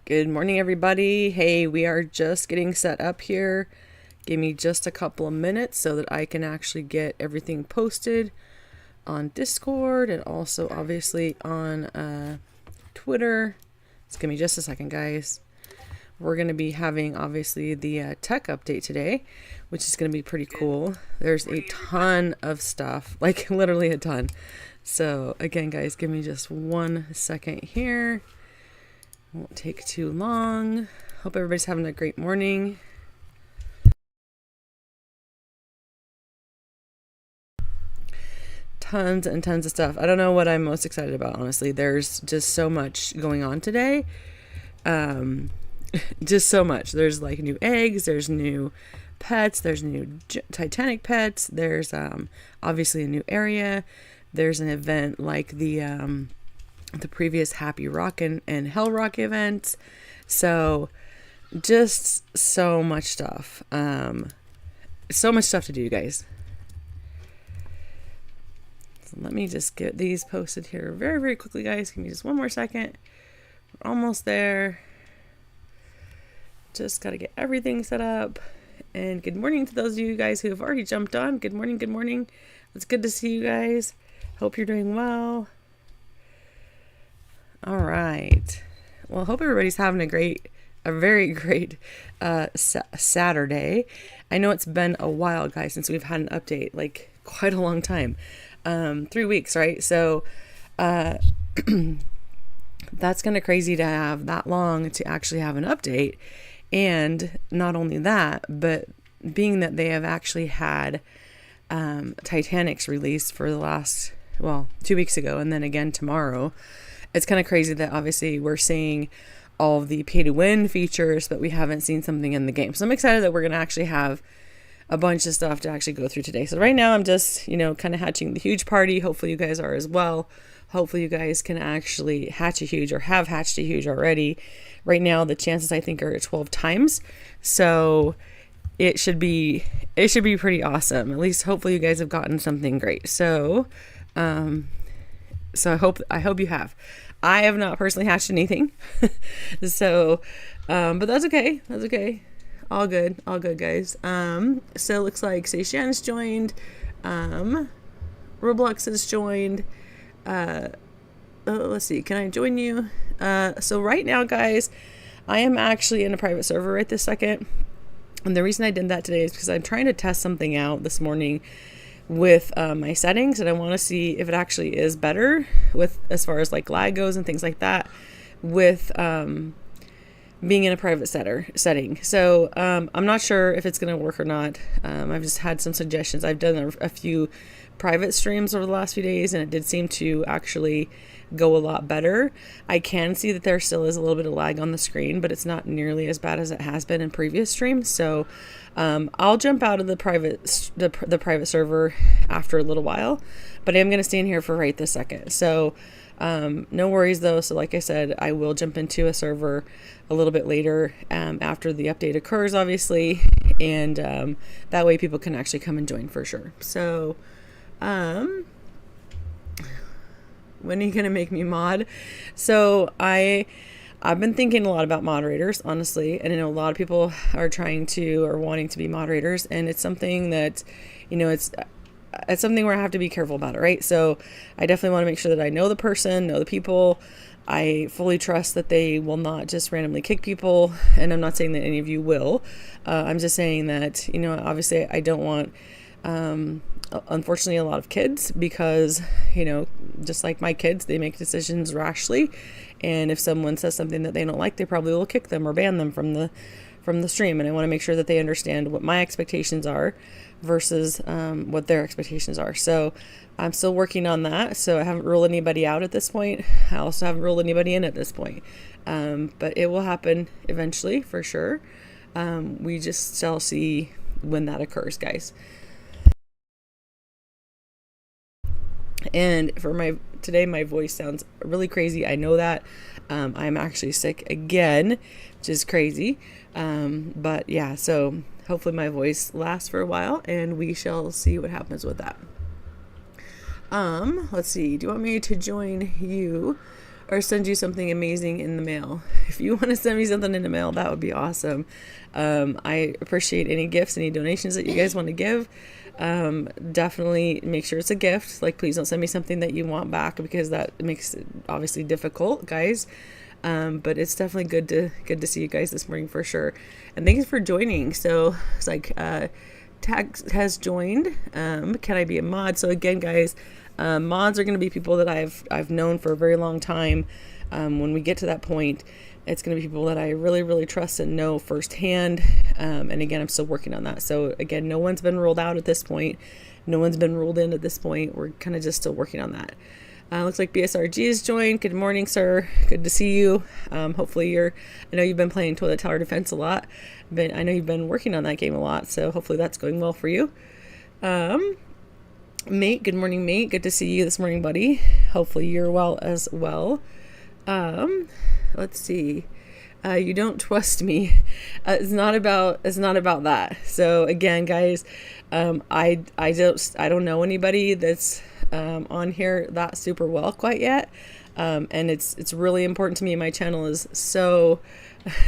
Good morning, everybody. Hey, we are just getting set up here. Give me just a couple of minutes so that I can actually get everything posted on Discord and also obviously on Twitter. Just give me just a second, guys. We're going to be having obviously the tech update today, which is going to be pretty cool. There's a ton of stuff, like literally a ton. So again, guys, give me just 1 second here. Won't take too long. Hope everybody's having a great morning. Tons and tons of stuff. I don't know what I'm most excited about, honestly. There's just so much going on today. Just so much. There's like new eggs, there's new pets, there's new Titanic pets, there's obviously a new area. There's an event like the previous Happy Rock and Hell Rock events. So just so much stuff. So much stuff to do, guys. So let me just get these posted here very, very quickly, guys. Give me just 1 more second. We're almost there. Just got to get everything set up. And good morning to those of you guys who have already jumped on. Good morning, good morning. It's good to see you guys. Hope you're doing well. All right. Well, hope everybody's having a very great Saturday. I know it's been a while, guys, since we've had an update, like quite a long time. 3 weeks, right? So that's kind of crazy to have that long to actually have an update. And not only that, but being that they have actually had Titanics released for the last, 2 weeks ago, and then again tomorrow. It's kind of crazy that obviously we're seeing all of the pay to win features, but we haven't seen something in the game. So I'm excited that we're going to actually have a bunch of stuff to actually go through today. So right now I'm just, kind of hatching the huge party. Hopefully you guys are as well. Hopefully you guys can actually hatch a huge or have hatched a huge already. Right now the chances I think are at 12 times. So it should be pretty awesome. At least hopefully you guys have gotten something great. So I hope you have. I have not personally hatched anything. So but that's okay. That's okay. All good, guys. So it looks like Seishan's joined. Roblox has joined. Let's see, can I join you? So right now, guys, I am actually in a private server right this second. And the reason I did that today is because I'm trying to test something out this morning with my settings, and I want to see if it actually is better with as far as like lag goes and things like that with being in a private setting. So I'm not sure if it's going to work or not. I've just had some suggestions. I've done a few private streams over the last few days, and it did seem to actually go a lot better. I can see that there still is a little bit of lag on the screen, but it's not nearly as bad as it has been in previous streams. So I'll jump out of the private server after a little while, but I am going to stay in here for right this second. So no worries though. So like I said, I will jump into a server a little bit later after the update occurs, obviously, and that way people can actually come and join for sure. So when are you gonna make me mod? So I've been thinking a lot about moderators, honestly, and I know a lot of people are wanting to be moderators, and it's something that, it's something where I have to be careful about it, right? So I definitely want to make sure that I know the person, know the people. I fully trust that they will not just randomly kick people, and I'm not saying that any of you will. I'm just saying that, obviously I don't want, unfortunately, a lot of kids, because, just like my kids, they make decisions rashly, and if someone says something that they don't like, they probably will kick them or ban them from the stream. And I want to make sure that they understand what my expectations are versus what their expectations are. So I'm still working on that. So I haven't ruled anybody out at this point. I also haven't ruled anybody in at this point. But it will happen eventually for sure. We just shall see when that occurs, guys. And for today, my voice sounds really crazy. I know that. I'm actually sick again, which is crazy. But yeah, so hopefully my voice lasts for a while, and we shall see what happens with that. Let's see. Do you want me to join you? or send you something amazing in the mail. If you want to send me something in the mail, that would be awesome. I appreciate any gifts, any donations that you guys want to give. Definitely make sure it's a gift. Like, please don't send me something that you want back, because that makes it obviously difficult, guys. But it's definitely good to see you guys this morning for sure. And thanks for joining. So it's like, Tag has joined. Can I be a mod? So again, guys, mods are going to be people that I've known for a very long time. When we get to that point, it's going to be people that I really, really trust and know firsthand. And again, I'm still working on that. So again, no one's been ruled out at this point. No one's been ruled in at this point. We're kind of just still working on that. Looks like BSRG has joined. Good morning, sir. Good to see you. Hopefully I know you've been playing Toilet Tower Defense a lot, but I know you've been working on that game a lot. So hopefully that's going well for you. Mate, good morning, mate. Good to see you this morning, buddy. Hopefully you're well as well. Let's see. You don't trust me. It's not about that. So again, guys, I don't know anybody that's on here that super well quite yet. And it's really important to me. My channel is so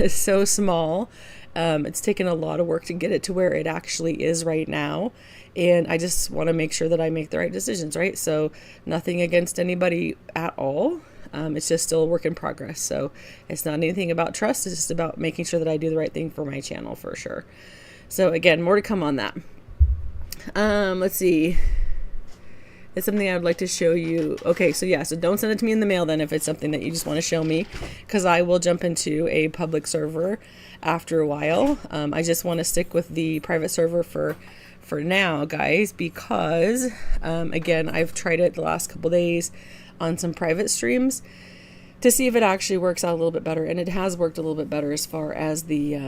small. It's taken a lot of work to get it to where it actually is right now. And I just want to make sure that I make the right decisions, right? So nothing against anybody at all. It's just still a work in progress. So it's not anything about trust. It's just about making sure that I do the right thing for my channel for sure. So again, more to come on that. Let's see. It's something I would like to show you. Okay, so yeah, so don't send it to me in the mail then if it's something that you just want to show me, because I will jump into a public server after a while. I just want to stick with the private server for now, guys, because again, I've tried it the last couple days on some private streams to see if it actually works out a little bit better, and it has worked a little bit better as far as the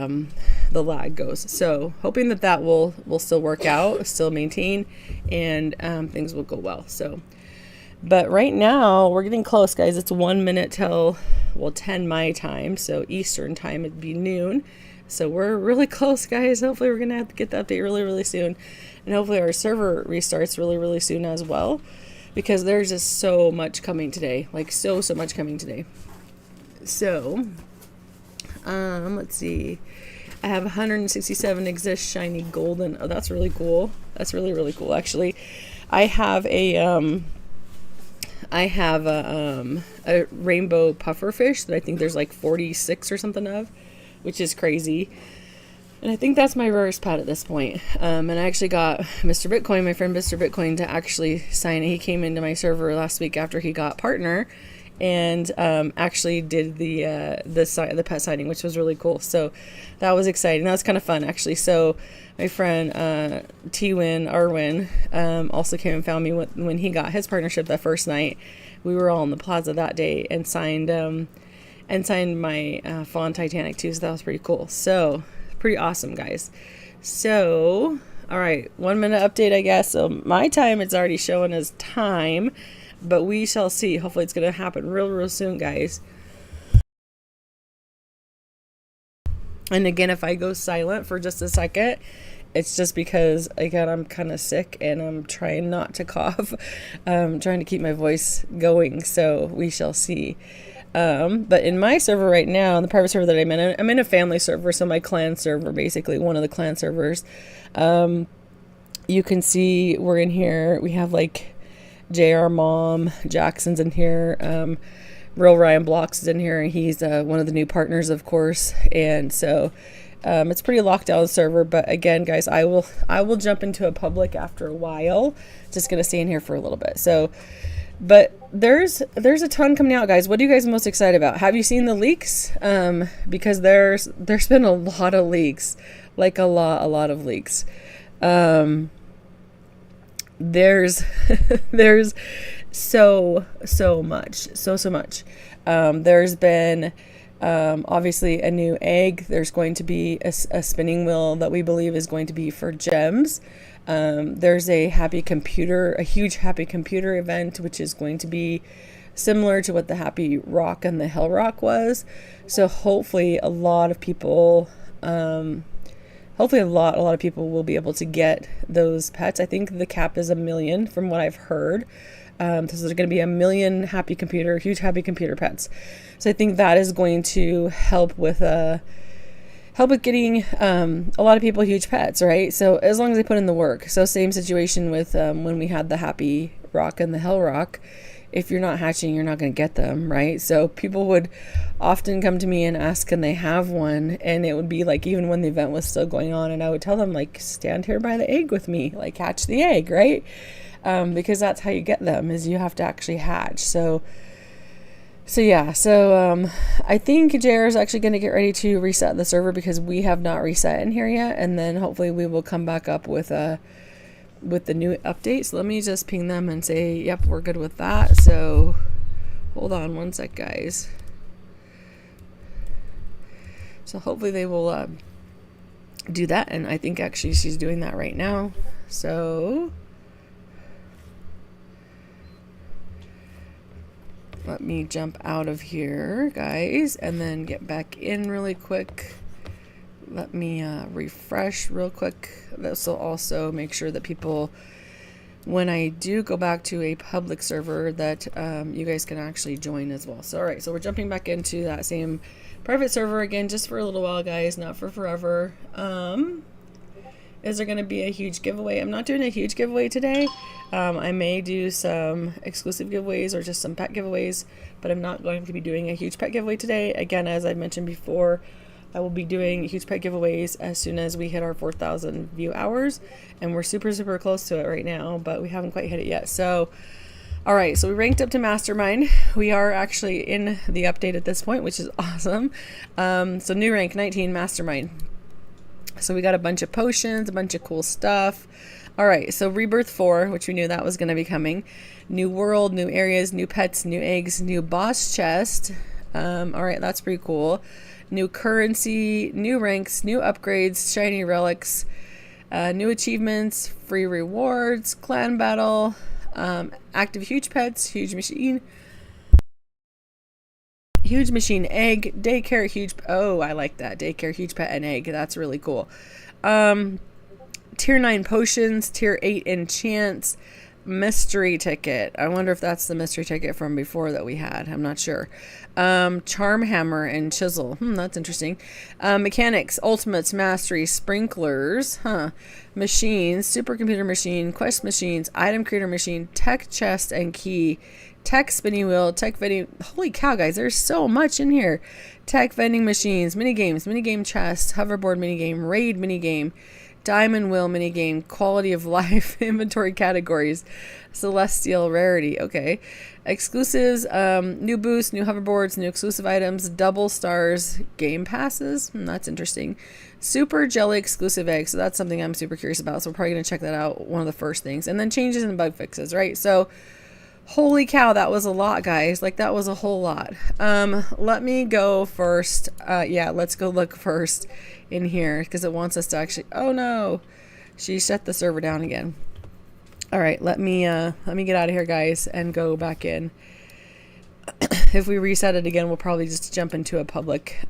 lag goes. So hoping that will still work out, still maintain, and things will go well. So, but right now we're getting close, guys. It's 1 minute till 10 my time, so Eastern time it'd be noon. So we're really close, guys. Hopefully we're gonna have to get the update really, really soon, and hopefully our server restarts really, really soon as well, because there's just so much coming today, like so much coming today. So let's see, I have 167 exist shiny golden. Oh, that's really cool. That's really, really cool, actually. I have a rainbow pufferfish that I think there's like 46 or something of, which is crazy. And I think that's my rarest pet at this point. And I actually got Mr. Bitcoin, my friend Mr. Bitcoin, to actually sign it. He came into my server last week after he got partner, and actually did the pet signing, which was really cool. So that was exciting. That was kind of fun, actually. So my friend T-Win, Arwin, also came and found me when he got his partnership that first night. We were all in the plaza that day and signed my fawn Titanic too. So that was pretty cool. So pretty awesome, guys. So all right, 1 minute update, I guess. So my time, it's already showing as time, but we shall see. Hopefully it's gonna happen real soon, guys. And again, if I go silent for just a second, it's just because, again, I'm kind of sick and I'm trying not to cough. Trying to keep my voice going, so we shall see. But in my server right now, in the private server that I'm in a family server, so my clan server, basically one of the clan servers. You can see we're in here. We have like JR Mom, Jackson's in here. Real Ryan Blocks is in here, and he's one of the new partners, of course. And so it's pretty locked down server. But again, guys, I will jump into a public after a while. Just gonna stay in here for a little bit. So. But there's a ton coming out, guys. What are you guys most excited about? Have you seen the leaks? Because there's been a lot of leaks, like a lot of leaks. There's so much. There's been obviously a new egg. There's going to be a spinning wheel that we believe is going to be for gems. There's a huge Happy Computer event, which is going to be similar to what the Happy Rock and the Hell Rock was. So hopefully a lot of people, a lot of people will be able to get those pets. I think the cap is 1 million from what I've heard. So there's going to be 1 million huge happy computer pets. So I think that is going to help with getting a lot of people huge pets, right? So as long as they put in the work. So same situation with when we had the Happy Rock and the Hell Rock. If you're not hatching, you're not going to get them, right? So people would often come to me and ask, can they have one? And it would be like, even when the event was still going on, and I would tell them, like, stand here by the egg with me, like hatch the egg, right? Because that's how you get them, is you have to actually hatch. So I think JR is actually going to get ready to reset the server because we have not reset in here yet. And then hopefully we will come back up with the new update. So let me just ping them and say, yep, we're good with that. So hold on one sec, guys. So hopefully they will do that. And I think actually she's doing that right now. So let me jump out of here, guys, and then get back in really quick. Let me refresh real quick. This will also make sure that people, when I do go back to a public server, that you guys can actually join as well. So, all right, so we're jumping back into that same private server again, just for a little while, guys, not for forever. Is there going to be a huge giveaway? I'm not doing a huge giveaway today. I may do some exclusive giveaways or just some pet giveaways, but I'm not going to be doing a huge pet giveaway today. Again, as I mentioned before, I will be doing huge pet giveaways as soon as we hit our 4,000 view hours, and we're super, super close to it right now, but we haven't quite hit it yet. So, all right, so we ranked up to Mastermind. We are actually in the update at this point, which is awesome. So new rank 19, Mastermind. So we got a bunch of potions, a bunch of cool stuff. All right, so Rebirth 4, which we knew that was going to be coming. New world, new areas, new pets, new eggs, new boss chest. All right, that's pretty cool. New currency, new ranks, new upgrades, shiny relics, new achievements, free rewards, clan battle, active huge pets, huge machine egg, daycare, huge, oh, I like that, daycare, huge pet, and egg. That's really cool. Tier 9 potions, tier 8 enchants, mystery ticket. I wonder if that's the mystery ticket from before that we had. I'm not sure. Charm hammer and chisel. That's interesting. Mechanics, ultimates, mastery, sprinklers, machines, supercomputer machine, quest machines, item creator machine, tech chest and key, tech spinning wheel, tech vending. Holy cow, guys, there's so much in here. Tech vending machines, minigames, minigame chest, hoverboard minigame, raid minigame, diamond wheel minigame, quality of life, inventory categories, celestial rarity. Okay. Exclusives, new boosts, new hoverboards, new exclusive items, double stars, game passes. That's interesting. Super jelly exclusive eggs. So that's something I'm super curious about. So we're probably going to check that out. One of the first things. And then changes and bug fixes, right? So holy cow, that was a lot, guys. Like, that was a whole lot. Let me go first. Yeah, let's go look first in here because it wants us to actually, oh no, she shut the server down again. All right, let me get out of here, guys, and go back in. If we reset it again, we'll probably just jump into a public,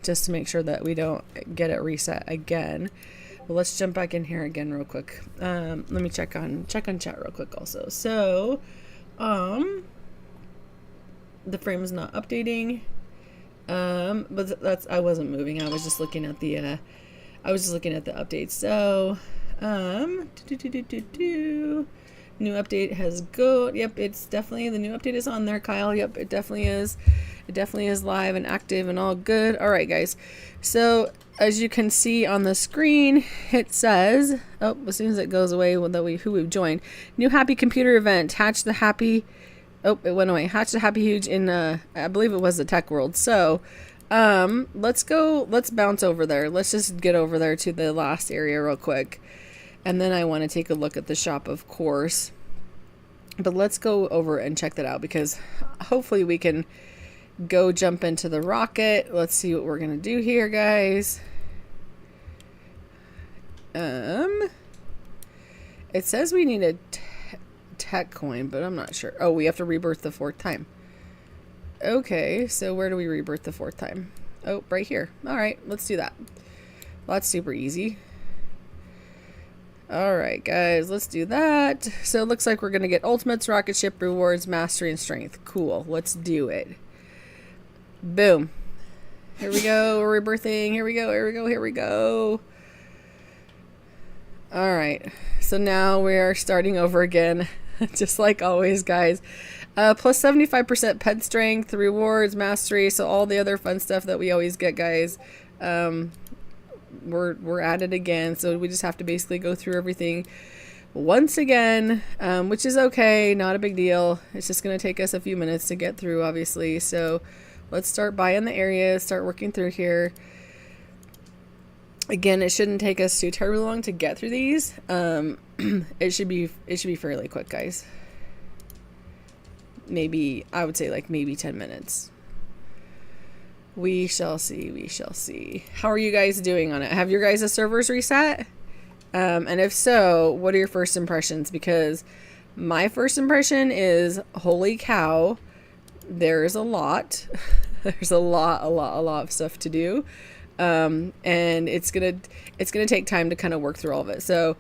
just to make sure that we don't get it reset again. But let's jump back in here again real quick. Let me check on chat real quick also. So, the frame is not updating. But that's, I wasn't moving. I was just looking at the updates. So, new update has go. Yep, it's definitely, the new update is on there, Kyle. Yep, it definitely is. It definitely is live and active and all good. All right, guys. So as you can see on the screen, it says, oh, as soon as it goes away, who we've joined, new happy computer event. Hatch the happy. Oh, it went away. Hatch the happy huge in, I believe it was the tech world. So, let's bounce over there. Let's just get over there to the last area real quick. And then I want to take a look at the shop, of course. But let's go over and check that out because hopefully we can go jump into the rocket. Let's see what we're going to do here, guys. It says we need a tech coin, but I'm not sure. Oh, we have to rebirth the 4th time. Okay, so where do we rebirth the 4th time? Oh, right here. All right, let's do that. Well, that's super easy. All right, guys, let's do that. So it looks like we're going to get ultimates, rocket ship, rewards, mastery, and strength. Cool. Let's do it. Boom. Here we go. We're rebirthing. Here we go. Here we go. Here we go. All right. So now we are starting over again. Just like always, guys. Plus 75% pet strength, rewards, mastery. So all the other fun stuff that we always get, guys. We're at it again, so we just have to basically go through everything once again, which is okay, not a big deal. It's just going to take us a few minutes to get through, obviously. So let's start buying the areas, start working through here. Again, it shouldn't take us too terribly long to get through these. It should be fairly quick, guys. Maybe, I would say like maybe 10 minutes. We shall see. We shall see. How are you guys doing on it? Have your guys' servers reset? And if so, what are your first impressions? Because my first impression is, holy cow, there's a lot. There's a lot of stuff to do. And it's gonna take time to kind of work through all of it. So,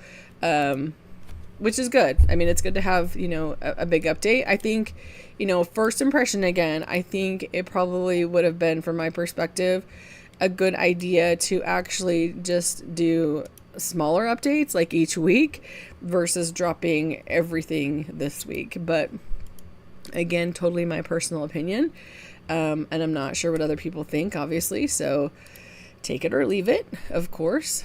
which is good. I mean, it's good to have, you know, a big update. I think, you know, first impression again, I think it probably would have been, from my perspective, a good idea to actually just do smaller updates like each week versus dropping everything this week. But again, totally my personal opinion. And I'm not sure what other people think, obviously. So take it or leave it, of course.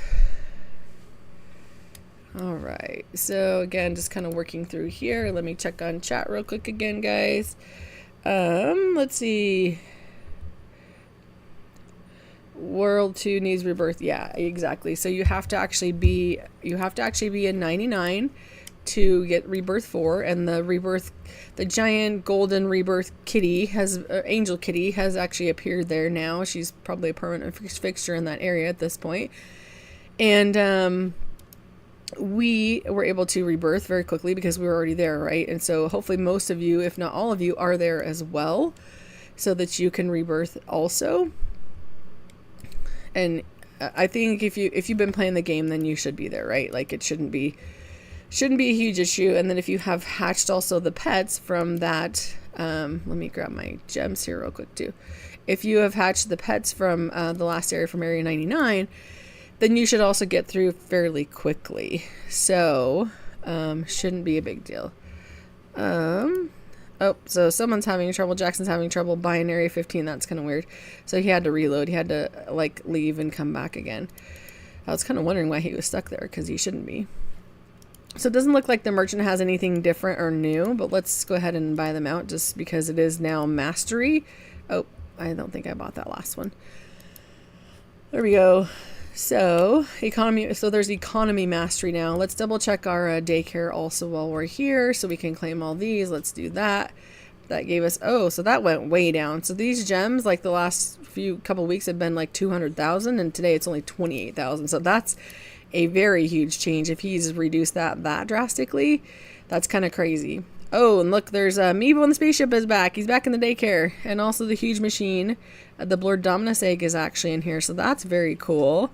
All right, so again, just kind of working through here. Let me check on chat real quick again, guys. Let's see. World 2 needs rebirth. Yeah, exactly. So you have to actually be a 99 to get rebirth 4, and the giant golden rebirth kitty angel kitty has actually appeared there now. She's probably a permanent fixture in that area at this point. And we were able to rebirth very quickly because we were already there, right? And so hopefully most of you, if not all of you, are there as well, so that you can rebirth also. And I think if you've been playing the game, then you should be there, right? Like, it shouldn't be a huge issue. And then if you have hatched also the pets from that, let me grab my gems here real quick too. If you have hatched the pets from the last area, from area 99, then you should also get through fairly quickly. So, shouldn't be a big deal. Oh, so someone's having trouble. Jackson's having trouble buying area 15. That's kind of weird. So he had to reload. He had to, like, leave and come back again. I was kind of wondering why he was stuck there, because he shouldn't be. So it doesn't look like the merchant has anything different or new, but let's go ahead and buy them out just because it is now mastery. Oh, I don't think I bought that last one. There we go. So economy. So there's economy mastery now. Let's double check our daycare also while we're here, so we can claim all these. Let's do that. That gave us, oh, so that went way down. So these gems, like the last couple weeks, have been like 200,000, and today it's only 28,000. So that's a very huge change. If he's reduced that drastically, that's kind of crazy. Oh, and look, there's Meebo in the spaceship is back. He's back in the daycare. And also the huge machine. The Blurred Dominus egg is actually in here, so that's very cool.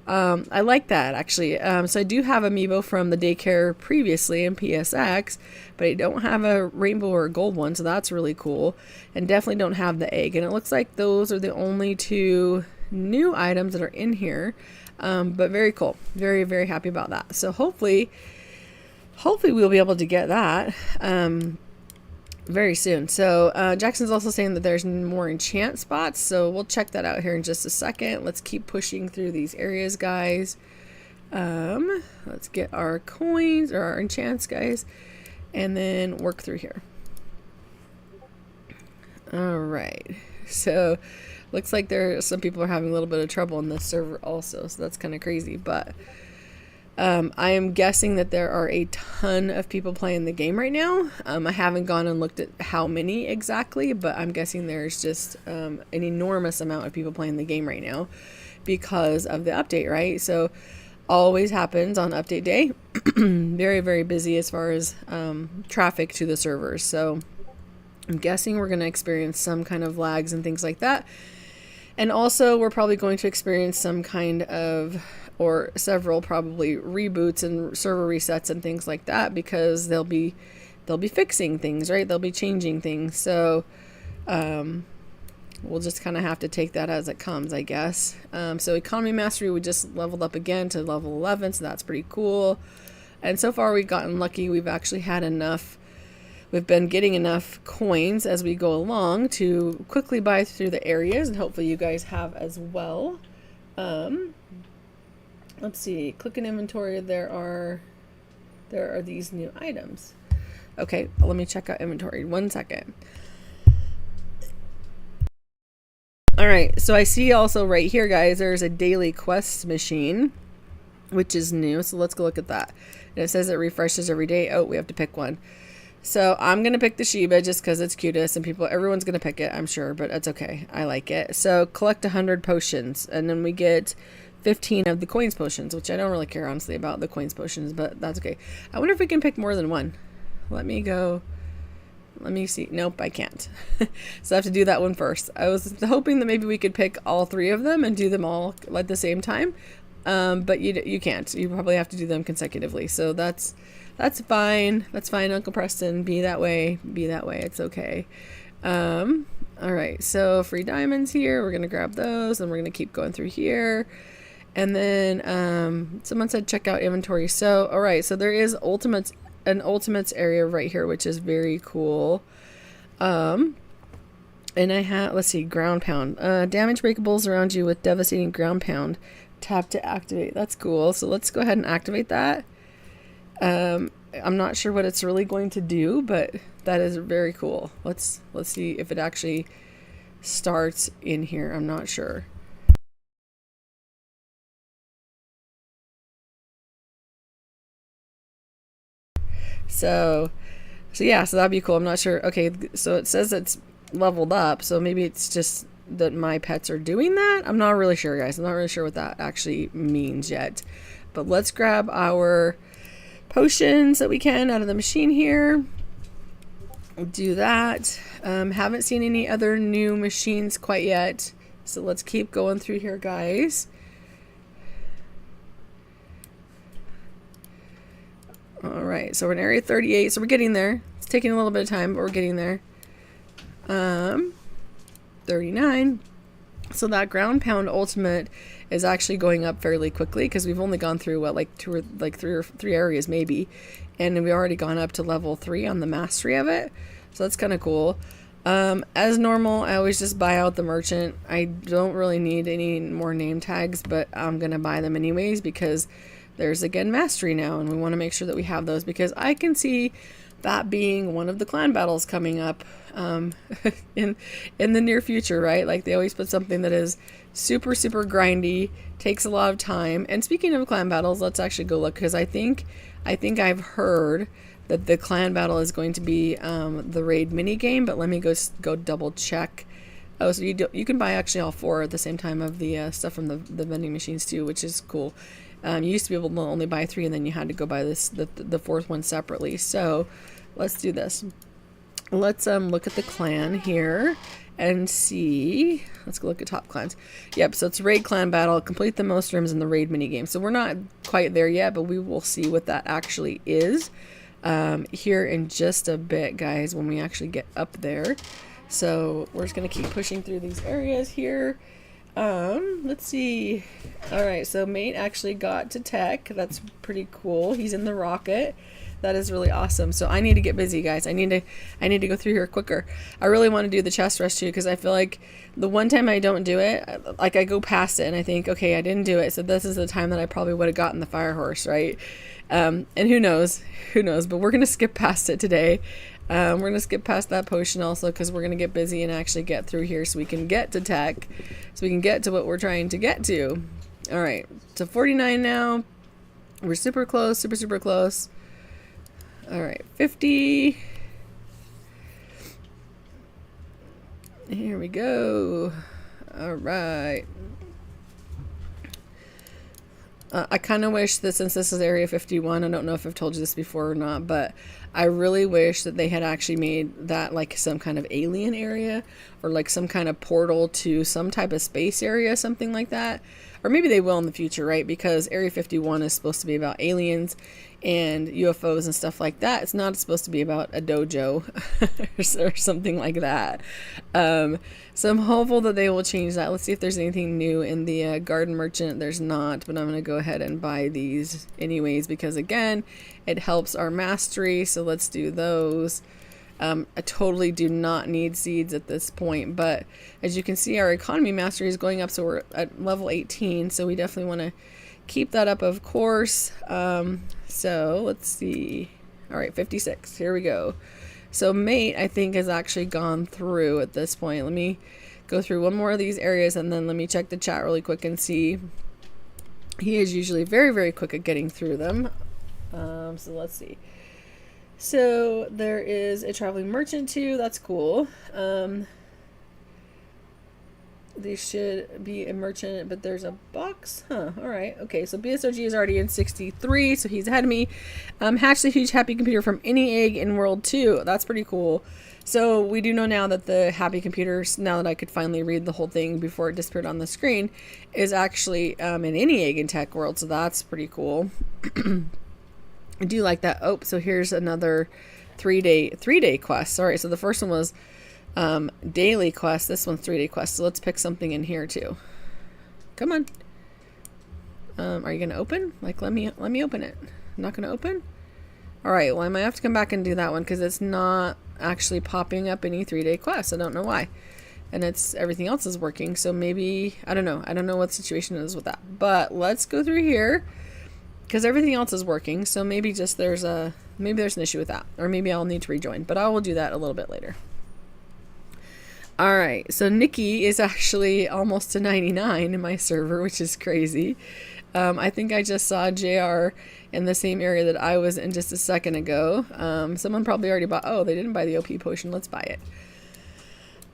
I like that, actually. So I do have a Meebo from the daycare previously in PSX, but I don't have a rainbow or a gold one, so that's really cool. And definitely don't have the egg. And it looks like those are the only two new items that are in here. But very cool. Very, very happy about that. So hopefully we'll be able to get that very soon. So Jackson's also saying that there's more enchant spots, so we'll check that out here in just a second. Let's keep pushing through these areas, guys. Let's get our coins or our enchants, guys, and then work through here. All right, so looks like some people are having a little bit of trouble in this server also, so that's kind of crazy. But I am guessing that there are a ton of people playing the game right now. I haven't gone and looked at how many exactly, but I'm guessing there's just an enormous amount of people playing the game right now because of the update, right? So always happens on update day. Very, very busy as far as traffic to the servers. So I'm guessing we're going to experience some kind of lags and things like that. And also, we're probably going to experience some kind of, or several probably reboots and server resets and things like that, because they'll be fixing things, right? They'll be changing things. So we'll just kind of have to take that as it comes, I guess. So economy mastery, we just leveled up again to level 11, so that's pretty cool. And so far we've gotten lucky. We've actually had enough. We've been getting enough coins as we go along to quickly buy through the areas, and hopefully you guys have as well. Let's see. Click in inventory. There are these new items. Okay, let me check out inventory. 1 second. All right, so I see also right here, guys, there's a daily quest machine, which is new. So let's go look at that. And it says it refreshes every day. Oh, we have to pick one. So I'm going to pick the Shiba just because it's cutest, and everyone's going to pick it, I'm sure, but that's okay. I like it. So collect 100 potions, and then we get 15 of the coins potions, which I don't really care, honestly, about the coins potions, but that's okay. I wonder if we can pick more than one. Let me see. Nope, I can't. So I have to do that one first. I was hoping that maybe we could pick all 3 of them and do them all at the same time. But you can't. You probably have to do them consecutively. So that's fine. That's fine, Uncle Preston. Be that way. It's okay. All right. So free diamonds here. We're gonna grab those, and we're gonna keep going through here. And then someone said check out inventory. So all right. So there is an ultimates area right here, which is very cool. And I have, let's see, ground pound. Damage breakables around you with devastating ground pound. Tap to activate. That's cool. So let's go ahead and activate that. I'm not sure what it's really going to do, but that is very cool. Let's see if it actually starts in here. I'm not sure. So yeah, so that'd be cool. I'm not sure. Okay, so it says it's leveled up, so maybe it's just that my pets are doing that. I'm not really sure, guys. I'm not really sure what that actually means yet. But let's grab our potions that we can out of the machine here. Do that. Haven't seen any other new machines quite yet, so let's keep going through here, guys. All right, so we're in area 38, so we're getting there. It's taking a little bit of time, but we're getting there. 39. So that ground pound ultimate is actually going up fairly quickly, because we've only gone through what, like three areas maybe, and we've already gone up to level 3 on the mastery of it. So that's kind of cool. As normal, I always just buy out the merchant. I don't really need any more name tags, but I'm gonna buy them anyways because there's again mastery now, and we want to make sure that we have those, because I can see that being one of the clan battles coming up in the near future, right? Like they always put something that is super grindy, takes a lot of time. And speaking of clan battles, let's actually go look, because I think I've heard that the clan battle is going to be the raid mini game, but let me go double check. Oh, so you can buy actually all 4 at the same time of the stuff from the vending machines too, which is cool. You used to be able to only buy 3, and then you had to go buy the 4th one separately. So let's do this. Let's look at the clan here and see. Let's go look at top clans. Yep, so it's raid clan battle. Complete the most rooms in the raid mini game. So we're not quite there yet, but we will see what that actually is here in just a bit, guys, when we actually get up there. So we're just gonna keep pushing through these areas here. Let's see. All right, so mate actually got to tech. That's pretty cool. He's in the rocket. That is really awesome. So I need to get busy, guys. I need to go through here quicker. I really want to do the chest rush too, because I feel like the one time I don't do it, like I go past it and I think, okay, I didn't do it, so this is the time that I probably would have gotten the fire horse, right? And who knows, but we're gonna skip past it today. We're gonna skip past that potion also, because we're gonna get busy and actually get through here so we can get to tech, so we can get to what we're trying to get to. All right, so 49 now. We're super close, super close. All right, 50. Here we go. All right. I kind of wish that since this is Area 51, I don't know if I've told you this before or not, but I really wish that they had actually made that like some kind of alien area or like some kind of portal to some type of space area, something like that. Or maybe they will in the future, right? Because Area 51 is supposed to be about aliens and UFOs and stuff like that. It's not supposed to be about a dojo or something like that. So I'm hopeful that they will change that. Let's see if there's anything new in the garden merchant. There's not, but I'm going to go ahead and buy these anyways because, again, it helps our mastery. So let's do those. I totally do not need seeds at this point, but as you can see, our economy mastery is going up, so we're at level 18, so we definitely want to keep that up, of course. So let's see. All right, 56. Here we go. So mate, I think, has actually gone through at this point. Let me go through one more of these areas, and then let me check the chat really quick and see. He is usually very, very quick at getting through them. So let's see. So there is a traveling merchant too. That's cool. They should be a merchant, but there's a box. Huh. All right. Okay. So BSOG is already in 63, so he's ahead of me. Hatch the huge happy computer from any egg in world 2. That's pretty cool. So we do know now that the happy computers, now that I could finally read the whole thing before it disappeared on the screen, is actually in any egg in tech world. So that's pretty cool. I do like that. Oh, so here's another three-day quest. Sorry, so the first one was daily quest. This one's 3-day quest. So let's pick something in here too. Come on. Are you gonna open? Like, let me open it. Not gonna open? All right. Well, I might have to come back and do that one because it's not actually popping up any 3-day quests. I don't know why. And it's everything else is working. So maybe I don't know. I don't know what the situation is with that. But let's go through here. Because everything else is working, so maybe just there's an issue with that, or maybe I'll need to rejoin, but I will do that a little bit later. All right, so Nikki is actually almost to 99 in my server, which is crazy. I think I just saw JR in the same area that I was in just a second ago. Someone probably already bought. Oh, they didn't buy the OP potion. Let's buy it.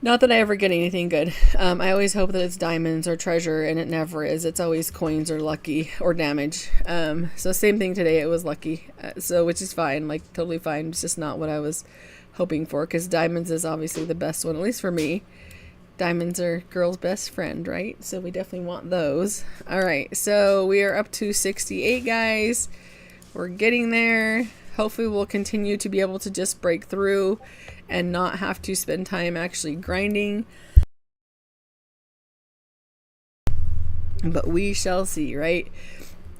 Not that I ever get anything good. I always hope that it's diamonds or treasure, and it never is. It's always coins or lucky or damage. So same thing today. It was lucky, so which is fine, like totally fine. It's just not what I was hoping for, because diamonds is obviously the best one, at least for me. Diamonds are girl's best friend, right? So we definitely want those. All right, so we are up to 68, guys. We're getting there. Hopefully we'll continue to be able to just break through and not have to spend time actually grinding. But we shall see, right?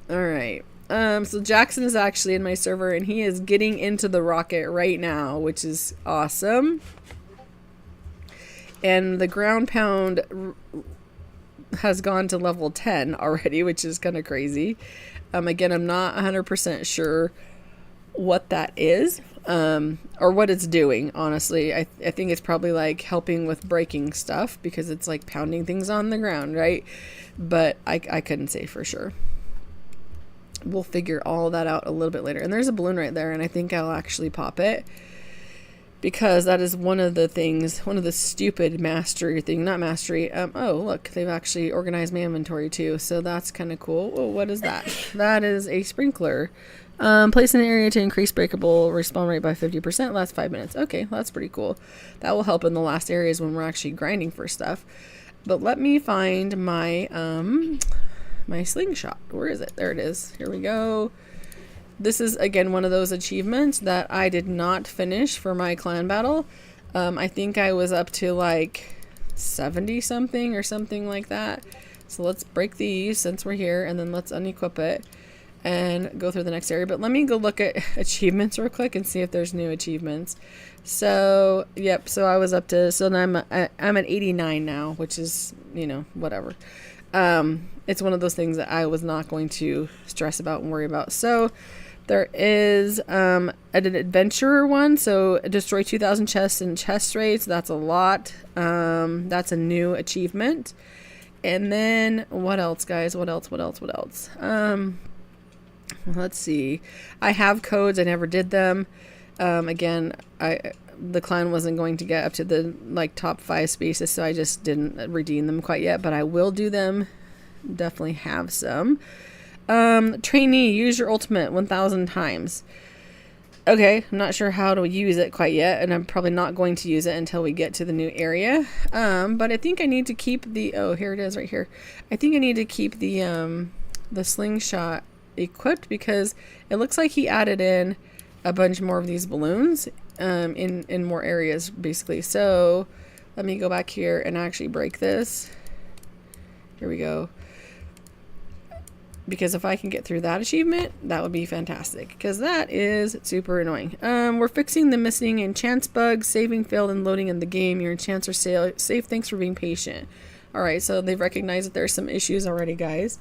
All right. So Jackson is actually in my server, and he is getting into the rocket right now, which is awesome. And the ground pound has gone to level 10 already, which is kind of crazy. Again, I'm not 100% sure what that is, or what it's doing, honestly. I think it's probably like helping with breaking stuff because it's like pounding things on the ground, right? But I couldn't say for sure. We'll figure all that out a little bit later. And there's a balloon right there, and I think I'll actually pop it because that is one of the things, one of the stupid mastery thing, not mastery. Oh, look, they've actually organized my inventory too, so that's kind of cool. Oh, what is that? That is a sprinkler. Place in an area to increase breakable respawn rate by 50%, last 5 minutes. Okay, well, that's pretty cool. That will help in the last areas when we're actually grinding for stuff. But let me find my my slingshot. Where is it? There it is. Here we go. This is again one of those achievements that I did not finish for my clan battle. I think I was up to like 70 something or something like that. So let's break these since we're here, and then let's unequip it and go through the next area. But let me go look at achievements real quick and see if there's new achievements. So yep, so I was up to, so now I'm at 89 now, which is, you know, whatever. It's one of those things that I was not going to stress about and worry about. So there is an adventurer one, so destroy 2,000 chests in chest raids. That's a lot. That's a new achievement. And then what else, guys? What else? Let's see. I have codes. I never did them. Again, the clan wasn't going to get up to the like top 5 spaces, so I just didn't redeem them quite yet, but I will do them. Definitely have some. Trainee, use your ultimate 1,000 times. Okay, I'm not sure how to use it quite yet, and I'm probably not going to use it until we get to the new area. But I think I need to keep the, oh, here it is right here. I think I need to keep the slingshot equipped because it looks like he added in a bunch more of these balloons in more areas, basically. So let me go back here and actually break this. Here we go. Because if I can get through that achievement, that would be fantastic. Because that is super annoying. We're fixing the missing enchants bug. Saving failed and loading in the game. Your enchants are safe. Thanks for being patient. Alright, so they've recognized that there's some issues already, guys.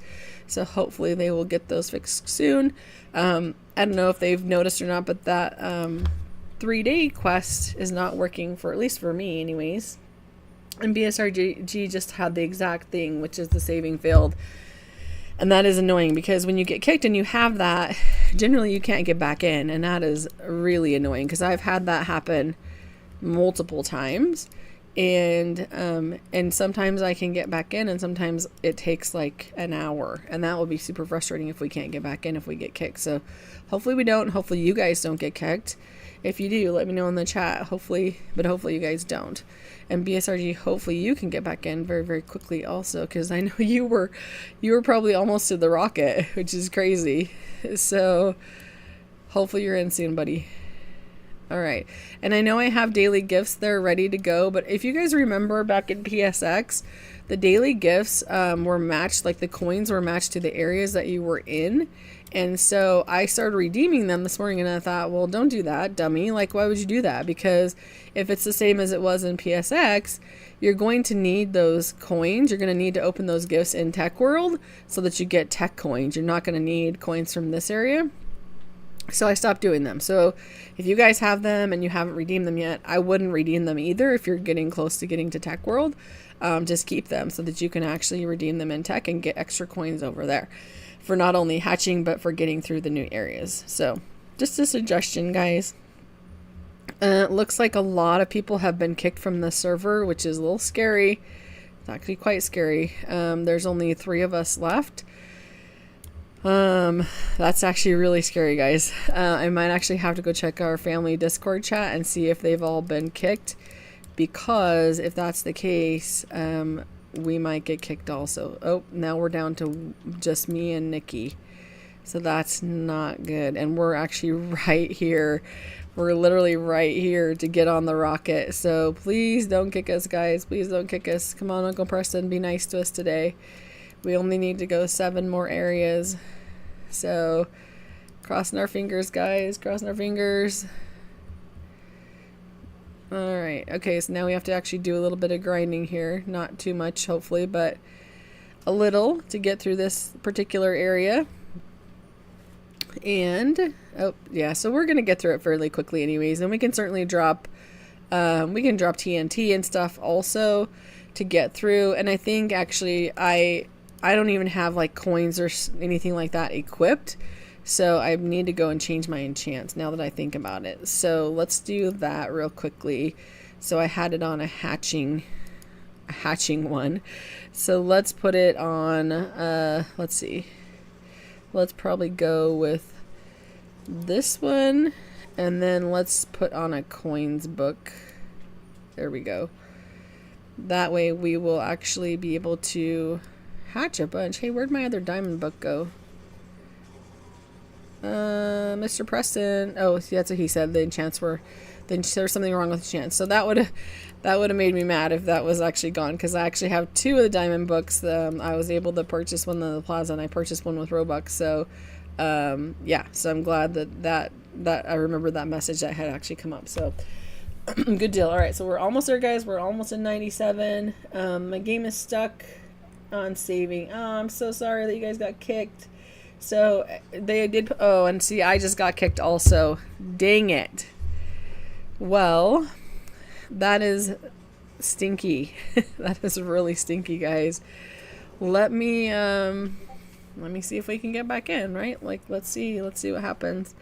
So hopefully they will get those fixed soon. I don't know if they've noticed or not, but that 3-day quest is not working, for at least for me anyways. And BSRG just had the exact thing, which is the saving failed. And that is annoying because when you get kicked and you have that, generally you can't get back in. And that is really annoying because I've had that happen multiple times. And sometimes I can get back in and sometimes it takes like an hour. And that will be super frustrating if we can't get back in if we get kicked. So hopefully we don't. Hopefully you guys don't get kicked. If you do, let me know in the chat. Hopefully you guys don't. And BSRG, hopefully you can get back in very, very quickly also, because I know you were probably almost to the rocket, which is crazy. So hopefully you're in soon, buddy. All right. And I know I have daily gifts there ready to go, but if you guys remember back in PSX, the daily gifts were matched, like the coins were matched to the areas that you were in. And so I started redeeming them this morning and I thought, well, don't do that, dummy. Like, why would you do that? Because if it's the same as it was in PSX, you're going to need those coins. You're going to need to open those gifts in Tech World so that you get tech coins. You're not going to need coins from this area. So I stopped doing them. So if you guys have them and you haven't redeemed them yet, I wouldn't redeem them either if you're getting close to getting to Tech World. Just keep them so that you can actually redeem them in Tech and get extra coins over there for not only hatching but for getting through the new areas. So just a suggestion, guys. It looks like a lot of people have been kicked from the server, which is a little scary. It's actually quite scary. There's only 3 of us left. That's actually really scary, guys. I might actually have to go check our family Discord chat and see if they've all been kicked, because if that's the case, we might get kicked also. Oh, now we're down to just me and Nikki. So that's not good. And we're actually right here. We're literally right here to get on the rocket. So please don't kick us, guys. Please don't kick us. Come on, Uncle Preston, be nice to us today. We only need to go 7 more areas. So crossing our fingers, guys. Crossing our fingers. Alright, okay, so now we have to actually do a little bit of grinding here. Not too much, hopefully, but a little to get through this particular area. And, oh, yeah, so we're going to get through it fairly quickly anyways. And we can certainly drop, TNT and stuff also to get through. And I think, actually, I don't even have, like, coins or anything like that equipped. So I need to go and change my enchants now that I think about it. So let's do that real quickly. So I had it on a hatching one. So let's put it on, let's see. Let's probably go with this one. And then let's put on a coins book. There we go. That way we will actually be able to hatch a bunch. Hey, where'd my other diamond book go? Mr. Preston. Oh, that's what he said. The enchants were. Then there's something wrong with the enchants. So that would have made me mad if that was actually gone, because I actually have 2 of the diamond books. I was able to purchase one in the plaza, and I purchased one with Robux. So, yeah. So I'm glad that I remember that message that had actually come up. So good deal. All right. So we're almost there, guys. We're almost in 97. My game is stuck on saving. Oh, I'm so sorry that you guys got kicked. So they did. Oh, and see, I just got kicked also. Dang it. Well, that is stinky. That is really stinky, guys. Let me see if we can get back in, right? Like, let's see what happens.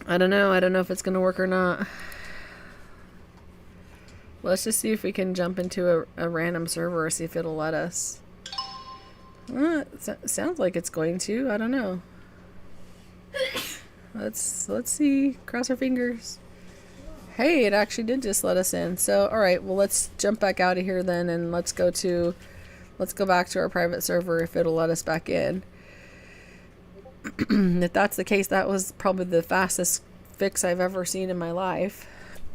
I don't know if it's gonna work or not. Let's just see if we can jump into a random server, see if it'll let us. Sounds like it's going to. I don't know. Let's see. Cross our fingers. Hey, it actually did just let us in. So, all right. Well, let's jump back out of here then, and let's go back to our private server if it'll let us back in. If that's the case, that was probably the fastest fix I've ever seen in my life.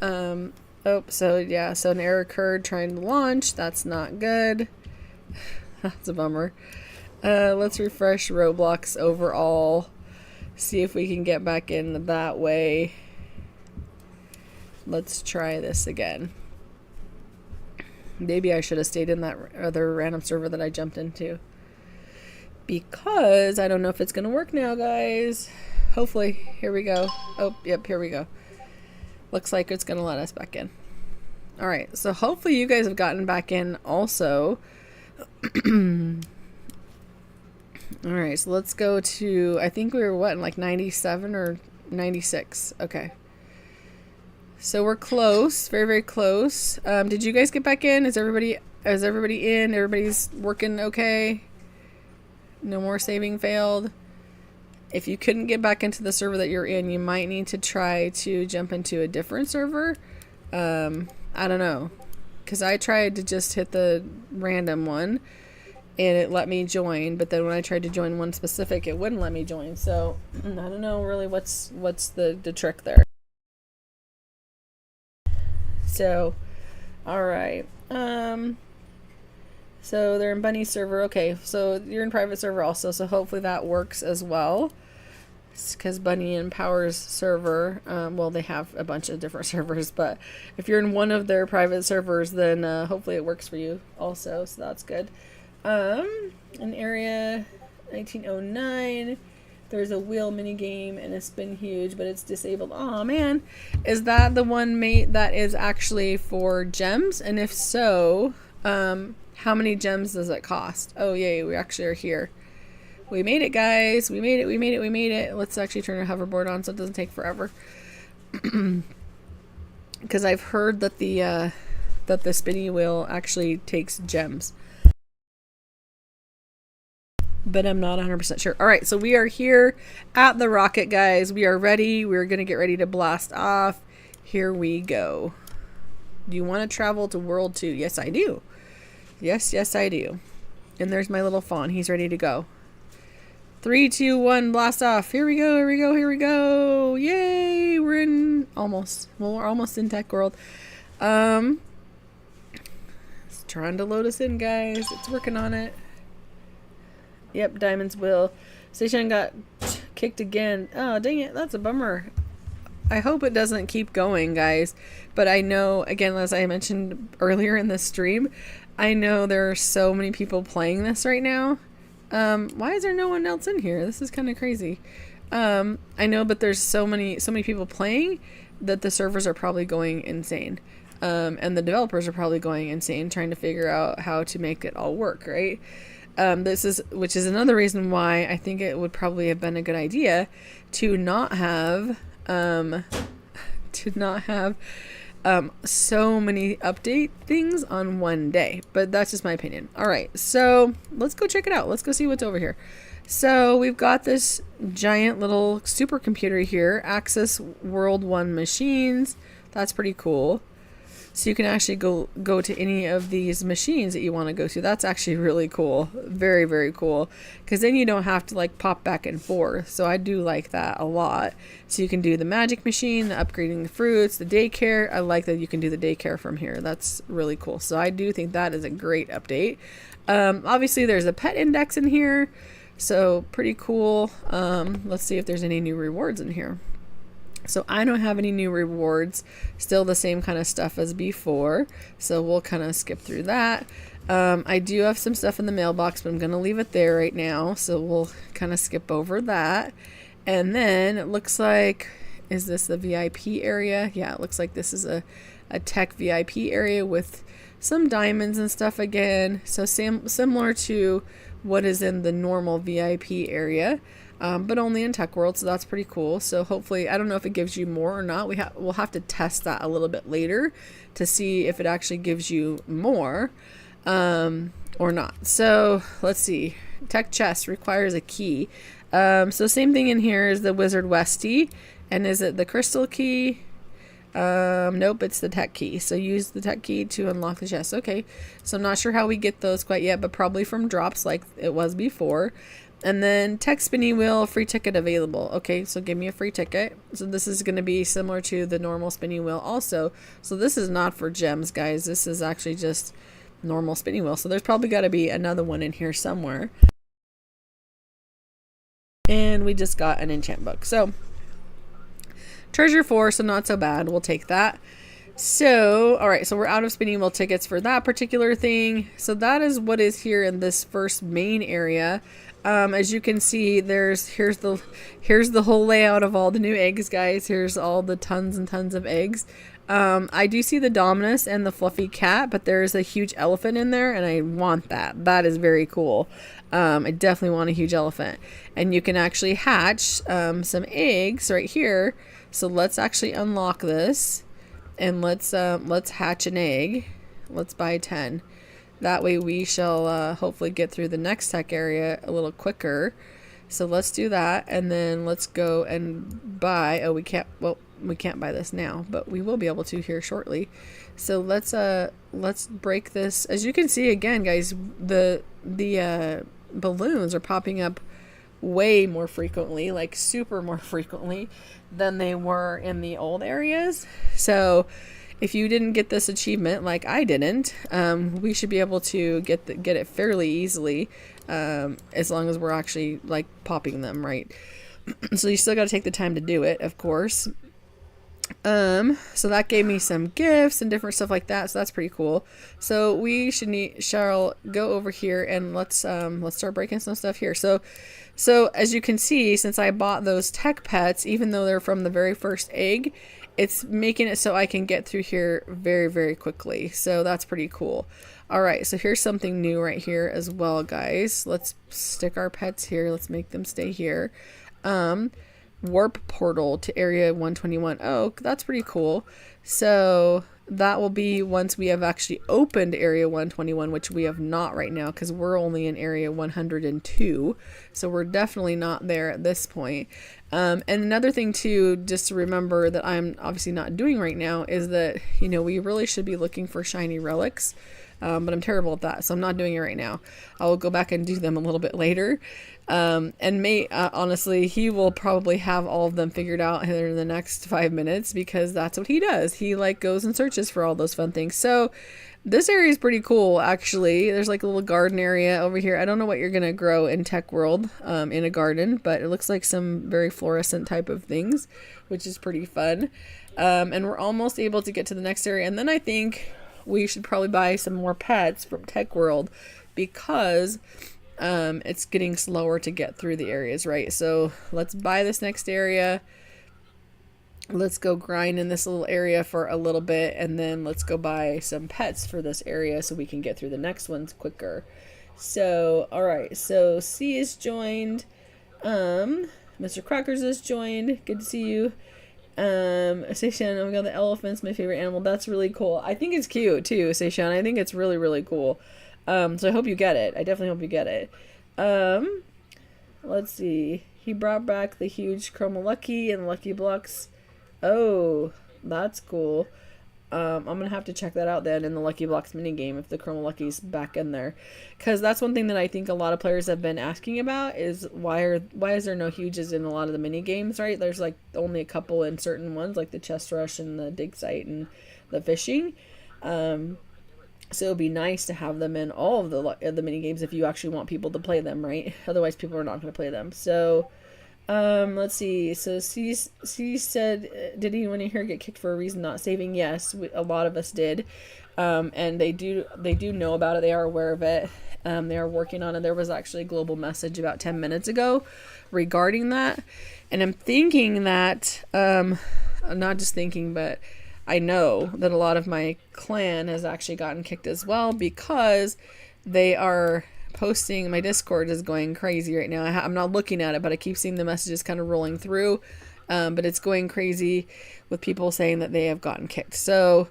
Oh, so yeah, so an error occurred trying to launch. That's not good. That's a bummer. Let's refresh Roblox overall. See if we can get back in that way. Let's try this again. Maybe I should have stayed in that other random server that I jumped into. Because I don't know if it's going to work now, guys. Hopefully. Here we go. Oh, yep, here we go. Looks like it's going to let us back in. Alright, so hopefully you guys have gotten back in also. Alright, so let's go to, I think we were what, in like 97 or 96? Okay. So we're close, very, very close. Did you guys get back in? Is everybody in? Everybody's working okay? No more saving failed? If you couldn't get back into the server that you're in, you might need to try to jump into a different server. I don't know. Because I tried to just hit the random one and it let me join, but then when I tried to join one specific, it wouldn't let me join. So I don't know really what's the trick there. So, alright. So they're in Bunny's server. Okay, so you're in private server also, so hopefully that works as well. Because Bunny and Power's server, well, they have a bunch of different servers, but if you're in one of their private servers, then hopefully it works for you also, so that's good. In area 1909, there's a wheel minigame and a spin huge, but it's disabled. Oh man, is that the one that is actually for gems? And if so, how many gems does it cost? Oh yay, we actually are here. We made it, guys. We made it. Let's actually turn our hoverboard on so it doesn't take forever. Because I've heard that the spinny wheel actually takes gems. But I'm not 100% sure. Alright, so we are here at the rocket, guys. We are ready. We're going to get ready to blast off. Here we go. Do you want to travel to World 2? Yes, I do. Yes, I do. And there's my little fawn. He's ready to go. 3, 2, 1, blast off. Here we go. Yay! We're in almost. Well, we're almost in Tech World. It's trying to load us in, guys. It's working on it. Yep, Diamond's Will. Station got kicked again. Oh, dang it. That's a bummer. I hope it doesn't keep going, guys. But I know, again, as I mentioned earlier in the stream, I know there are so many people playing this right now. Why is there no one else in here? This is kind of crazy. I know, but there's so many people playing that the servers are probably going insane. And the developers are probably going insane trying to figure out how to make it all work, right? Which is another reason why I think it would probably have been a good idea to not have so many update things on one day, but that's just my opinion. All right, so let's go check it out. Let's go see what's over here. So we've got this giant little supercomputer here, Access World 1 machines. That's pretty cool. So you can actually go to any of these machines that you want to go to. That's actually really cool. Very, very cool. Because then you don't have to like pop back and forth. So I do like that a lot. So you can do the magic machine, the upgrading the fruits, the daycare. I like that you can do the daycare from here. That's really cool. So I do think that is a great update. Obviously there's a pet index in here. So pretty cool. Let's see if there's any new rewards in here. So I don't have any new rewards, still the same kind of stuff as before, so we'll kind of skip through that. I do have some stuff in the mailbox, but I'm going to leave it there right now, so we'll kind of skip over that. And then it looks like, is this the VIP area? Yeah, it looks like this is a tech VIP area with some diamonds and stuff again, so similar to what is in the normal VIP area. But only in Tech World, so that's pretty cool. So hopefully, I don't know if it gives you more or not. We'll have to test that a little bit later to see if it actually gives you more or not. So let's see. tech chest requires a key. So same thing in here is the Wizard Westie. And is it the crystal key? Nope, it's the tech key. So use the tech key to unlock the chest. Okay, so I'm not sure how we get those quite yet, but probably from drops like it was before. And then tech spinny wheel, free ticket available. Okay, so give me a free ticket. So this is going to be similar to the normal spinning wheel also. So this is not for gems, guys. This is actually just normal spinning wheel. So there's probably got to be another one in here somewhere. And we just got an enchant book. So treasure 4, so not so bad. We'll take that. So, all right, so we're out of spinning wheel tickets for that particular thing. So that is what is here in this first main area. As you can see, here's the whole layout of all the new eggs, guys. Here's all the tons and tons of eggs. I do see the Dominus and the fluffy cat, but there's a huge elephant in there, and I want that. That is very cool. I definitely want a huge elephant. And you can actually hatch some eggs right here. So let's actually unlock this, and let's hatch an egg. Let's buy 10. That way we shall hopefully get through the next tech area a little quicker. So let's do that, and then let's go and buy. Oh, we can't buy this now, but we will be able to here shortly. So let's break this. As you can see again, guys, the balloons are popping up way more frequently, like super more frequently than they were in the old areas. So if you didn't get this achievement like I didn't, we should be able to get it fairly easily, as long as we're actually like popping them, right? So you still got to take the time to do it, of course. So that gave me some gifts and different stuff like that, so that's pretty cool. So we shall go over here and let's start breaking some stuff here. So as you can see, since I bought those tech pets, even though they're from the very first egg, it's making it so I can get through here very, very quickly. So that's pretty cool. All right, so here's something new right here as well, guys. Let's stick our pets here. Let's make them stay here. Warp portal to area 121. Oh, that's pretty cool. So that will be once we have actually opened area 121, which we have not right now because we're only in area 102. So we're definitely not there at this point. And another thing too, just to remember that I'm obviously not doing right now, is that, we really should be looking for shiny relics. But I'm terrible at that, so I'm not doing it right now. I will go back and do them a little bit later. And honestly, he will probably have all of them figured out here in the next 5 minutes, because that's what he does. He goes and searches for all those fun things. So this area is pretty cool, actually. There's like a little garden area over here. I don't know what you're gonna grow in Tech World in a garden, but it looks like some very fluorescent type of things, which is pretty fun. And we're almost able to get to the next area, and then I think we should probably buy some more pets from Tech World, because it's getting slower to get through the areas, right? So let's buy this next area. Let's go grind in this little area for a little bit, and then let's go buy some pets for this area so we can get through the next ones quicker. So, all right, so C is joined. Mr. Crackers is joined. Good to see you. Seishan, oh my god, the elephant's my favorite animal. That's really cool. I think it's cute too, Seishan. I think it's really, really cool. So I hope you get it. I definitely hope you get it. Let's see. He brought back the huge Chroma Lucky and Lucky Blocks. Oh, that's cool. I'm gonna have to check that out then in the Lucky Blocks minigame, if the Chroma Lucky's back in there, because that's one thing that I think a lot of players have been asking about, is why is there no huges in a lot of the mini games, right? There's like only a couple in certain ones, like the chest rush and the dig site and the fishing. So it'd be nice to have them in all of the mini games if you actually want people to play them, right? Otherwise people are not going to play them. So let's see. So C said, did anyone in here get kicked for a reason not saving? Yes, a lot of us did. And they do know about it. They are aware of it. They are working on it. There was actually a global message about 10 minutes ago regarding that. And I'm thinking that, not just thinking, but I know that a lot of my clan has actually gotten kicked as well, because they are posting. My Discord is going crazy right now. I'm not looking at it, but I keep seeing the messages kind of rolling through. But it's going crazy with people saying that they have gotten kicked. So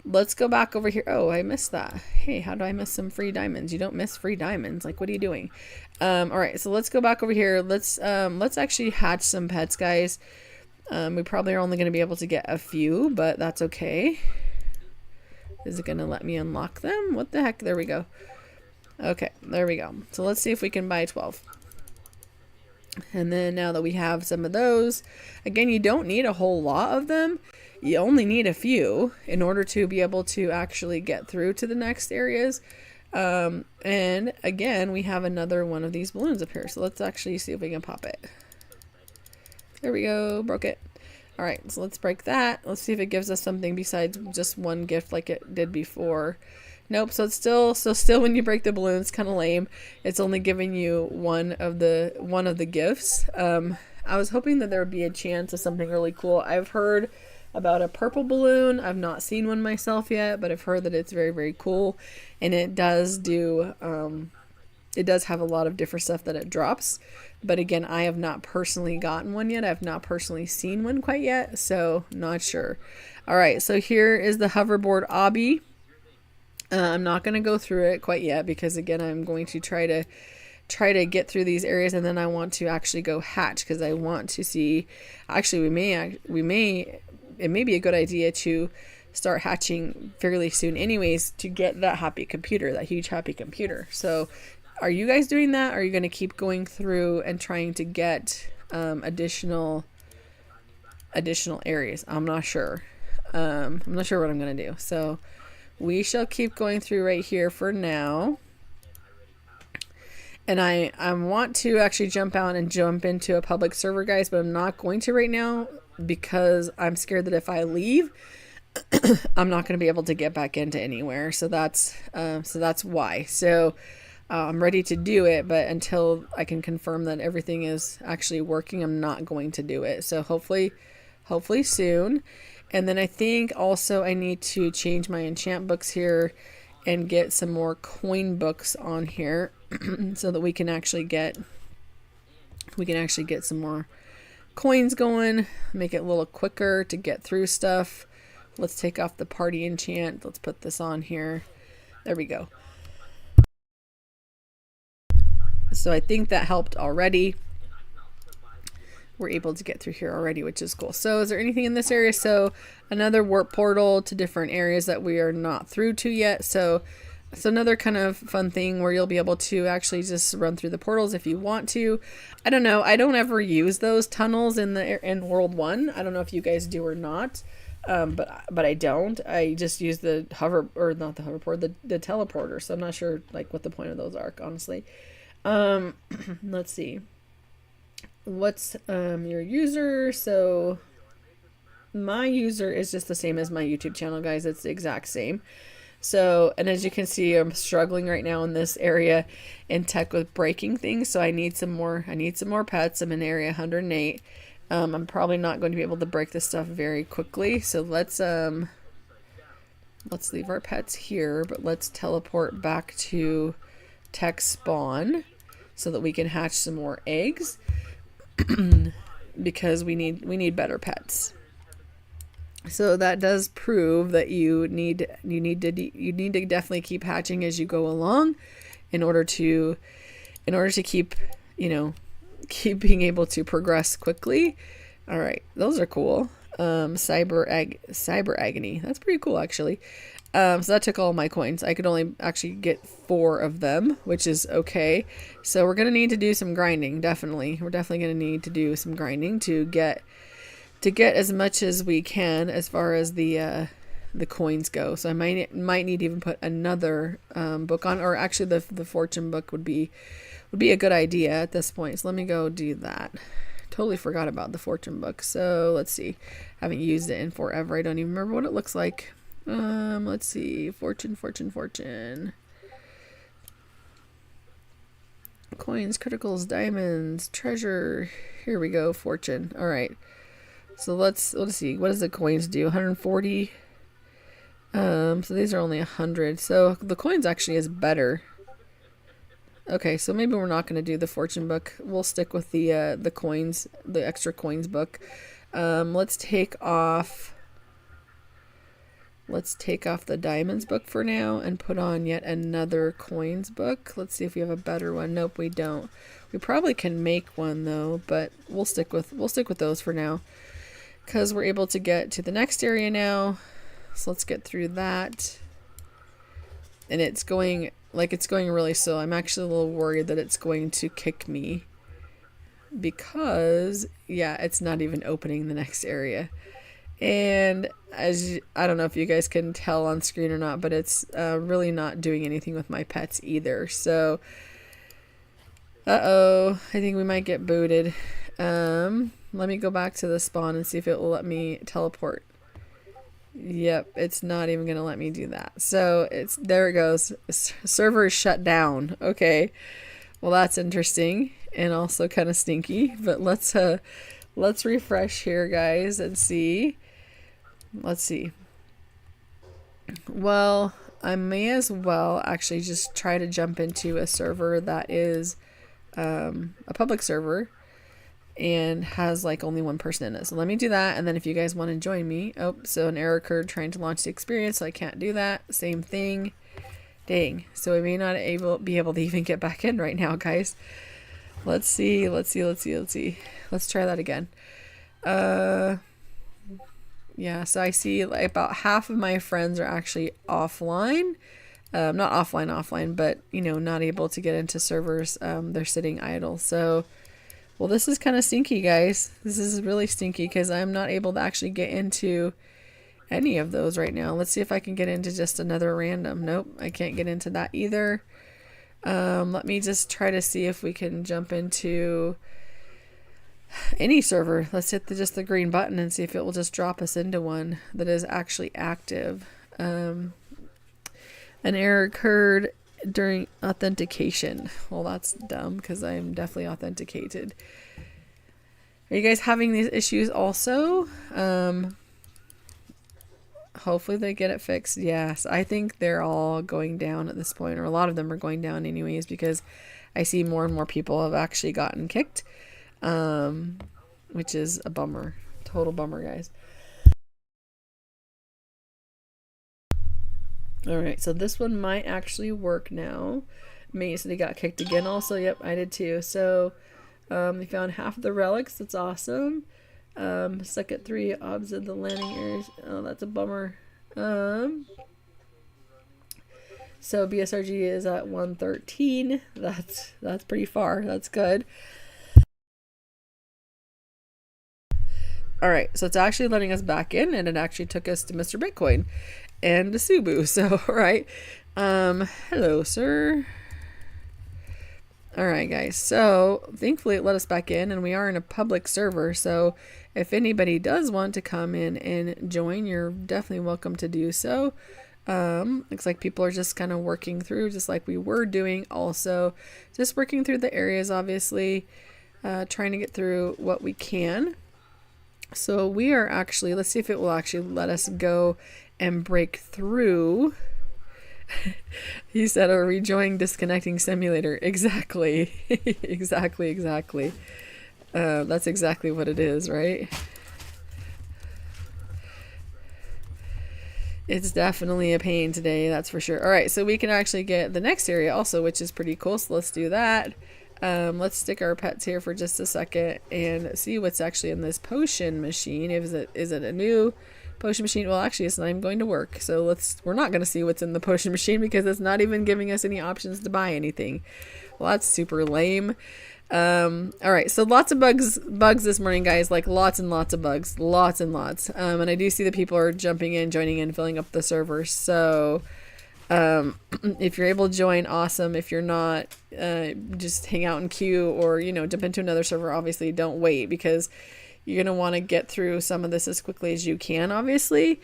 let's go back over here. Oh, I missed that. Hey, how do I miss some free diamonds? You don't miss free diamonds. Like, what are you doing? All right, so let's go back over here. Let's actually hatch some pets, guys. We probably are only going to be able to get a few, but that's okay. Is it going to let me unlock them? What the heck? There we go. Okay, there we go. So let's see if we can buy 12. And then now that we have some of those, again, you don't need a whole lot of them. You only need a few in order to be able to actually get through to the next areas. And again, we have another one of these balloons up here. So let's actually see if we can pop it. There we go. Broke it. All right, so let's break that. Let's see if it gives us something besides just one gift like it did before. Nope, so it's still when you break the balloon, it's kind of lame. It's only giving you one of the gifts. I was hoping that there would be a chance of something really cool. I've heard about a purple balloon. I've not seen one myself yet, but I've heard that it's very, very cool, and it does have a lot of different stuff that it drops. But again, I have not personally gotten one yet. I've not personally seen one quite yet, so not sure. All right, so here is the hoverboard obby. I'm not going to go through it quite yet because again, I'm going to try to get through these areas, and then I want to actually go hatch because I want to see. Actually, it may be a good idea to start hatching fairly soon, anyways, to get that huge happy computer. So, are you guys doing that? Or are you going to keep going through and trying to get additional areas? I'm not sure. I'm not sure what I'm going to do. So we shall keep going through right here for now. And I want to actually jump into a public server, guys, but I'm not going to right now because I'm scared that if I leave, I'm not going to be able to get back into anywhere. So that's why. So I'm ready to do it, but until I can confirm that everything is actually working, I'm not going to do it. So hopefully soon. And then I think also I need to change my enchant books here and get some more coin books on here so that we can actually get some more coins going, make it a little quicker to get through stuff. Let's take off the party enchant. Let's put this on here. There we go. So I think that helped already. We're able to get through here already, which is cool. So is there anything in this area? So another warp portal to different areas that we are not through to yet. So it's another kind of fun thing where you'll be able to actually just run through the portals if you want to. I don't know. I don't ever use those tunnels in World 1. I don't know if you guys do or not. But I don't. I just use the the teleporter. So I'm not sure like what the point of those are, honestly. Let's see. What's your user? So my user is just the same as my YouTube channel, guys. It's the exact same. So, and as you can see, I'm struggling right now in this area in tech with breaking things. So I need some more pets. I'm in area 108. I'm probably not going to be able to break this stuff very quickly. So let's leave our pets here, but let's teleport back to tech spawn so that we can hatch some more eggs because we need better pets. So that does prove that you need to definitely keep hatching as you go along in order to keep being able to progress quickly. All right, those are cool. Cyber agony. That's pretty cool, actually. So that took all my coins. I could only actually get 4 of them, which is okay. So we're gonna need to do some grinding. Definitely, we're definitely gonna need to do some grinding to get as much as we can as far as the coins go. So I might need to even put another book on, or actually the fortune book would be a good idea at this point. So let me go do that. Totally forgot about the fortune book. So let's see. Haven't used it in forever. I don't even remember what it looks like. Let's see. Fortune. Coins, criticals, diamonds, treasure. Here we go. Fortune. All right. So let's see. What does the coins do? 140. So these are only 100. So the coins actually is better. Okay, so maybe we're not going to do the fortune book. We'll stick with the coins, the extra coins book. Let's take off Let's take off the diamonds book for now and put on yet another coins book. Let's see if we have a better one. Nope, we don't. We probably can make one though, but we'll stick with those for now, because we're able to get to the next area now. So let's get through that. And it's going really slow. I'm actually a little worried that it's going to kick me, because yeah, it's not even opening the next area. And I don't know if you guys can tell on screen or not, but it's really not doing anything with my pets either. So I think we might get booted. Let me go back to the spawn and see if it will let me teleport. Yep, it's not even gonna let me do that. So there it goes. Server is shut down. Okay, well that's interesting and also kind of stinky. But let's refresh here, guys, and see. Let's see. Well, I may as well actually just try to jump into a server that is a public server and has like only one person in it. So let me do that, and then if you guys want to join me. Oh, so an error occurred trying to launch the experience, so I can't do that. Same thing. Dang. So I may not be able to even get back in right now, guys. Let's see. Let's try that again. Yeah, so I see like about half of my friends are actually offline. Not offline, but you know, not able to get into servers. They're sitting idle. So, well, this is kind of stinky, guys. This is really stinky because I'm not able to actually get into any of those right now. Let's see if I can get into just another random. Nope, I can't get into that either. Let me just try to see if we can jump into any server. Let's hit just the green button and see if it will just drop us into one that is actually active. An error occurred during authentication. Well, that's dumb because I am definitely authenticated. Are you guys having these issues also? Hopefully they get it fixed. Yes, I think they're all going down at this point, or a lot of them are going down anyways, because I see more and more people have actually gotten kicked. Which is a bummer. Total bummer, guys. Alright, so this one might actually work now. May said he got kicked again also. Yep, I did too. So, they found half of the relics. That's awesome. Stuck at 3 obs of the landing areas. Oh, that's a bummer. So BSRG is at 113. That's pretty far. That's good. Alright, so it's actually letting us back in, and it actually took us to Mr. Bitcoin and to Subu. So, alright. Hello, sir. Alright, guys. So, thankfully it let us back in, and we are in a public server. So, if anybody does want to come in and join, you're definitely welcome to do so. Looks like people are just kind of working through, just like we were doing also. Just working through the areas, obviously. Trying to get through what we can. So we are actually, let's see if it will actually let us go and break through. He said, "Are we joining disconnecting simulator?" Exactly. exactly. That's exactly what it is, right? It's definitely a pain today, that's for sure. Alright, so we can actually get the next area also, which is pretty cool. So let's do that. Let's stick our pets here for just a second and see what's actually in this potion machine. Is it a new potion machine? Well, actually, it's not even going to work. So we're not going to see what's in the potion machine because it's not even giving us any options to buy anything. Well, that's super lame. Alright, so lots of bugs this morning, guys. Like lots and lots of bugs. Lots and lots. And I do see that people are jumping in, joining in, filling up the server. So if you're able to join, awesome. If you're not, just hang out in queue, or you know, jump into another server. Obviously don't wait, because you're gonna want to get through some of this as quickly as you can, obviously.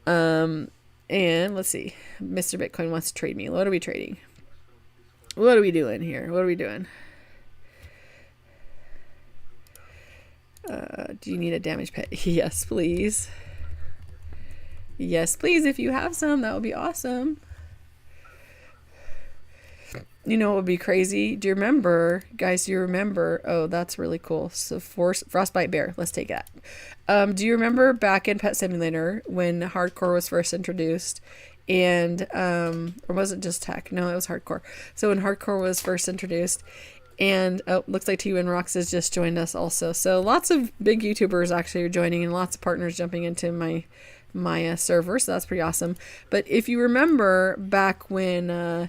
And let's see, Mr. Bitcoin wants to trade me. What are we trading? What are we doing here? What are we doing? Do you need a damaged pet? Yes, please. Yes, please. If you have some, that would be awesome. You know what would be crazy? Do you remember, guys? Do you remember? Oh, that's really cool. So, Frostbite Bear. Let's take that. Do you remember back in Pet Simulator when hardcore was first introduced? And, or was it just tech? No, it was hardcore. So, when hardcore was first introduced, and oh, looks like T-Win Rocks has just joined us also. So, lots of big YouTubers actually are joining, and lots of partners jumping into my server. So, that's pretty awesome. But if you remember back when,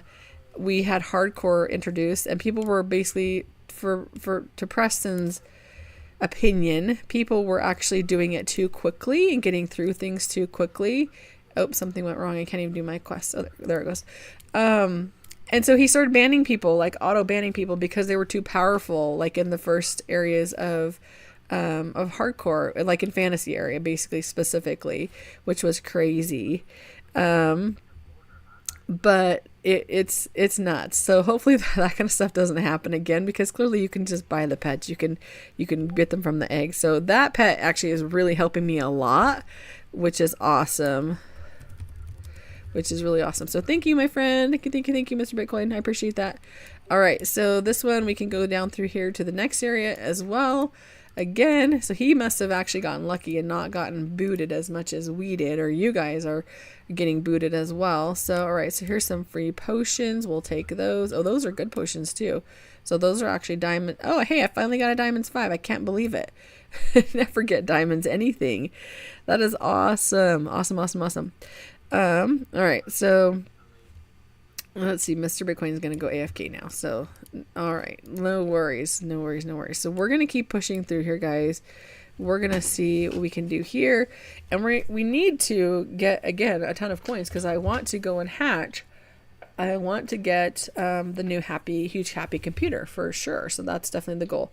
we had hardcore introduced, and people were basically to Preston's opinion, people were actually doing it too quickly and getting through things too quickly. Oh, something went wrong. I can't even do my quest. Oh, there it goes. And so he started banning people, like auto banning people, because they were too powerful, like in the first areas of hardcore, like in fantasy area, basically, specifically, which was crazy. But it's nuts. So hopefully that kind of stuff doesn't happen again, because clearly you can just buy the pets. You can get them from the egg. So that pet actually is really helping me a lot, which is awesome. Which is really awesome. So thank you, my friend. Thank you, Mr. Bitcoin. I appreciate that. All right, so this one we can go down through here to the next area as well. Again, so he must have actually gotten lucky and not gotten booted as much as we did, or you guys are getting booted as well. So, all right, so here's some free potions. We'll take those. Oh, those are good potions too. So those are actually diamond. Oh, hey, I finally got a diamonds 5. I can't believe it. Never get diamonds anything. That is awesome. Awesome. All right, so let's see. Mr. Bitcoin is going to go AFK now. So, all right. No worries. So we're going to keep pushing through here, guys. We're going to see what we can do here. And we need to get, again, a ton of coins, because I want to go and hatch. I want to get the new huge happy computer for sure. So that's definitely the goal.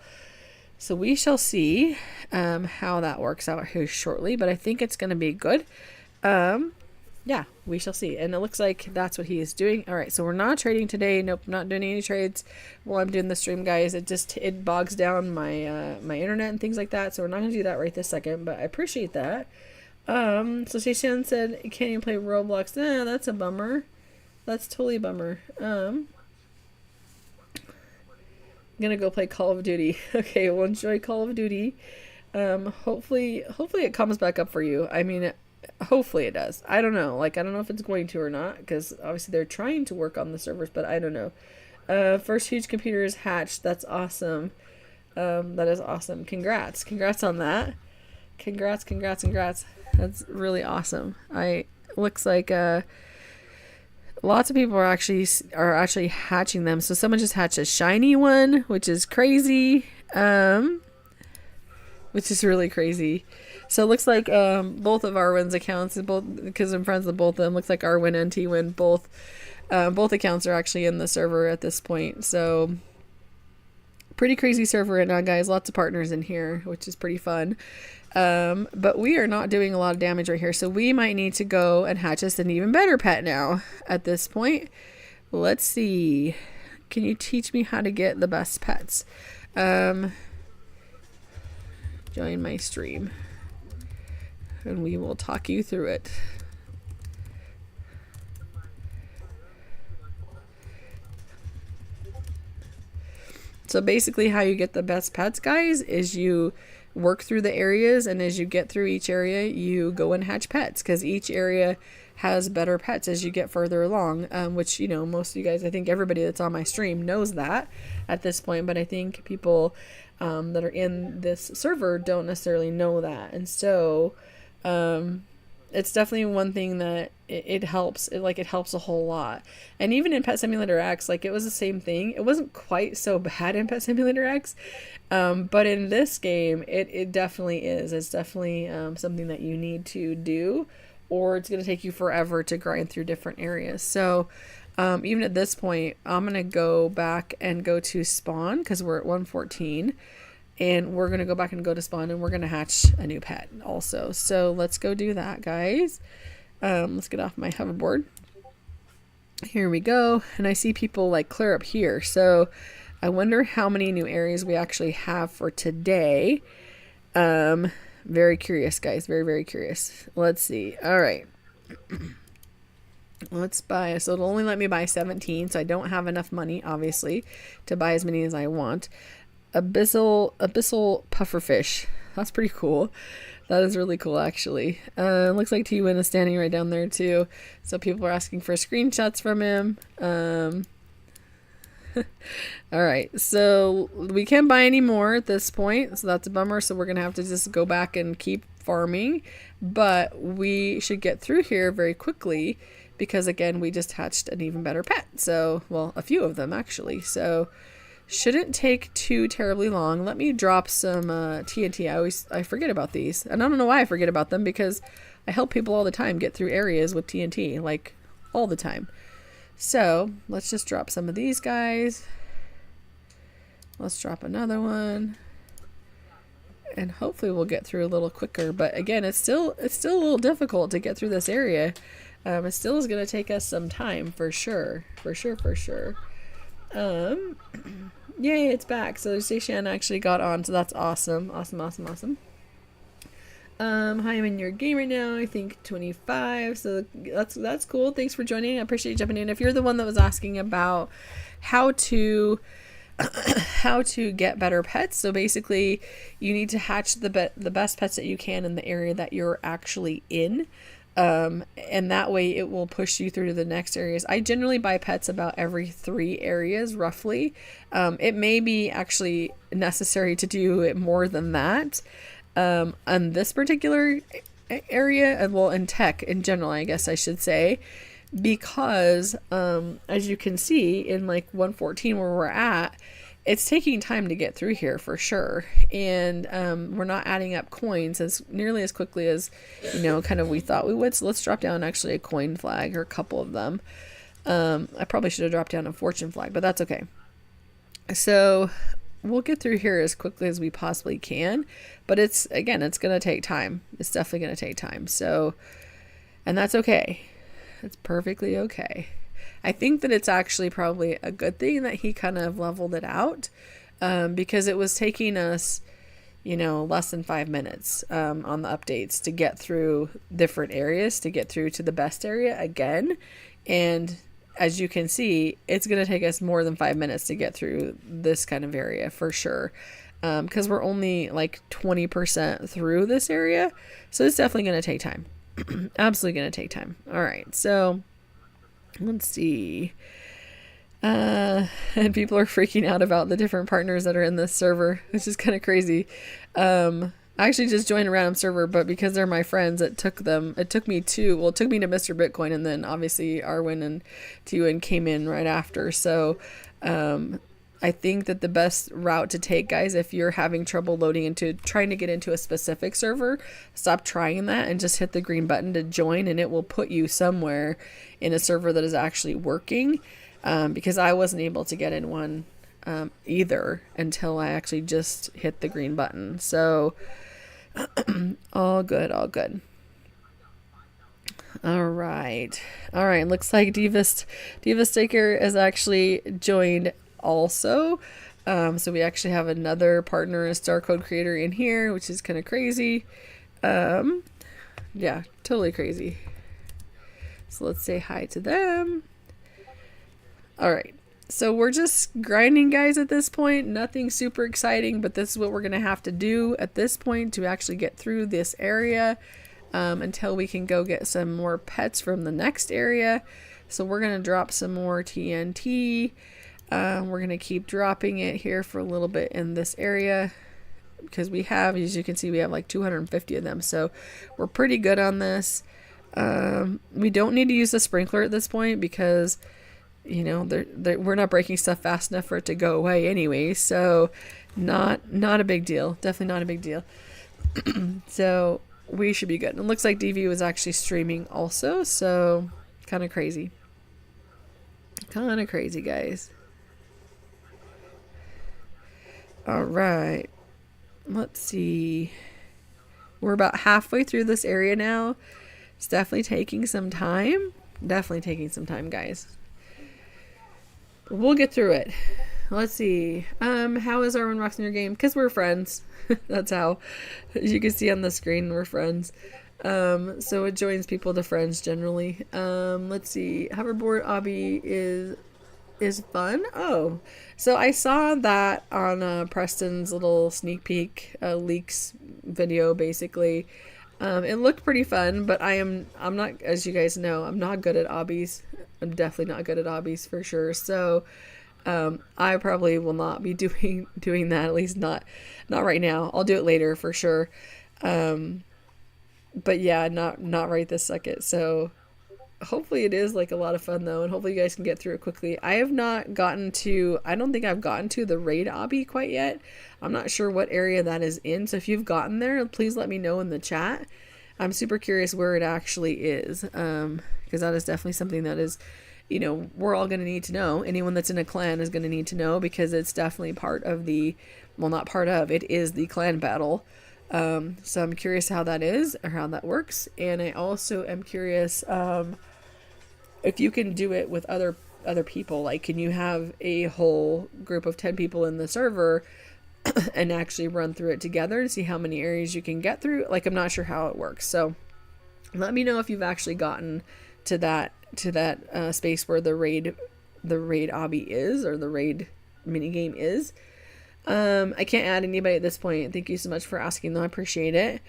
So we shall see how that works out here shortly. But I think it's going to be good. Yeah, we shall see. And it looks like that's what he is doing. All right, so we're not trading today. Nope, not doing any trades while I'm doing the stream, guys. It bogs down my my internet and things like that. So we're not going to do that right this second, but I appreciate that. So Shishan said, can't even play Roblox. Nah, that's a bummer. That's totally a bummer. I'm going to go play Call of Duty. Okay, well, enjoy Call of Duty. Hopefully it comes back up for you. I mean, hopefully it does. I don't know. Like, I don't know if it's going to or not, because obviously they're trying to work on the servers, but I don't know. First huge computer is hatched. That's awesome. That is awesome. Congrats on that. Congrats. That's really awesome. Looks like lots of people are actually hatching them. So someone just hatched a shiny one, which is crazy. Which is really crazy. So it looks like both of Arwen's accounts, because I'm friends with both of them, looks like Arwen and T-Win, both accounts are actually in the server at this point. So pretty crazy server right now, guys. Lots of partners in here, which is pretty fun. But we are not doing a lot of damage right here, so we might need to go and hatch us an even better pet now at this point. Let's see. Can you teach me how to get the best pets? Join my stream and we will talk you through it. So basically how you get the best pets, guys, is you work through the areas, and as you get through each area, you go and hatch pets, because each area has better pets as you get further along, which, you know, most of you guys, I think everybody that's on my stream knows that at this point, but I think people that are in this server don't necessarily know that. And so it's definitely one thing that it helps. It helps a whole lot. And even in Pet Simulator X, like, it was the same thing. It wasn't quite so bad in Pet Simulator X, but in this game, it definitely is. It's definitely something that you need to do, or it's going to take you forever to grind through different areas. So even at this point, I'm going to go back and go to spawn, because we're at 114. And we're going to go back and go to spawn, and we're going to hatch a new pet also. So let's go do that, guys. Let's get off my hoverboard. Here we go. And I see people like clear up here. So I wonder how many new areas we actually have for today. Very curious, guys. Very, very curious. Let's see. All right. Let's buy, so it'll only let me buy 17, so I don't have enough money, obviously, to buy as many as I want. Abyssal pufferfish. That's pretty cool. That is really cool, actually. Looks like T-Win is standing right down there, too. So people are asking for screenshots from him. Alright, so we can't buy any more at this point, so that's a bummer. So we're going to have to just go back and keep farming. But we should get through here very quickly because, again, we just hatched an even better pet. So, well, a few of them, actually. So, shouldn't take too terribly long. Let me drop some TNT. I forget about these. And I don't know why I forget about them because I help people all the time get through areas with TNT, like all the time. So let's just drop some of these guys. Let's drop another one. And hopefully we'll get through a little quicker. But again, it's still a little difficult to get through this area. It still is going to take us some time for sure. For sure. Yay, it's back. So Station actually got on, so that's awesome. Awesome. Hi, I'm in your game right now. I think 25. So that's cool. Thanks for joining. I appreciate you jumping in. If you're the one that was asking about how to get better pets, so basically you need to hatch the best pets that you can in the area that you're actually in. And that way it will push you through to the next areas. I generally buy pets about every 3 areas, roughly. It may be actually necessary to do it more than that. On this particular area, well, in tech in general, I guess I should say, because, as you can see in like 114 where we're at, it's taking time to get through here for sure. And, we're not adding up coins as nearly as quickly as, kind of we thought we would. So let's drop down actually a coin flag or a couple of them. I probably should have dropped down a fortune flag, but that's okay. So we'll get through here as quickly as we possibly can, but it's going to take time. It's definitely going to take time. So, and that's okay. It's perfectly okay. I think that it's actually probably a good thing that he kind of leveled it out, because it was taking us, less than 5 minutes, on the updates to get through different areas, to get through to the best area again. And as you can see, it's going to take us more than 5 minutes to get through this kind of area for sure. Because we're only like 20% through this area. So it's definitely going to take time. Absolutely going to take time. All right. So let's see. And people are freaking out about the different partners that are in this server, which is kind of crazy. I actually just joined a random server, but because they're my friends, it took me to Mr. Bitcoin, and then obviously Arwin and T-Win came in right after. So, I think that the best route to take, guys, if you're having trouble trying to get into a specific server, stop trying that and just hit the green button to join, and it will put you somewhere in a server that is actually working. Because I wasn't able to get in one, either until I actually just hit the green button. So, all good. All right. Looks like Devastaker is actually joined also. So we actually have another partner, a star code creator in here, which is kind of crazy. Yeah, totally crazy. So let's say hi to them. All right. So we're just grinding, guys, at this point. Nothing super exciting, but this is what we're going to have to do at this point to actually get through this area, until we can go get some more pets from the next area. So we're going to drop some more TNT. We're going to keep dropping it here for a little bit in this area because we have, as you can see, we have like 250 of them. So we're pretty good on this. We don't need to use the sprinkler at this point because we're not breaking stuff fast enough for it to go away anyway. So not a big deal. Definitely not a big deal. So we should be good. And it looks like DV was actually streaming also. So kind of crazy. Guys. All right. Let's see. We're about halfway through this area now. It's definitely taking some time. Guys. We'll get through it. Let's see. How is Arwen rocks in your game? Because we're friends. That's how. As you can see on the screen, we're friends. So it joins people to friends generally. Let's see. Hoverboard obby is fun. Oh, so I saw that on Preston's little sneak peek leaks video. Basically, it looked pretty fun, but I'm not, as you guys know, I'm not good at obbies. I'm definitely not good at obbies for sure. So I probably will not be doing that, at least not right now. I'll do it later for sure. But yeah, not right this second. So hopefully it is like a lot of fun though, and hopefully you guys can get through it quickly. I don't think I've gotten to the raid obby quite yet. I'm not sure what area that is in, so if you've gotten there, please let me know in the chat. I'm super curious where it actually is, because that is definitely something that is, we're all going to need to know. Anyone that's in a clan is going to need to know, because it's definitely part of not part of, it is the clan battle. So I'm curious how that is, or how that works. And I also am curious if you can do it with other people. Like, can you have a whole group of 10 people in the server and actually run through it together and see how many areas you can get through? Like, I'm not sure how it works. So let me know if you've actually gotten to that space where the raid obby is, or the raid mini game is. I can't add anybody at this point. Thank you so much for asking though. I appreciate it.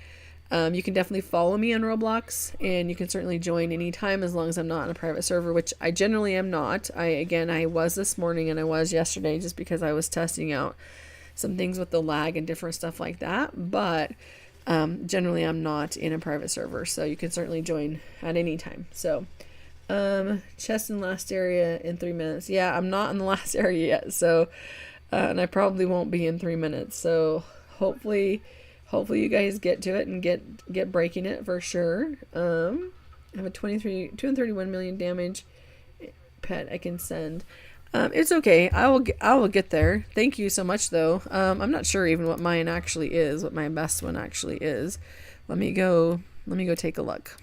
You can definitely follow me on Roblox, and you can certainly join anytime as long as I'm not in a private server, which I generally am not. I was this morning and I was yesterday, just because I was testing out some things with the lag and different stuff like that. But generally I'm not in a private server, so you can certainly join at any time. So chest in last area in 3 minutes. Yeah, I'm not in the last area yet, so and I probably won't be in 3 minutes. So hopefully you guys get to it and get breaking it for sure. I have a 231 million damage pet I can send. It's okay. I will get there. Thank you so much though. I'm not sure even what mine actually is, what my best one actually is. Let me go take a look.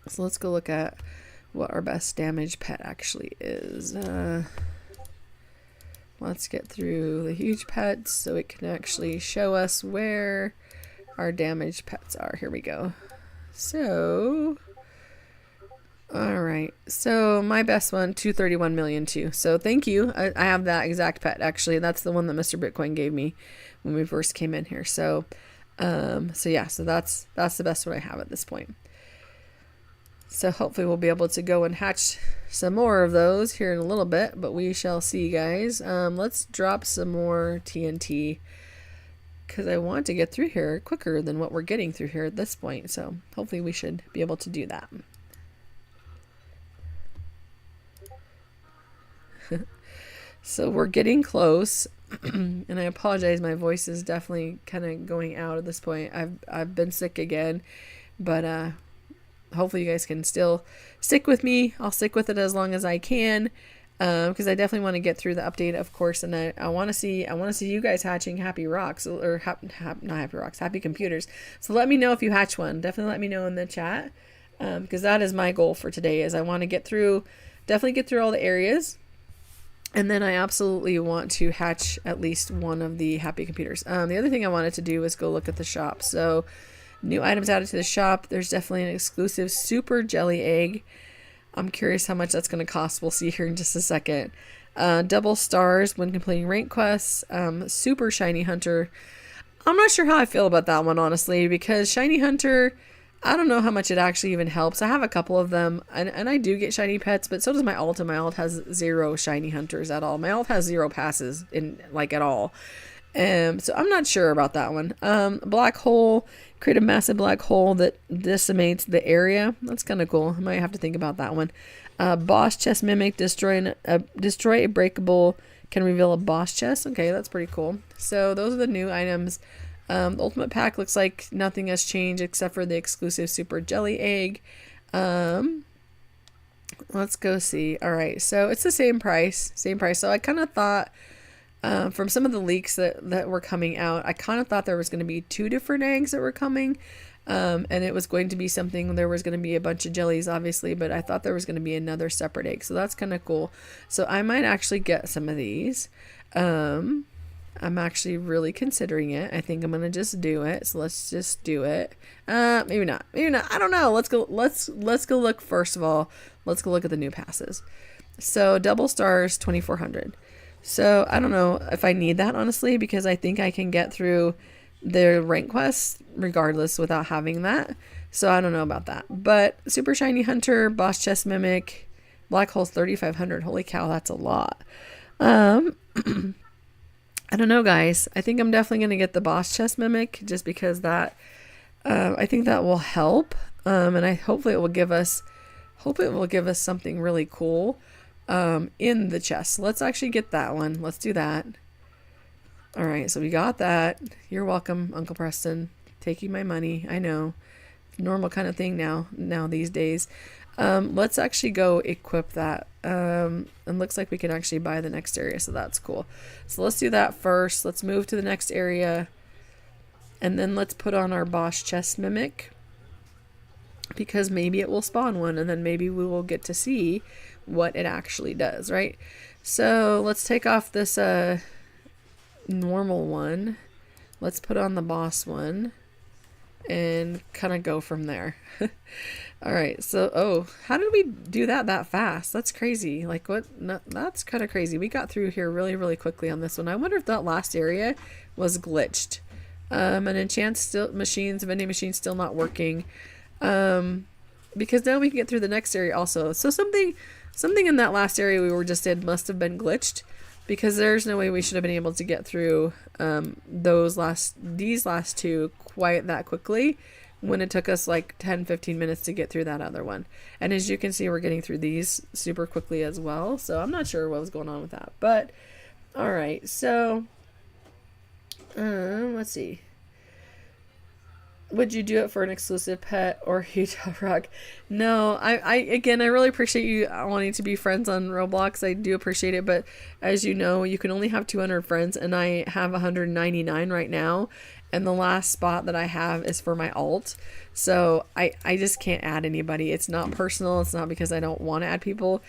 So let's go look at what our best damage pet actually is. Let's get through the huge pets so it can actually show us where our damaged pets are. Here we go. So, all right. So my best one, 231 million too. So thank you. I have that exact pet actually. That's the one that Mr. Bitcoin gave me when we first came in here. So, yeah. So that's the best one I have at this point. So hopefully we'll be able to go and hatch some more of those here in a little bit, but we shall see, guys. Let's drop some more TNT, because I want to get through here quicker than what we're getting through here at this point. So hopefully we should be able to do that. So we're getting close. And I apologize, my voice is definitely kind of going out at this point. I've been sick again, but hopefully you guys can still stick with me. I'll stick with it as long as I can, because I definitely want to get through the update, of course, and I want to see you guys hatching happy rocks, or not happy rocks, happy computers. So let me know if you hatch one. Definitely let me know in the chat, because that is my goal for today. Is I want to definitely get through all the areas, and then I absolutely want to hatch at least one of the happy computers. The other thing I wanted to do was go look at the shop. So new items added to the shop. There's definitely an exclusive super jelly egg. I'm curious how much that's going to cost. We'll see here in just a second. Double stars when completing rank quests. Super shiny hunter. I'm not sure how I feel about that one, honestly, because shiny hunter, I don't know how much it actually even helps. I have a couple of them, and I do get shiny pets, but so does my alt, and my alt has 0 shiny hunters at all. My alt has 0 passes at all. So I'm not sure about that one. Black hole. Create a massive black hole that decimates the area. That's kind of cool. I might have to think about that one. Boss chest mimic. Destroy a breakable. Can reveal a boss chest. Okay, that's pretty cool. So those are the new items. The ultimate pack looks like nothing has changed except for the exclusive super jelly egg. Let's go see. All right, so it's the same price. So I kind of thought, from some of the leaks that were coming out, I kind of thought there was going to be 2 different eggs that were coming, and it was going to be something, there was going to be a bunch of jellies obviously, but I thought there was going to be another separate egg, so that's kind of cool. So I might actually get some of these. I'm actually really considering it. I think I'm gonna just do it. So let's just do it. Maybe not. Maybe not. I don't know. Let's go. Let's go look. First of all, let's go look at the new passes. So double stars 2,400. So I don't know if I need that, honestly, because I think I can get through the rank quests regardless without having that. So I don't know about that. But super shiny hunter, boss chest mimic, black holes 3,500. Holy cow, that's a lot. I don't know, guys. I think I'm definitely going to get the boss chest mimic just because that, I think that will help. And hopefully it will give us something really cool, in the chest. Let's actually get that one. Let's do that. All right. So we got that. You're welcome, Uncle Preston. Taking my money. I know. Normal kind of thing now these days. Let's actually go equip that. And looks like we can actually buy the next area, so that's cool. So let's do that first. Let's move to the next area. And then let's put on our boss chest mimic, because maybe it will spawn one, and then maybe we will get to see what it actually does, right? So let's take off this normal one. Let's put on the boss one and kind of go from there. All right, so how did we do that fast? That's crazy. Like, what? No, that's kind of crazy. We got through here really, really quickly on this one. I wonder if that last area was glitched. And enchant vending machine still not working. Because now we can get through the next area also. So something in that last area we were just in must have been glitched, because there's no way we should have been able to get through these last two quite that quickly, when it took us like 10-15 minutes to get through that other one. And as you can see, we're getting through these super quickly as well. So I'm not sure what was going on with that. But all right, so let's see. Would you do it for an exclusive pet or Utah Rock? No, I really appreciate you wanting to be friends on Roblox. I do appreciate it, but as you know, you can only have 200 friends, and I have 199 right now, and the last spot that I have is for my alt. So I just can't add anybody. It's not personal. It's not because I don't want to add people.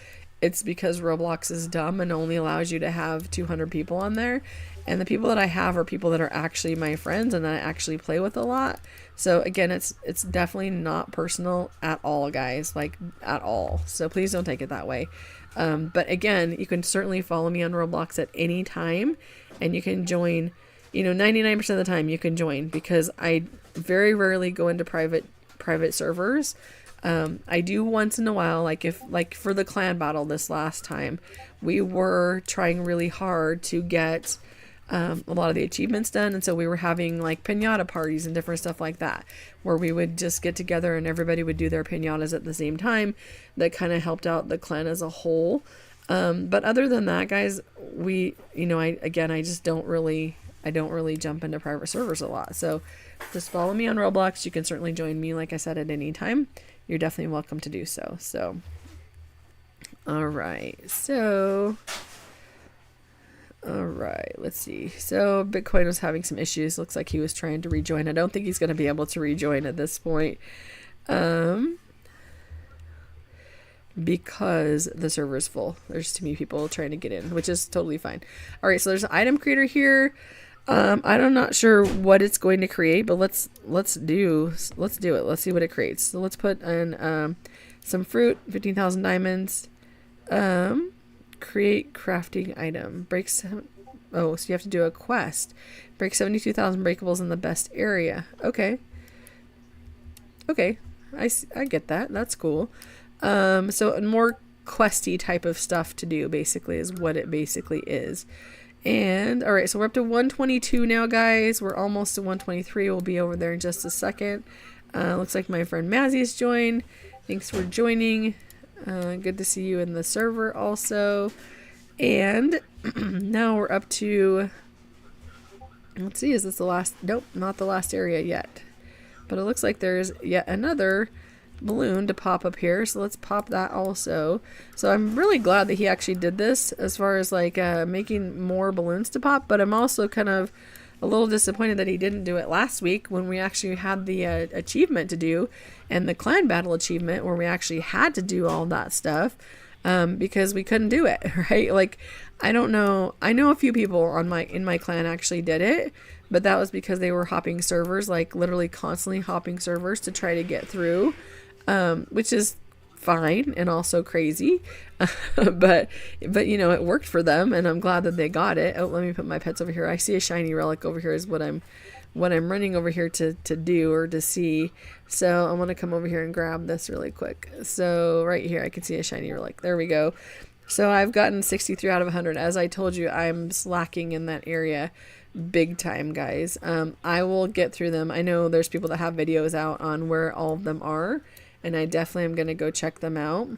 It's because Roblox is dumb and only allows you to have 200 people on there. And the people that I have are people that are actually my friends and that I actually play with a lot. So again, it's definitely not personal at all, guys, like at all. So please don't take it that way. But again, you can certainly follow me on Roblox at any time, and you can join, 99% of the time you can join, because I very rarely go into private servers. I do once in a while, like for the clan battle this last time, we were trying really hard to get a lot of the achievements done, and so we were having like pinata parties and different stuff like that, where we would just get together and everybody would do their pinatas at the same time. That kind of helped out the clan as a whole. But other than that, guys, I don't really jump into private servers a lot. So just follow me on Roblox. You can certainly join me, like I said, at any time. You're definitely welcome to do so. So, all right. Let's see. So Bitcoin was having some issues. Looks like he was trying to rejoin. I don't think he's going to be able to rejoin at this point, because the server is full. There's too many people trying to get in, which is totally fine. All right. So there's an item creator here. I'm not sure what it's going to create, but let's do it. Let's see what it creates. So let's put in some fruit, 15,000 diamonds. Create crafting item. So you have to do a quest. Break 72,000 breakables in the best area. Okay, I get that. That's cool. So a more questy type of stuff to do, basically, is what it basically is. And all right, so we're up to 122 now, guys. We're almost to 123. We'll be over there in just a second. Looks like my friend Mazzy's joined. Thanks for joining. Good to see you in the server also. And now we're up to, let's see, is this the last? Nope, not the last area yet. But it looks like there's yet another balloon to pop up here, so let's pop that also. So I'm really glad that he actually did this as far as like making more balloons to pop, but I'm also kind of a little disappointed that he didn't do it last week when we actually had the achievement to do, and the clan battle achievement where we actually had to do all that stuff. because we couldn't do it, right? Like, I don't know. I know a few people in my clan actually did it, but that was because they were hopping servers, like literally constantly hopping servers to try to get through, which is fine and also crazy. but you know, it worked for them, and I'm glad that they got it. Oh, let me put my pets over here. I see a shiny relic over here is what I'm running over here to do or to see. So I want to come over here and grab this really quick. So right here I can see a shiny relic. There we go. So I've gotten 63 out of 100. As I told you, I'm slacking in that area big time, guys. I will get through them. I know there's people that have videos out on where all of them are, and I definitely am going to go check them out.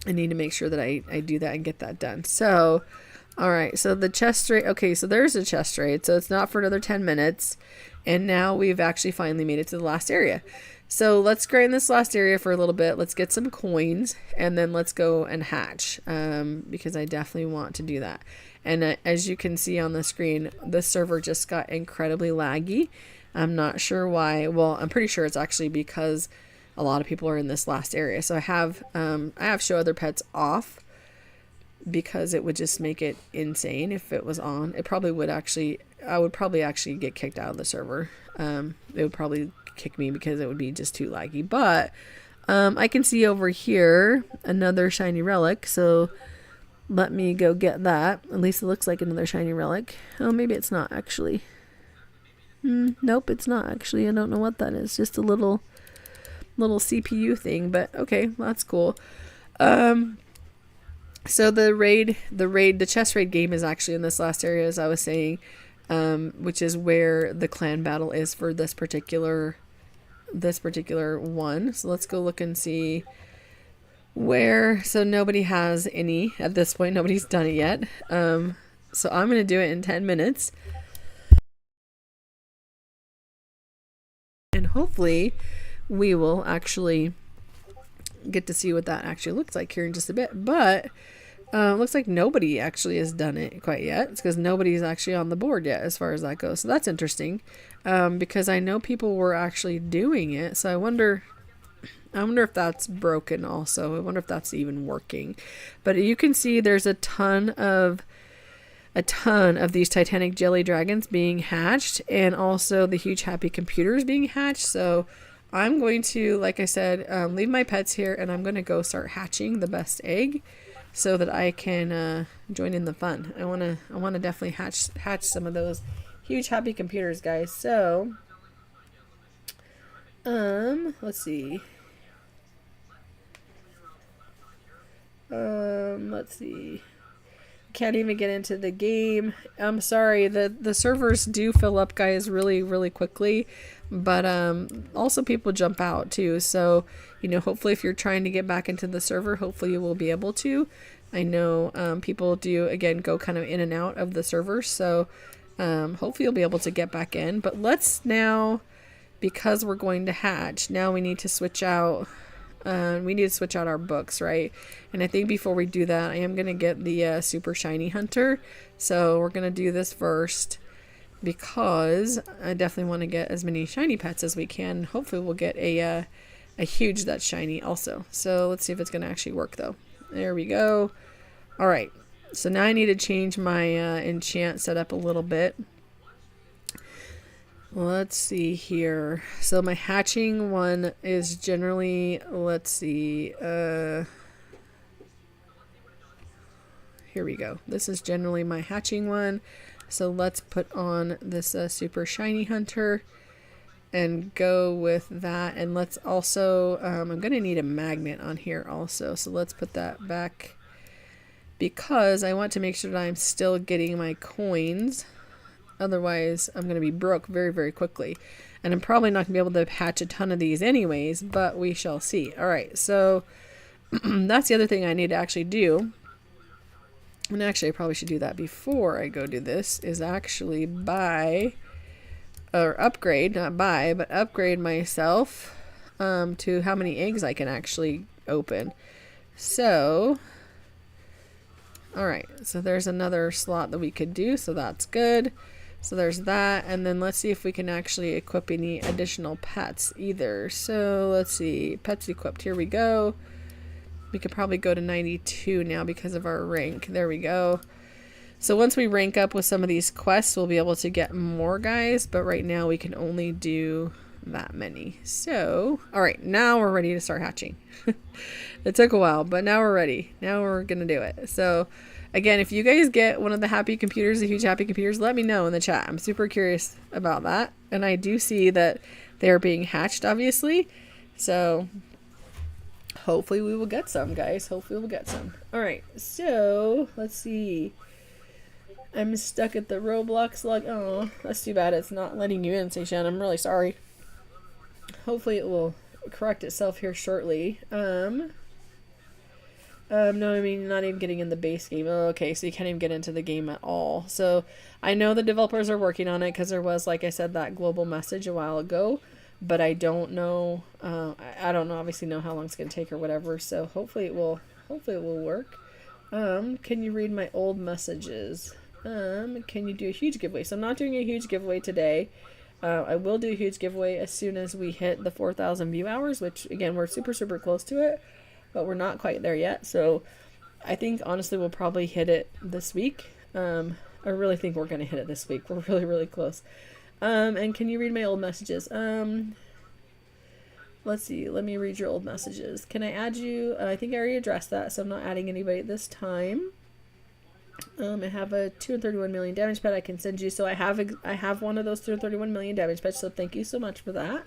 I need to make sure that I do that and get that done. So, all right. So the chest raid. Okay, so there's a chest raid. So it's not for another 10 minutes. And now we've actually finally made it to the last area. So let's grind this last area for a little bit. Let's get some coins, and then let's go and hatch, because I definitely want to do that. And as you can see on the screen, the server just got incredibly laggy. I'm not sure why. Well, I'm pretty sure it's actually because a lot of people are in this last area. So I have show other pets off, because it would just make it insane if it was on. It probably would actually, I would probably actually get kicked out of the server. It would probably kick me because it would be just too laggy. But I can see over here another shiny relic, so let me go get that. At least it looks like another shiny relic. Oh, maybe it's not actually. Nope, it's not actually. I don't know what that is. Just a little CPU thing, but okay, that's cool. So the chest raid game is actually in this last area, as I was saying, which is where the clan battle is for this particular one. So let's go look and see where. So nobody has any at this point. Nobody's done it yet. So I'm gonna do it in 10 minutes, and hopefully we will actually get to see what that actually looks like here in just a bit. But looks like nobody actually has done it quite yet. It's because nobody's actually on the board yet as far as that goes. So that's interesting, because I know people were actually doing it. So I wonder if that's broken also. I wonder if that's even working. But you can see there's a ton of these Titanic jelly dragons being hatched, and also the huge happy computers being hatched. So I'm going to, like I said, leave my pets here, and I'm going to go start hatching the best egg so that I can join in the fun. I want to definitely hatch some of those huge happy computers, guys. So let's see. Let's see. Can't even get into the game. I'm sorry, the servers do fill up, guys, really, really quickly. But also people jump out too. So, you know, hopefully if you're trying to get back into the server, hopefully you will be able to. I know people do, again, go kind of in and out of the server. So hopefully you'll be able to get back in. But let's now, because we're going to hatch, now we need to switch out. We need to switch out our books, right? And I think before we do that, I am going to get the super shiny hunter. So we're going to do this first, because I definitely want to get as many shiny pets as we can. Hopefully we'll get a huge that's shiny also. So let's see if it's going to actually work though. There we go. All right. So now I need to change my enchant setup a little bit. Let's see here. So my hatching one is generally, let's see, here we go. This is generally my hatching one. So let's put on this super shiny hunter and go with that. And let's also, I'm going to need a magnet on here also. So let's put that back, because I want to make sure that I'm still getting my coins. Otherwise, I'm going to be broke very, very quickly. And I'm probably not going to be able to hatch a ton of these anyways, but we shall see. All right, so that's the other thing I need to actually do. And actually, I probably should do that before I go do this, is actually buy, or upgrade, not buy, but upgrade myself to how many eggs I can actually open. So, all right, so there's another slot that we could do, so that's good. So there's that, and then let's see if we can actually equip any additional pets either. So let's see, pets equipped, here we go. We could probably go to 92 now because of our rank. There we go. So once we rank up with some of these quests, we'll be able to get more guys, but right now we can only do that many. So, all right, now we're ready to start hatching. It took a while, but now we're ready. Now we're going to do it. So, again, if you guys get one of the happy computers, the huge happy computers, let me know in the chat. I'm super curious about that. And I do see that they're being hatched, obviously. So, hopefully we will get some, guys. Hopefully we'll get some. All right, so let's see. I'm stuck at the Roblox log. Oh, that's too bad. It's not letting you in, Seishan. I'm really sorry. Hopefully it will correct itself here shortly. No, I mean, not even getting in the base game. Oh, okay, so you can't even get into the game at all. So I know the developers are working on it because there was, like I said, that global message a while ago. But I don't know. I don't obviously know how long it's going to take or whatever. So hopefully it will work. Can you read my old messages? Can you do a huge giveaway? So I'm not doing a huge giveaway today. I will do a huge giveaway as soon as we hit the 4,000 view hours, which again, we're super, super close to it, but we're not quite there yet. So I think honestly, we'll probably hit it this week. I really think we're going to hit it this week. We're really, really close. And can you read my old messages? Let's see. Let me read your old messages. Can I add you? I think I already addressed that, so I'm not adding anybody this time. I have a 231 million damage pet I can send you. So I have one of those 231 million damage pets. So thank you so much for that.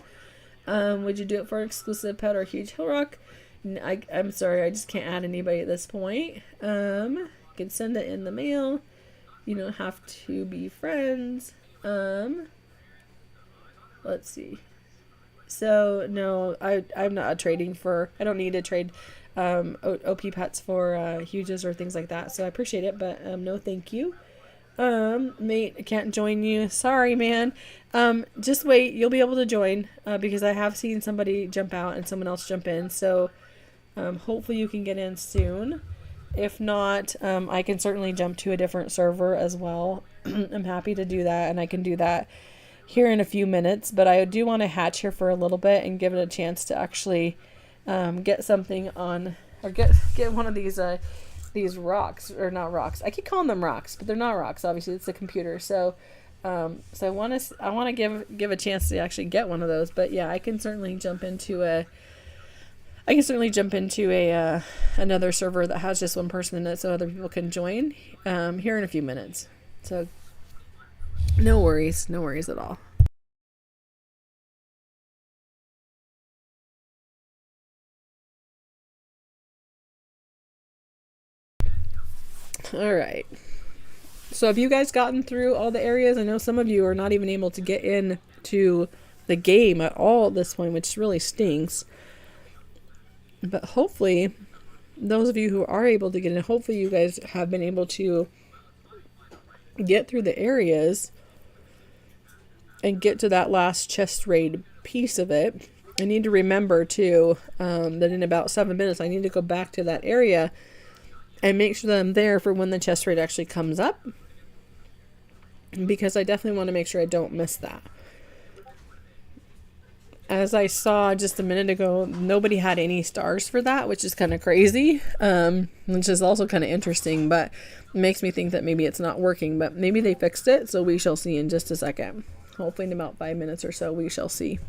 Would you do it for an exclusive pet or a huge hill rock? I'm sorry, I just can't add anybody at this point. You can send it in the mail. You don't have to be friends. Let's see. So no, I'm not trading for. I don't need to trade OP pets for huges or things like that. So I appreciate it, but no, thank you. Mate, I can't join you. Sorry, man. Just wait. You'll be able to join because I have seen somebody jump out and someone else jump in. So hopefully you can get in soon. If not, I can certainly jump to a different server as well. I'm happy to do that, and I can do that here in a few minutes. But I do want to hatch here for a little bit and give it a chance to actually get something on, or get one of these rocks, or not rocks. I keep calling them rocks, but they're not rocks. Obviously, it's a computer. So I want to give a chance to actually get one of those. But yeah, I can certainly jump into another server that has just one person in it, so other people can join here in a few minutes. So no worries at all. All right. So have you guys gotten through all the areas? I know some of you are not even able to get into the game at all at this point, which really stinks. But hopefully, those of you who are able to get in, hopefully you guys have been able to get through the areas and get to that last chest raid piece of it. I need to remember too that in about 7 minutes I need to go back to that area and make sure that I'm there for when the chest raid actually comes up, because I definitely want to make sure I don't miss that. As I saw just a minute ago, nobody had any stars for that, which is kind of crazy, which is also kind of interesting, but it makes me think that maybe it's not working, but maybe they fixed it, so we shall see in just a second. Hopefully in about 5 minutes or so, we shall see.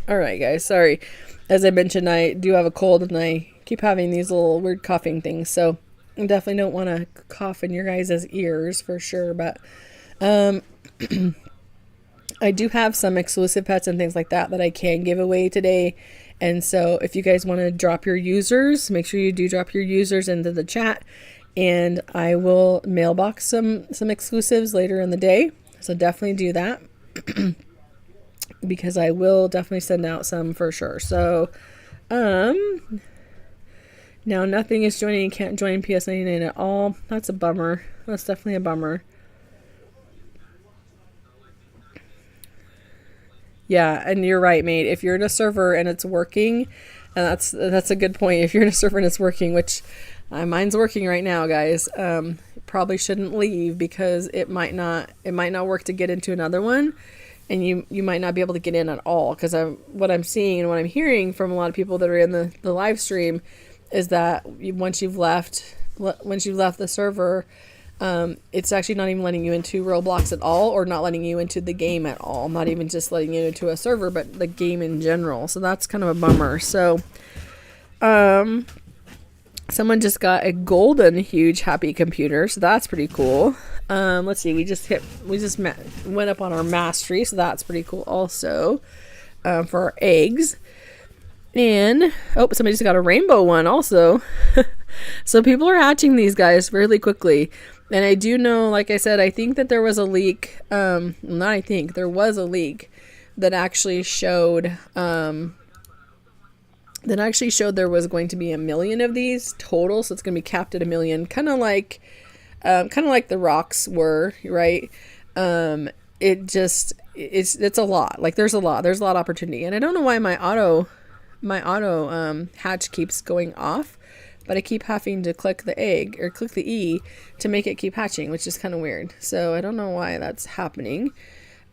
Alright guys, sorry. As I mentioned, I do have a cold and I keep having these little weird coughing things, so I definitely don't want to cough in your guys' ears for sure, but I do have some exclusive pets and things like that I can give away today. And so if you guys want to drop your users, make sure you do drop your users into the chat, and I will mailbox some exclusives later in the day. So definitely do that. Because I will definitely send out some for sure. So, Now nothing is joining. You can't join PS99 at all. That's a bummer. That's definitely a bummer. Yeah, and you're right, mate. If you're in a server and it's working, and that's a good point. If you're in a server and it's working, which mine's working right now, guys, probably shouldn't leave because it might not work to get into another one, and you might not be able to get in at all. Because what I'm seeing and what I'm hearing from a lot of people that are in the live stream is that once you've left the server, it's actually not even letting you into Roblox at all, or not letting you into the game at all. Not even just letting you into a server, but the game in general. So that's kind of a bummer. So, someone just got a golden huge happy computer, so that's pretty cool. Let's see, we just went up on our mastery, so that's pretty cool also, for our eggs. And somebody just got a rainbow one also. So people are hatching these guys really quickly. And I do know, like I said, I think that there was a leak. There was a leak that actually showed there was going to be 1 million of these total. So it's going to be capped at 1 million, kind of like the rocks were, right? It's a lot. Like there's a lot of opportunity, and I don't know why my auto hatch keeps going off, but I keep having to click the E to make it keep hatching, which is kind of weird. So I don't know why that's happening.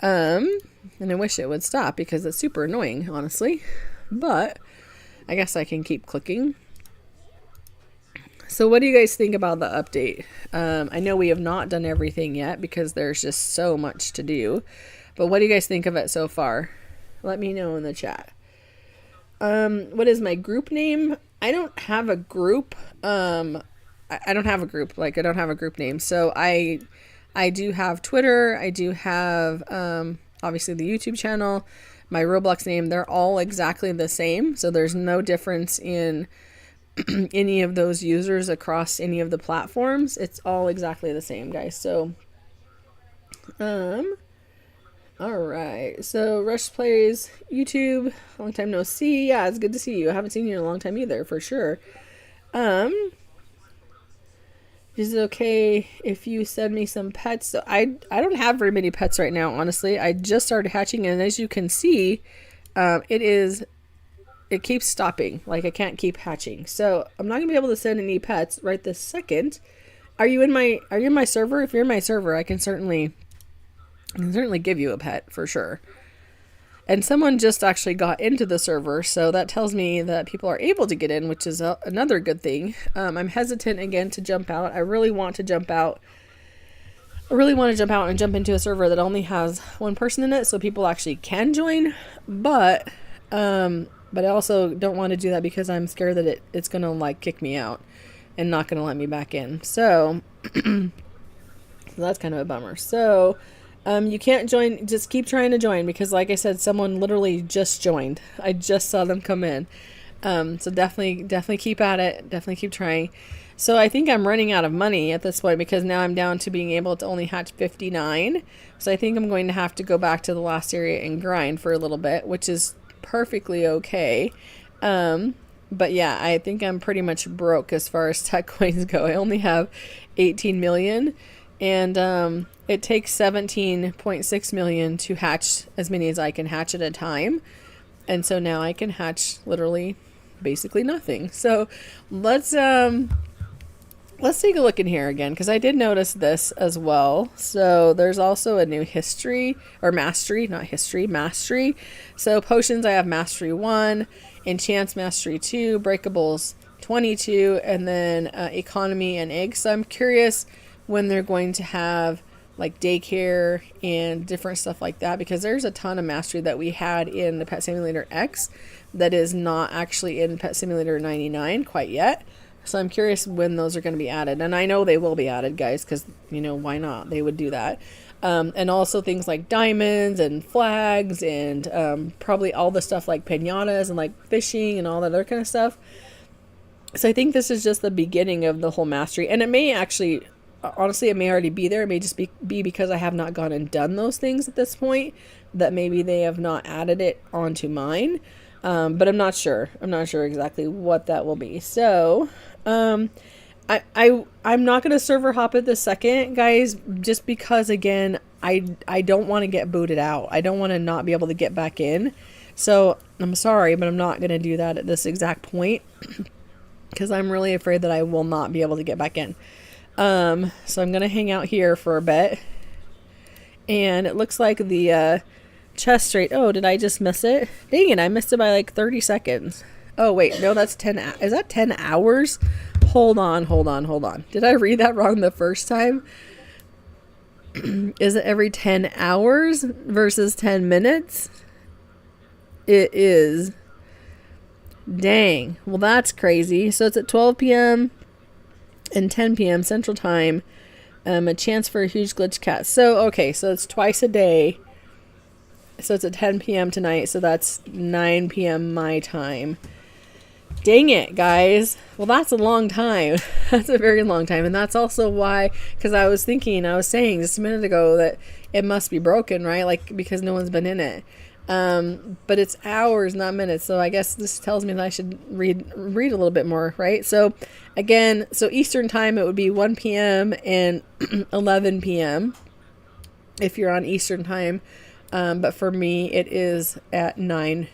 And I wish it would stop because it's super annoying, honestly. But I guess I can keep clicking. So what do you guys think about the update? I know we have not done everything yet because there's just so much to do. But what do you guys think of it so far? Let me know in the chat. What is my group name? I don't have a group. I don't have a group. Like, I don't have a group name. So I do have Twitter. I do have, obviously the YouTube channel, my Roblox name. They're all exactly the same. So there's no difference in any of those users across any of the platforms. It's all exactly the same, guys. So, all right, so Rush Plays YouTube, long time no see. Yeah, it's good to see you. I haven't seen you in a long time either, for sure. Is it okay if you send me some pets? So I don't have very many pets right now, honestly. I just started hatching, and as you can see, it keeps stopping. Like, I can't keep hatching. So I'm not gonna be able to send any pets right this second. Are you in my server? If you're in my server, I can certainly give you a pet for sure. And someone just actually got into the server, so that tells me that people are able to get in, which is another good thing. I'm hesitant again to jump out. I really want to jump out. And jump into a server that only has one person in it, so people actually can join. But I also don't want to do that because I'm scared that it's gonna like kick me out and not gonna let me back in. So, so that's kind of a bummer. So. You can't join, just keep trying to join because like I said, someone literally just joined. I just saw them come in. So definitely keep at it. Definitely keep trying. So I think I'm running out of money at this point because now I'm down to being able to only hatch 59. So I think I'm going to have to go back to the last area and grind for a little bit, which is perfectly okay. But yeah, I think I'm pretty much broke as far as tech coins go. I only have 18 million. And it takes 17.6 million to hatch as many as I can hatch at a time. And so now I can hatch literally basically nothing. So let's take a look in here again, because I did notice this as well. So there's also a new mastery. So potions, I have mastery 1, enchants mastery 2, breakables 22, and then economy and eggs. So I'm curious when they're going to have like daycare and different stuff like that, because there's a ton of mastery that we had in the Pet Simulator X that is not actually in Pet Simulator 99 quite yet. So I'm curious when those are going to be added, and I know they will be added, guys, because why not? They would do that. And also things like diamonds and flags and probably all the stuff like piñatas and like fishing and all that other kind of stuff. So I think this is just the beginning of the whole mastery, and it may actually, honestly, it may already be there. It may just be because I have not gone and done those things at this point, that maybe they have not added it onto mine. But I'm not sure. I'm not sure exactly what that will be. So, I'm not gonna server hop it this second, guys, just because again, I don't want to get booted out. I don't want to not be able to get back in. So I'm sorry, but I'm not gonna do that at this exact point because I'm really afraid that I will not be able to get back in. So I'm gonna hang out here for a bit, and it looks like the chest rate. Oh, did I just miss it? Dang it, I missed it by like 30 seconds. Oh wait, no, that's 10. Is that 10 hours? Hold on. Did I read that wrong the first time? Is it every 10 hours versus 10 minutes? It is. Dang. Well, that's crazy. So it's at 12 p.m. and 10 p.m. Central Time. A chance for a huge glitch cat. So, okay, so it's twice a day. So it's at 10 p.m. tonight. So that's 9 p.m. my time. Dang it, guys. Well, that's a long time. That's a very long time. And that's also why, because I was saying just a minute ago that it must be broken, right? Like, because no one's been in it. But it's hours, not minutes. So I guess this tells me that I should read a little bit more, right? So again, so Eastern time, it would be 1 p.m. and 11 p.m. if you're on Eastern time. But for me, it is at 9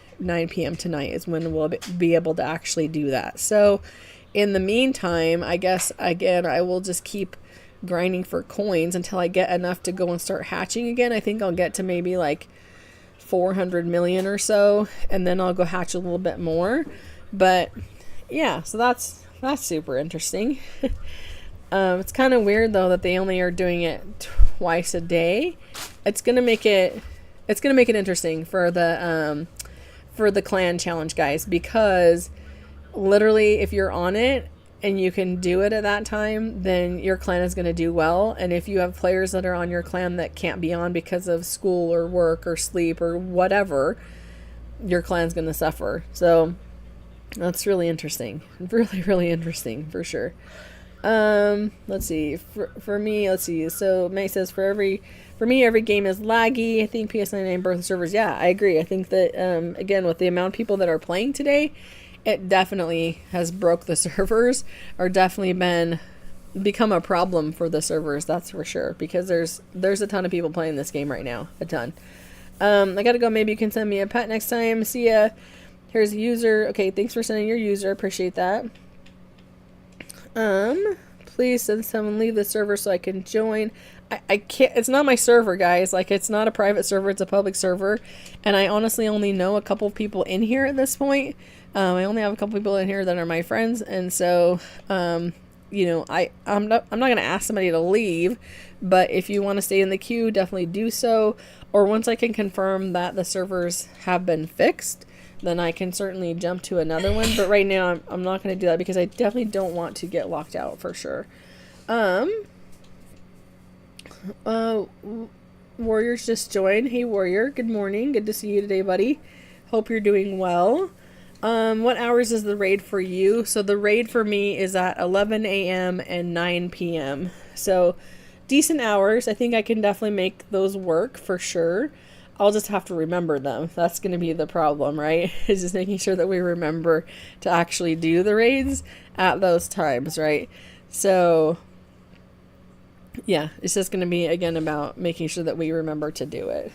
p.m. tonight is when we'll be able to actually do that. So in the meantime, I guess, again, I will just keep grinding for coins until I get enough to go and start hatching again. I think I'll get to maybe like 400 million or so, and then I'll go hatch a little bit more. But yeah, so that's super interesting. It's kind of weird though that they only are doing it twice a day. It's gonna make it interesting for the clan challenge, guys, because literally if you're on it and you can do it at that time, then your clan is going to do well. And if you have players that are on your clan that can't be on because of school or work or sleep or whatever, your clan's going to suffer. So that's really interesting. Really, really interesting for sure. Let's see. For me, let's see. So May says for me, every game is laggy. I think PS99 birth servers. Yeah, I agree. I think that, again, with the amount of people that are playing today, it definitely has broke the servers, or definitely become a problem for the servers. That's for sure, because there's a ton of people playing this game right now. A ton. I gotta go. Maybe you can send me a pet next time. See ya. Here's a user. Okay, thanks for sending your user. Appreciate that. Please send someone leave the server so I can join. I can't, it's not my server, guys. Like, it's not a private server, it's a public server. And I honestly only know a couple of people in here at this point. I only have a couple people in here that are my friends. And so, you know, I'm not going to ask somebody to leave, but if you want to stay in the queue, definitely do so. Or once I can confirm that the servers have been fixed, then I can certainly jump to another one. But right now, I'm not going to do that because I definitely don't want to get locked out for sure. Warriors just joined. Hey, Warrior. Good morning. Good to see you today, buddy. Hope you're doing well. What hours is the raid for you? So the raid for me is at 11 a.m. and 9 p.m. So decent hours. I think I can definitely make those work for sure. I'll just have to remember them. That's going to be the problem, right? Is just making sure that we remember to actually do the raids at those times, right? So yeah, it's just going to be, again, about making sure that we remember to do it.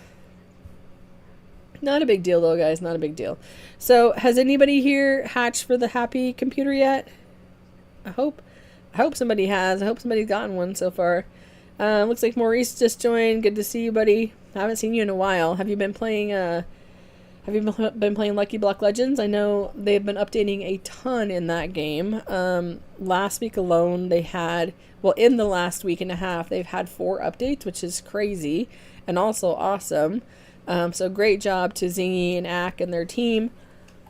Not a big deal, though, guys. Not a big deal. So, has anybody here hatched for the happy computer yet? I hope somebody has. I hope somebody's gotten one so far. Looks like Maurice just joined. Good to see you, buddy. I haven't seen you in a while. Have you been playing Lucky Block Legends? I know they've been updating a ton in that game. Last week alone, in the last week and a half, they've had 4 updates, which is crazy and also awesome. So great job to Zingy and Ack and their team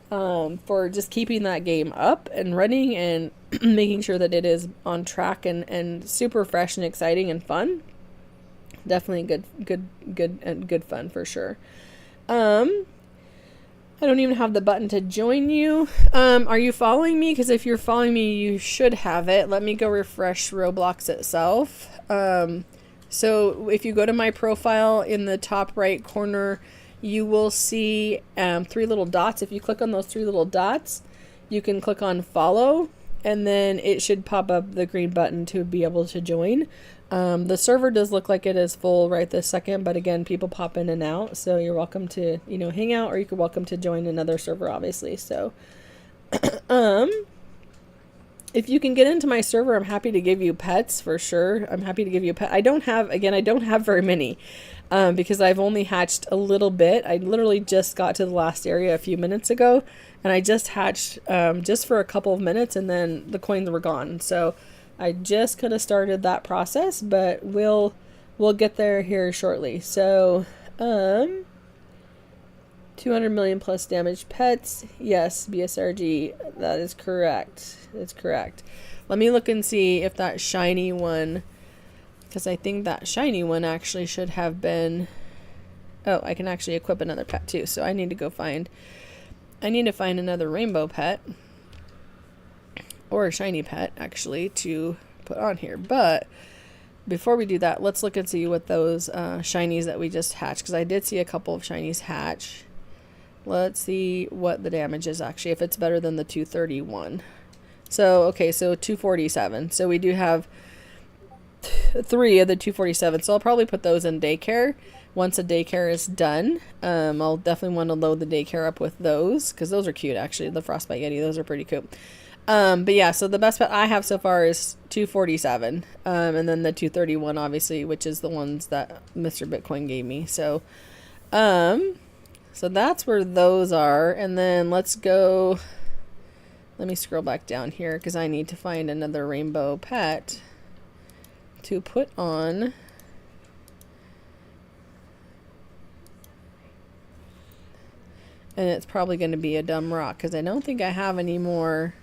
for just keeping that game up and running and making sure that it is on track and super fresh and exciting and fun. Definitely good fun for sure. I don't even have the button to join you. Are you following me? Because if you're following me, you should have it. Let me go refresh Roblox itself. So if you go to my profile in the top right corner, you will see 3 little dots. If you click on those 3 little dots, you can click on follow, and then it should pop up the green button to be able to join. The server does look like it is full right this second, but again, people pop in and out, so you're welcome to, hang out, or you're welcome to join another server, obviously. So, if you can get into my server, I'm happy to give you pets for sure. I'm happy to give you a pet. I don't have very many, because I've only hatched a little bit. I literally just got to the last area a few minutes ago, and I just hatched just for a couple of minutes, and then the coins were gone. So I just kind of started that process, but we'll get there here shortly. So 200 million plus damaged pets. Yes, BSRG, that is correct. That's correct. Let me look and see if that shiny one, because I think that shiny one actually should have been, oh, I can actually equip another pet too. So I need to find another rainbow pet, or a shiny pet actually, to put on here. But before we do that, let's look and see what those shinies that we just hatched, because I did see a couple of shinies hatch. Let's see what the damage is actually, if it's better than the 231. So, okay, so 247. So we do have 3 of the 247. So I'll probably put those in daycare. Once a daycare is done, I'll definitely want to load the daycare up with those, because those are cute actually. The Frostbite Yeti, those are pretty cute. But yeah, so the best pet I have so far is 247. And then the 231, obviously, which is the ones that Mr. Bitcoin gave me. So, so that's where those are. And then let's go, let me scroll back down here, because I need to find another rainbow pet to put on. And it's probably going to be a dumb rock, because I don't think I have any more.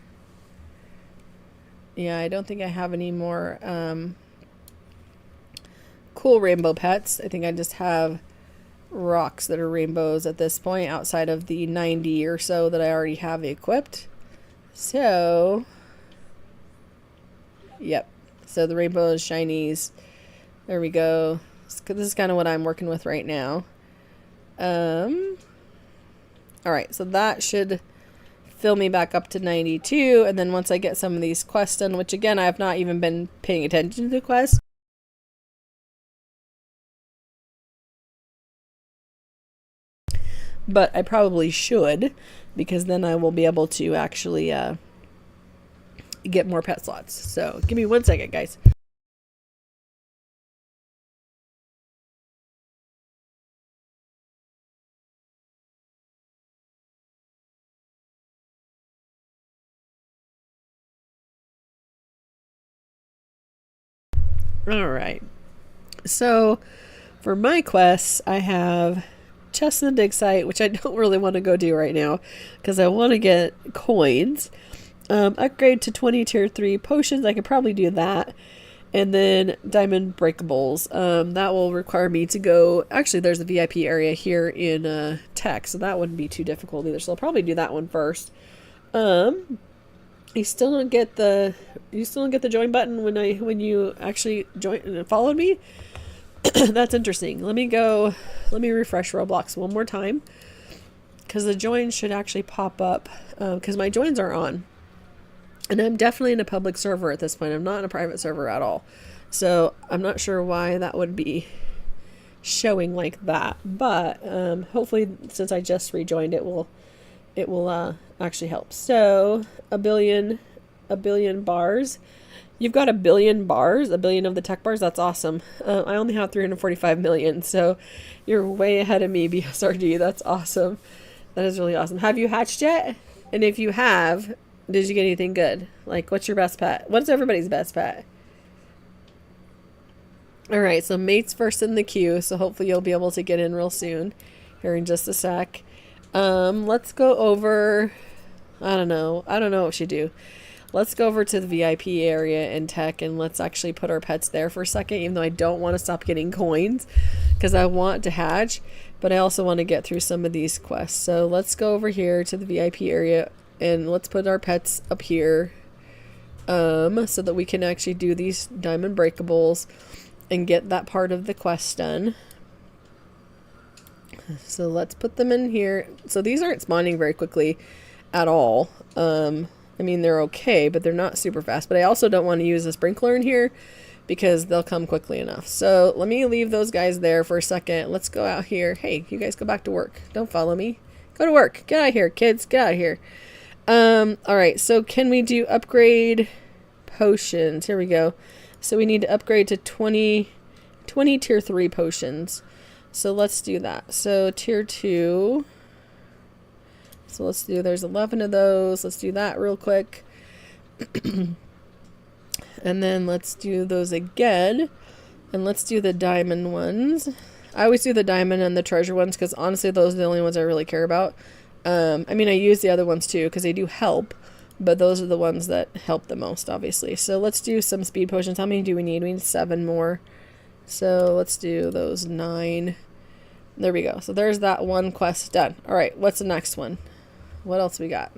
Yeah, I don't think I have any more cool rainbow pets. I think I just have rocks that are rainbows at this point, outside of the 90 or so that I already have equipped. So, yep. So the rainbows, shinies, there we go. This is kind of what I'm working with right now. Alright, so that should fill me back up to 92, and then once I get some of these quests done, which again, I have not even been paying attention to the quests. But I probably should, because then I will be able to actually get more pet slots. So give me 1 second, guys. Alright, so for my quests, I have Chest in the Dig Site, which I don't really want to go do right now, because I want to get coins. Upgrade to 20 tier 3 potions, I could probably do that. And then diamond breakables, that will require me to go, actually there's the VIP area here in tech, so that wouldn't be too difficult either, so I'll probably do that one first. You still don't get the join button when you actually join and followed me. That's interesting. Let me refresh Roblox one more time, because the joins should actually pop up, because my joins are on, and I'm definitely in a public server at this point. I'm not in a private server at all, so I'm not sure why that would be showing like that, but hopefully, since I just rejoined, it will actually help. So a billion bars. You've got 1 billion bars, 1 billion of the tech bars. That's awesome. I only have 345 million, so you're way ahead of me, BSRG. That's awesome. That is really awesome. Have you hatched yet? And if you have, did you get anything good? Like, what's your best pet? What's everybody's best pet? Alright, so mate's first in the queue, so hopefully you'll be able to get in real soon. Here in just a sec. Let's go over, I don't know what we should do. Let's go over to the VIP area in tech, and let's actually put our pets there for a second, even though I don't want to stop getting coins, because I want to hatch, but I also want to get through some of these quests. So let's go over here to the VIP area, and let's put our pets up here, so that we can actually do these diamond breakables and get that part of the quest done. So let's put them in here. So these aren't spawning very quickly at all. I mean, they're okay, but they're not super fast. But I also don't want to use a sprinkler in here because they'll come quickly enough. So let me leave those guys there for a second. Let's go out here. Hey, you guys go back to work. Don't follow me. Go to work. Get out of here, kids. Get out of here. All right. So can we do upgrade potions? Here we go. So we need to upgrade to 20 tier 3 potions. So let's do that. So tier 2. So let's do, there's 11 of those. Let's do that real quick. And then let's do those again. And let's do the diamond ones. I always do the diamond and the treasure ones because honestly those are the only ones I really care about. I mean, I use the other ones too because they do help. But those are the ones that help the most, obviously. So let's do some speed potions. How many do we need? We need 7 more. So let's do those 9. There we go. So there's that one quest done. All right, what's the next one? What else we got?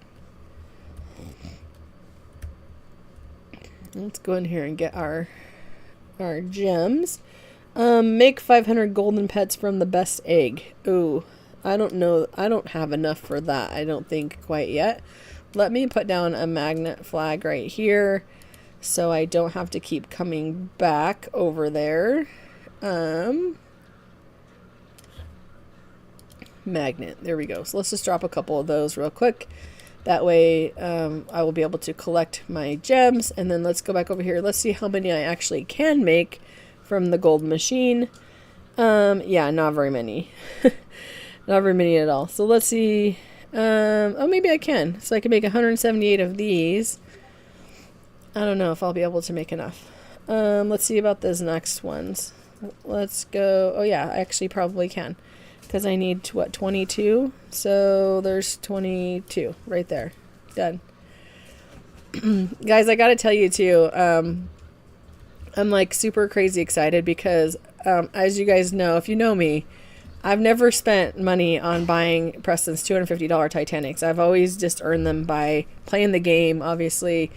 Let's go in here and get our gems. Make 500 golden pets from the best egg. Ooh, I don't know. I don't have enough for that. I don't think quite yet. Let me put down a magnet flag right here so I don't have to keep coming back over there. Magnet. There we go. So let's just drop a couple of those real quick. That way I will be able to collect my gems. And then let's go back over here. Let's see how many I actually can make from the gold machine. Yeah, not very many. Not very many at all. So let's see. Oh, maybe I can. So I can make 178 of these. I don't know if I'll be able to make enough. Let's see about those next ones. Let's go. Oh yeah, I actually probably can. Because I need, what, 22? So there's 22 right there. Done. Guys, I gotta tell you too, I'm like super crazy excited because, as you guys know, if you know me, I've never spent money on buying Preston's $250 Titanics. I've always just earned them by playing the game, obviously,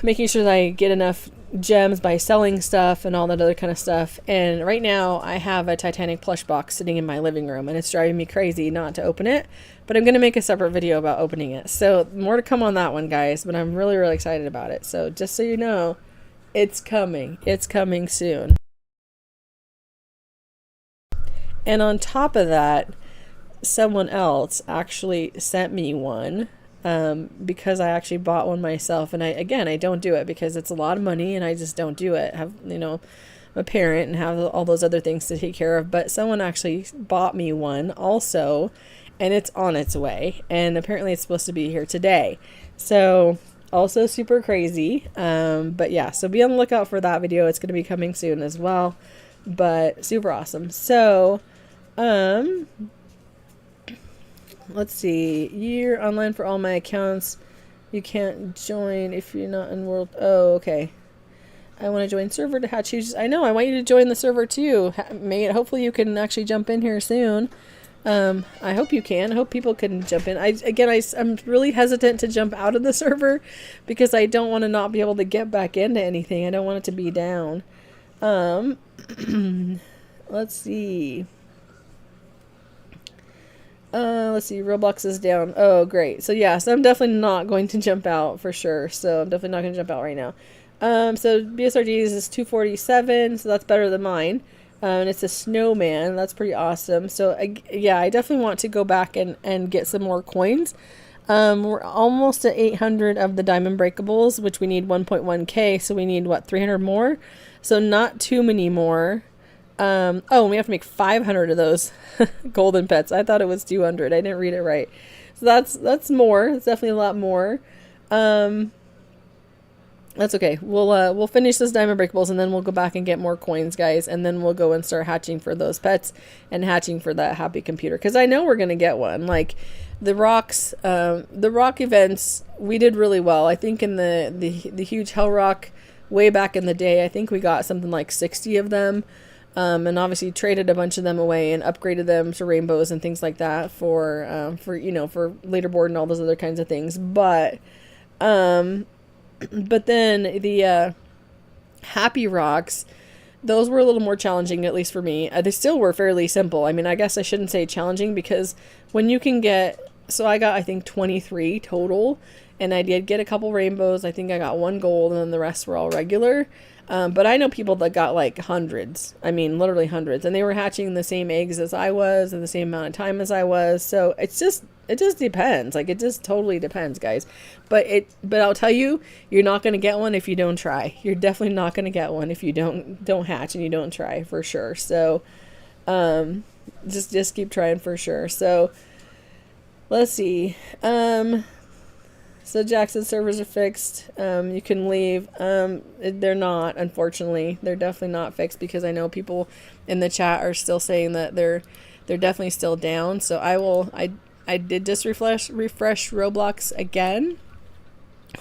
making sure that I get enough gems by selling stuff and all that other kind of stuff. And right now I have a Titanic plush box sitting in my living room and it's driving me crazy not to open it, but I'm going to make a separate video about opening it. So more to come on that one, guys, but I'm really, really excited about it. So just so you know, it's coming. It's coming soon. And on top of that, someone else actually sent me one. Because I actually bought one myself, and I don't do it because it's a lot of money and I just don't do it. Have, you know, I'm a parent and have all those other things to take care of, but someone actually bought me one also, and it's on its way, and apparently it's supposed to be here today. So also super crazy. But yeah, so be on the lookout for that video. It's going to be coming soon as well, but super awesome. So, let's see. You're online for all my accounts. You can't join if you're not in world. Oh, okay. I want to join server to hatch huge. I know. I want you to join the server too, mate. Hopefully you can actually jump in here soon. I hope you can. I hope people can jump in. I'm really hesitant to jump out of the server because I don't want to not be able to get back into anything. I don't want it to be down. Let's see. Let's see, Roblox is down. Oh, great. So yeah, so I'm definitely not going to jump out for sure. So I'm definitely not going to jump out right now. So BSRG's is 247, so that's better than mine. And it's a snowman. That's pretty awesome. So yeah, I definitely want to go back and get some more coins. We're almost at 800 of the diamond breakables, which we need 1.1k. So we need, what, 300 more? So not too many more. Oh, we have to make 500 of those golden pets. I thought it was 200. I didn't read it right. So that's more. It's definitely a lot more. That's okay. We'll finish this diamond breakables and then we'll go back and get more coins, guys, and then we'll go and start hatching for those pets and hatching for that happy computer, because I know we're gonna get one. Like the rocks, the rock events, we did really well. I think in the huge hell rock way back in the day, I think we got something like 60 of them. And obviously traded a bunch of them away and upgraded them to rainbows and things like that for leaderboard and all those other kinds of things. But then the Happy Rocks those were a little more challenging, at least for me. They still were fairly simple. I mean, I guess I shouldn't say challenging, because when you can get, so I got, I think, 23 total, and I did get a couple rainbows. I think I got one gold, and then the rest were all regular. But I know people that got like hundreds. I mean, literally hundreds, and they were hatching the same eggs as I was, and the same amount of time as I was. So it just depends. Like, it just totally depends, guys. But I'll tell you, you're not going to get one if you don't try. You're definitely not going to get one if you don't hatch and you don't try, for sure. So, just keep trying, for sure. So, let's see. So Jackson's servers are fixed. You can leave. They're not, unfortunately. They're definitely not fixed, because I know people in the chat are still saying that they're definitely still down. So I did just refresh Roblox again.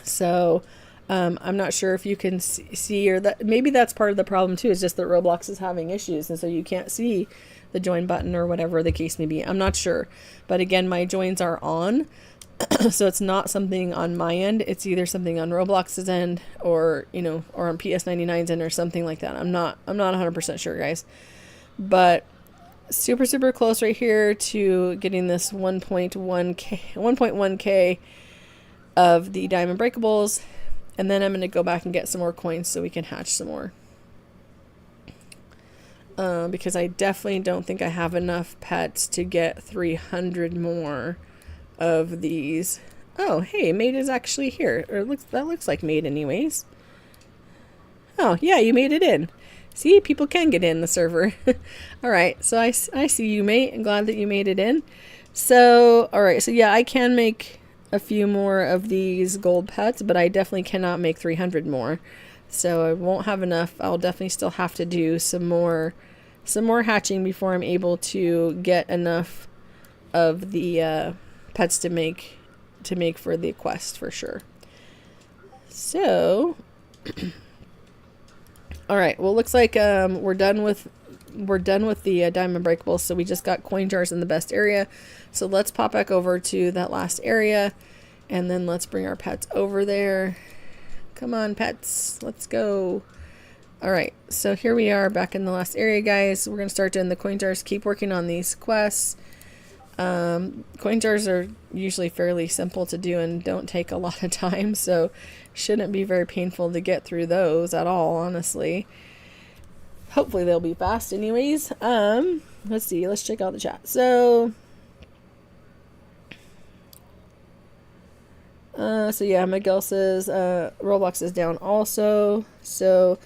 So I'm not sure if you can see, or that maybe that's part of the problem too. Is just that Roblox is having issues, and so you can't see the join button or whatever the case may be. I'm not sure, but again, my joins are on. So it's not something on my end. It's either something on Roblox's end, or or on PS99's end, or something like that. I'm not 100% sure, guys. But super close right here to getting this 1.1k of the diamond breakables, and then I'm going to go back and get some more coins so we can hatch some more. Because I definitely don't think I have enough pets to get 300 more of these. Oh, hey, Mate is actually here. Or that looks like Mate anyways. Oh, yeah, you made it in. See, people can get in the server. All right, so I see you, Mate. I'm glad that you made it in. So, all right, so yeah, I can make a few more of these gold pets, but I definitely cannot make 300 more. So I won't have enough. I'll definitely still have to do some more hatching before I'm able to get enough of the pets to make for the quest, for sure. So all right, well, looks like we're done with the diamond breakables. So we just got coin jars in the best area. So let's pop back over to that last area, and then let's bring our pets over there. Come on, pets, let's go. All right, so here we are back in the last area, guys. We're gonna start doing the coin jars. Keep working on these quests. Coin jars are usually fairly simple to do and don't take a lot of time, so shouldn't be very painful to get through those at all, honestly. Hopefully they'll be fast anyways. Let's see, let's check out the chat. So yeah, Miguel says Roblox is down also. So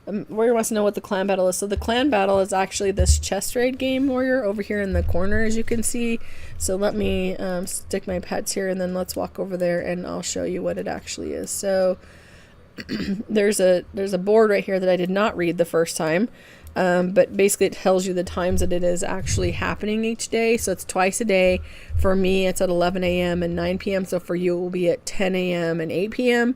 Warrior wants to know what the clan battle is. So the clan battle is actually this chest raid game, Warrior, over here in the corner, as you can see. So let me stick my pets here, and then let's walk over there and I'll show you what it actually is. So there's a board right here that I did not read the first time, but basically it tells you the times that it is actually happening each day. So it's twice a day. For me, it's at 11 a.m. and 9 p.m. So for you, it will be at 10 a.m. and 8 p.m.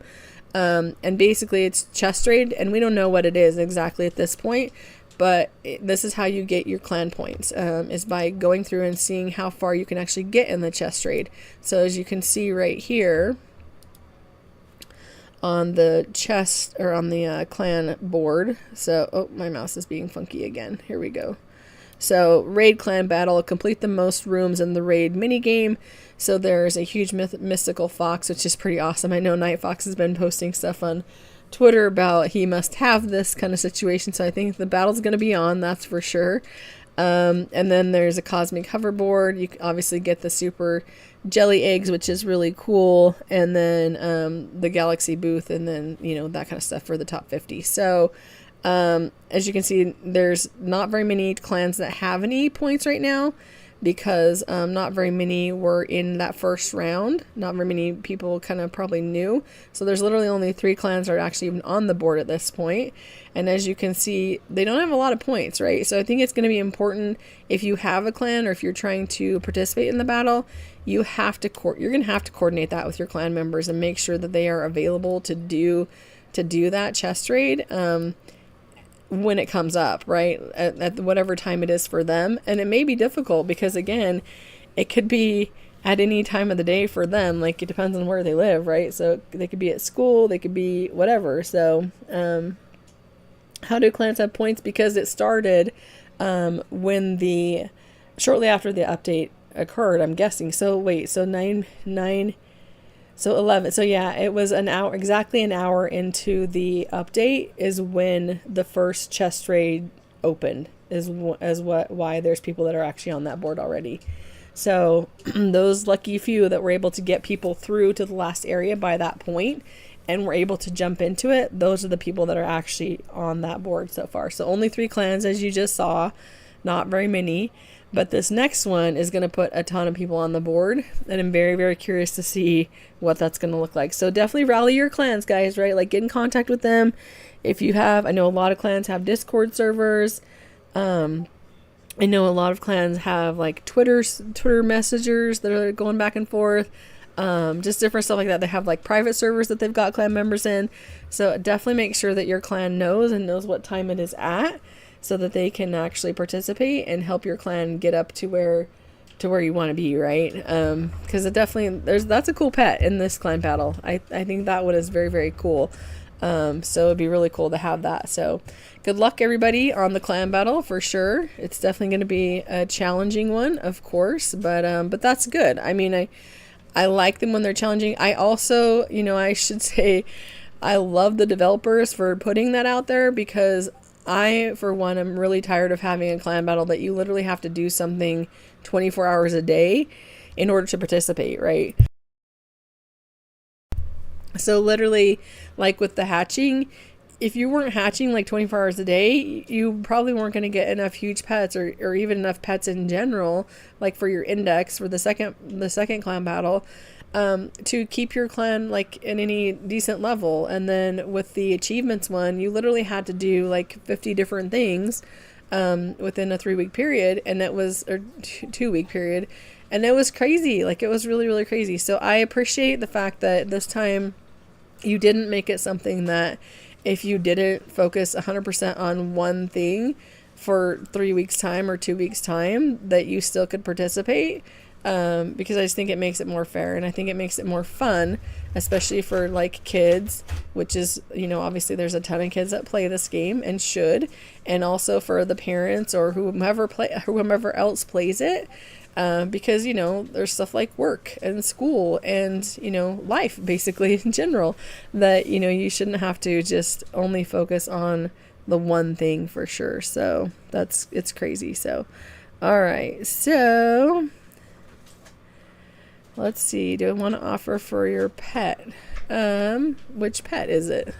And basically it's chest raid, and we don't know what it is exactly at this point, but this is how you get your clan points, is by going through and seeing how far you can actually get in the chest raid. So as you can see right here on the chest, or on the clan board. So, oh, my mouse is being funky again. Here we go. So raid clan battle, complete the most rooms in the raid minigame. So there's a huge mystical fox, which is pretty awesome. I know Night Fox has been posting stuff on Twitter about he must have this kind of situation. So I think the battle's going to be on, that's for sure. And then there's a cosmic hoverboard. You obviously get the super jelly eggs, which is really cool. And then the galaxy booth, and then, that kind of stuff for the top 50. So as you can see, there's not very many clans that have any points right now, because not very many were in that first round. Not very many people kind of probably knew. So there's literally only 3 clans that are actually even on the board at this point. And as you can see, they don't have a lot of points, right? So I think it's going to be important, if you have a clan or if you're trying to participate in the battle, you're going to have to coordinate that with your clan members and make sure that they are available to do that chest raid. When it comes up, right, at whatever time it is for them. And it may be difficult, because again, it could be at any time of the day for them. Like, it depends on where they live, right? So they could be at school, they could be whatever. So How do clans have points? Because it started when the shortly after the update occurred, I'm guessing. So wait, so 9 so 11. So yeah, it was an hour, exactly an hour into the update is when the first chest raid opened. Why there's people that are actually on that board already. So those lucky few that were able to get people through to the last area by that point and were able to jump into it, those are the people that are actually on that board so far. So only 3 clans, as you just saw, not very many. But this next one is going to put a ton of people on the board, and I'm very, very curious to see what that's going to look like. So definitely rally your clans, guys, right? Like, get in contact with them. If you have, I know a lot of clans have Discord servers. I know a lot of clans have like Twitter messengers that are going back and forth. Just different stuff like that. They have like private servers that they've got clan members in. So definitely make sure that your clan knows what time it is at, so that they can actually participate and help your clan get up to where you want to be, right? Because it definitely that's a cool pet in this clan battle. I think that one is very, very cool. So it'd be really cool to have that. So good luck everybody on the clan battle for sure. It's definitely going to be a challenging one, of course, but that's good. I mean, I like them when they're challenging. I also, I should say, I love the developers for putting that out there, because I, for one, am really tired of having a clan battle that you literally have to do something 24 hours a day in order to participate, right? So literally, like with the hatching, if you weren't hatching like 24 hours a day, you probably weren't going to get enough huge pets, or even enough pets in general, like for your index for the second clan battle, to keep your clan like in any decent level. And then with the achievements one, you literally had to do like 50 different things within a 3-week period, and it was or 2-week period, and it was crazy. Like, it was really, really crazy. So I appreciate the fact that this time you didn't make it something that if you didn't focus 100% on one thing for 3 weeks time or 2 weeks time, that you still could participate. Because I just think it makes it more fair, and I think it makes it more fun, especially for like kids, which is, obviously there's a ton of kids that play this game and should, and also for the parents or whomever else plays it, because there's stuff like work and school and life basically in general, that you shouldn't have to just only focus on the one thing for sure. So it's crazy. So all right, so let's see. Do I want to offer for your pet? Which pet is it?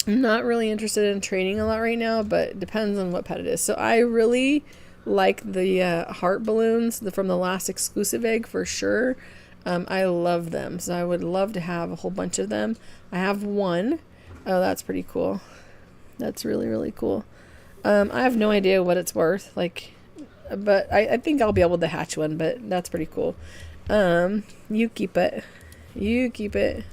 I'm not really interested in trading a lot right now, but it depends on what pet it is. So I really like the heart balloons from the last exclusive egg for sure. I love them, so I would love to have a whole bunch of them. I have one. Oh, that's pretty cool. That's really, really cool. I have no idea what it's worth, but I think I'll be able to hatch one, but that's pretty cool. You keep it. You keep it.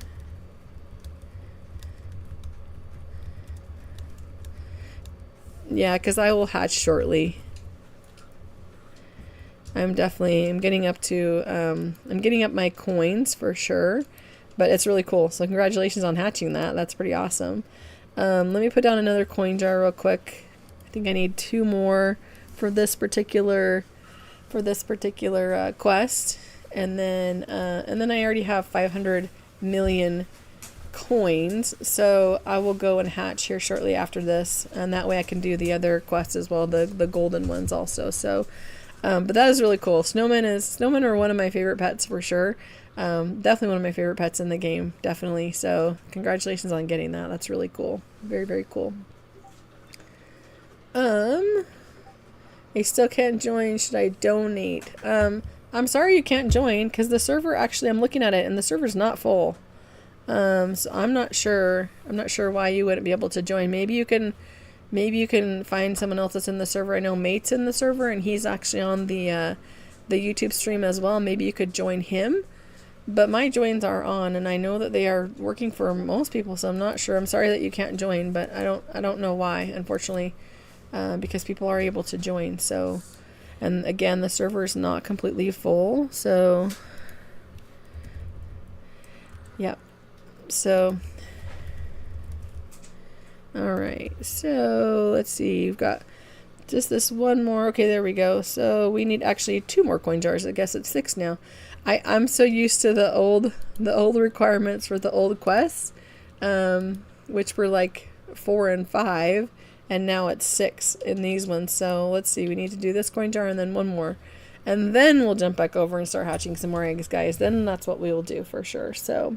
Yeah, because I will hatch shortly. I'm getting up my coins for sure, but it's really cool. So congratulations on hatching that. That's pretty awesome. Let me put down another coin jar real quick. I think I need 2 more for this particular quest, and then I already have 500 million coins, so I will go and hatch here shortly after this, and that way I can do the other quests as well, the golden ones also. So but that is really cool. Snowmen are one of my favorite pets for sure. Definitely one of my favorite pets in the game, definitely. So congratulations on getting that. That's really cool. Very, very cool. I still can't join. Should I donate? I'm sorry you can't join, because the server, actually, I'm looking at it and the server's not full. So I'm not sure why you wouldn't be able to join. Maybe you can find someone else that's in the server. I know Mate's in the server, and he's actually on the YouTube stream as well. Maybe you could join him. But my joins are on, and I know that they are working for most people, so I'm not sure. I'm sorry that you can't join, but I don't know why, unfortunately. Because people are able to join. So, and again, the server is not completely full. So, yep. So, All right, so let's see. You've got just this one more. Okay, there we go. So we need actually 2 more coin jars. I guess it's 6 now. I'm so used to the old requirements for the old quests, which were like 4 and 5, and now it's 6 in these ones. So let's see. We need to do this coin jar and then one more, and then we'll jump back over and start hatching some more eggs, guys. Then that's what we will do for sure. So,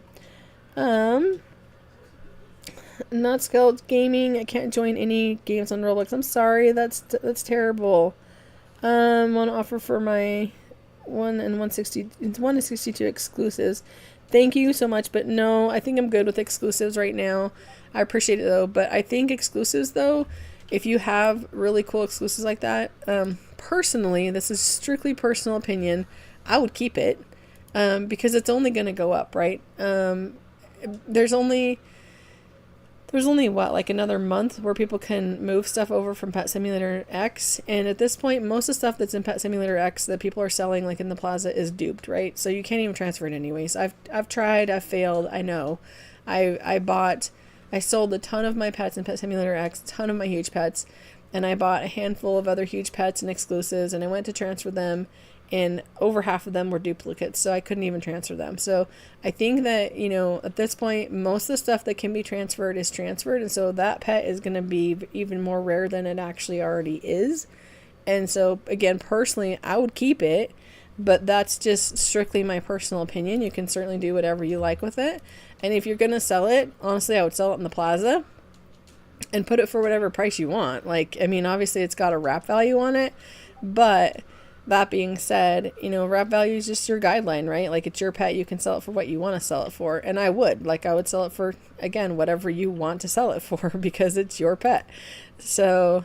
not skilled gaming. I can't join any games on Roblox. I'm sorry. That's terrible. Want to offer for my 1 to 62 exclusives. Thank you so much, but no, I think I'm good with exclusives right now. I appreciate it though, but I think exclusives though, if you have really cool exclusives like that, personally, this is strictly personal opinion, I would keep it, because it's only going to go up, right? There's only what, like another month where people can move stuff over from Pet Simulator X, and at this point most of the stuff that's in Pet Simulator X that people are selling like in the plaza is duped, right? So you can't even transfer it anyways. I've tried, I've failed, I know. I sold a ton of my pets in Pet Simulator X, a ton of my huge pets, and I bought a handful of other huge pets and exclusives, and I went to transfer them, and over half of them were duplicates, so I couldn't even transfer them. So I think that, at this point, most of the stuff that can be transferred is transferred, and so that pet is going to be even more rare than it actually already is. And so, again, personally, I would keep it, but that's just strictly my personal opinion. You can certainly do whatever you like with it. And if you're going to sell it, honestly, I would sell it in the plaza and put it for whatever price you want. Like, I mean, obviously it's got a wrap value on it, but that being said, wrap value is just your guideline, right? Like, it's your pet, you can sell it for what you want to sell it for. And I would sell it for, again, whatever you want to sell it for, because it's your pet. So,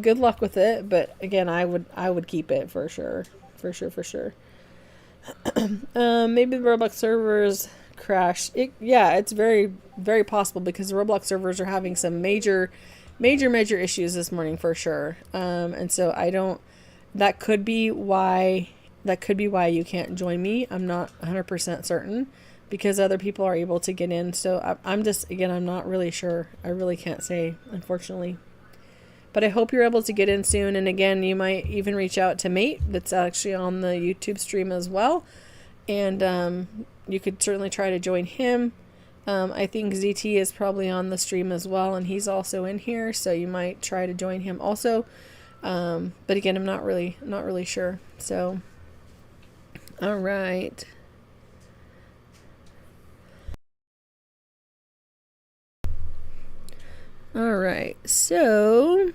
good luck with it. But again, I would keep it for sure. For sure. Maybe the Roblox servers crashed. It's very, very possible, because the Roblox servers are having some major issues this morning for sure. And so that could be why you can't join me. I'm not 100% certain, because other people are able to get in. So I'm not really sure. I really can't say, unfortunately. But I hope you're able to get in soon. And again, you might even reach out to Mate, that's actually on the YouTube stream as well. And you could certainly try to join him. I think ZT is probably on the stream as well, and he's also in here, so you might try to join him also. But again, I'm not really sure. So, all right. All right. So,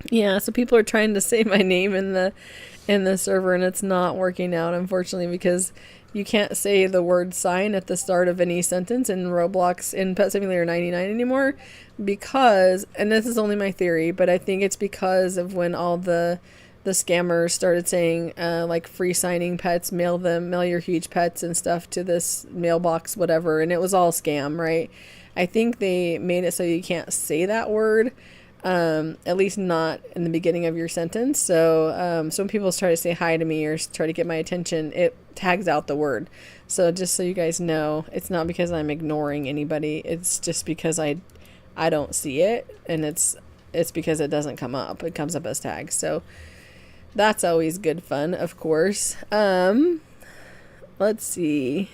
yeah, so people are trying to say my name in the server, and it's not working out, unfortunately, because you can't say the word sign at the start of any sentence in Roblox in Pet Simulator 99 anymore, because, and this is only my theory, but I think it's because of when all the scammers started saying, like, free signing pets, mail your huge pets and stuff to this mailbox, whatever, and it was all scam, right? I think they made it so you can't say that word, at least not in the beginning of your sentence. So when people try to say hi to me or try to get my attention, it tags out the word. So just so you guys know, it's not because I'm ignoring anybody. It's just because I don't see it, and it's because it doesn't come up. It comes up as tags. So that's always good fun, of course. Let's see.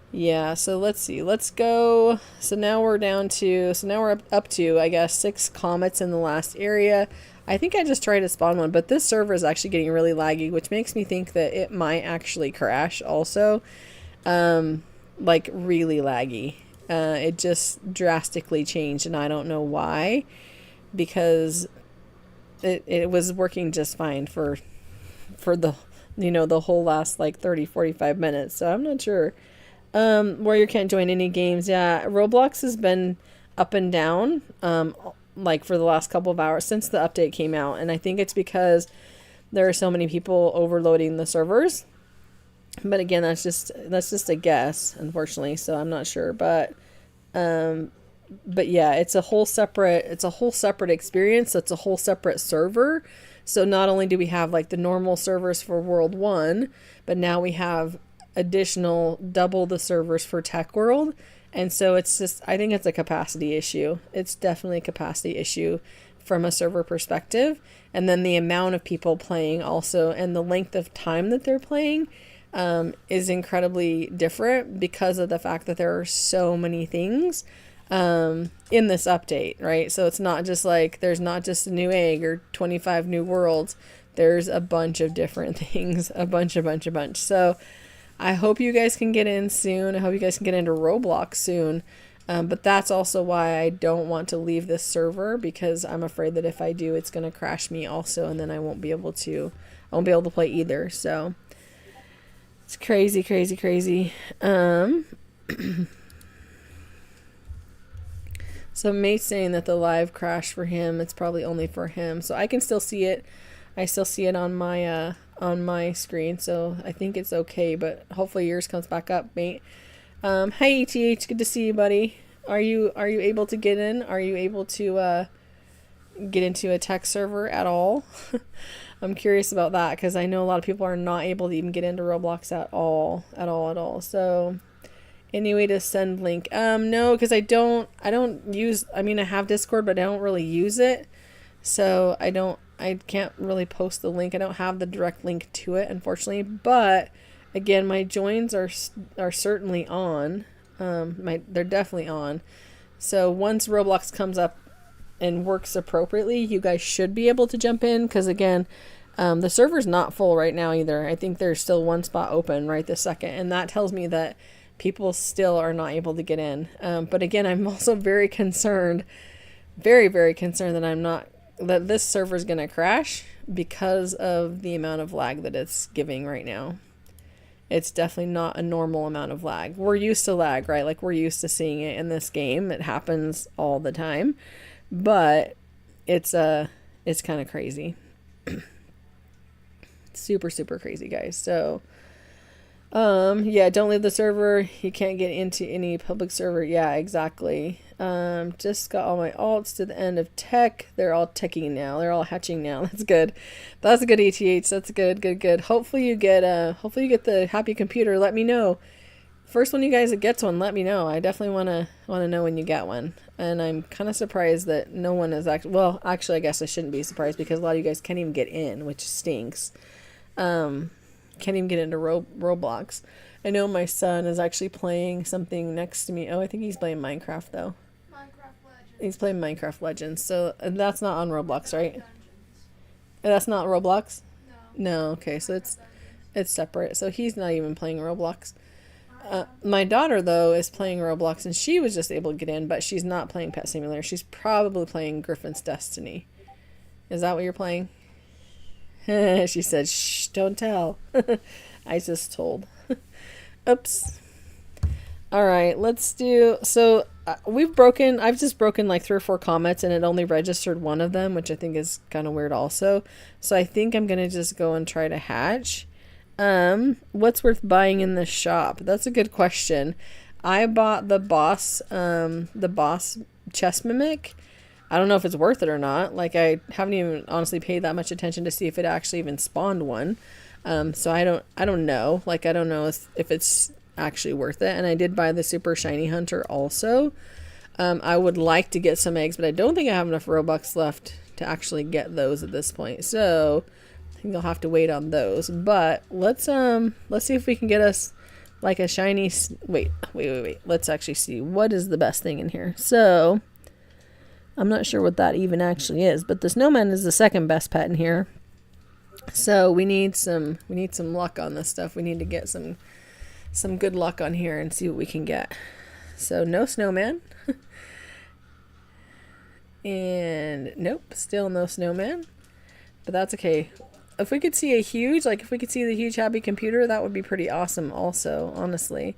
Yeah, so let's see. Let's go. So now we're up to, I guess, 6 comets in the last area. I think I just tried to spawn one, but this server is actually getting really laggy, which makes me think that it might actually crash also. Like, really laggy. It just drastically changed, and I don't know why, because it was working just fine for the, the whole last, like, 30-45 minutes, so I'm not sure. Warrior can't join any games. Yeah, Roblox has been up and down, like, for the last couple of hours since the update came out, and I think it's because there are so many people overloading the servers. But again, that's just a guess, unfortunately, so I'm not sure. But yeah, it's a whole separate experience. It's a whole separate server. So not only do we have like the normal servers for World 1, but now we have additional double the servers for Tech World. And so it's just, I think it's a capacity issue. It's definitely a capacity issue from a server perspective. And then the amount of people playing also, and the length of time that they're playing is incredibly different because of the fact that there are so many things in this update, right? So it's not just like, there's not just a new egg or 25 new worlds. There's a bunch of different things, a bunch. So I hope you guys can get in soon. I hope you guys can get into Roblox soon. But that's also why I don't want to leave this server, because I'm afraid that if I do, it's going to crash me also, and then I won't be able to play either. So it's crazy. So Mate's saying that the live crashed for him. It's probably only for him. So I can still see it. I still see it on my screen. So I think it's okay, but hopefully yours comes back up, Mate. Hey ETH, good to see you, buddy. Are you able to get in? Are you able to get into a tech server at all? I'm curious about that, because I know a lot of people are not able to even get into Roblox at all. So any way to send link? No, because I don't use, I mean, I have Discord, but I don't really use it. So I can't really post the link. I don't have the direct link to it, unfortunately. But again, my joins are certainly on. They're definitely on. So once Roblox comes up and works appropriately, you guys should be able to jump in, because again, the server's not full right now either. I think there's still one spot open right this second, and that tells me that people still are not able to get in. But again, I'm also very concerned, very concerned that this server is going to crash because of the amount of lag that it's giving right now. It's definitely not a normal amount of lag. We're used to lag, right? Like, we're used to seeing it in this game. It happens all the time. But it's kind of crazy. Super crazy, guys. So yeah, don't leave the server. You can't get into any public server. Yeah, exactly. Just got all my alts to the end of tech. They're all teching now. They're all hatching now. That's good. That's a good ETH. That's good. Hopefully you get the happy computer. Let me know. First one you guys that gets one, let me know. I definitely wanna know when you get one. And I'm kind of surprised that no one is actually, well, actually I guess I shouldn't be surprised, because a lot of you guys can't even get in, which stinks. Can't even get into Roblox. I know my son is actually playing something next to me. Oh, I think he's playing Minecraft though. He's playing Minecraft Legends. So that's not on Roblox, right? That's not Roblox? No, okay. So it's separate. So he's not even playing Roblox. My daughter though is playing Roblox, and she was just able to get in, but she's not playing Pet Simulator. She's probably playing Griffin's Destiny. Is that what you're playing? She said, shh, don't tell. I just told. Oops. All right, let's do, so I've just broken like 3 or 4 comments, and it only registered one of them, which I think is kind of weird also. So I think I'm going to just go and try to hatch. What's worth buying in the shop? That's a good question. I bought the boss chess mimic. I don't know if it's worth it or not. Like, I haven't even honestly paid that much attention to see if it actually even spawned one. So I don't know. Like, I don't know if it's actually worth it. And I did buy the super shiny hunter also. I would like to get some eggs, but I don't think I have enough Robux left to actually get those at this point. So I think I'll have to wait on those. But let's see if we can get us like a shiny, wait. Let's actually see what is the best thing in here. So I'm not sure what that even actually is, but the snowman is the second best pet in here. So we need some luck on this stuff. We need to get some good luck on here and see what we can get. So no snowman. And nope, still no snowman. But that's okay. If we could see the huge happy computer, that would be pretty awesome also, honestly.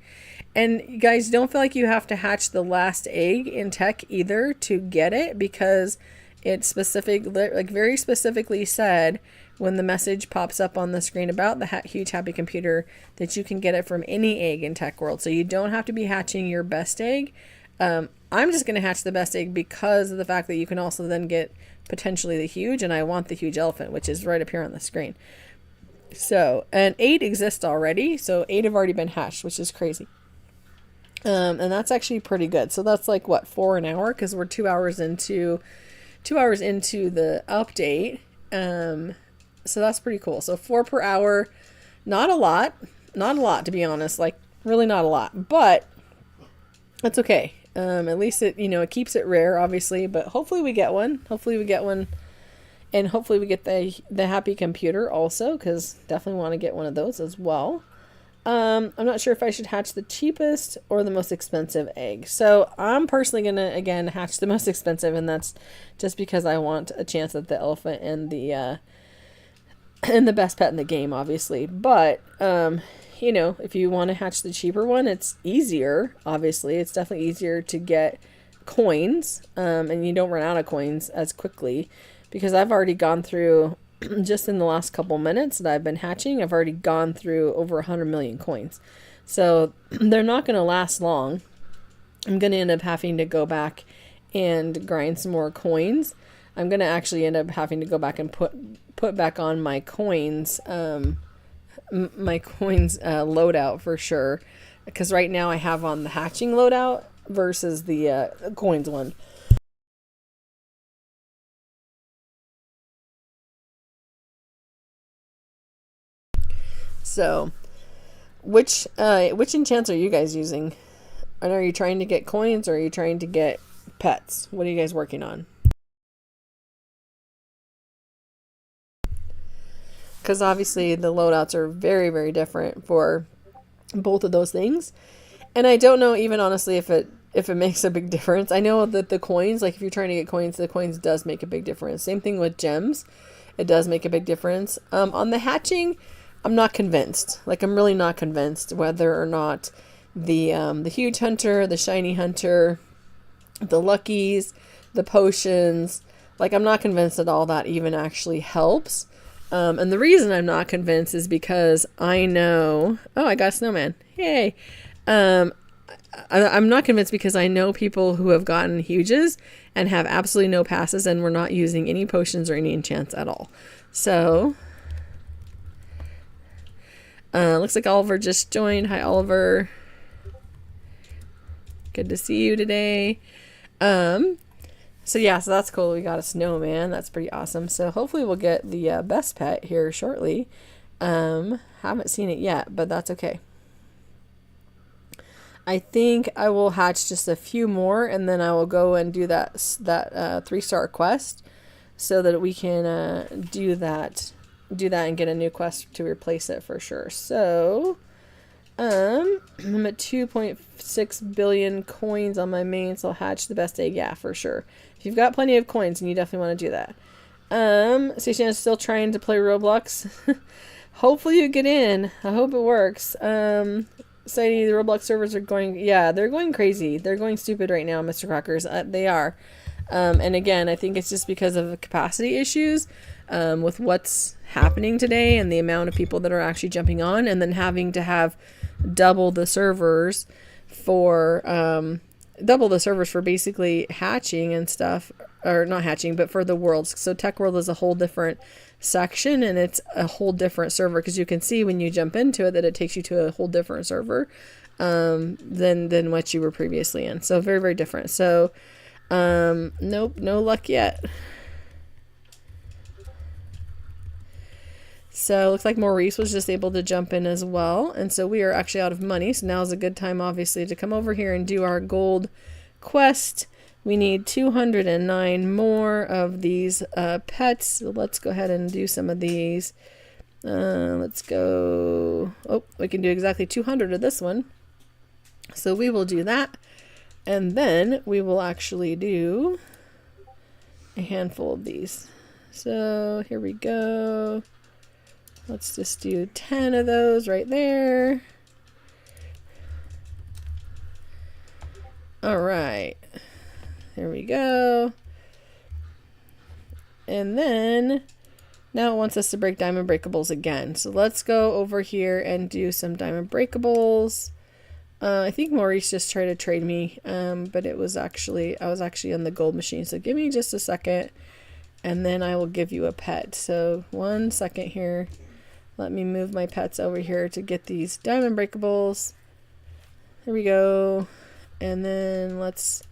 And you guys, don't feel like you have to hatch the last egg in tech either to get it, because it's specific, like very specifically said when the message pops up on the screen about the huge happy computer that you can get it from any egg in Tech World. So you don't have to be hatching your best egg. I'm just going to hatch the best egg because of the fact that you can also then get potentially the huge, and I want the huge elephant, which is right up here on the screen. So, and 8 exist already, so 8 have already been hatched, which is crazy. And that's actually pretty good. So that's like what, 4 an hour, because we're 2 hours into the update. So that's pretty cool. So 4 per hour, not a lot to be honest, like really not a lot, but that's okay. At least it, it keeps it rare, obviously, but hopefully we get one. And hopefully we get the happy computer also, because definitely want to get one of those as well. I'm not sure if I should hatch the cheapest or the most expensive egg. So I'm personally going to, again, hatch the most expensive, and that's just because I want a chance at the elephant and the best pet in the game, obviously. But, if you want to hatch the cheaper one, it's easier, obviously. It's definitely easier to get coins, and you don't run out of coins as quickly, because I've already gone through, just in the last couple minutes that I've been hatching, I've already gone through over 100 million coins. So they're not going to last long. I'm going to end up having to go back and grind some more coins. I'm going to actually end up having to go back and put back on my coins, loadout for sure. Because right now I have on the hatching loadout versus the coins one. So, which enchants are you guys using? And are you trying to get coins, or are you trying to get pets? What are you guys working on? Because obviously the loadouts are very, very different for both of those things. And I don't know even honestly if it makes a big difference. I know that the coins, like if you're trying to get coins, the coins does make a big difference. Same thing with gems. It does make a big difference. On the hatching, I'm not convinced. Like, I'm really not convinced whether or not the huge hunter, the shiny hunter, the luckies, the potions, like, I'm not convinced that all that even actually helps. And the reason I'm not convinced is because I know, oh, I got a snowman. Yay. I'm not convinced because I know people who have gotten huges and have absolutely no passes and were not using any potions or any enchants at all. So, looks like Oliver just joined. Hi, Oliver. Good to see you today. So that's cool. We got a snowman. That's pretty awesome. So hopefully we'll get the best pet here shortly. Haven't seen it yet, but that's okay. I think I will hatch just a few more, and then I will go and do that 3-star quest, so that we can do that and get a new quest to replace it for sure. So I'm at 2.6 billion coins on my main, so I'll hatch the best egg. Yeah, for sure. If you've got plenty of coins, and you definitely want to do that. Station is still trying to play Roblox. Hopefully you get in. I hope it works. Sadie, the Roblox servers are they're going crazy. They're going stupid right now, Mr. Crackers. They are. And again, I think it's just because of capacity issues with what's happening today and the amount of people that are actually jumping on, and then having to have double the servers for basically hatching and stuff, or not hatching, but for the worlds. So Tech World is a whole different section, and it's a whole different server, because you can see when you jump into it that it takes you to a whole different server than what you were previously in. So very, very different. So nope, no luck yet. So it looks like Maurice was just able to jump in as well. And so we are actually out of money. So now is a good time, obviously, to come over here and do our gold quest. We need 209 more of these pets. So let's go ahead and do some of these. Let's go. Oh, we can do exactly 200 of this one. So we will do that. And then we will actually do a handful of these. So here we go. Let's just do 10 of those right there. All right. There we go. And then now it wants us to break diamond breakables again. So let's go over here and do some diamond breakables. I think Maurice just tried to trade me, but I was actually on the gold machine. So give me just a second. and then I will give you a pet. So 1 second here. Let me move my pets over here to get these diamond breakables. There we go. And then let's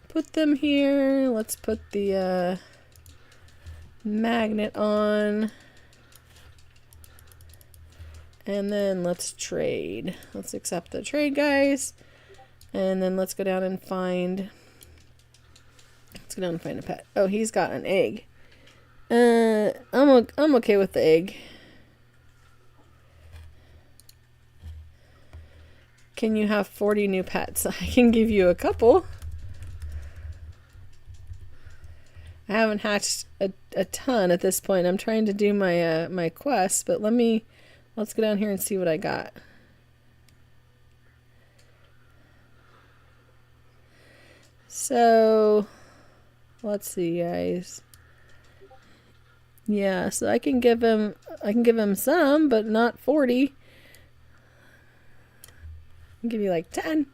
put them here. Let's put the magnet on. And then let's trade. Let's accept the trade, guys. And then let's go down and find... Let's go down and find a pet. Oh, he's got an egg. I'm okay with the egg. Can you have 40 new pets? I can give you a couple. I haven't hatched a ton at this point. I'm trying to do my my quest, but let's go down here and see what I got. So let's see, guys. Yeah, so I can give him some, but not 40. I'll give you like 10.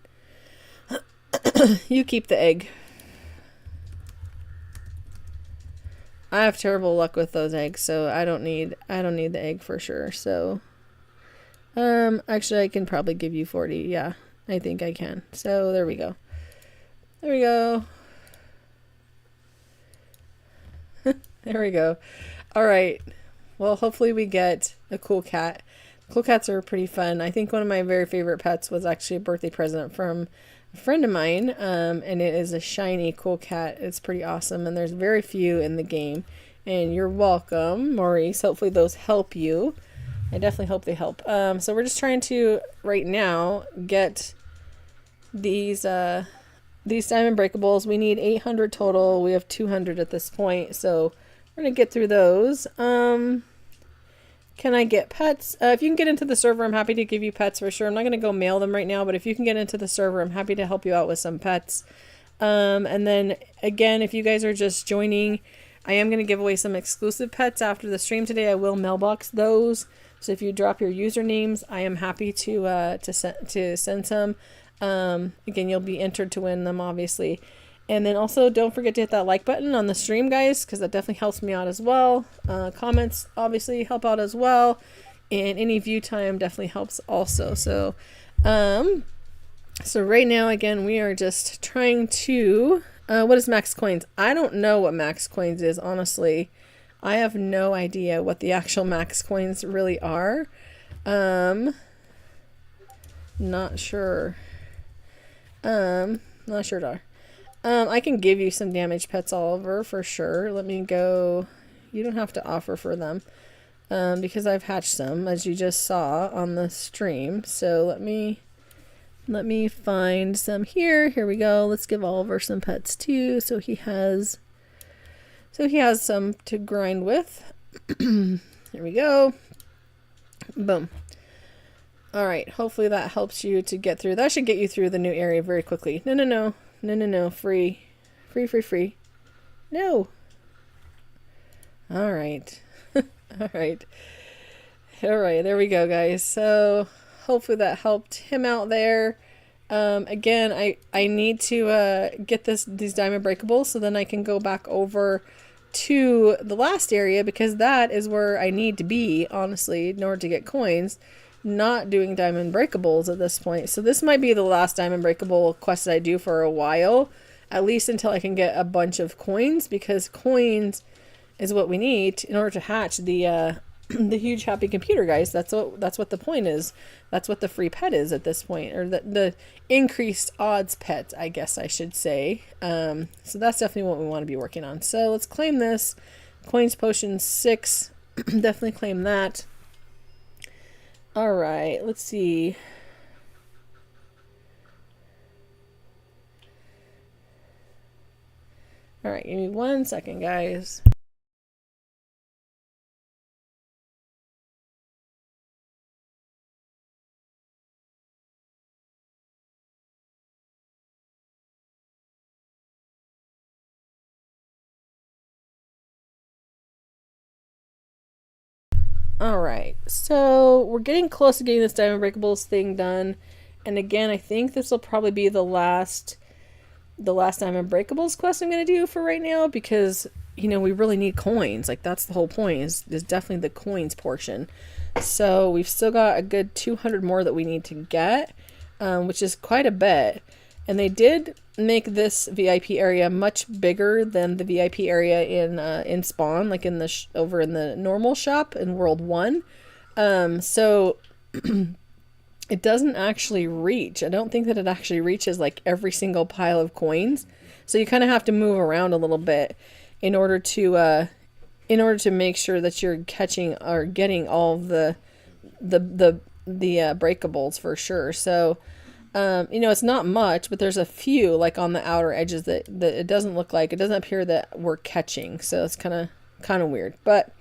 You keep the egg. I have terrible luck with those eggs, so I don't need the egg for sure. So actually I can probably give you 40. Yeah, I think I can. So there we go. There we go. There we go. All right. Well, hopefully we get a cool cat. Cool cats are pretty fun. I think one of my very favorite pets was actually a birthday present from a friend of mine, and it is a shiny cool cat. It's pretty awesome, and there's very few in the game. And you're welcome, Maurice. Hopefully those help you. I definitely hope they help. So we're just trying to, right now, get these diamond breakables. We need 800 total. We have 200 at this point, so we're gonna get through those. Can I get pets? If you can get into the server, I'm happy to give you pets for sure. I'm not going to go mail them right now, but if you can get into the server, I'm happy to help you out with some pets. And then, again, if you guys are just joining, I am going to give away some exclusive pets after the stream today. I will mailbox those. So if you drop your usernames, I am happy to send some. Again, you'll be entered to win them, obviously. And then also don't forget to hit that like button on the stream, guys, because that definitely helps me out as well. Comments obviously help out as well. And any view time definitely helps also. So right now, again, we are just trying to... what is max coins? I don't know what max coins is, honestly. I have no idea what the actual max coins really are. Not sure. Not sure, Dar. I can give you some damaged pets, Oliver, for sure. Let me go. You don't have to offer for them because I've hatched some, as you just saw on the stream. So let me find some here. Here we go. Let's give Oliver some pets too, so he has some to grind with. Here we go. Boom. All right. Hopefully that helps you to get through. That should get you through the new area very quickly. No. No. Free. No. All right. All right. There we go, guys. So hopefully that helped him out there. Again, I need to get these diamond breakables so then I can go back over to the last area, because that is where I need to be, honestly, in order to get coins. Not doing diamond breakables at this point. So this might be the last diamond breakable quest that I do for a while, at least until I can get a bunch of coins, because coins is what we need in order to hatch the huge happy computer, guys. That's what the point is. That's what the free pet is at this point, or the increased odds pet, I guess I should say. So that's definitely what we want to be working on. So let's claim this coins potion 6. Definitely claim that. All right, let's see. All right, give me 1 second, guys. All right, so we're getting close to getting this diamond breakables thing done, and again, I think this will probably be the last diamond breakables quest I'm gonna do for right now, because we really need coins. Like, that's the whole point, is definitely the coins portion. So we've still got a good 200 more that we need to get, which is quite a bit. And they did make this VIP area much bigger than the VIP area in Spawn, like in the over in the normal shop in World 1. So it doesn't actually reach. I don't think that it actually reaches like every single pile of coins. So you kind of have to move around a little bit in order to make sure that you're catching or getting all of the breakables for sure. So it's not much, but there's a few like on the outer edges that it doesn't appear that we're catching. So it's kind of weird, but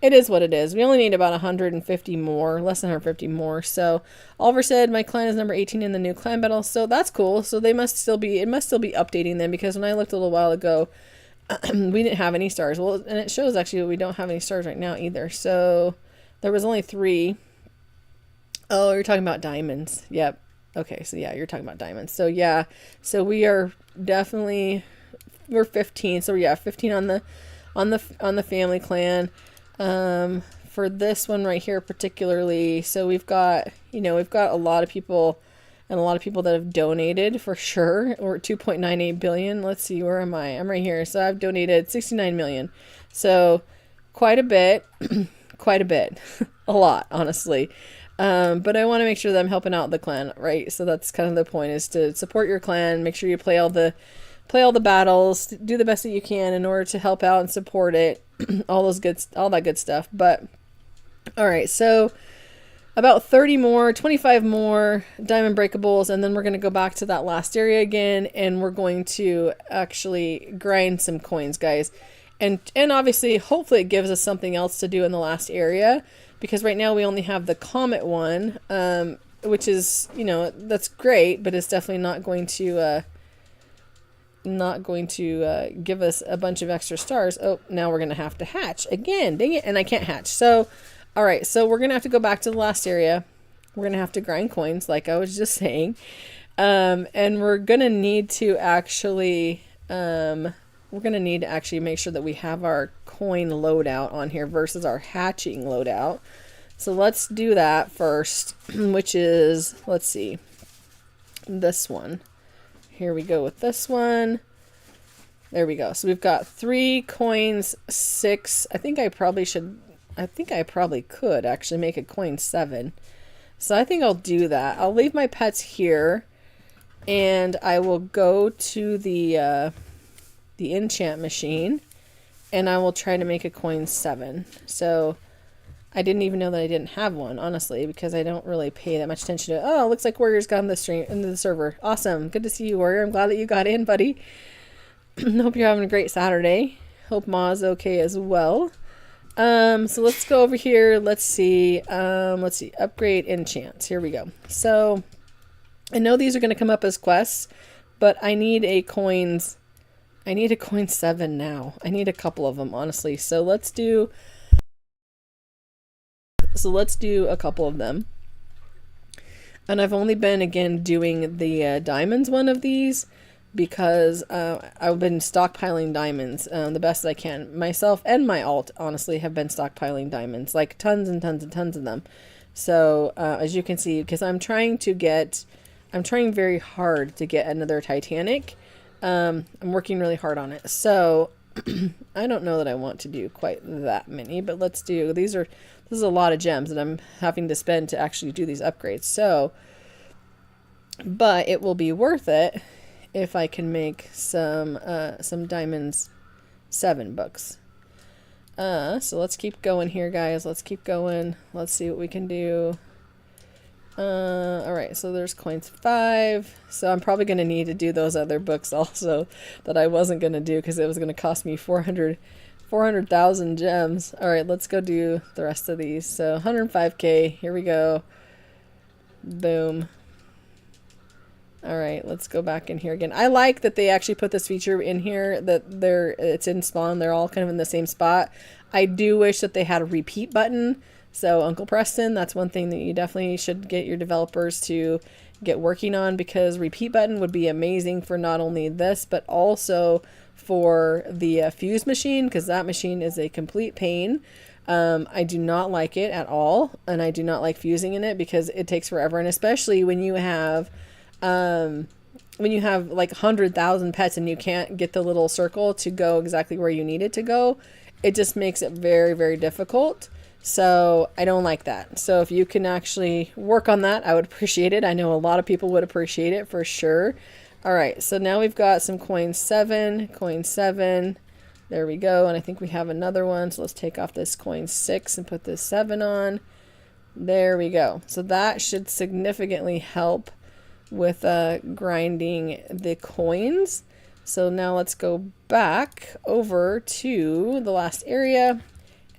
it is what it is. We only need about 150 more, less than 150 more. So Oliver said my clan is number 18 in the new clan battle. So that's cool. So it must still be updating them, because when I looked a little while ago, we didn't have any stars. Well, and it shows actually that we don't have any stars right now either. So there was only 3. Oh, you're talking about diamonds. Yep. Okay, so yeah, you're talking about diamonds. So yeah, so we're 15. So yeah, 15 on the family clan. For this one right here particularly, so we've got a lot of people, and a lot of people that have donated for sure. We're at 2.98 billion. Let's see, where am I? I'm right here. So I've donated 69 million. So quite a bit, quite a bit, a lot, honestly. But I want to make sure that I'm helping out the clan, right? So that's kind of the point, is to support your clan, make sure you play all the battles, do the best that you can in order to help out and support it, all that good stuff. But all right, so about 25 more diamond breakables, and then we're going to go back to that last area again, and we're going to actually grind some coins, guys. And obviously, hopefully it gives us something else to do in the last area, because right now we only have the comet one, which is, that's great, but it's definitely not going to give us a bunch of extra stars. Oh, now we're going to have to hatch again. Dang it. And I can't hatch. So, all right. So we're going to have to go back to the last area. We're going to have to grind coins, like I was just saying. And we're going to need to actually, make sure that we have our coin loadout on here versus our hatching loadout. So let's do that first, which is, let's see, this one. Here we go with this one. There we go. So we've got 3 coins, 6. I think I probably could actually make a coin 7. So I think I'll do that. I'll leave my pets here, and I will go to the enchant machine, and I will try to make a coin 7. So I didn't even know that I didn't have one, honestly, because I don't really pay that much attention to it. Oh, looks like Warrior's got into the server. Awesome. Good to see you, Warrior. I'm glad that you got in, buddy. Hope you're having a great Saturday. Hope Ma's okay as well. So let's go over here. Let's see. Upgrade enchants. Here we go. So I know these are going to come up as quests, but I need a coin 7 now. I need a couple of them, honestly. So let's do a couple of them. And I've only been, again, doing the diamonds one of these, because I've been stockpiling diamonds the best I can. Myself and my alt, honestly, have been stockpiling diamonds, like tons and tons and tons of them. So as you can see, because I'm trying very hard to get another Titanic. I'm working really hard on it. So I don't know that I want to do quite that many, but let's do, this is a lot of gems that I'm having to spend to actually do these upgrades. So, but it will be worth it if I can make some diamonds 7 books. So let's keep going here, guys. Let's keep going. Let's see what we can do. All right, so there's coins 5. So I'm probably going to need to do those other books also that I wasn't going to do, because it was going to cost me 400,000 gems. All right, let's go do the rest of these. So 105k. Here we go. Boom. All right, let's go back in here again. I like that they actually put this feature in here, that it's in spawn. They're all kind of in the same spot. I do wish that they had a repeat button. So Uncle Preston, that's one thing that you definitely should get your developers to get working on, because repeat button would be amazing for not only this, but also for the fuse machine, because that machine is a complete pain. I do not like it at all, and I do not like fusing in it because it takes forever, and especially when you have like 100,000 pets and you can't get the little circle to go exactly where you need it to go, it just makes it very, very difficult. So I don't like that. So if you can actually work on that, I would appreciate it. I know a lot of people would appreciate it for sure. All right, so now we've got some coin 7, coin 7. There we go. And I think we have another one. So let's take off this coin 6 and put this 7 on. There we go. So that should significantly help with grinding the coins. So now let's go back over to the last area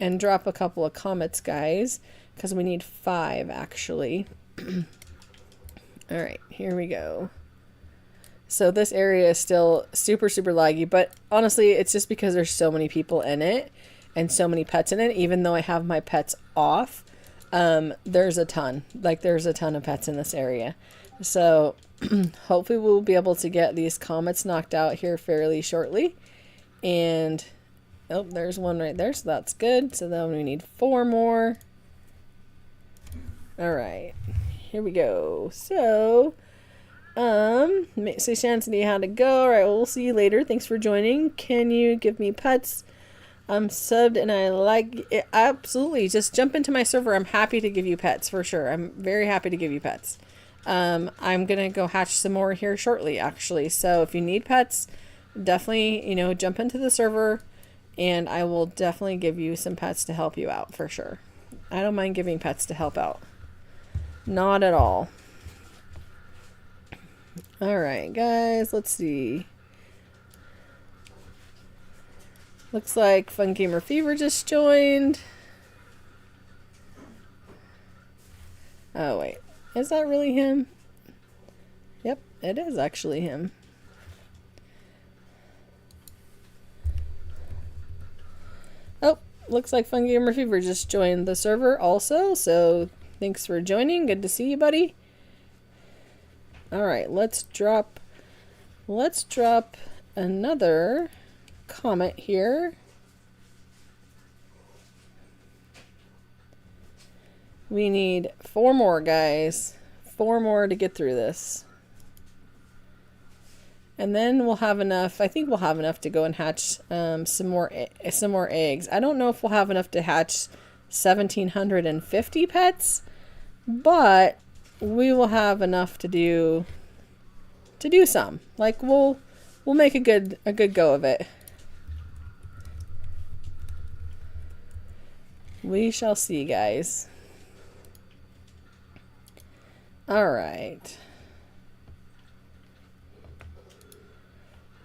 and drop a couple of comets, guys, because we need 5 actually. All right, here we go. So this area is still super, super laggy, but honestly, it's just because there's so many people in it and so many pets in it. Even though I have my pets off, there's a ton. Like, there's a ton of pets in this area. So hopefully we'll be able to get these comets knocked out here fairly shortly. And oh, there's one right there, so that's good. So then we need 4 more. All right, here we go. So say Shanty had to go. All right, well, we'll see you later. Thanks for joining. Can you give me pets? I'm subbed and I like it. Absolutely, just jump into my server. I'm happy to give you pets for sure. I'm very happy to give you pets. I'm gonna go hatch some more here shortly, actually. So if you need pets, definitely, jump into the server, and I will definitely give you some pets to help you out for sure. I don't mind giving pets to help out. Not at all. All right, guys, let's see. Looks like Fun Gamer Fever just joined. Oh, wait. Is that really him? Yep, it is actually him. Oh, looks like Fun Gamer Fever just joined the server also, so thanks for joining. Good to see you, buddy. All right, let's drop another comet here. We need 4 more, guys. 4 more to get through this. And then we'll have enough. I think we'll have enough to go and hatch some more eggs. I don't know if we'll have enough to hatch 1,750 pets, but we will have enough to do some. Like, we'll make a good go of it. We shall see, guys. All right.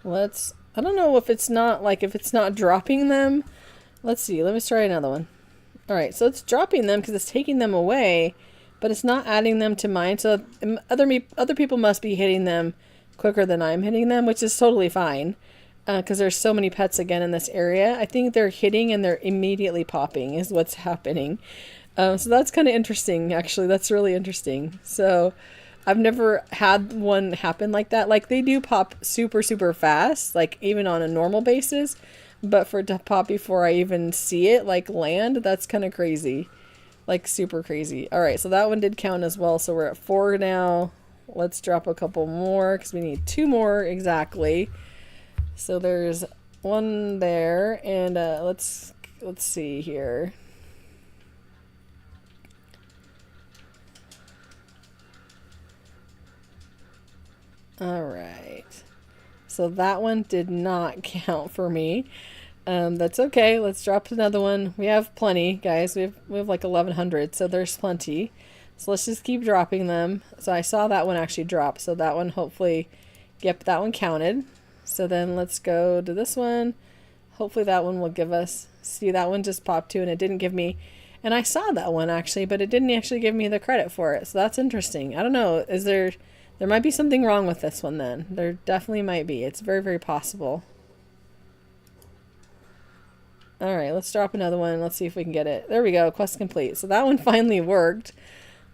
I don't know if it's not dropping them. Let's see. Let me try another one. All right. So it's dropping them because it's taking them away, but it's not adding them to mine. So other people must be hitting them quicker than I'm hitting them, which is totally fine. Because there's so many pets again in this area. I think they're hitting and they're immediately popping is what's happening. So that's kind of interesting, actually. That's really interesting. So I've never had one happen like that. Like, they do pop super, super fast, like even on a normal basis. But for it to pop before I even see it, like, land, that's kind of crazy. Like, super crazy. All right, so that one did count as well. So we're at 4 now. Let's drop a couple more because we need 2 more exactly. So there's 1 there, and let's see here. All right. So that one did not count for me. That's okay. Let's drop another one. We have plenty, guys. We have like 1,100, so there's plenty. So let's just keep dropping them. So I saw that one actually drop. So that one, hopefully, yep, that one counted. So then let's go to this one. Hopefully that one will give us, see, that one just popped too, and it didn't give me, and I saw that one actually, but it didn't actually give me the credit for it. So that's interesting. I don't know. There might be something wrong with this one then. There definitely might be. It's very, very possible. All right, let's drop another one. Let's see if we can get it. There we go. Quest complete. So that one finally worked.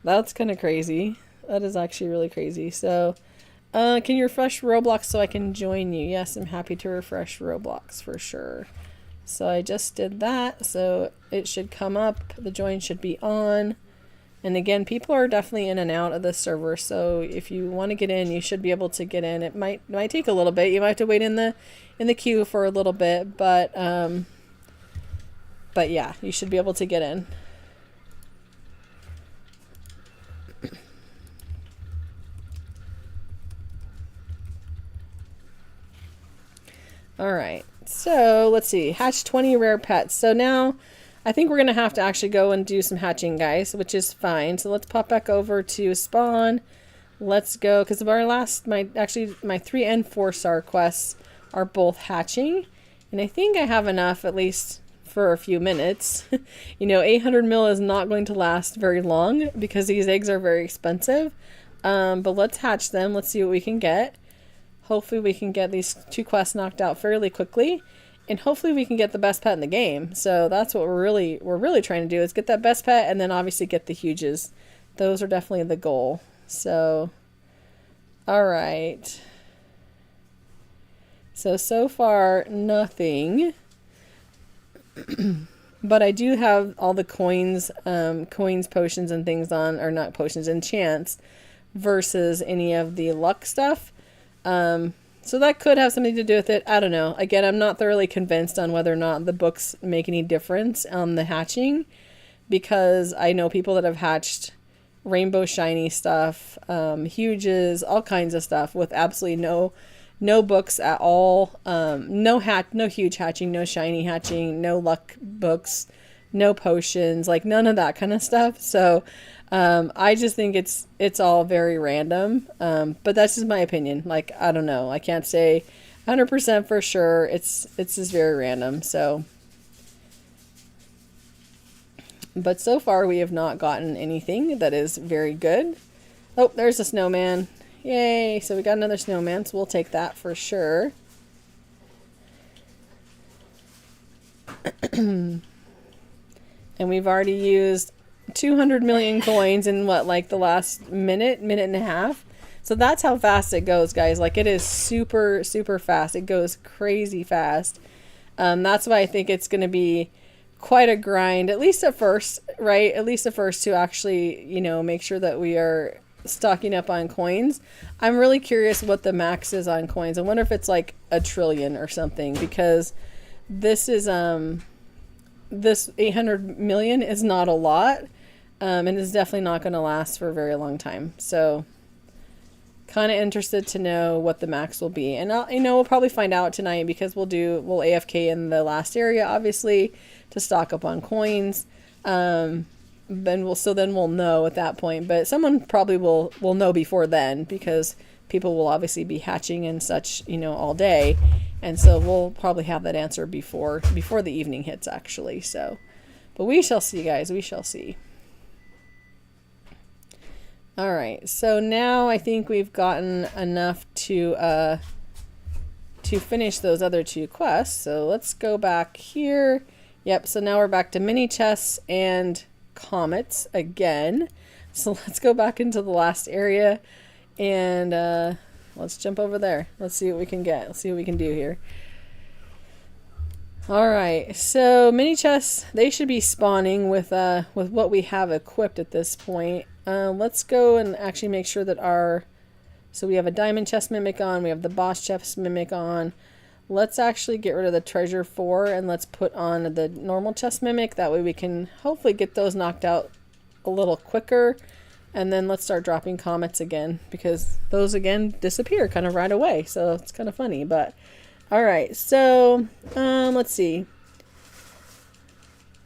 That's kind of crazy. That is actually really crazy. So Can you refresh Roblox so I can join you? Yes, I'm happy to refresh Roblox for sure. So I just did that, so it should come up. The join should be on. And again, people are definitely in and out of the server, so if you want to get in, you should be able to get in. It might take a little bit. You might have to wait in the queue for a little bit, but yeah, you should be able to get in. All right, so let's see. Hatch 20 rare pets. So now I think we're going to have to actually go and do some hatching, guys, which is fine. So let's pop back over to spawn. Let's go, because our last, my 3 and 4 star quests are both hatching. And I think I have enough, at least for a few minutes. You know, 800 mil is not going to last very long because these eggs are very expensive. But let's hatch them. Let's see what we can get. Hopefully we can get these 2 quests knocked out fairly quickly, and hopefully we can get the best pet in the game. So that's what we're really trying to do, is get that best pet, and then obviously get the huges. Those are definitely the goal. So all right. So far nothing. But I do have all the coins, potions and things on, or not potions, enchants versus any of the luck stuff. So that could have something to do with it. I don't know. Again, I'm not thoroughly convinced on whether or not the books make any difference on the hatching, because I know people that have hatched rainbow shiny stuff, huges, all kinds of stuff with absolutely no books at all. No huge hatching, no shiny hatching, no luck books, no potions, like none of that kind of stuff. So I just think it's all very random. But that's just my opinion. Like, I don't know. I can't say 100% for sure. It's just very random. So, but so far we have not gotten anything that is very good. Oh, there's a snowman. Yay. So we got another snowman. So we'll take that for sure. And we've already used 200 million coins in what, like the last minute and a half. So that's how fast it goes, guys. Like, it is super fast. It goes crazy fast. That's why I think it's going to be quite a grind, at least at first, right? At least at first, to actually, you know, make sure that we are stocking up on coins. I'm really curious what the max is on coins. I wonder if it's like 1 trillion or something, because this is this 800 million is not a lot, and it's definitely not going to last for a very long time. So kind of interested to know what the max will be, and we'll probably find out tonight, because we'll AFK in the last area, obviously, to stock up on coins. Then we'll know at that point, but someone probably will know before then, because people will obviously be hatching and such, you know, all day. And so we'll probably have that answer before the evening hits, actually. So, but we shall see, guys. We shall see. All right. So now I think we've gotten enough to finish those other 2 quests. So let's go back here. Yep. So now we're back to mini chests and comets again. So let's go back into the last area, and let's jump over there. Let's see what we can get. Let's see what we can do here. All right. So mini chests, they should be spawning with what we have equipped at this point. Let's go and actually make sure that so we have a diamond chest mimic on. We have the boss chest mimic on. Let's actually get rid of the treasure 4, and let's put on the normal chest mimic. That way we can hopefully get those knocked out a little quicker. And then let's start dropping comets again, because those again disappear kind of right away. So it's kind of funny, but all right. So let's see.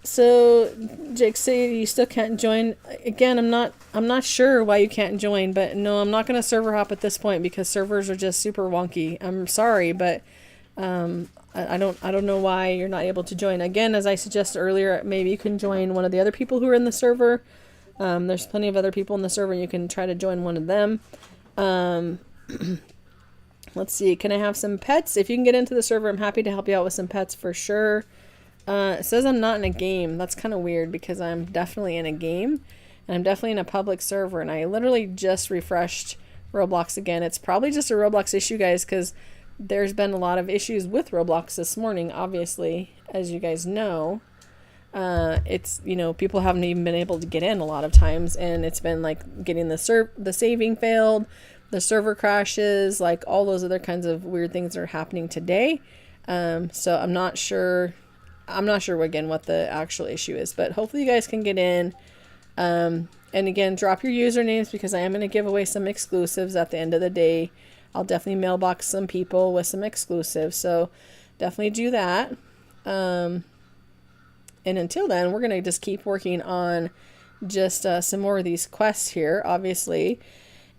So Jake, say you still can't join. Again, I'm not sure why you can't join, but no, I'm not going to server hop at this point, because servers are just super wonky. I'm sorry, but I don't know why you're not able to join. Again, as I suggested earlier, maybe you can join one of the other people who are in the server. There's plenty of other people in the server. You can try to join one of them. Let's see. Can I have some pets? If you can get into the server, I'm happy to help you out with some pets for sure. It says I'm not in a game. That's kind of weird, because I'm definitely in a game, and I'm definitely in a public server, and I literally just refreshed Roblox again. It's probably just a Roblox issue, guys, because there's been a lot of issues with Roblox this morning, obviously, as you guys know. It's, you know, people haven't even been able to get in a lot of times, and it's been like getting the saving failed, the server crashes, like all those other kinds of weird things that are happening today. So I'm not sure again what the actual issue is, but hopefully you guys can get in. And again, drop your usernames because I am going to give away some exclusives at the end of the day. I'll definitely mailbox some people with some exclusives, so definitely do that. And until then, we're going to just keep working on just some more of these quests here, obviously.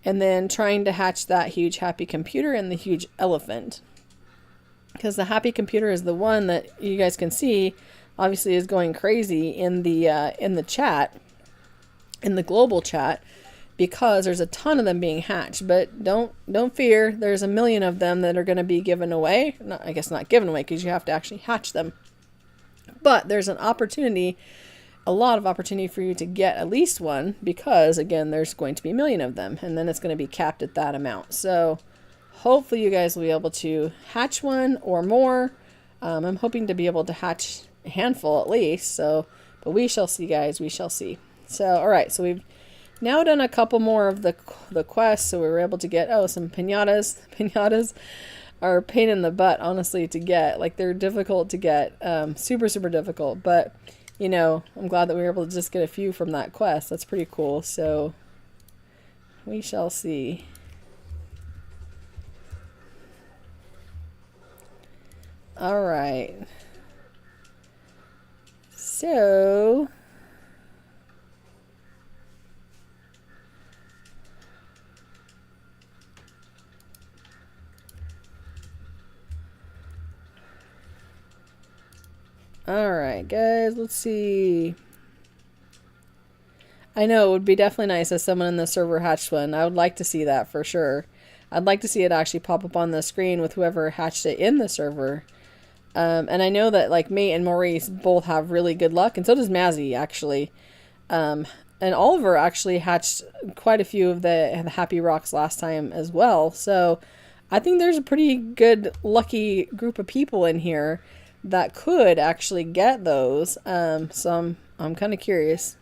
And then trying to hatch that huge happy computer and the huge elephant. Because the happy computer is the one that you guys can see, obviously, is going crazy in the chat, in the global chat, because there's a ton of them being hatched. But don't fear, there's a million of them that are going to be given away. I guess not given away because you have to actually hatch them. But there's an opportunity, a lot of opportunity for you to get at least one because, again, there's going to be a million of them. And then it's going to be capped at that amount. So hopefully you guys will be able to hatch one or more. I'm hoping to be able to hatch a handful at least. So, but we shall see, guys. We shall see. So, all right. So we've now done a couple more of the quests. So we were able to get, some piñatas. Piñatas are a pain in the butt, honestly, to get. Like, they're difficult to get. Super, super difficult. But, you know, I'm glad that we were able to just get a few from that quest. That's pretty cool. So we shall see. All right. So all right, guys, let's see. I know it would be definitely nice if someone in the server hatched one. I would like to see that for sure. I'd like to see it actually pop up on the screen with whoever hatched it in the server. And I know that like me and Maurice both have really good luck, and so does Mazzy actually. And Oliver actually hatched quite a few of the Happy Rocks last time as well. So I think there's a pretty good lucky group of people in here that could actually get those. So I'm kind of curious.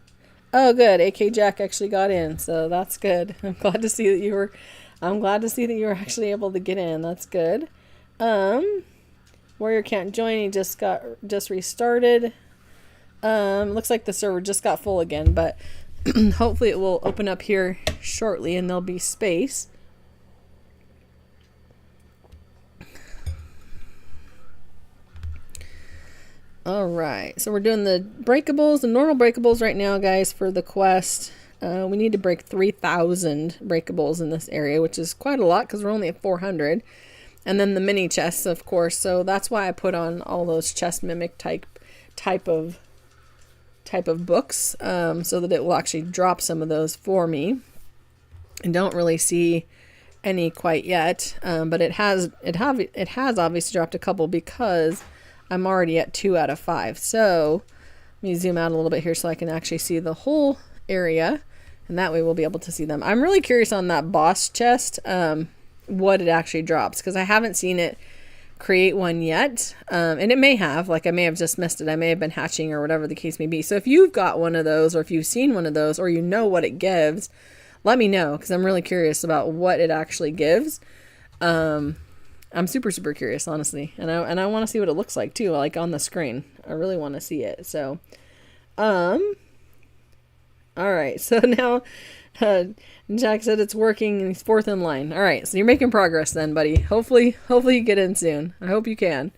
Oh, good. AK Jack actually got in, so that's good. I'm glad to see that you were actually able to get in. That's good. Warrior can't join. He just restarted. Looks like the server just got full again, but hopefully it will open up here shortly and there'll be space. All right, so we're doing the breakables, the normal breakables right now, guys, for the quest. We need to break 3,000 breakables in this area, which is quite a lot because we're only at 400. And then the mini chests, of course. So that's why I put on all those chest mimic type of books, so that it will actually drop some of those for me. I don't really see any quite yet, but it has obviously dropped a couple because I'm already at 2 out of 5. So let me zoom out a little bit here so I can actually see the whole area, and that way we'll be able to see them. I'm really curious on that boss chest, what it actually drops, because I haven't seen it create one yet, and it may have, like I may have just missed it. I may have been hatching or whatever the case may be. So if you've got one of those, or if you've seen one of those, or you know what it gives, let me know, because I'm really curious about what it actually gives. I'm super, super curious, honestly. And I want to see what it looks like, too, like on the screen. I really want to see it. So, all right. So now, Jack said it's working and he's 4th in line. All right. So you're making progress then, buddy. Hopefully you get in soon. I hope you can.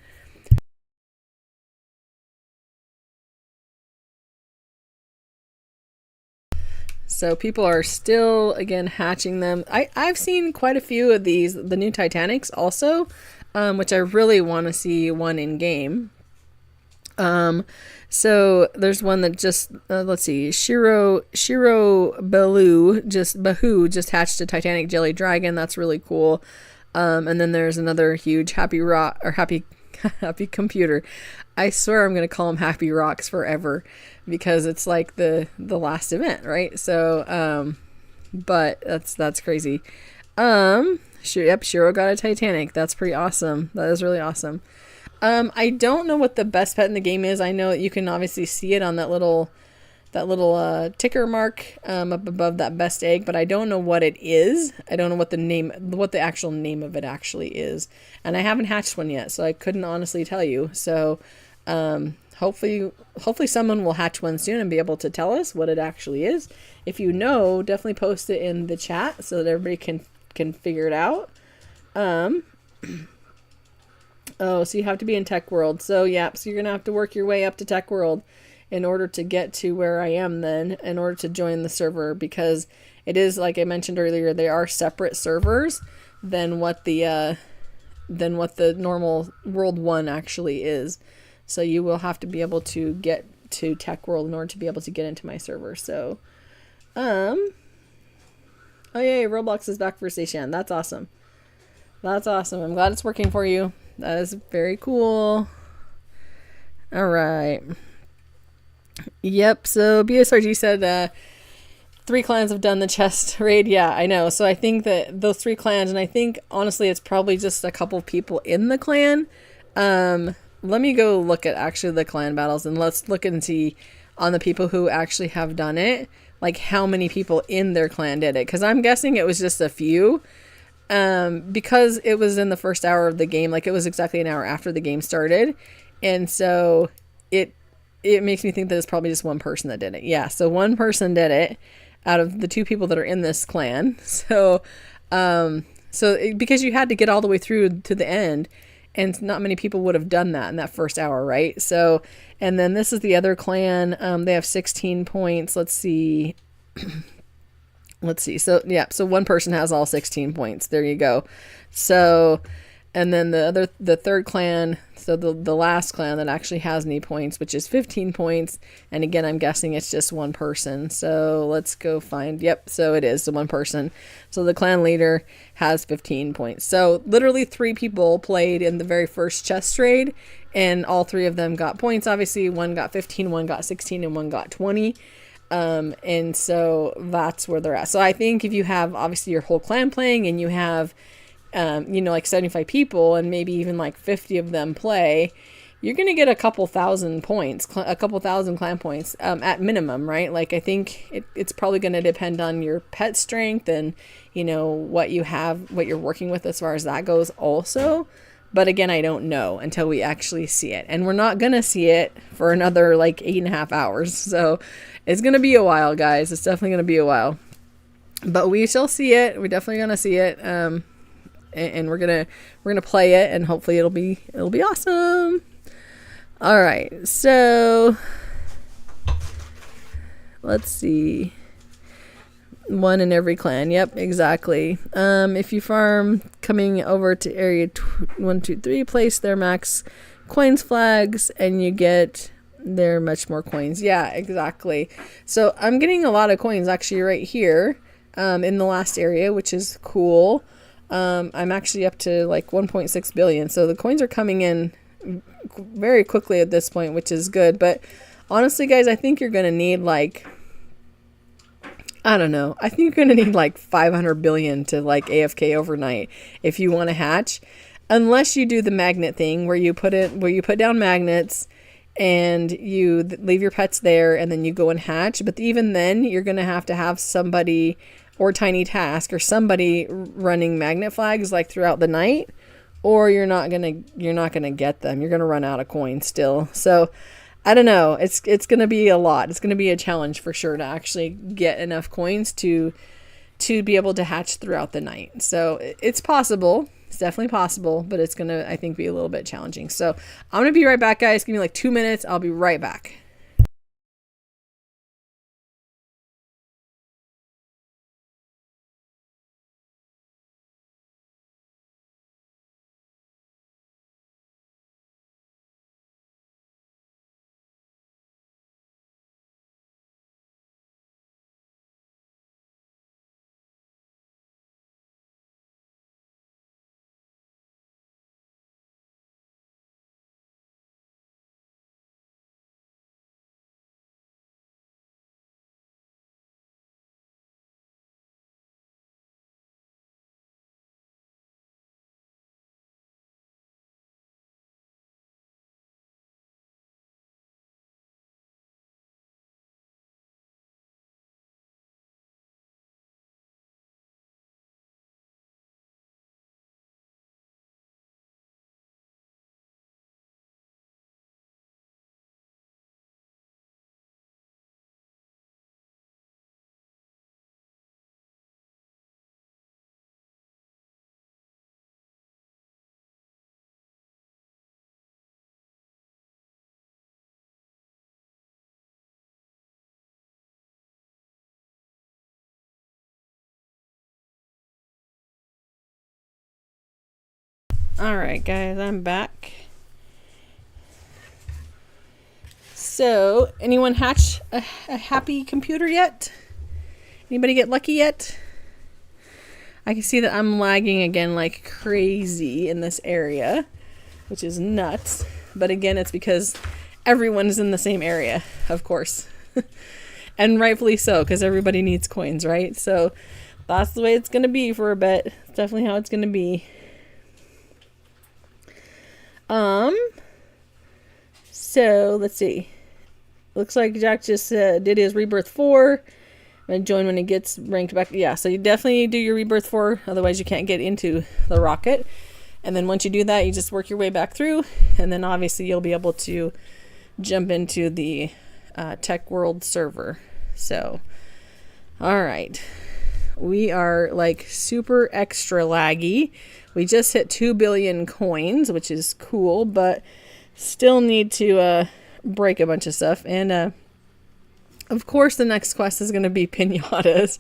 So people are still, again, hatching them. I've seen quite a few of these, the new Titanics also, which I really want to see one in game. So there's one that just, let's see, Shiro Bahu just hatched a Titanic jelly dragon. That's really cool. And then there's another huge happy computer. I swear I'm going to call them Happy Rocks forever because it's like the last event, right? So, but that's crazy. Sure, yep, Shiro got a Titanic. That's pretty awesome. That is really awesome. I don't know what the best pet in the game is. I know that you can obviously see it on that little ticker mark up above that best egg, but I don't know what it is. I don't know what the actual name of it actually is, and I haven't hatched one yet, so I couldn't honestly tell you. So, hopefully someone will hatch one soon and be able to tell us what it actually is. If you know, definitely post it in the chat so that everybody can figure it out. Oh, so you have to be in Tech World. So yeah, so you're gonna have to work your way up to Tech World in order to get to where I am then, in order to join the server, because it is, like I mentioned earlier, they are separate servers than what the normal World 1 actually is. So you will have to be able to get to Tech World in order to be able to get into my server. So oh yay, Roblox is back for Station. That's awesome. That's awesome. I'm glad it's working for you. That is very cool. All right. Yep, so BSRG said 3 clans have done the chest raid. Yeah, I know. So I think that those 3 clans, and I think honestly it's probably just a couple of people in the clan. Let me go look at actually the clan battles, and let's look and see on the people who actually have done it, like how many people in their clan did it. Because I'm guessing it was just a few. Because it was in the first hour of the game, like it was exactly an hour after the game started. And so it makes me think that it's probably just one person that did it. Yeah, so one person did it out of the 2 people that are in this clan. So, because you had to get all the way through to the end, and not many people would have done that in that first hour, right? So, and then this is the other clan. They have 16 points. Let's see. Let's see. So, yeah, so one person has all 16 points. There you go. So, and then the third clan, so the last clan that actually has any points, which is 15 points. And again, I'm guessing it's just one person. So let's go find, yep, so it is the one person. So the clan leader has 15 points. So literally 3 people played in the very first chest raid, and all 3 of them got points. Obviously, one got 15, one got 16, and one got 20. And so that's where they're at. So I think if you have obviously your whole clan playing, and you have like 75 people, and maybe even like 50 of them play, you're going to get a couple thousand points, a couple thousand clan points at minimum, right? Like I think it's probably going to depend on your pet strength and, what you have, what you're working with as far as that goes also. But again, I don't know until we actually see it. And we're not going to see it for another like 8.5 hours. So it's going to be a while, guys. It's definitely going to be a while. But we shall see it. We're definitely going to see it. And we're gonna play it, and hopefully it'll be awesome. All right, so let's see. One in every clan. Yep, exactly. If you farm coming over to area 1, 2, 3, place their max coins flags, and you get their much more coins. Yeah, exactly. So I'm getting a lot of coins actually right here, in the last area, which is cool. I'm actually up to like 1.6 billion. So the coins are coming in very quickly at this point, which is good. But honestly, guys, I think you're going to need like, I don't know. I think you're going to need like 500 billion to like AFK overnight if you want to hatch. Unless you do the magnet thing where you put down magnets and you leave your pets there and then you go and hatch. But even then, you're going to have somebody or Tiny Task or somebody running magnet flags like throughout the night, or you're not gonna get them. You're gonna run out of coins still. So I don't know. It's gonna be a lot. It's gonna be a challenge for sure to actually get enough coins to be able to hatch throughout the night. So it's possible. It's definitely possible, but it's gonna, I think, be a little bit challenging. So I'm gonna be right back, guys. Give me like 2 minutes. I'll be right back. Alright guys, I'm back. So, anyone hatch a happy computer yet? Anybody get lucky yet? I can see that I'm lagging again like crazy in this area, which is nuts. But again, it's because everyone is in the same area, of course. And rightfully so, because everybody needs coins, right? So that's the way it's going to be for a bit. It's definitely how it's going to be. So let's see. Looks like Jack just did his rebirth 4. I'm going to join when he gets ranked back. Yeah, so you definitely do your rebirth 4. Otherwise, you can't get into the rocket. And then once you do that, you just work your way back through. And then obviously you'll be able to jump into the Tech World server. So, all right. We are like super extra laggy. We just hit 2 billion coins, which is cool, but still need to break a bunch of stuff. And of course, the next quest is going to be pinatas,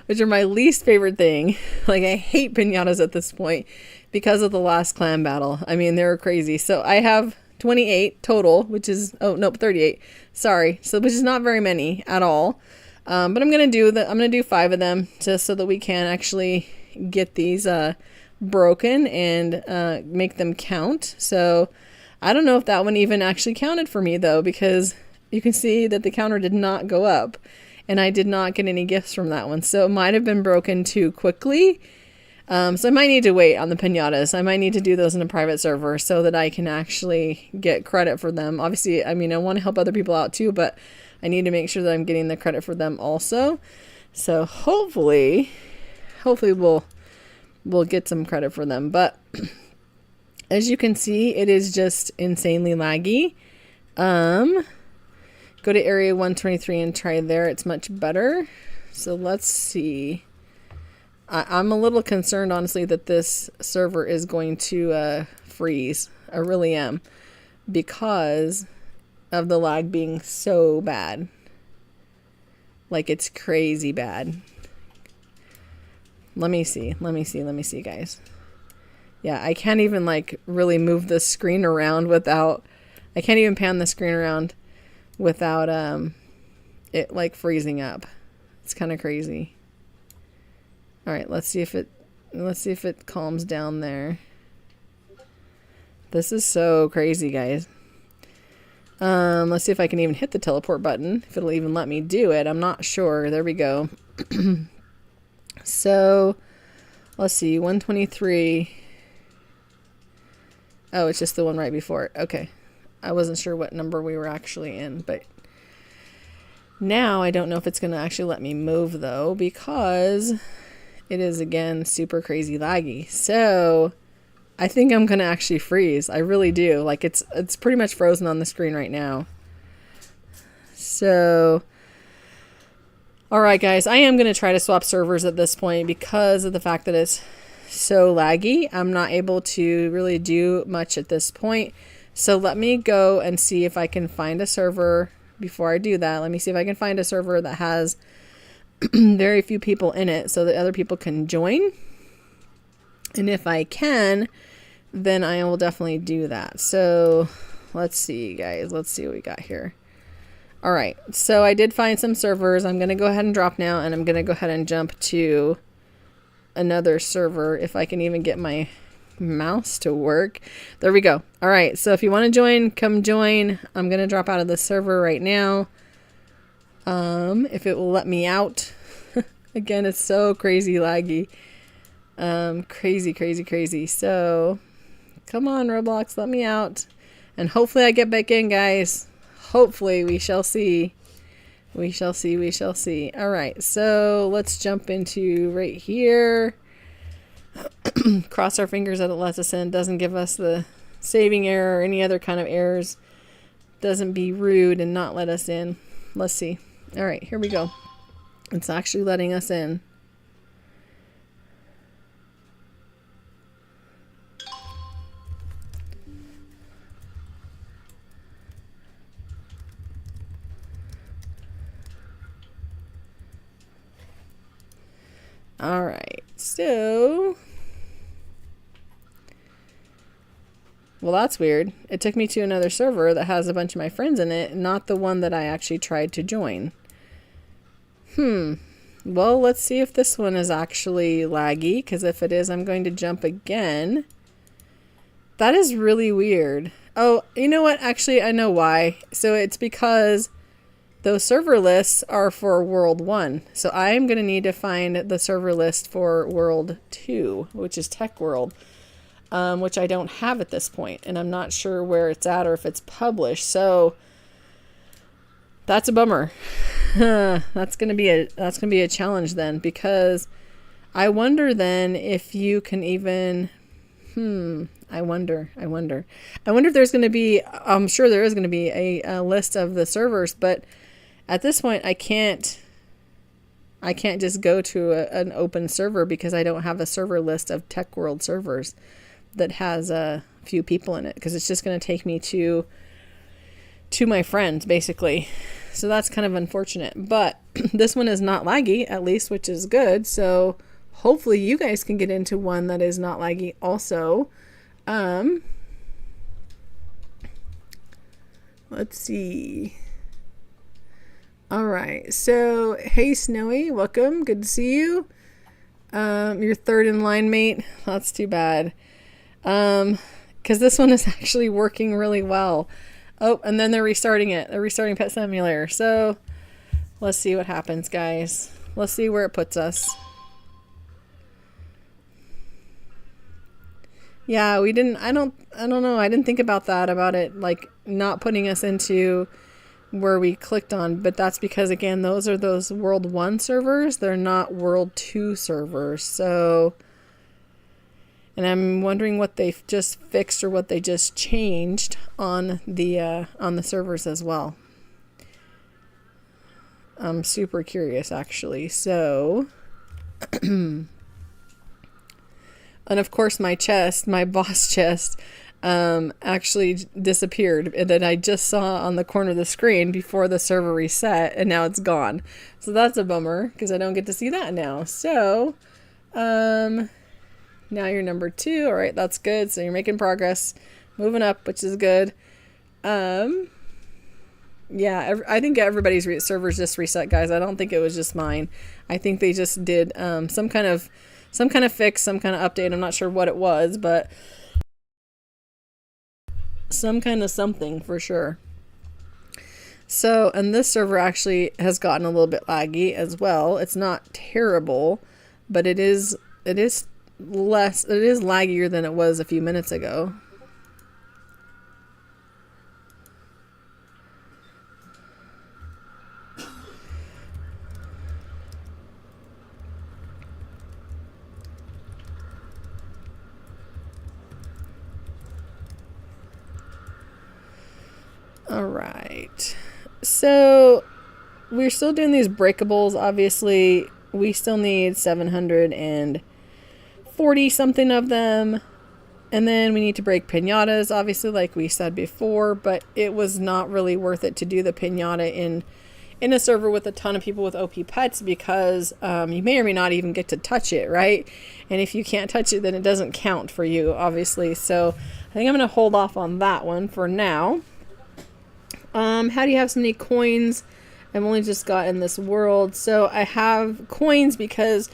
which are my least favorite thing. Like, I hate pinatas at this point because of the last clan battle. I mean, they're crazy. So I have 28 total, which is, oh, nope, 38. Sorry. So, which is not very many at all. But I'm going to do 5 of them just so that we can actually get these broken and make them count. So I don't know if that one even actually counted for me though, because you can see that the counter did not go up and I did not get any gifts from that one. So it might have been broken too quickly. So I might need to wait on the pinatas. I might need to do those in a private server so that I can actually get credit for them. Obviously, I mean, I want to help other people out too, but I need to make sure that I'm getting the credit for them also. So hopefully we'll get some credit for them. But as you can see, it is just insanely laggy. Go to area 123 and try there. It's much better. So let's see. I'm a little concerned, honestly, that this server is going to freeze. I really am. Because of the lag being so bad. Like, it's crazy bad. Let me see, guys. Yeah, I can't even, like, really move the screen around without... I can't even pan the screen around without it, like, freezing up. It's kind of crazy. Alright, let's see if it calms down there. This is so crazy, guys. Let's see if I can even hit the teleport button. If it'll even let me do it. I'm not sure. There we go. So, let's see. 123. Oh, it's just the one right before it. Okay. I wasn't sure what number we were actually in, but now I don't know if it's going to actually let me move, though, because it is, again, super crazy laggy. So I think I'm going to actually freeze. I really do. Like, it's pretty much frozen on the screen right now. So, alright guys, I am going to try to swap servers at this point because of the fact that it's so laggy. I'm not able to really do much at this point. So let me go and see if I can find a server. Before I do that, let me see if I can find a server that has very few people in it so that other people can join. And if I can, then I will definitely do that. So let's see, guys. Let's see what we got here. All right. So I did find some servers. I'm going to go ahead and drop now, and I'm going to go ahead and jump to another server if I can even get my mouse to work. There we go. All right. So if you want to join, come join. I'm going to drop out of the server right now. If it will let me out. Again, it's so crazy laggy. Crazy. So, come on, Roblox, let me out. And hopefully I get back in, guys. Hopefully, we shall see. We shall see. Alright, so let's jump into right here. Cross our fingers that it lets us in. Doesn't give us the saving error or any other kind of errors. Doesn't be rude and not let us in. Let's see. Alright, here we go. It's actually letting us in. Alright, so Well, that's weird. It took me to another server that has a bunch of my friends in it, not the one that I actually tried to join. Well, let's see if this one is actually laggy, because if it is, I'm going to jump again. That is really weird. Oh, you know what? Actually, I know why. So it's because those server lists are for World 1. So I am going to need to find the server list for World 2, which is Tech World, which I don't have at this point, and I'm not sure where it's at or if it's published. So that's a bummer. That's gonna be a challenge then, because I wonder then if you can even. I wonder if there's gonna be. I'm sure there is gonna be a list of the servers, but at this point I can't just go to an open server because I don't have a server list of Tech World servers that has a few people in it, because it's just going to take me to my friends basically. So that's kind of unfortunate, but this one is not laggy, at least, which is good. So hopefully you guys can get into one that is not laggy also. Let's see. All right, so hey Snowy, welcome, good to see you. You're third in line, mate. That's too bad. Because this one is actually working really well. Oh, and then they're restarting it. They're restarting Pet Simulator. So let's see what happens, guys. Let's see where it puts us. Yeah, we didn't. I don't know. I didn't think about that, about it like not putting us into where we clicked on, but that's because again, those are those World 1 servers. They're not World 2 servers. So. And I'm wondering what they've just fixed or what they just changed on the servers as well. I'm super curious, actually. So, and of course, my boss chest, actually disappeared that I just saw on the corner of the screen before the server reset, and now it's gone. So that's a bummer because I don't get to see that now. So, now you're number 2. All right, that's good. So you're making progress, moving up, which is good. Yeah, I think everybody's servers just reset, guys. I don't think it was just mine. I think they just did some kind of fix, some kind of update. I'm not sure what it was, but some kind of something for sure. So, and this server actually has gotten a little bit laggy as well. It's not terrible, but it is laggier than it was a few minutes ago. All right. So we're still doing these breakables. Obviously, we still need 740 something of them. And then we need to break piñatas, obviously, like we said before, but it was not really worth it to do the piñata in a server with a ton of people with OP pets, because you may or may not even get to touch it, right? And if you can't touch it, then it doesn't count for you, obviously. So I think I'm going to hold off on that one for now. How do you have so many coins? I've only just gotten this world. So I have coins because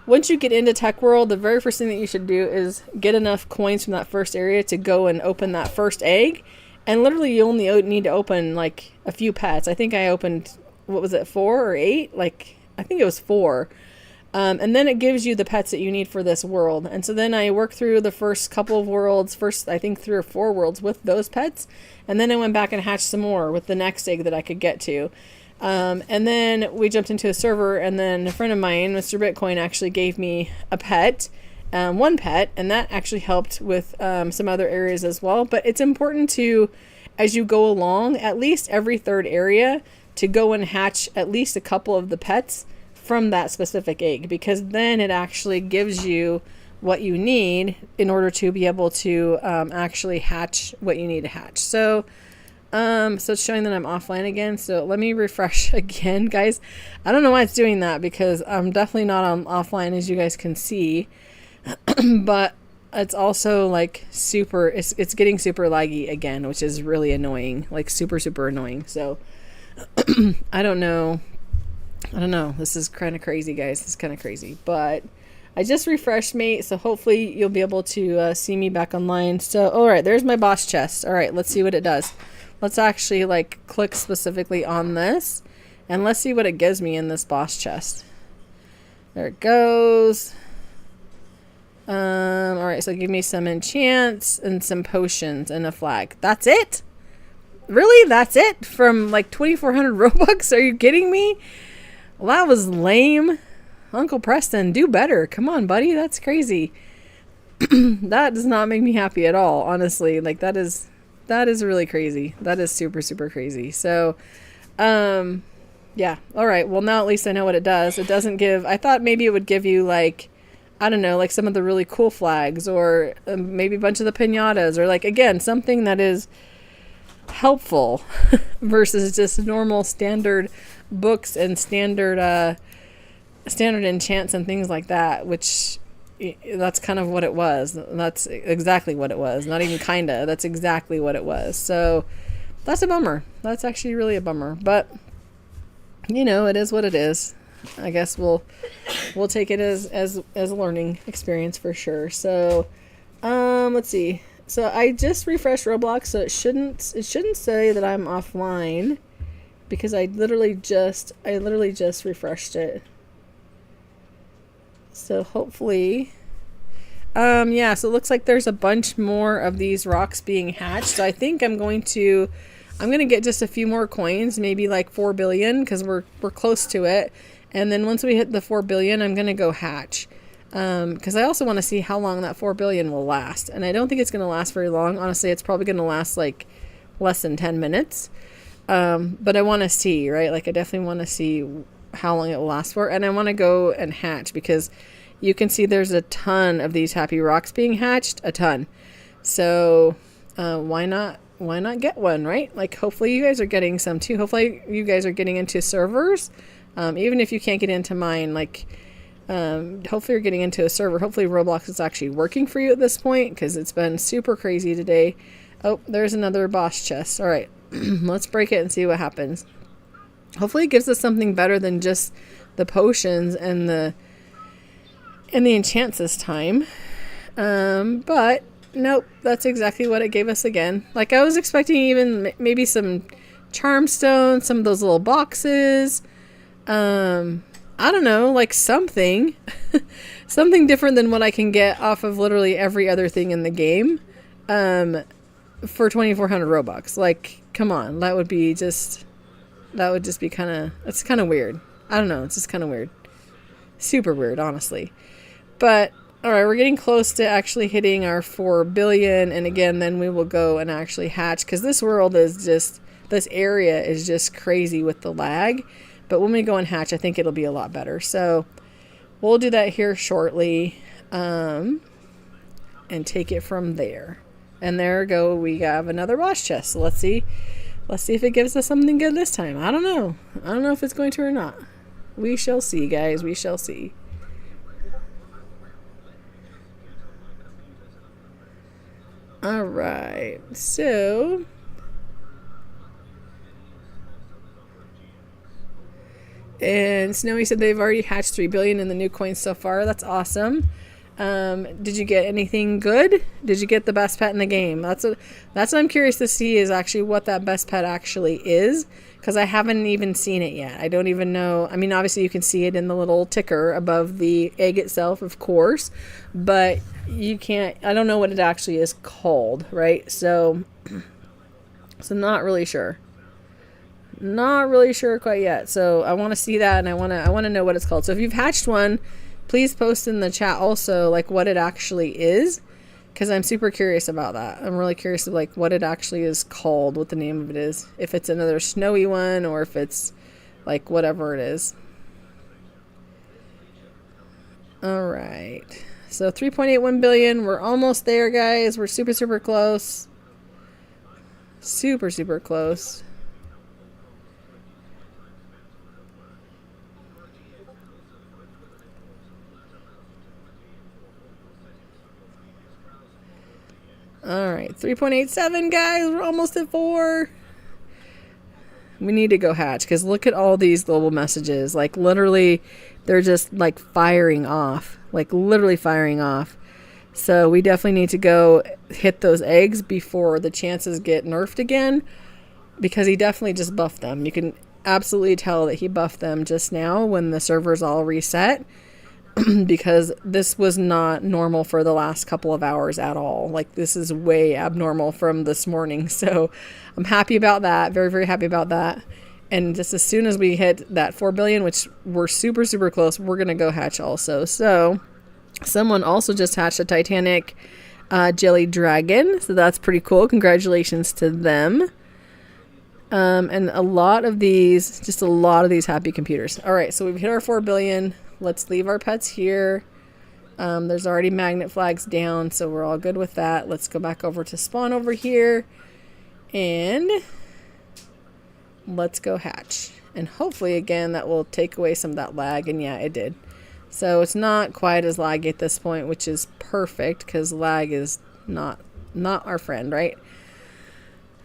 once you get into Tech World, the very first thing that you should do is get enough coins from that first area to go and open that first egg. And literally you only need to open like a few pets. I think I opened, what was it, 4 or 8? Like, I think it was 4. And then it gives you the pets that you need for this world. And so then I worked through the first couple of worlds, I think 3 or 4 worlds with those pets. And then I went back and hatched some more with the next egg that I could get to. And then we jumped into a server, and then a friend of mine, Mr. Bitcoin, actually gave me a pet, one pet, and that actually helped with some other areas as well. But it's important to, as you go along, at least every third area, to go and hatch at least a couple of the pets from that specific egg, because then it actually gives you what you need in order to be able to actually hatch what you need to hatch. So it's showing that I'm offline again. So let me refresh again, guys. I don't know why it's doing that, because I'm definitely not on offline, as you guys can see. But it's also like super, it's getting super laggy again, which is really annoying, like super, super annoying. So I don't know. This is kind of crazy, guys. This is kind of crazy. But I just refreshed me, so hopefully you'll be able to see me back online. So, all right, there's my boss chest. All right, let's see what it does. Let's actually like click specifically on this, and let's see what it gives me in this boss chest. There it goes. All right, so give me some enchants and some potions and a flag. That's it? Really? That's it? From like 2,400 Robux? Are you kidding me? Well, that was lame. Uncle Preston, do better. Come on, buddy. That's crazy. That does not make me happy at all, honestly. Like that is really crazy. That is super, super crazy. So, yeah. All right. Well, now at least I know what it does. It doesn't give, I thought maybe it would give you like, I don't know, like some of the really cool flags, or maybe a bunch of the piñatas, or like, again, something that is helpful versus just normal standard books and standard enchants and things like that, which that's kind of what it was. That's exactly what it was. Not even kinda. That's exactly what it was. So that's a bummer. That's actually really a bummer. But you know, it is what it is. I guess we'll take it as a learning experience for sure. So let's see. So I just refreshed Roblox, so it shouldn't say that I'm offline, because I literally just refreshed it. So hopefully, yeah, so it looks like there's a bunch more of these rocks being hatched. So I think I'm going to get just a few more coins, maybe like 4 billion, because we're close to it. And then once we hit the 4 billion, I'm going to go hatch. Because I also want to see how long that 4 billion will last. And I don't think it's going to last very long. Honestly, it's probably going to last like less than 10 minutes. But I want to see, right? Like I definitely want to see how long it will last for. And I want to go and hatch, because you can see there's a ton of these happy rocks being hatched, a ton. So why not get one, right? Like hopefully you guys are getting some too. Hopefully you guys are getting into servers. Even if you can't get into mine, like hopefully you're getting into a server. Hopefully Roblox is actually working for you at this point, because it's been super crazy today. Oh, there's another boss chest. All right, let's break it and see what happens. Hopefully it gives us something better than just the potions and the enchants this time. But nope, that's exactly what it gave us again. Like I was expecting even maybe some charm stones, some of those little boxes. I don't know, like something something different than what I can get off of literally every other thing in the game for 2,400 Robux. Like, come on, that would just be it's kind of weird. I don't know, it's just kind of weird. Super weird, honestly. But all right, we're getting close to actually hitting our 4 billion, and again, then we will go and actually hatch, because this area is just crazy with the lag. But when we go and hatch, I think it'll be a lot better. So we'll do that here shortly, and take it from there. And there we go. We have another boss chest. So let's see if it gives us something good this time. I don't know if it's going to or not. We shall see, guys. We shall see. All right. So and Snowy said they've already hatched 3 billion in the new coins so far. That's awesome. Did you get anything good? Did you get the best pet in the game? That's what I'm curious to see, is actually what that best pet actually is, because I haven't even seen it yet. I don't even know. I mean, obviously you can see it in the little ticker above the egg itself, of course, but you can't. I don't know what it actually is called, right? So not really sure. Not really sure quite yet. So I want to see that, and I want to know what it's called. So if you've hatched one, please post in the chat also like what it actually is, because I'm super curious about that. I'm really curious of like what it actually is called, what the name of it is. If it's another snowy one, or if it's like whatever it is. All right. So 3.81 billion. We're almost there, guys. We're super, super close. Super, super close. All right, 3.87, guys. We're almost at 4. We need to go hatch because look at all these global messages. Like, literally, they're just like firing off. Like, literally firing off. So we definitely need to go hit those eggs before the chances get nerfed again, because he definitely just buffed them. You can absolutely tell that he buffed them just now when the servers all reset, because this was not normal for the last couple of hours at all. Like, this is way abnormal from this morning. So I'm happy about that. Very, very happy about that. And just as soon as we hit that 4 billion, which we're super, super close, we're going to go hatch also. So someone also just hatched a Titanic jelly dragon. So that's pretty cool. Congratulations to them. And a lot of these happy computers. All right, so we've hit our 4 billion. Let's leave our pets here. There's already magnet flags down, so we're all good with that. Let's go back over to spawn over here. And let's go hatch. And hopefully, again, that will take away some of that lag. And yeah, it did. So it's not quite as laggy at this point, which is perfect because lag is not our friend, right?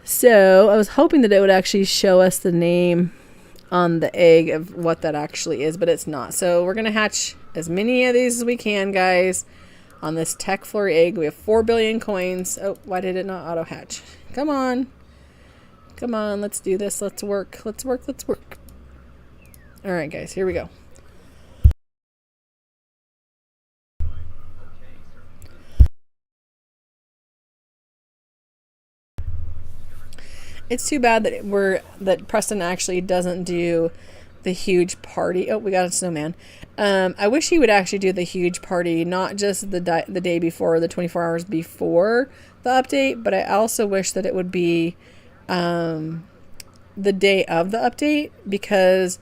So I was hoping that it would actually show us the name on the egg of what that actually is, but it's not. So we're going to hatch as many of these as we can, guys, on this tech flurry egg. We have 4 billion coins. Oh, why did it not auto hatch? Come on. Come on, let's do this. Let's work. Let's work. Let's work. All right, guys, here we go. It's too bad that Preston actually doesn't do the huge party. Oh, we got a snowman. I wish he would actually do the huge party, not just the day before, the 24 hours before the update, but I also wish that it would be the day of the update, because,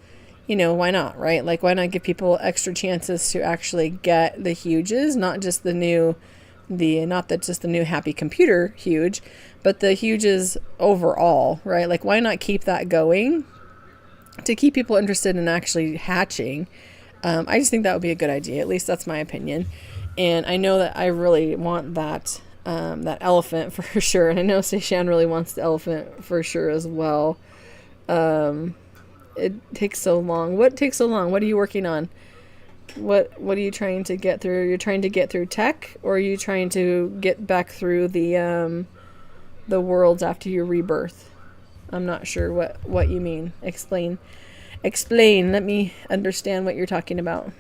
you know, why not, right? Like, why not give people extra chances to actually get the huges, not just the new happy computer huge, but the huges overall, right? Like, why not keep that going to keep people interested in actually hatching? I just think that would be a good idea. At least that's my opinion. And I know that I really want that elephant for sure. And I know Seishan really wants the elephant for sure as well. It takes so long. What takes so long? What are you working on? What are you trying to get through? You're trying to get through tech, or are you trying to get back through the worlds after your rebirth? I'm not sure what you mean. Explain. Let me understand what you're talking about.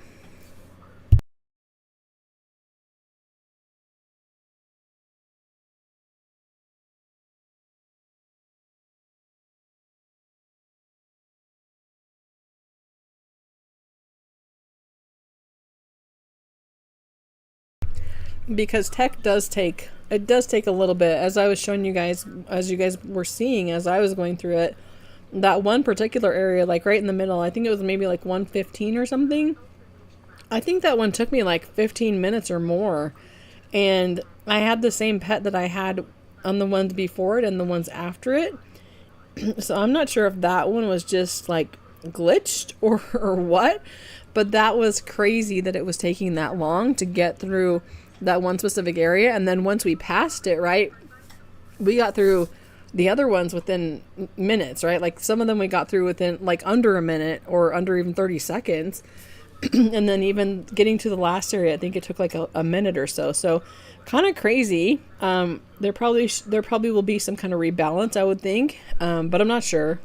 Because tech does take a little bit, as I was showing you guys, as you guys were seeing as I was going through it. That one particular area, like right in the middle, I think it was maybe like 115 or something. I think that one took me like 15 minutes or more. And I had the same pet that I had on the ones before it and the ones after it. So I'm not sure if that one was just like glitched or what, but that was crazy that it was taking that long to get through that one specific area. And then once we passed it, right, we got through the other ones within minutes, right? Like, some of them we got through within like under a minute or under even 30 seconds. And then even getting to the last area, I think it took like a minute or so. So kind of crazy. There probably will be some kind of rebalance, I would think. But I'm not sure.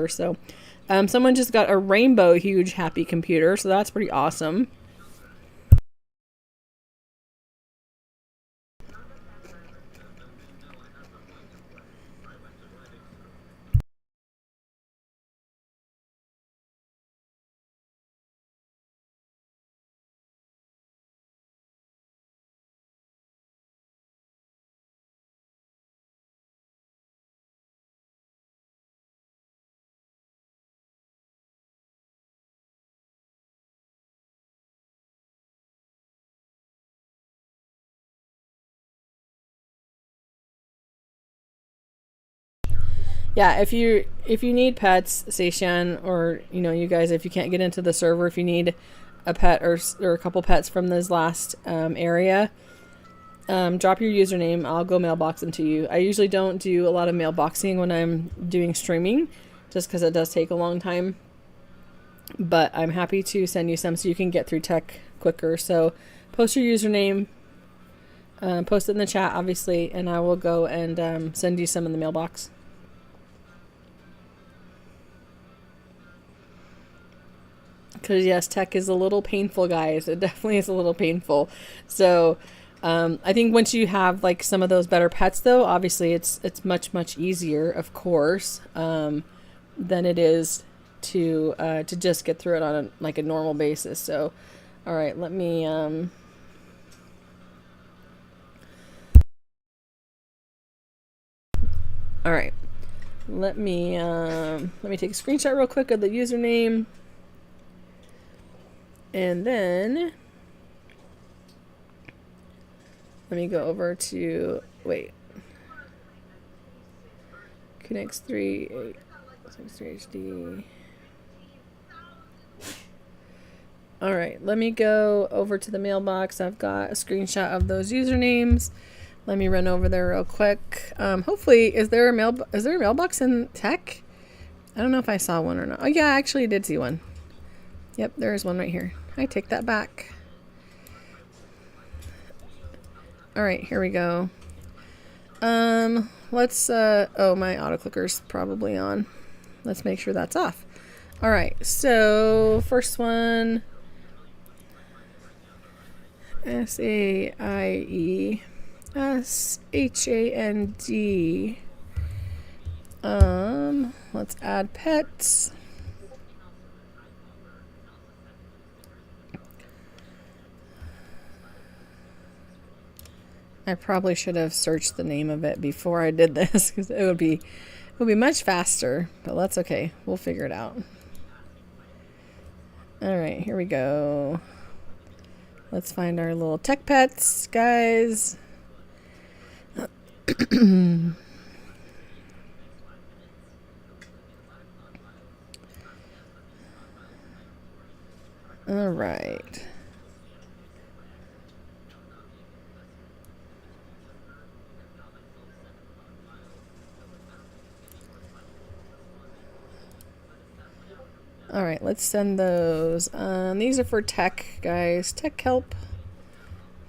So someone just got a rainbow huge happy computer. So that's pretty awesome. Yeah, if you need pets, Seishan, or you guys, if you can't get into the server, if you need a pet or a couple pets from this last area, Drop your username. I'll go mailbox them to you. I usually don't do a lot of mailboxing when I'm doing streaming, just because it does take a long time. But I'm happy to send you some so you can get through tech quicker. So post your username, post it in the chat, obviously, and I will go and send you some in the mailbox. Because yes, tech is a little painful, guys. It definitely is a little painful. So I think once you have like some of those better pets, though, obviously it's much easier, of course, than it is to just get through it on a normal basis. So, all right, let me all right, let me take a screenshot real quick of the username, and then let me go over to Connects 3 HD. All right, let me go over to the mailbox. I've got a screenshot of those usernames. Let me run over there real quick. Hopefully, is there a mailbox in tech? I don't know if I saw one or not. Oh yeah, I actually did see one. Yep, there is one right here. I take that back. All right, here we go. Let's oh, my auto clicker's probably on. Let's make sure that's off. All right, so first one, SAIESHAND. Let's add pets. I probably should have searched the name of it before I did this, because it would be much faster, but that's okay. We'll figure it out. All right, here we go. Let's find our little tech pets, guys. All right. All right, let's send those. These are for tech, guys. Tech help.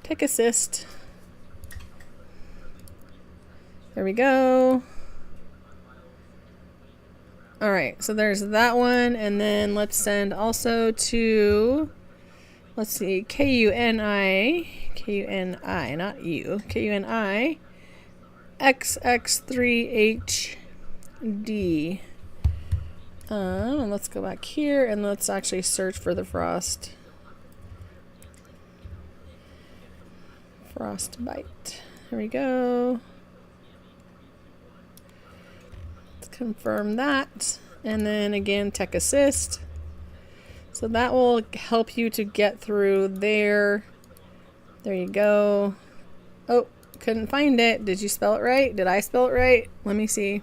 Tech assist. There we go. All right, so there's that one. And then let's send also to, let's see, KUNI, not you, KUNI, XX3HD. Let's go back here and let's actually search for the frostbite. Here we go. Let's confirm that. And then again, tech assist. So that will help you to get through there. There you go. Oh, couldn't find it. Did you spell it right? Did I spell it right? Let me see.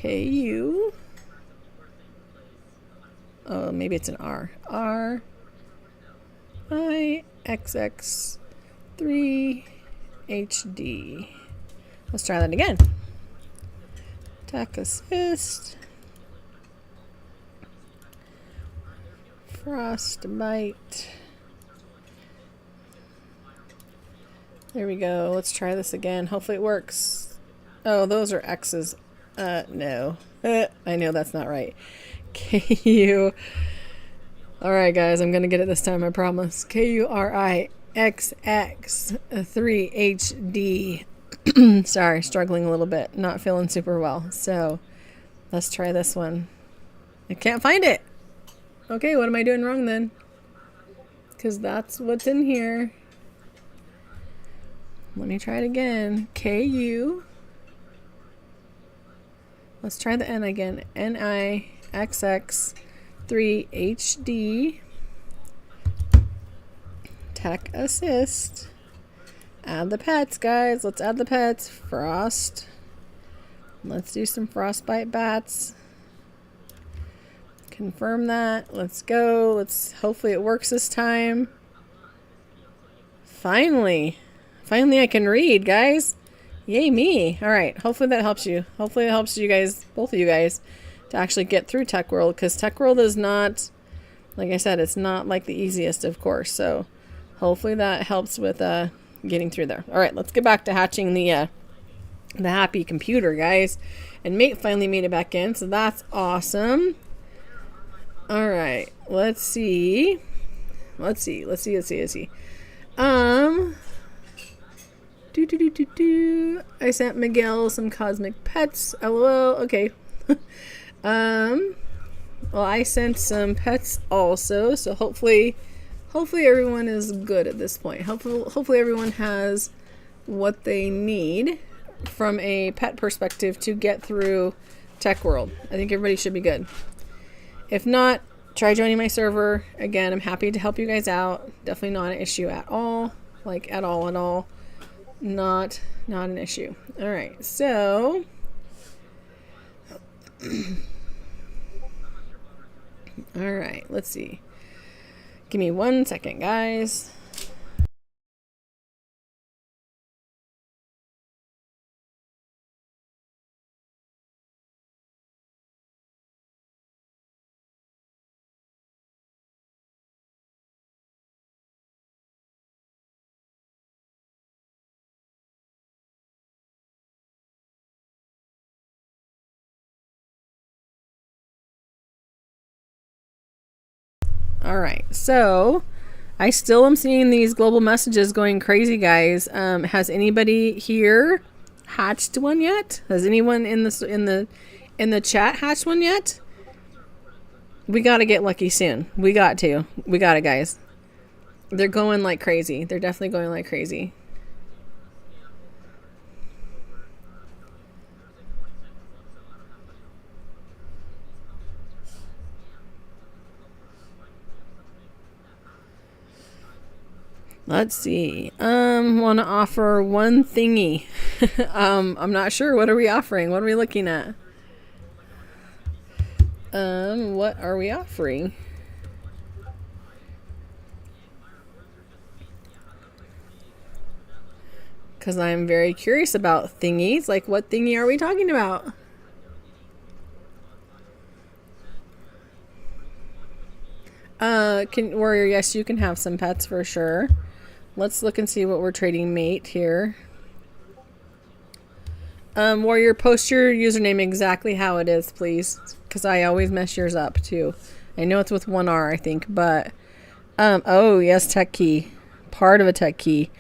KU. Oh, maybe it's an R. RIXX3HD. Let's try that again. Tech assist. Frostbite. There we go. Let's try this again. Hopefully it works. Oh, those are X's. No. I know that's not right. KU. Alright, guys, I'm gonna get it this time, I promise. KURIXX3HD. Sorry, struggling a little bit. Not feeling super well. So, let's try this one. I can't find it. Okay, what am I doing wrong then? Because that's what's in here. Let me try it again. KU. Let's try the N again. NIXX3HD. Tech assist. Add the pets, guys. Let's add the pets. Frost. Let's do some frostbite bats. confirm that. Let's go. Hopefully it works this time. Finally I can read, guys. Yay me. All right, hopefully that helps you. Hopefully it helps you guys, both of you guys, to actually get through Tech World, because Tech World is not, like I said, it's not like the easiest, of course. So hopefully that helps with getting through there. All right, let's get back to hatching the happy computer, guys. And mate finally made it back in, so that's awesome. All right, let's see. I sent Miguel some cosmic pets. LOL. Okay. Well, I sent some pets also, so hopefully everyone is good at this point. Hopefully everyone has what they need from a pet perspective to get through Tech World. I think everybody should be good. If not, try joining my server. Again, I'm happy to help you guys out. Definitely not an issue at all. Like at all. Not an issue. All right, so all right, let's see. Give me 1 second, guys. All right, so I still am seeing these global messages going crazy, guys. Has anybody here hatched one yet? Has anyone in the chat hatched one yet? We got to get lucky soon. We got it, guys. They're going like crazy. They're definitely going like crazy. Let's see. Want to offer one thingy. I'm not sure. What are we offering? What are we looking at? What are we offering? Because I'm very curious about thingies. Like, what thingy are we talking about? Warrior, yes, you can have some pets for sure. Let's look and see what we're trading mate here. Warrior, post your username exactly how it is, please. Because I always mess yours up, too. I know it's with 1R, I think, but... oh, yes, tech key. Part of a tech key.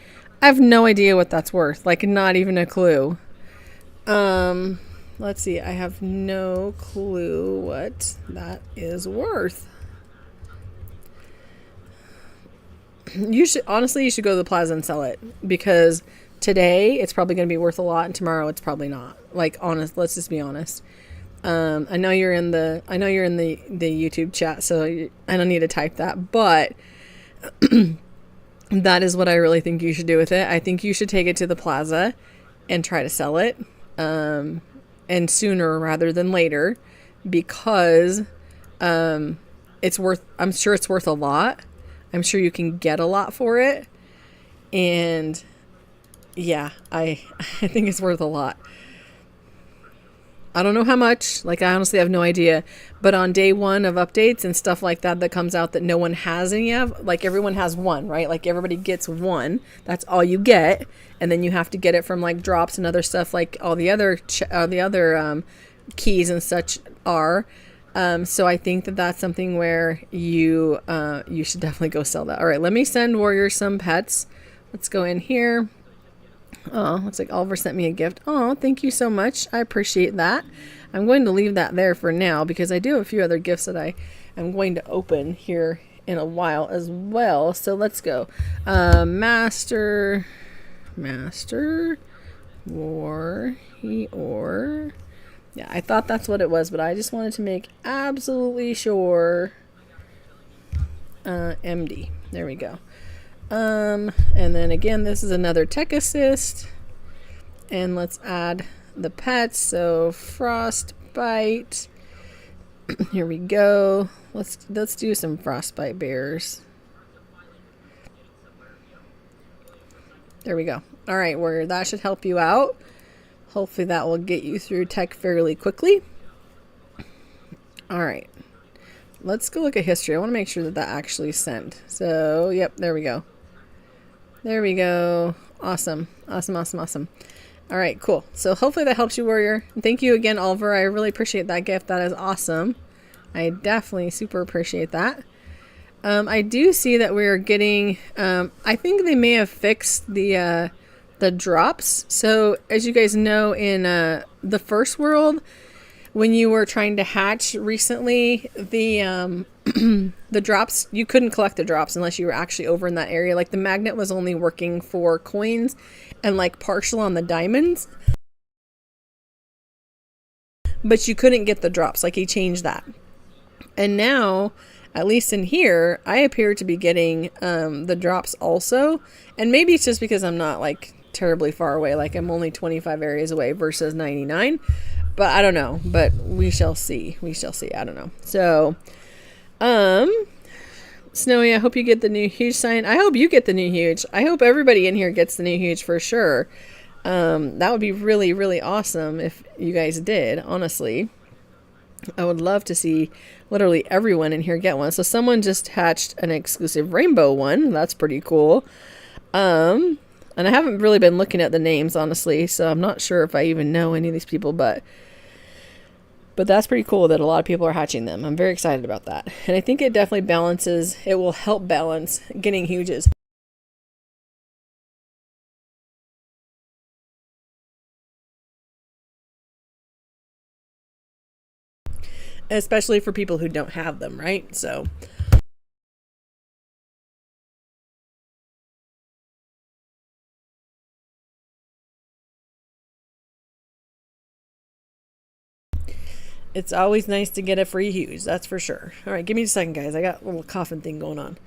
I have no idea what that's worth. Like, not even a clue. Let's see. I have no clue what that is worth. You should go to the plaza and sell it, because today it's probably going to be worth a lot and tomorrow it's probably not. Like, let's just be honest. I know you're in the YouTube chat, so I don't need to type that, but that is what I really think you should do with it. I think you should take it to the plaza and try to sell it, and sooner rather than later, because I'm sure it's worth a lot. I'm sure you can get a lot for it. And yeah, I think it's worth a lot. I don't know how much. Like, I honestly have no idea. But on day one of updates and stuff like that comes out that no one has any of, like, everyone has one, right? Like, everybody gets one. That's all you get. And then you have to get it from, like, drops and other stuff, like all the other keys and such are. So I think that's something where you should definitely go sell that. All right, let me send Warrior some pets. Let's go in here. Oh, looks like Oliver sent me a gift. Oh, thank you so much. I appreciate that. I'm going to leave that there for now because I do have a few other gifts that I am going to open here in a while as well. So let's go. Master, Warrior. Yeah, I thought that's what it was, but I just wanted to make absolutely sure. MD. There we go. And then again, this is another tech assist. And let's add the pets. So Frostbite. Here we go. Let's do some frostbite bears. There we go. All right, where that should help you out. Hopefully that will get you through tech fairly quickly. All right. Let's go look at history. I want to make sure that that actually sent. So, yep, there we go. There we go. Awesome. Awesome, awesome, awesome. All right, cool. So hopefully that helps you, Warrior. Thank you again, Oliver. I really appreciate that gift. That is awesome. I definitely super appreciate that. I do see that we're getting, I think they may have fixed the drops. So as you guys know, in the first world, when you were trying to hatch recently, the the drops, you couldn't collect the drops unless you were actually over in that area. Like the magnet was only working for coins and like partial on the diamonds. But you couldn't get the drops. Like he changed that. And now, at least in here, I appear to be getting the drops also. And maybe it's just because I'm not like terribly far away. Like I'm only 25 areas away versus 99. But I don't know. But we shall see. We shall see. I don't know. So, Snowy, I hope you get the new huge sign. I hope you get the new huge. I hope everybody in here gets the new huge for sure. That would be really, really awesome if you guys did, honestly. I would love to see literally everyone in here get one. So someone just hatched an exclusive rainbow one. That's pretty cool. And I haven't really been looking at the names, honestly, so I'm not sure if I even know any of these people, but that's pretty cool that a lot of people are hatching them. I'm very excited about that. And I think it definitely balances, it will help balance getting huges. Especially for people who don't have them, right? So it's always nice to get a free huge, that's for sure. All right, give me a second, guys. I got a little coughing thing going on.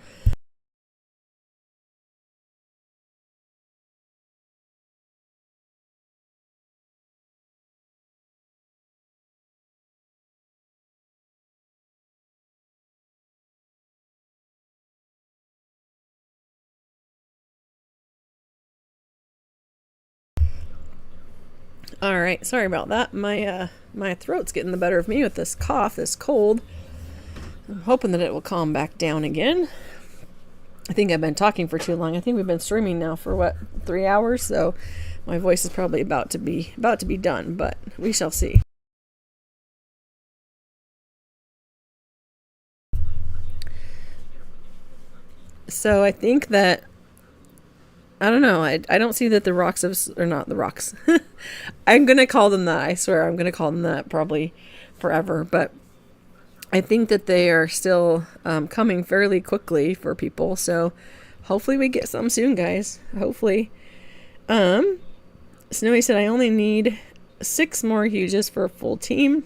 All right, sorry about that. My throat's getting the better of me with this cough, this cold. I'm hoping that it will calm back down again. I think I've been talking for too long. I think we've been streaming now for what, 3 hours, so my voice is probably about to be done, but we shall see. So I think that I don't know. I don't see that the rocks have, or not the rocks. I'm going to call them that. I swear I'm going to call them that probably forever. But I think that they are still coming fairly quickly for people. So hopefully we get some soon, guys. Hopefully. Snowy said I only need 6 more huges for a full team.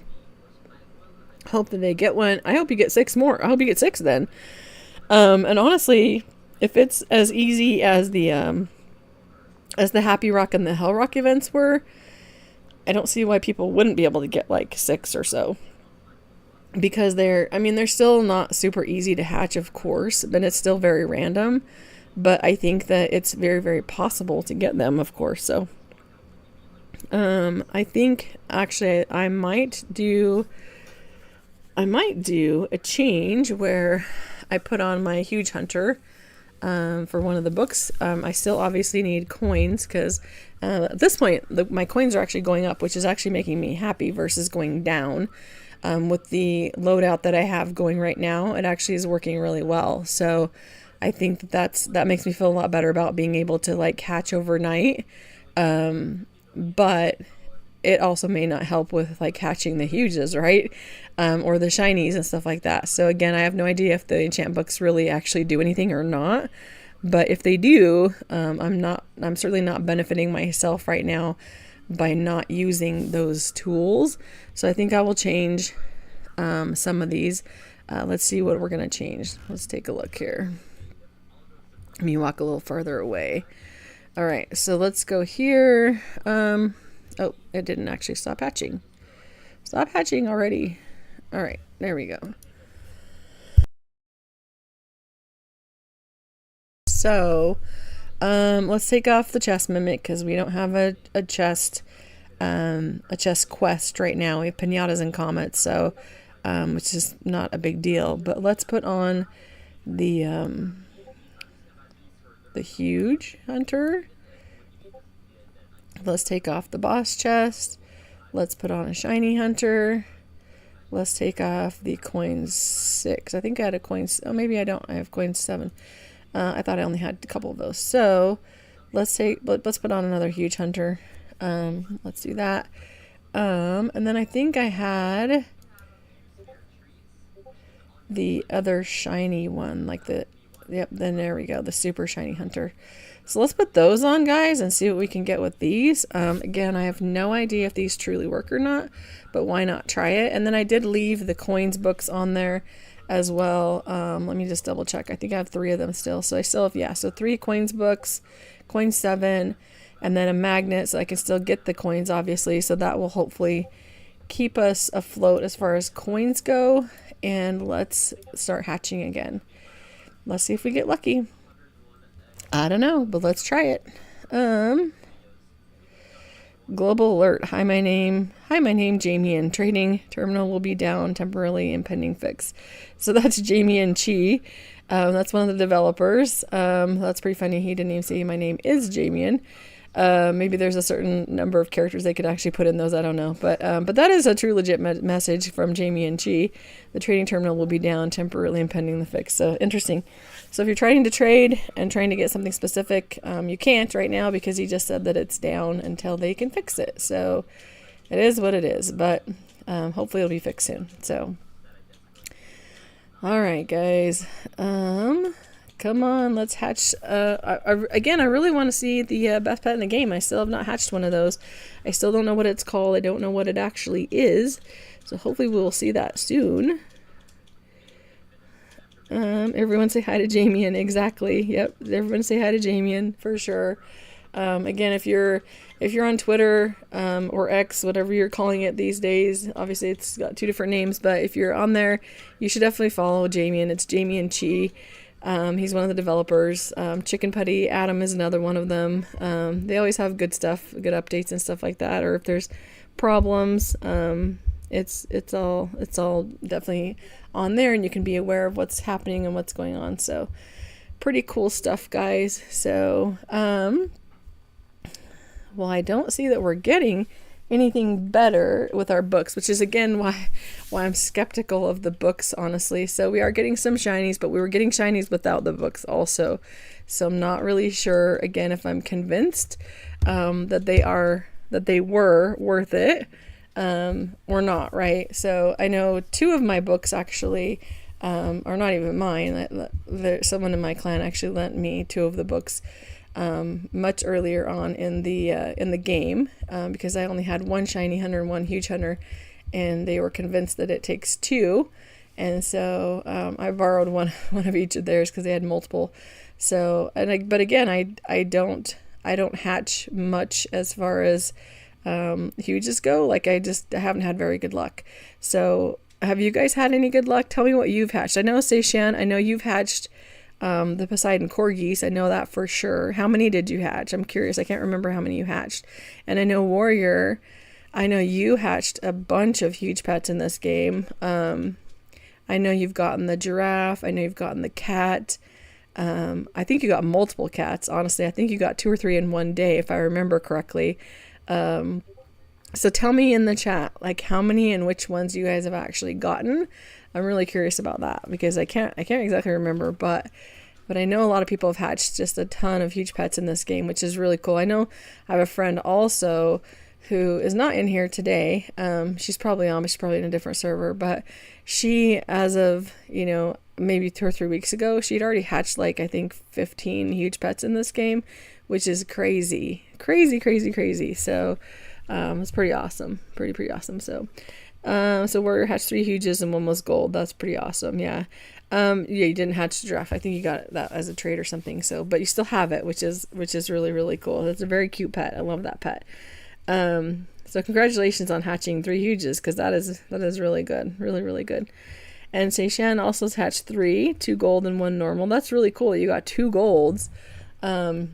Hope that they get one. I hope you get 6 more. I hope you get 6 then. And honestly, if it's as easy as the Happy Rock and the Hell Rock events were, I don't see why people wouldn't be able to get like 6 or so. Because they're still not super easy to hatch, of course, but it's still very random. But I think that it's very, very possible to get them, of course. So, I think actually I might do a change where I put on my huge hunter for one of the books. I still obviously need coins because at this point my coins are actually going up, which is actually making me happy versus going down. With the loadout that I have going right now, it actually is working really well. So I think that makes me feel a lot better about being able to like hatch overnight. But it also may not help with like hatching the huges, right? Or the shinies and stuff like that. So again, I have no idea if the enchant books really actually do anything or not. But if they do, I'm certainly not benefiting myself right now by not using those tools. So I think I will change some of these. Let's see what we're going to change. Let's take a look here. Let me walk a little farther away. All right, so let's go here. Oh, it didn't actually stop hatching. Stop hatching already. All right, There we go. So, let's take off the chest mimic because we don't have a chest quest right now. We have pinatas and comets, so which is not a big deal. But let's put on the huge hunter. Let's take off the boss chest. Let's put on a shiny hunter. Let's take off the coin 6. I think I had a coin. Oh, maybe I don't. I have coin 7. I thought I only had a couple of those. So let's put on another huge hunter. Let's do that. And then I think I had the other shiny one, like yep, then there we go, the super shiny hunter. So let's put those on, guys, and see what we can get with these. Again, I have no idea if these truly work or not, but why not try it? And then I did leave the coins books on there as well. Let me just double check. I think I have 3 of them still. So I still have, yeah, so 3 coins books, coin 7, and then a magnet so I can still get the coins, obviously. So that will hopefully keep us afloat as far as coins go. And let's start hatching again. Let's see if we get lucky. I don't know, but let's try it. Global alert. Hi, my name Jamie, and trading terminal will be down temporarily and pending fix. So that's Jamie and Chi. That's one of the developers. That's pretty funny. He didn't even say my name is Jamie. Maybe there's a certain number of characters they could actually put in those. I don't know. But that is a true legit message from Jamie and Chi. The trading terminal will be down temporarily and pending the fix. So interesting. So if you're trying to trade and trying to get something specific, you can't right now because he just said that it's down until they can fix it. So it is what it is. But hopefully it'll be fixed soon. So all right, guys. Come on, let's hatch. Again, I really want to see the best pet in the game. I still have not hatched one of those. I still don't know what it's called. I don't know what it actually is. So hopefully we'll see that soon. Everyone say hi to Jamie, and exactly. Yep, everyone say hi to Jamie for sure. Again, if you're on Twitter or X, whatever you're calling it these days, obviously it's got 2 different names, but if you're on there, you should definitely follow Jamie, and it's Jamie and Chi. He's one of the developers. Chicken Putty Adam is another one of them. They always have good stuff, good updates and stuff like that. Or if there's problems, it's all definitely on there, and you can be aware of what's happening and what's going on. So pretty cool stuff, guys. So well, I don't see that we're getting anything better with our books, which is again why I'm skeptical of the books, honestly. So we are getting some shinies, but we were getting shinies without the books also. So I'm not really sure again if I'm convinced that they were worth it or not, right? So I know 2 of my books actually are not even mine. Someone in my clan actually lent me 2 of the books much earlier on in the game because I only had 1 shiny hunter and 1 huge hunter, and they were convinced that it takes 2, and so I borrowed one of each of theirs because they had multiple. So but again, I don't hatch much as far as huges go. Like I haven't had very good luck. So have you guys had any good luck? Tell me what you've hatched. I know Seishan, I know you've hatched the Poseidon corgis. I know that for sure. How many did you hatch? I'm curious. I can't remember how many you hatched. And I know Warrior, I know you hatched a bunch of huge pets in this game. I know you've gotten the giraffe. I know you've gotten the cat. I think you got multiple cats. Honestly, I think you got 2 or 3 in one day, if I remember correctly. So tell me in the chat, like how many and which ones you guys have actually gotten. I'm really curious about that because I can't exactly remember, but I know a lot of people have hatched just a ton of huge pets in this game, which is really cool. I know I have a friend also who is not in here today. She's probably on, but she's probably in a different server, but she, as of, maybe 2 or 3 weeks ago, she'd already hatched like, I think 15 huge pets in this game, which is crazy. So, it's pretty awesome. Pretty awesome. So Warrior hatched 3 huges and 1 was gold. That's pretty awesome. Yeah. You didn't hatch the giraffe. I think you got that as a trade or something. So, but you still have it, which is really, really cool. It's a very cute pet. I love that pet. So congratulations on hatching 3 huges, because that is really good, really really good. And Seishan also hatched 3, 2 gold and 1 normal. That's really cool. You got 2 golds. I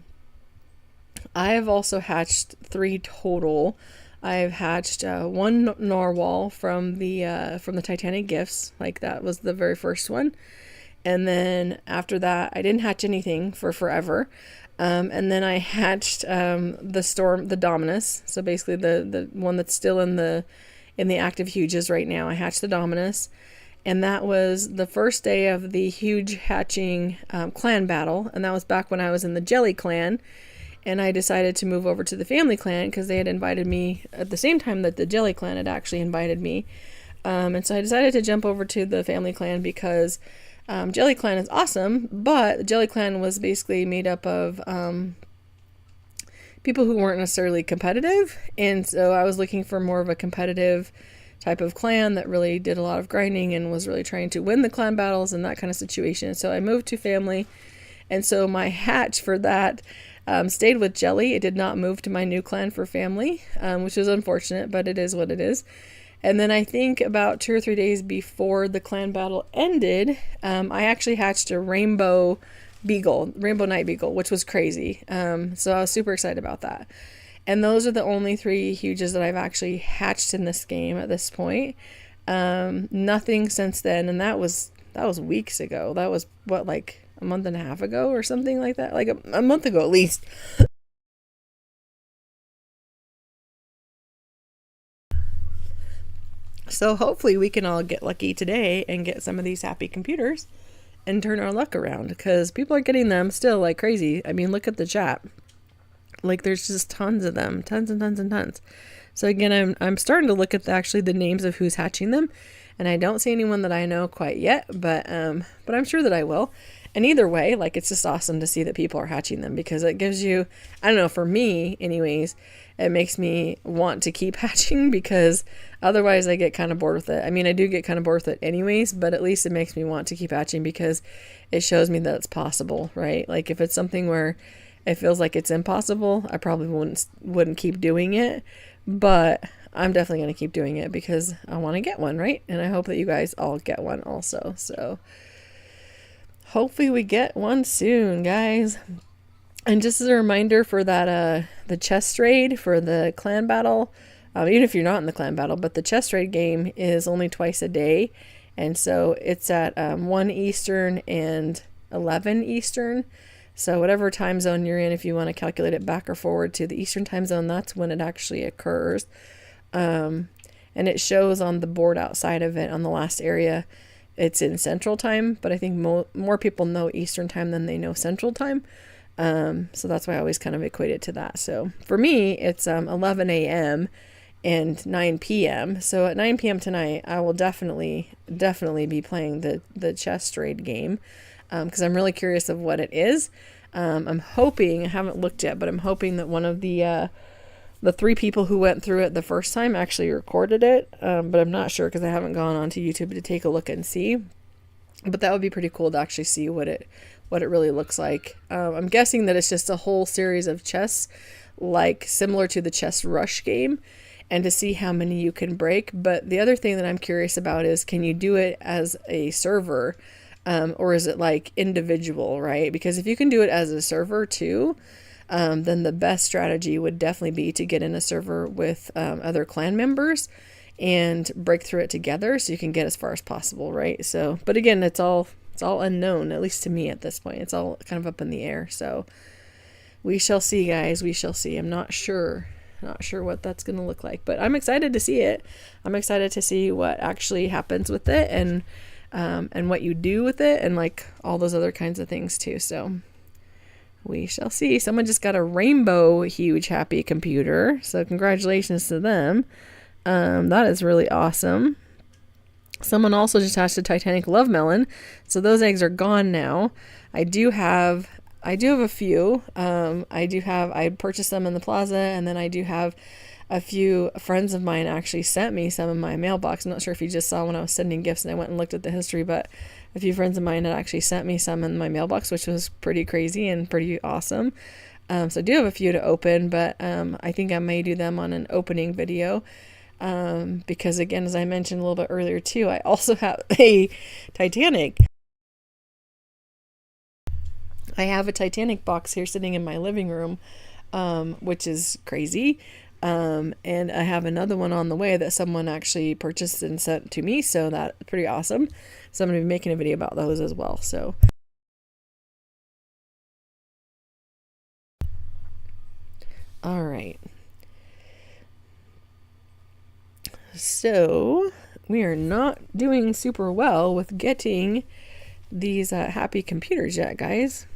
have also hatched 3 total. I've hatched 1 narwhal from the Titanic gifts. Like, that was the very first one. And then after that, I didn't hatch anything for forever. And then I hatched the Dominus. So basically the one that's still in the active huges right now. I hatched the Dominus. And that was the first day of the huge hatching clan battle. And that was back when I was in the Jelly clan. And I decided to move over to the Family clan because they had invited me at the same time that the Jelly clan had actually invited me. And so I decided to jump over to the Family clan because Jelly clan is awesome, but the Jelly clan was basically made up of people who weren't necessarily competitive. And so I was looking for more of a competitive type of clan that really did a lot of grinding and was really trying to win the clan battles and that kind of situation. So I moved to Family. And so my hatch for that stayed with Jelly. It did not move to my new clan for Family, which is unfortunate, but it is what it is. And then I think about 2 or 3 days before the clan battle ended, I actually hatched a rainbow night beagle, which was crazy. So I was super excited about that. And those are the only 3 huges that I've actually hatched in this game at this point. Nothing since then, and that was weeks ago. That was what, like a month and a half ago or something like that, like a month ago at least. So hopefully we can all get lucky today and get some of these happy computers and turn our luck around, because people are getting them still like crazy. I mean, look at the chat. Like, there's just tons of them, tons and tons and tons. So again, I'm starting to look at actually the names of who's hatching them, and I don't see anyone that I know quite yet, but I'm sure that I will. And either way, like, it's just awesome to see that people are hatching them, because it gives you, I don't know, for me anyways, it makes me want to keep hatching, because otherwise I get kind of bored with it. I mean, I do get kind of bored with it anyways, but at least it makes me want to keep hatching because it shows me that it's possible, right? Like, if it's something where it feels like it's impossible, I probably wouldn't keep doing it, but I'm definitely going to keep doing it because I want to get one, right? And I hope that you guys all get one also. So hopefully we get one soon, guys. And just as a reminder for that, the chest raid for the clan battle, even if you're not in the clan battle, but the chest raid game is only twice a day. And so it's at 1 Eastern and 11 Eastern. So whatever time zone you're in, if you want to calculate it back or forward to the Eastern time zone, that's when it actually occurs. And it shows on the board outside of it on the last area. It's in Central Time, but I think more people know Eastern Time than they know Central Time. So that's why I always kind of equate it to that. So for me, it's 11 a.m. and 9 p.m. So at 9 p.m. tonight, I will definitely be playing the chest raid game, because I'm really curious of what it is. I'm hoping, I haven't looked yet, but I'm hoping that one of the 3 people who went through it the first time actually recorded it, but I'm not sure because I haven't gone onto YouTube to take a look and see. But that would be pretty cool to actually see what it really looks like. I'm guessing that it's just a whole series of chests, like similar to the chest rush game, and to see how many you can break. But the other thing that I'm curious about is, can you do it as a server, or is it like individual, right? Because if you can do it as a server too, then the best strategy would definitely be to get in a server with other clan members and break through it together so you can get as far as possible, right? So, but again, it's all unknown, at least to me at this point. It's all kind of up in the air. So we shall see, guys. We shall see. I'm not sure what that's going to look like, but I'm excited to see it. I'm excited to see what actually happens with it, and what you do with it, and like all those other kinds of things too. So we shall see. Someone just got a rainbow huge happy computer, so congratulations to them. That is really awesome. Someone also just hatched a Titanic love melon, so those eggs are gone now. I do have a few. I purchased them in the plaza, and then I do have a few friends of mine actually sent me some in my mailbox. I'm not sure if you just saw when I was sending gifts and I went and looked at the history, but a few friends of mine had actually sent me some in my mailbox, which was pretty crazy and pretty awesome. So I do have a few to open, but I think I may do them on an opening video. Because again, as I mentioned a little bit earlier too, I also have a Titanic. I have a Titanic box here sitting in my living room, which is crazy. And I have another one on the way that someone actually purchased and sent to me, so that's pretty awesome. So I'm going to be making a video about those as well. So all right. So we are not doing super well with getting these happy computers yet, guys.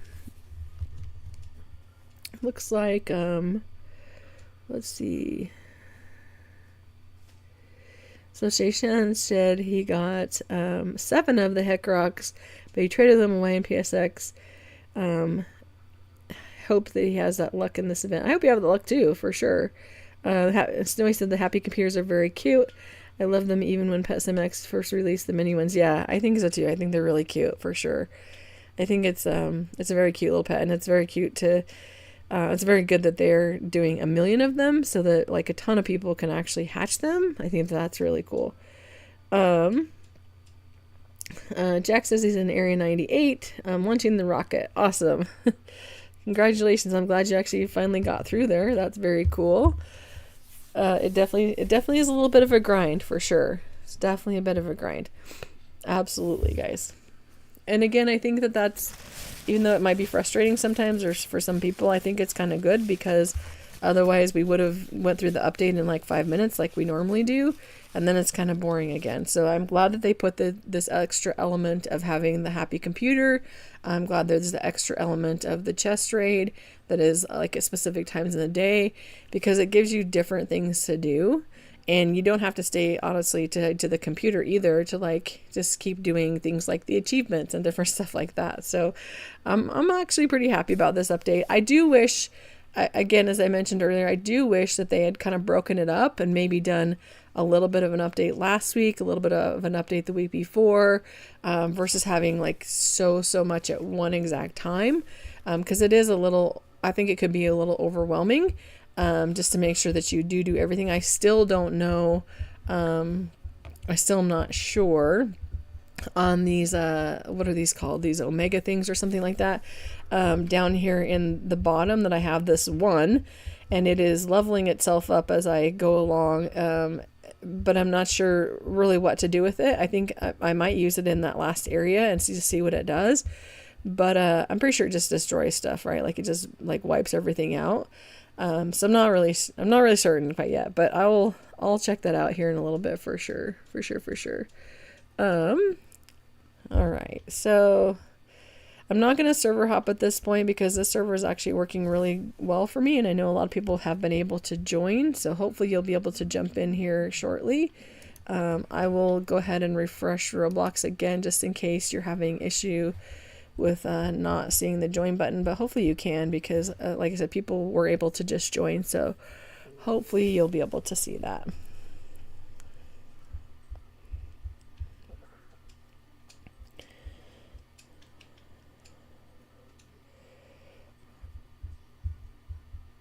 Looks like let's see. So Shan said he got 7 of the Heck Rocks, but he traded them away in PSX. Hope that he has that luck in this event. I hope you have the luck too, for sure. Snowy said the happy computers are very cute. I love them even when PetSimX first released the mini ones. Yeah, I think so too. I think they're really cute for sure. I think it's a very cute little pet, and it's very cute to. It's very good that they're doing 1 million of them, so that like a ton of people can actually hatch them. I think that's really cool. Jack says he's in Area 98. Launching the rocket. Awesome. Congratulations. I'm glad you actually finally got through there. That's very cool. It definitely is a little bit of a grind for sure. It's definitely a bit of a grind. Absolutely, guys. And again, I think that's, even though it might be frustrating sometimes, or for some people, I think it's kind of good, because otherwise we would have went through the update in like 5 minutes like we normally do, and then it's kind of boring again. So I'm glad that they put this extra element of having the happy computer. I'm glad there's the extra element of the chest raid that is like at specific times in the day, because it gives you different things to do. And you don't have to stay, honestly, to the computer either to like just keep doing things like the achievements and different stuff like that. So I'm actually pretty happy about this update. I do wish, again, as I mentioned earlier, I do wish that they had kind of broken it up and maybe done a little bit of an update last week, a little bit of an update the week before, versus having like so much at one exact time. Because it is a little, I think it could be a little overwhelming. Just to make sure that you do everything. I still don't know. I still am not sure on these, what are these called? These Omega things or something like that. Down here in the bottom that I have this one, and it is leveling itself up as I go along. But I'm not sure really what to do with it. I think I might use it in that last area and see what it does. But I'm pretty sure it just destroys stuff, right? Like it just like wipes everything out. So I'm not really certain quite yet, but I'll check that out here in a little bit for sure. All right. So I'm not going to server hop at this point because this server is actually working really well for me, and I know a lot of people have been able to join, so hopefully you'll be able to jump in here shortly. I will go ahead and refresh Roblox again just in case you're having issue with not seeing the join button, but hopefully you can, because like I said, people were able to just join, so hopefully you'll be able to see that.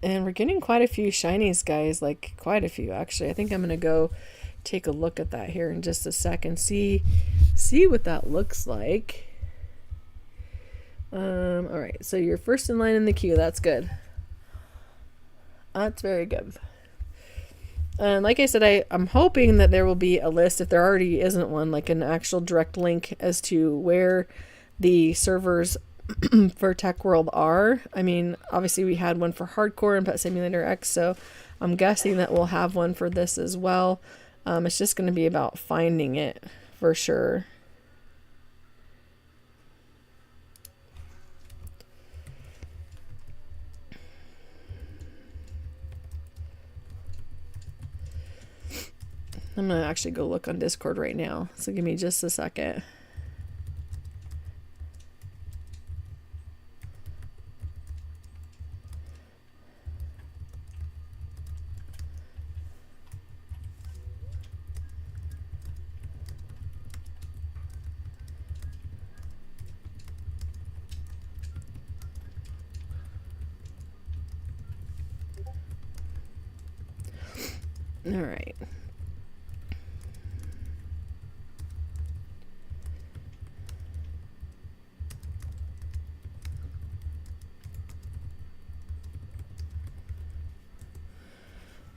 And we're getting quite a few shinies, guys, like quite a few actually. I think I'm gonna go take a look at that here in just a second, see what that looks like. All right, so you're first in line in the queue. That's good. That's very good. And like I said, I'm hoping that there will be a list, if there already isn't one, like an actual direct link as to where the servers for Tech World are. I mean, obviously we had one for Hardcore and Pet Simulator X, so I'm guessing that we'll have one for this as well. It's just going to be about finding it for sure. I'm going to actually go look on Discord right now, so give me just a second. All right.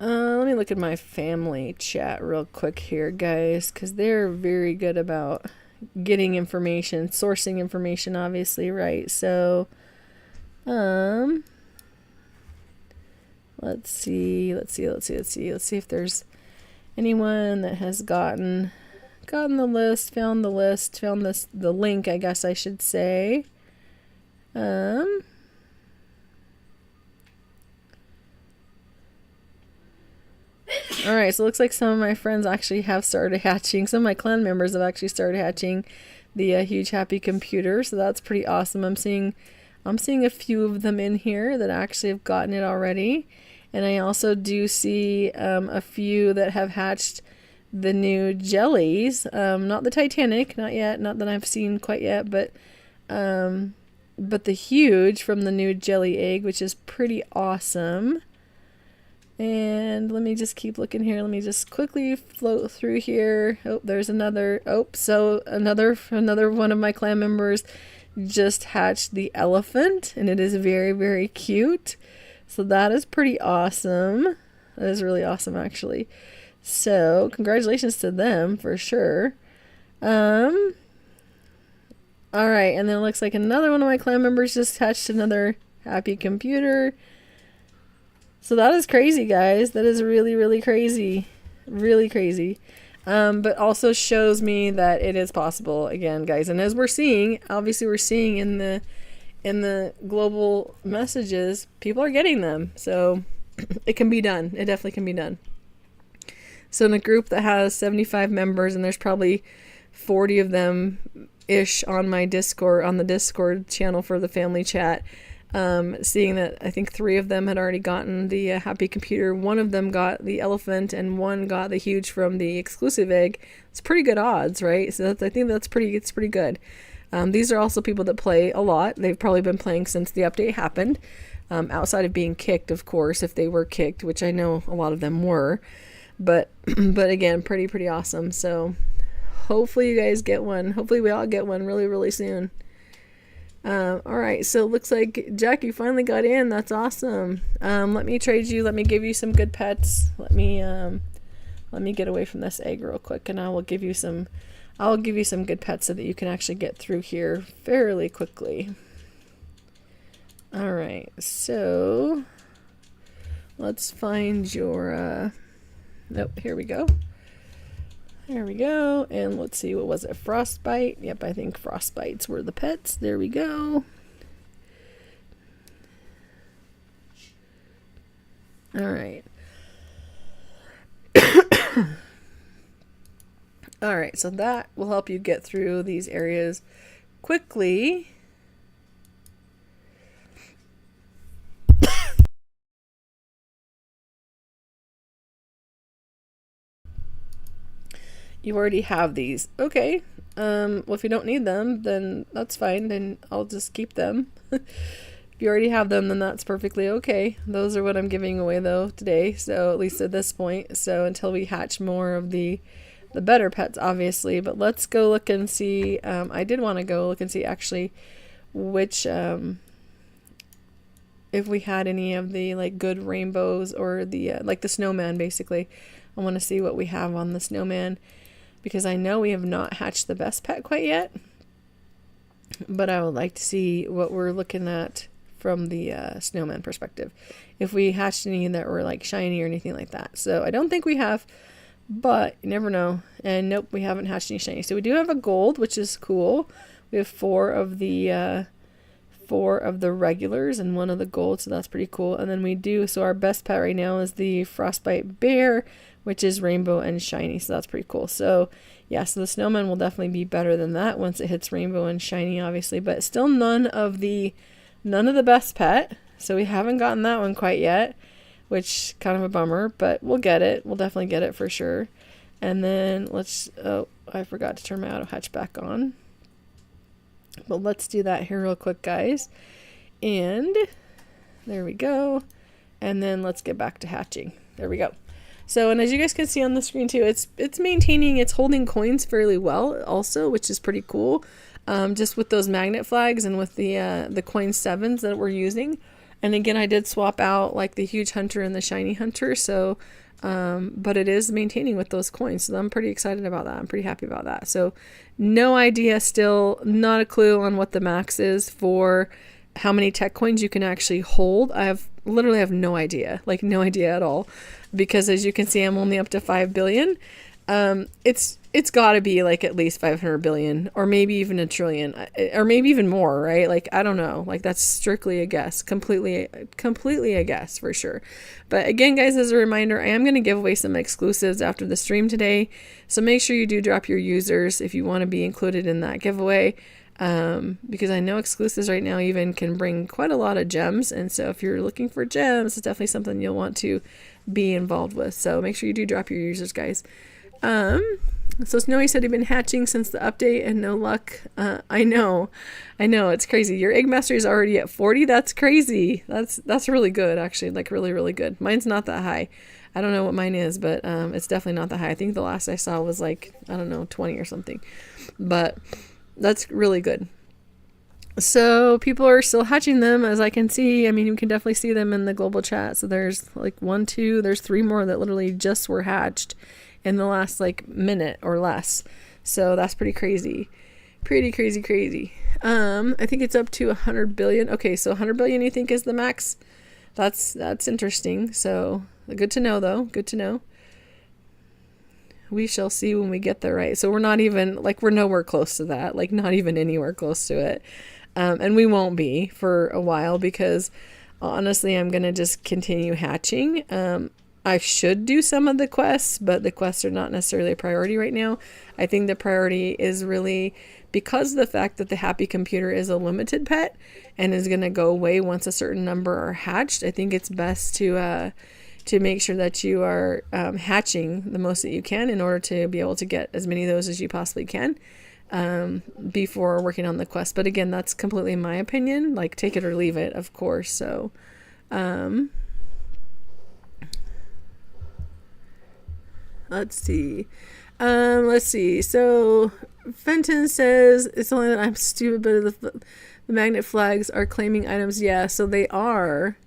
Let me look at my family chat real quick here, guys, because they're very good about getting information, sourcing information, obviously, right? So, let's see if there's anyone that has gotten the list, found the link, I guess I should say. Alright, so it looks like some of my friends actually have started hatching. Some of my clan members have actually started hatching the huge happy computer, so that's pretty awesome. I'm seeing a few of them in here that actually have gotten it already. And I also do see a few that have hatched the new jellies. Not the Titanic, not yet, not that I've seen quite yet, but the huge from the new jelly egg, which is pretty awesome. And let me just keep looking here. Let me just quickly float through here. Oh, there's another. Oh, so another one of my clan members just hatched the elephant, and it is very, very cute. So that is pretty awesome. That is really awesome, actually. So congratulations to them for sure. All right, and then it looks like another one of my clan members just hatched another happy computer. So that is crazy, guys. That is really, really crazy. Really crazy. But also shows me that it is possible again, guys. And as we're seeing, obviously we're seeing in the global messages, people are getting them. So it can be done. It definitely can be done. So in a group that has 75 members, and there's probably 40 of them ish on my Discord, on the Discord channel for the family chat, seeing that I think 3 of them had already gotten the happy computer. 1 of them got the elephant, and 1 got the huge from the exclusive egg. It's pretty good odds, right? So I think it's pretty good. These are also people that play a lot. They've probably been playing since the update happened, outside of being kicked, of course, if they were kicked, which I know a lot of them were. But again, pretty awesome. So hopefully you guys get one. Hopefully we all get one really, really soon. Alright, so it looks like Jack, you finally got in. That's awesome. Let me trade you. Let me give you some good pets. Let me get away from this egg real quick, and I'll give you some good pets so that you can actually get through here fairly quickly. Alright, so let's find your nope, here we go. There we go. And let's see, what was it? Frostbite? Yep, I think frostbites were the pets. There we go. All right. All right, so that will help you get through these areas quickly. You already have these. Okay. Well, if you don't need them, then that's fine. Then I'll just keep them. If you already have them, then that's perfectly okay. Those are what I'm giving away, though, today. So, at least at this point. So, until we hatch more of the better pets, obviously. But let's go look and see. I did want to go look and see, actually, which, if we had any of the, like, good rainbows or the, like, the snowman, basically. I want to see what we have on the snowman, because I know we have not hatched the best pet quite yet, but I would like to see what we're looking at from the snowman perspective, if we hatched any that were like shiny or anything like that. So I don't think we have, but you never know. And nope, we haven't hatched any shiny. So we do have a gold, which is cool. We have 4 of the regulars and 1 of the gold, so that's pretty cool. And then we do, so our best pet right now is the frostbite bear, which is rainbow and shiny, so that's pretty cool. So yeah, so the snowman will definitely be better than that once it hits rainbow and shiny, obviously, but still none of the best pet. So we haven't gotten that one quite yet, which kind of a bummer, but we'll get it. We'll definitely get it for sure. And then I forgot to turn my auto hatch back on. But let's do that here real quick, guys. And there we go. And then let's get back to hatching. There we go. So, and as you guys can see on the screen too, it's maintaining, it's holding coins fairly well also, which is pretty cool. Just with those magnet flags and with the coin 7s that we're using. And again, I did swap out like the huge hunter and the shiny hunter. So, but it is maintaining with those coins. So I'm pretty excited about that. I'm pretty happy about that. So no idea still, not a clue on what the max is for how many tech coins you can actually hold. I literally have no idea, like no idea at all, because as you can see, I'm only up to 5 billion. It's got to be like at least 500 billion or maybe even a trillion or maybe even more, right? Like, I don't know. Like, that's strictly a guess, completely a guess for sure. But again, guys, as a reminder, I am going to give away some exclusives after the stream today. So make sure you do drop your users if you want to be included in that giveaway. Because I know exclusives right now even can bring quite a lot of gems. And so if you're looking for gems, it's definitely something you'll want to be involved with. So make sure you do drop your users, guys. So Snowy said he'd been hatching since the update and no luck. I know, it's crazy. Your egg master is already at 40. That's crazy. That's really good, actually, like really, really good. Mine's not that high. I don't know what mine is, but it's definitely not that high. I think the last I saw was like, I don't know, 20 or something, but that's really good. So people are still hatching them, as I can see. I mean, you can definitely see them in the global chat. So there's like 1, 2, there's 3 more that literally just were hatched in the last like minute or less. So that's pretty crazy. Pretty crazy. I think it's up to 100 billion. Okay, so 100 billion you think is the max? That's interesting. So good to know though. Good to know. We shall see when we get there, right? So we're not even like, we're nowhere close to that. Like not even anywhere close to it. And we won't be for a while because honestly, I'm going to just continue hatching. I should do some of the quests, but the quests are not necessarily a priority right now. I think the priority is really because of the fact that the happy computer is a limited pet and is going to go away once a certain number are hatched. I think it's best to make sure that you are hatching the most that you can in order to be able to get as many of those as you possibly can before working on the quest. But again, that's completely my opinion. Like, take it or leave it, of course. So, let's see. So Fenton says it's only that I'm stupid, but the magnet flags are claiming items. Yeah, so they are.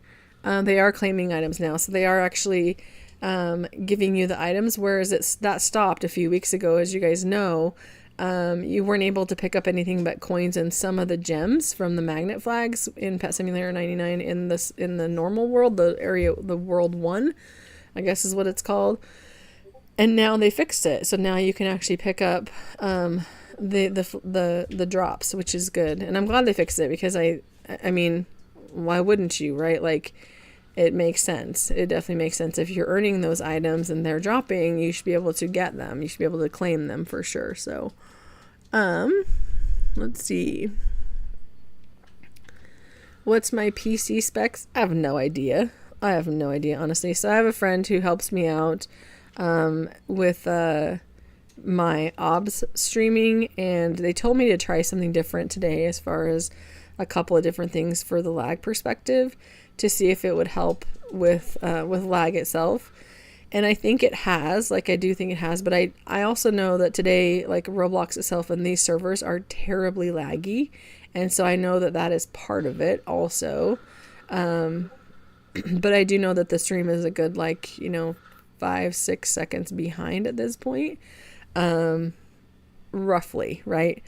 They are claiming items now. So they are actually giving you the items, whereas that stopped a few weeks ago, as you guys know. You weren't able to pick up anything but coins and some of the gems from the magnet flags in Pet Simulator 99 in the normal world, the world 1, I guess is what it's called. And now they fixed it, so now you can actually pick up the drops, which is good. And I'm glad they fixed it because I mean, why wouldn't you, right? Like, it makes sense. It definitely makes sense. If you're earning those items and they're dropping, you should be able to get them. You should be able to claim them for sure. So, let's see. What's my PC specs? I have no idea. Honestly. So I have a friend who helps me out with my OBS streaming, and they told me to try something different today as far as a couple of different things for the lag perspective to see if it would help with lag itself. And I think it has, like, I do think it has, but I also know that today, like, Roblox itself and these servers are terribly laggy. And so I know that is part of it also. But I do know that the stream is a good, 5-6 seconds behind at this point. Roughly, right?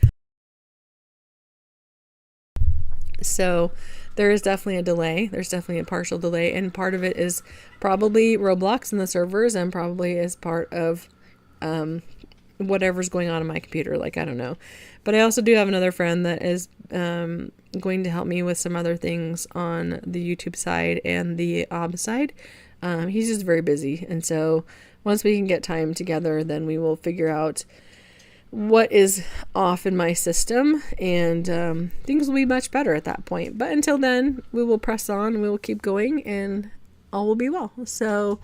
So there is definitely a delay. There's definitely a partial delay, and part of it is probably Roblox and the servers, and probably is part of whatever's going on in my computer. Like, I don't know. But I also do have another friend that is going to help me with some other things on the YouTube side and the OB side. He's just very busy, and so once we can get time together, then we will figure out what is off in my system, and things will be much better at that point. But until then, we will press on, we will keep going, and all will be well. So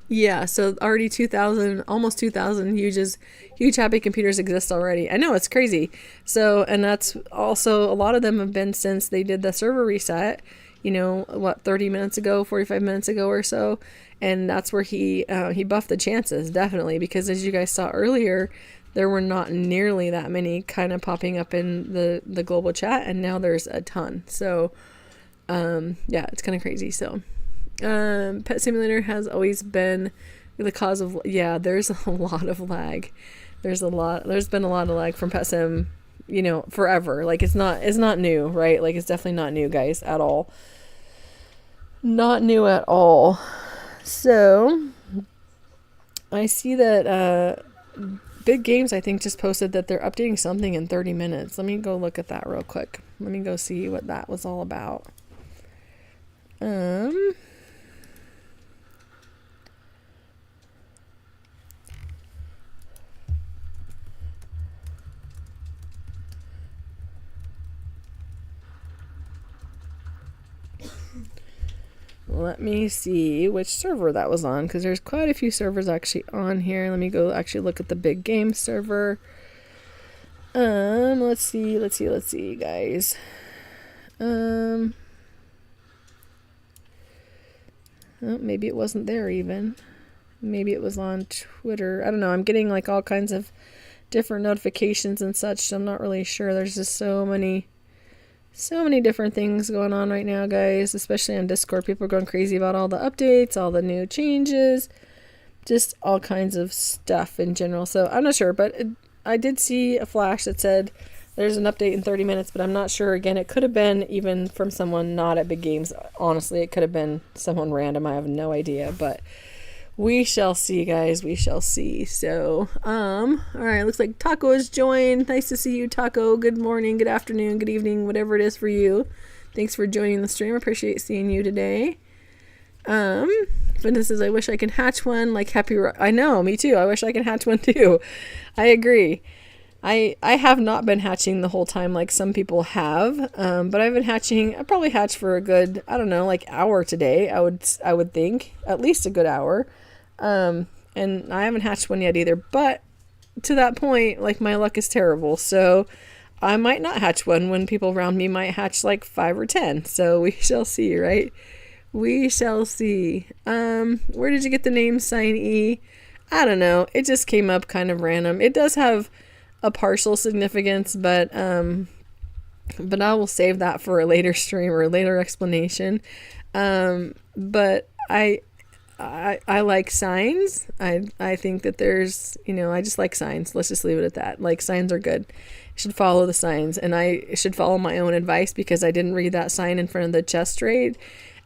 Yeah, so already 2,000, almost 2,000 huge happy computers exist already. I know, it's crazy. So, and that's also, a lot of them have been since they did the server reset, you know, what, 30 minutes ago, 45 minutes ago or so. And that's where he buffed the chances, definitely, because as you guys saw earlier, there were not nearly that many kind of popping up in the global chat, and now there's a ton. So, yeah, it's kind of crazy. So, Pet Simulator has always been the cause of, yeah, there's a lot of lag. There's been a lot of lag from Pet Sim, you know, forever. Like it's not new, right? Like it's definitely not new, guys, at all. Not new at all. So I see that Big Games, I think, just posted that they're updating something in 30 minutes. Let me go look at that real quick. Let me go see what that was all about. Um, Let me see which server that was on, because there's quite a few servers actually on here. Let me go actually look at the Big Game server. Let's see, guys. Oh, maybe it wasn't there even. Maybe it was on Twitter. I don't know. I'm getting like all kinds of different notifications and such, so I'm not really sure. There's just so many different things going on right now, guys, especially on Discord. People are going crazy about all the updates, all the new changes, just all kinds of stuff in general. So I'm not sure, but I did see a flash that said there's an update in 30 minutes, but I'm not sure. Again, it could have been even from someone not at Big Games. Honestly, it could have been someone random. I have no idea, but we shall see, guys. We shall see. So, all right. Looks like Taco has joined. Nice to see you, Taco. Good morning, good afternoon, good evening, whatever it is for you. Thanks for joining the stream. Appreciate seeing you today. Vanessa says, I wish I could hatch one like Happy. I know, me too. I wish I could hatch one too. I agree. I have not been hatching the whole time like some people have, but I've been hatching. I probably hatched for a good, I don't know, like hour today. I would think at least a good hour. And I haven't hatched one yet either, but to that point, like my luck is terrible. So I might not hatch one when people around me might hatch like 5 or 10. So we shall see, right? We shall see. Where did you get the name Sign E? I don't know. It just came up kind of random. It does have a partial significance, but I will save that for a later stream or a later explanation. But I like signs. I think that there's, you know, I just like signs. Let's just leave it at that. Like, signs are good. I should follow the signs, and I should follow my own advice because I didn't read that sign in front of the chest raid.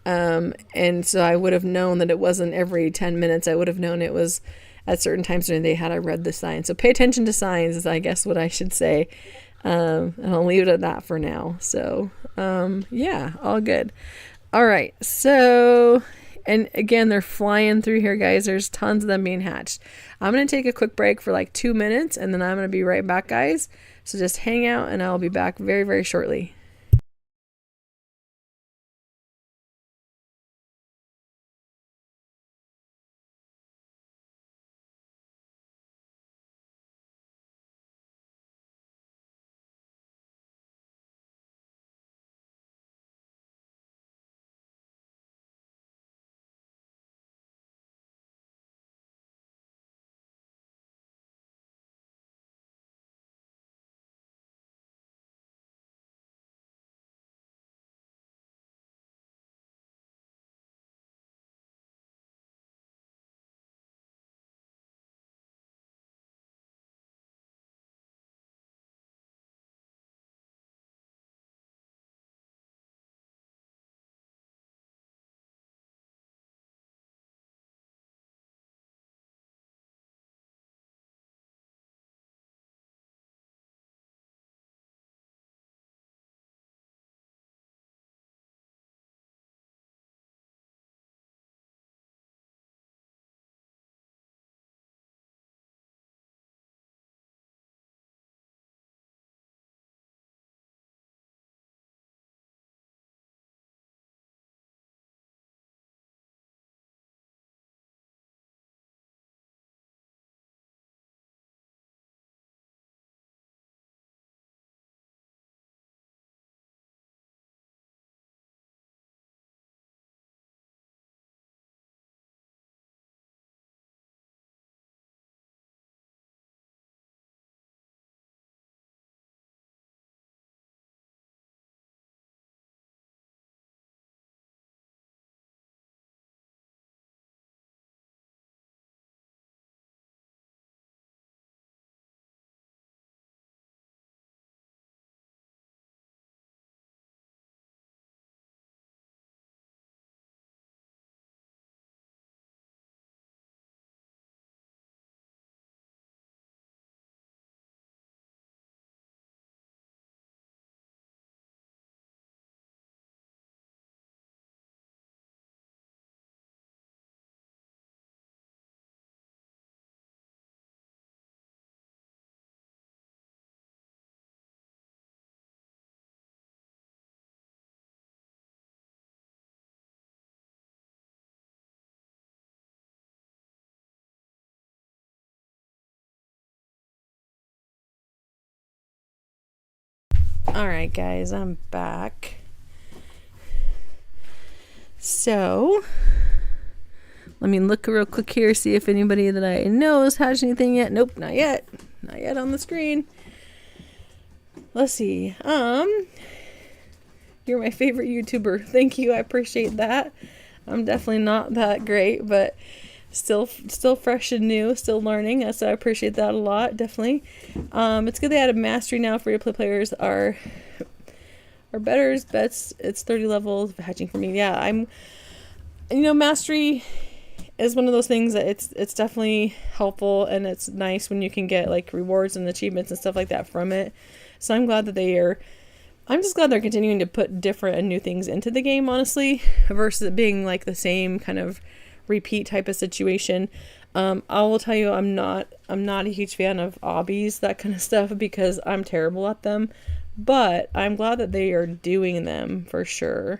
And so I would have known that it wasn't every 10 minutes. I would have known it was at certain times during the day had I read the sign. So pay attention to signs is, I guess, what I should say. And I'll leave it at that for now. So, yeah, all good. All right. So, and again, they're flying through here, guys. There's tons of them being hatched. I'm going to take a quick break for like 2 minutes, and then I'm going to be right back, guys. So just hang out, and I'll be back very, very shortly. All right, guys, I'm back. So, let me look real quick here, see if anybody that I know has hatched anything yet. Nope, not yet. Not yet on the screen. Let's see. You're my favorite YouTuber. Thank you. I appreciate that. I'm definitely not that great, but still fresh and new, still learning. So I appreciate that a lot. Definitely. It's good they added mastery now. Free to play players are better. Bets. It's 30 levels hatching for me. Yeah, mastery is one of those things that it's definitely helpful, and it's nice when you can get like rewards and achievements and stuff like that from it. So I'm glad that I'm just glad they're continuing to put different and new things into the game, honestly, versus it being like the same kind of repeat type of situation. I will tell you, I'm not a huge fan of obbies, that kind of stuff, because I'm terrible at them. But I'm glad that they are doing them for sure,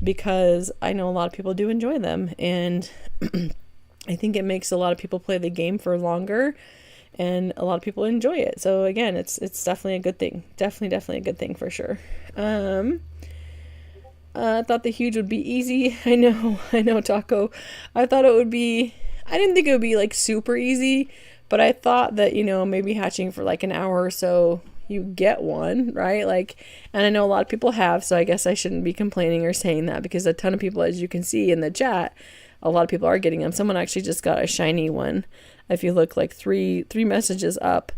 because I know a lot of people do enjoy them, and I think it makes a lot of people play the game for longer, and a lot of people enjoy it. So again, it's definitely a good thing. Definitely a good thing for sure. I thought the huge would be easy. I know, Taco. I didn't think it would be like super easy, but I thought that, maybe hatching for like an hour or so, you get one, right? Like, and I know a lot of people have, so I guess I shouldn't be complaining or saying that, because a ton of people, as you can see in the chat, a lot of people are getting them. Someone actually just got a shiny one. If you look like three messages up,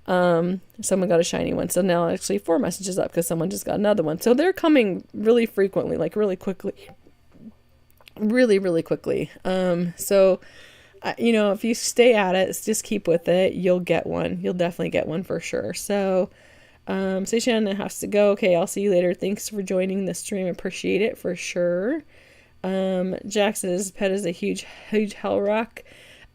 someone got a shiny one. So now actually 4 messages up, because someone just got another one. So they're coming really frequently, like really quickly, really quickly. So, if you stay at it, just keep with it, you'll get one. You'll definitely get one for sure. So, Shannon has to go. Okay, I'll see you later. Thanks for joining the stream. Appreciate it for sure. Jackson's pet is a huge hell rock.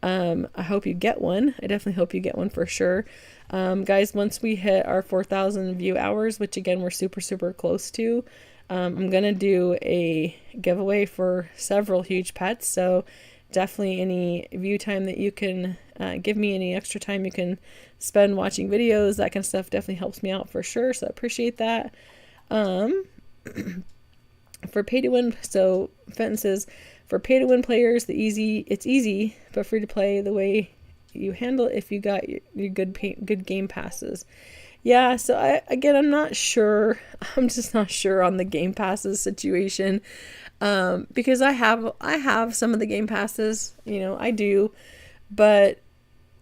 I hope you get one. I definitely hope you get one for sure. Guys, once we hit our 4,000 view hours, which again, we're super close to, I'm going to do a giveaway for several huge pets. So definitely any view time that you can give me, any extra time you can spend watching videos, that kind of stuff definitely helps me out for sure. So I appreciate that. For pay to win, so Fenton says, for pay to win players, it's easy, but free to play the way you handle it if you got your good game passes. Yeah, so I'm not sure. I'm just not sure on the game passes situation, because I have some of the game passes, I do, but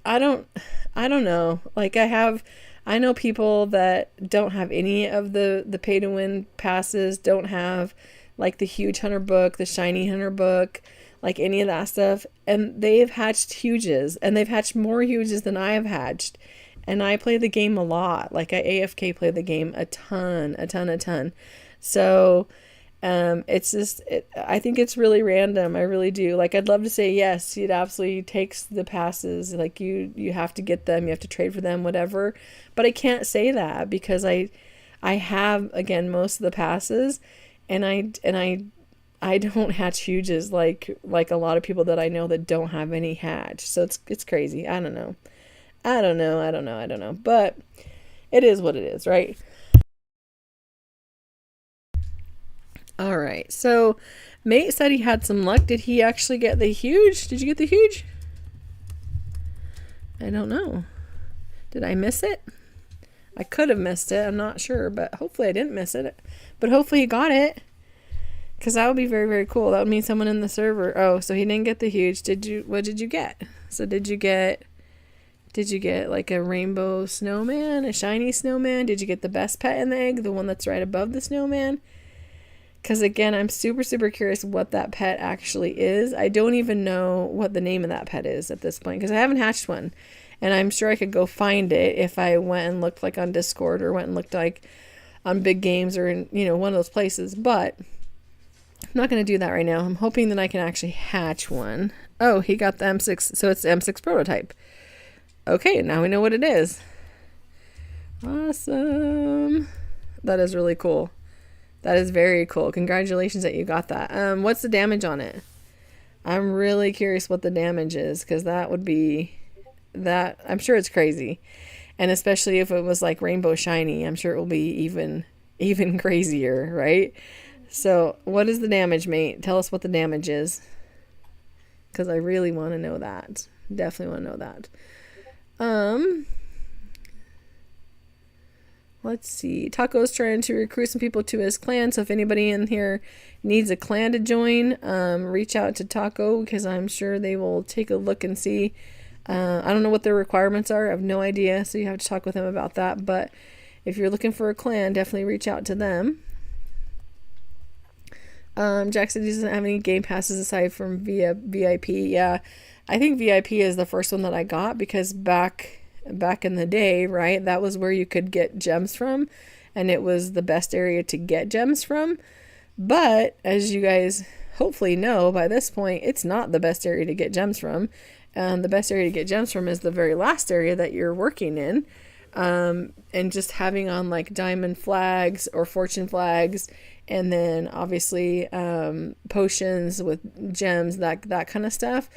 I don't know. Like I know people that don't have any of the pay to win passes, don't have like the huge hunter book, the shiny hunter book, like any of that stuff. And they've hatched huges, and they've hatched more huges than I have hatched. And I play the game a lot. Like I AFK play the game a ton. So, it's just, I think it's really random. I really do. Like, I'd love to say, yes, it absolutely takes the passes. Like you have to get them, you have to trade for them, whatever. But I can't say that, because I have, again, most of the passes, and I don't hatch huges like a lot of people that I know that don't have any hatch. So it's crazy. I don't know. But it is what it is, right? All right. So Mate said he had some luck. Did he actually get the huge? Did you get the huge? I don't know. Did I miss it? I could have missed it. I'm not sure, but hopefully I didn't miss it. But hopefully he got it, because that would be very cool. That would mean someone in the server. Oh, so he didn't get the huge. What did you get? So did you get like a rainbow snowman, a shiny snowman? Did you get the best pet in the egg, the one that's right above the snowman? Because again, I'm super curious what that pet actually is. I don't even know what the name of that pet is at this point, because I haven't hatched one. And I'm sure I could go find it if I went and looked like on Discord, or went and looked like on Big Games, or in, one of those places. But I'm not going to do that right now. I'm hoping that I can actually hatch one. Oh, he got the M6. So it's the M6 prototype. Okay, now we know what it is. Awesome. That is really cool. That is very cool. Congratulations that you got that. What's the damage on it? I'm really curious what the damage is, because that would be... that I'm sure it's crazy. And especially if it was like rainbow shiny, I'm sure it will be even crazier, right? So what is the damage, mate? Tell us what the damage is, because I really want to know that. Definitely want to know that. Let's see. Taco's trying to recruit some people to his clan. So if anybody in here needs a clan to join, reach out to Taco, because I'm sure they will take a look and see. I don't know what their requirements are. I have no idea. So you have to talk with them about that. But if you're looking for a clan, definitely reach out to them. Jackson doesn't have any game passes aside from via VIP. Yeah, I think VIP is the first one that I got, because back in the day, right, that was where you could get gems from, and it was the best area to get gems from. But as you guys hopefully know by this point, it's not the best area to get gems from. The best area to get gems from is the very last area that you're working in. And just having on like diamond flags or fortune flags, and then obviously potions with gems, that kind of stuff.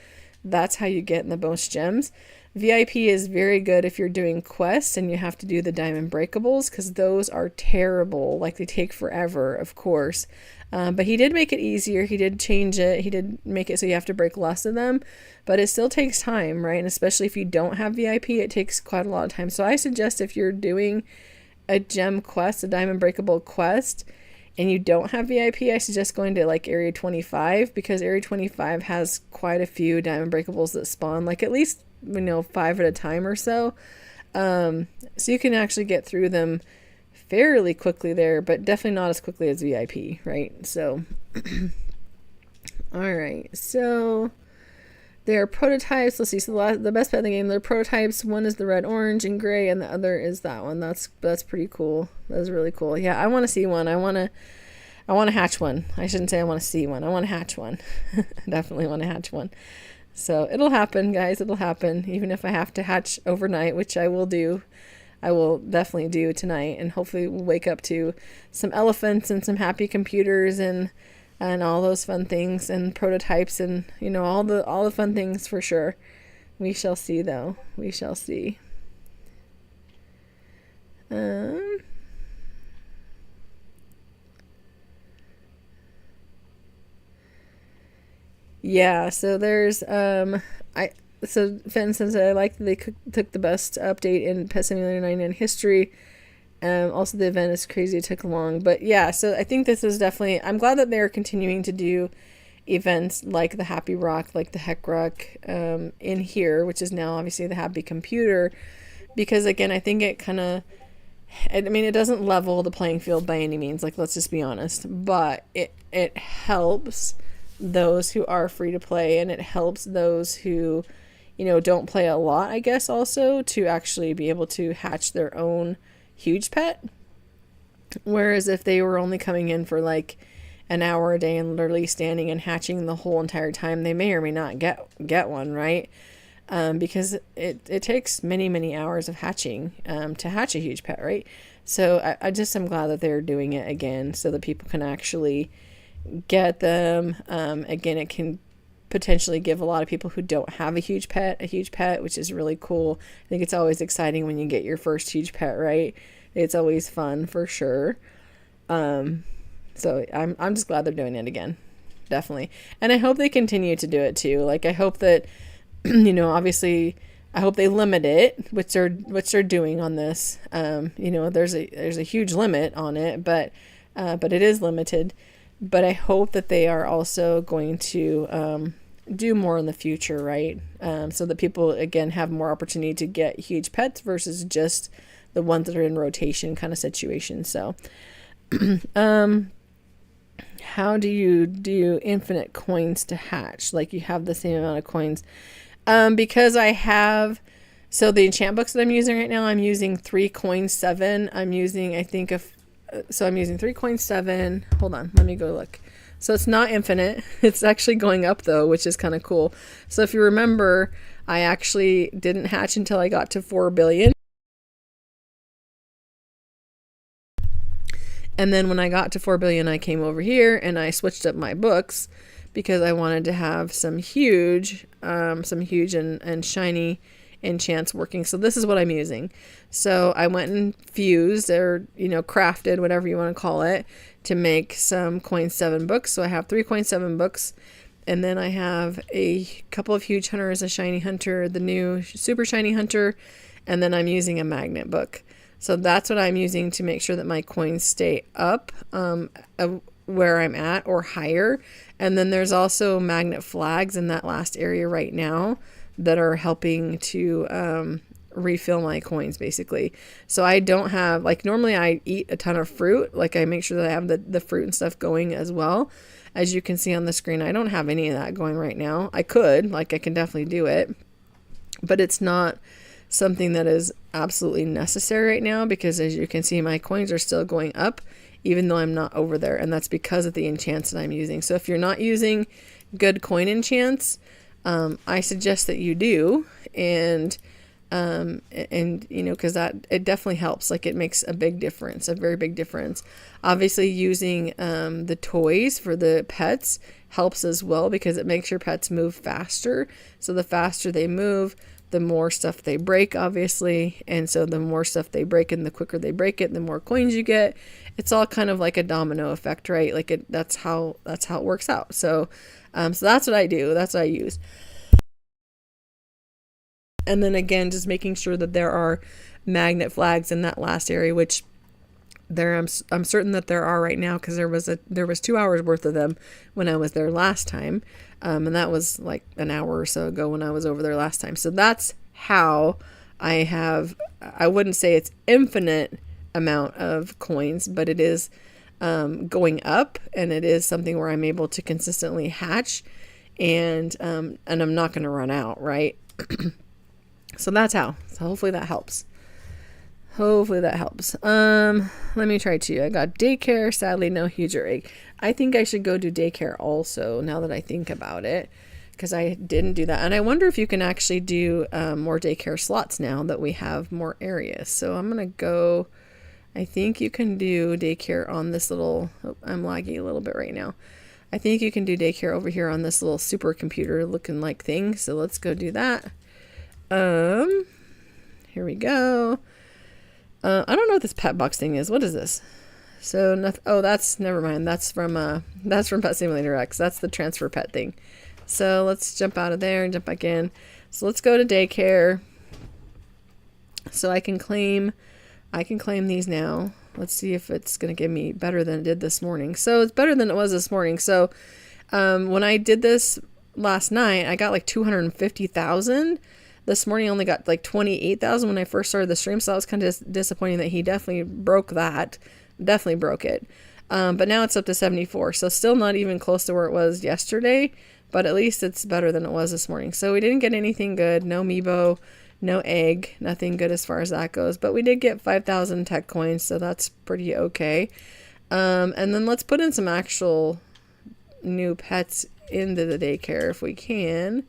That's how you get in the most gems. VIP is very good if you're doing quests and you have to do the diamond breakables, because those are terrible. Like, they take forever, of course. But he did make it easier. He did change it. He did make it so you have to break less of them. But it still takes time, right? And especially if you don't have VIP, it takes quite a lot of time. So I suggest if you're doing a gem quest, a diamond breakable quest, and you don't have VIP, I suggest going to like Area 25, because Area 25 has quite a few diamond breakables that spawn, like at least 5 at a time or so. So you can actually get through them fairly quickly there, but definitely not as quickly as VIP, right? So, all right. So they're prototypes. Let's see. So the best pet in the game, they're prototypes. One is the red, orange, and gray, and the other is that one. That's pretty cool. That's really cool. Yeah, I want to see one. I want to hatch one. I shouldn't say I want to see one. I want to hatch one. Definitely want to hatch one. So it'll happen, guys. It'll happen. Even if I have to hatch overnight, which I will do. I will definitely do tonight, and hopefully we'll wake up to some elephants and some happy computers and all those fun things and prototypes and all the fun things for sure. We shall see, though. We shall see. Yeah, so there's so Fenton says, I like that they took the best update in Pet Simulator 99 history. Also the event is crazy, it took long. But yeah, so I think this is definitely, I'm glad that they're continuing to do events like the Happy Rock, like the Heck Rock in here, which is now obviously the Happy Computer. Because again, I think it kind of, it doesn't level the playing field by any means, like, let's just be honest. But it helps those who are free to play, and it helps those who don't play a lot, I guess, also to actually be able to hatch their own huge pet. Whereas if they were only coming in for like an hour a day and literally standing and hatching the whole entire time, they may or may not get one, right? Because it takes many hours of hatching to hatch a huge pet, right? So I'm glad that they're doing it again, so that people can actually get them. Again, it can potentially give a lot of people who don't have a huge pet, which is really cool. I think it's always exciting when you get your first huge pet, right? It's always fun for sure. So I'm just glad they're doing it again. Definitely. And I hope they continue to do it too. Like, I hope that, obviously, I hope they limit it, which they're doing on this. There's a huge limit on it, but it is limited. But I hope that they are also going to do more in the future, right? So that people, again, have more opportunity to get huge pets versus just the ones that are in rotation kind of situation. So, how do you do infinite coins to hatch? Like, you have the same amount of coins. Because I have, so the enchant books that I'm using right now, I'm using 3 coins 7. I'm using, I think, I'm using 3 coins 7. Hold on, let me go look. So it's not infinite. It's actually going up though, which is kind of cool. So if you remember, I actually didn't hatch until I got to 4 billion. And then when I got to 4 billion, I came over here and I switched up my books because I wanted to have some huge and shiny enchants working. So this is what I'm using. So I went and fused or, crafted, whatever you want to call it, to make some coin 7 books. So I have 3 coin 7 books. And then I have a couple of huge hunters, a shiny hunter, the new super shiny hunter, and then I'm using a magnet book. So that's what I'm using to make sure that my coins stay up where I'm at or higher. And then there's also magnet flags in that last area right now that are helping to refill my coins basically. So I don't have, like, normally I eat a ton of fruit. Like, I make sure that I have the fruit and stuff going as well. As you can see on the screen, I don't have any of that going right now. I could, I can definitely do it, but it's not something that is absolutely necessary right now, because as you can see, my coins are still going up even though I'm not over there, and that's because of the enchants that I'm using. So if you're not using good coin enchants, I suggest that you do, and because that, it definitely helps. Like, it makes a big difference, a very big difference. Obviously using the toys for the pets helps as well, because it makes your pets move faster. So the faster they move, the more stuff they break, obviously. And so the more stuff they break and the quicker they break it, the more coins you get. It's all kind of like a domino effect, right? Like, that's how it works out. So so that's what I do. That's what I use. And then again, just making sure that there are magnet flags in that last area, which I'm certain that there are right now, because there was 2 hours worth of them when I was there last time, and that was like an hour or so ago when I was over there last time. So that's how I wouldn't say it's infinite amount of coins, but it is going up, and it is something where I'm able to consistently hatch, and I'm not going to run out, right? So that's how. So hopefully that helps. Let me try 2. I got daycare. Sadly, no huge or egg. I think I should go do daycare also, now that I think about it, because I didn't do that. And I wonder if you can actually do more daycare slots now that we have more areas. So I'm going to go. I think you can do daycare on this little. Oh, I'm lagging a little bit right now. I think you can do daycare over here on this little supercomputer looking like thing. So let's go do that. Here we go. I don't know what this pet box thing is. What is this? So nothing. Oh, never mind. That's from Pet Simulator X. That's the transfer pet thing. So let's jump out of there and jump back in. So let's go to daycare. So I can claim these now. Let's see if it's going to give me better than it did this morning. So it's better than it was this morning. So when I did this last night, I got like 250,000. This morning I only got like 28,000 when I first started the stream, so that was kind of disappointing that he definitely broke that. Definitely broke it. But now it's up to 74, so still not even close to where it was yesterday, but at least it's better than it was this morning. So we didn't get anything good. No Meebo, no egg, nothing good as far as that goes. But we did get 5,000 tech coins, so that's pretty okay. And then let's put in some actual new pets into the daycare if we can.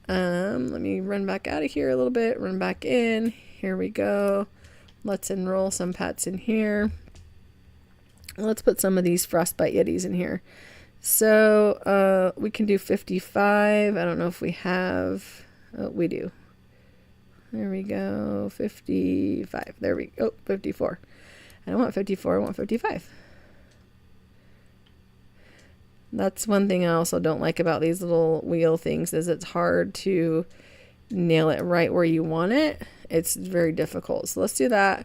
Let me run back out of here a little bit, run back in. Here we go. Let's enroll some pets in here. Let's put some of these frostbite yetis in here. So, we can do 55. I don't know if we have, oh, we do. There we go. 55. There we go. 54. I don't want 54. I want 55. That's one thing I also don't like about these little wheel things, is it's hard to nail it right where you want it. It's very difficult. So let's do that.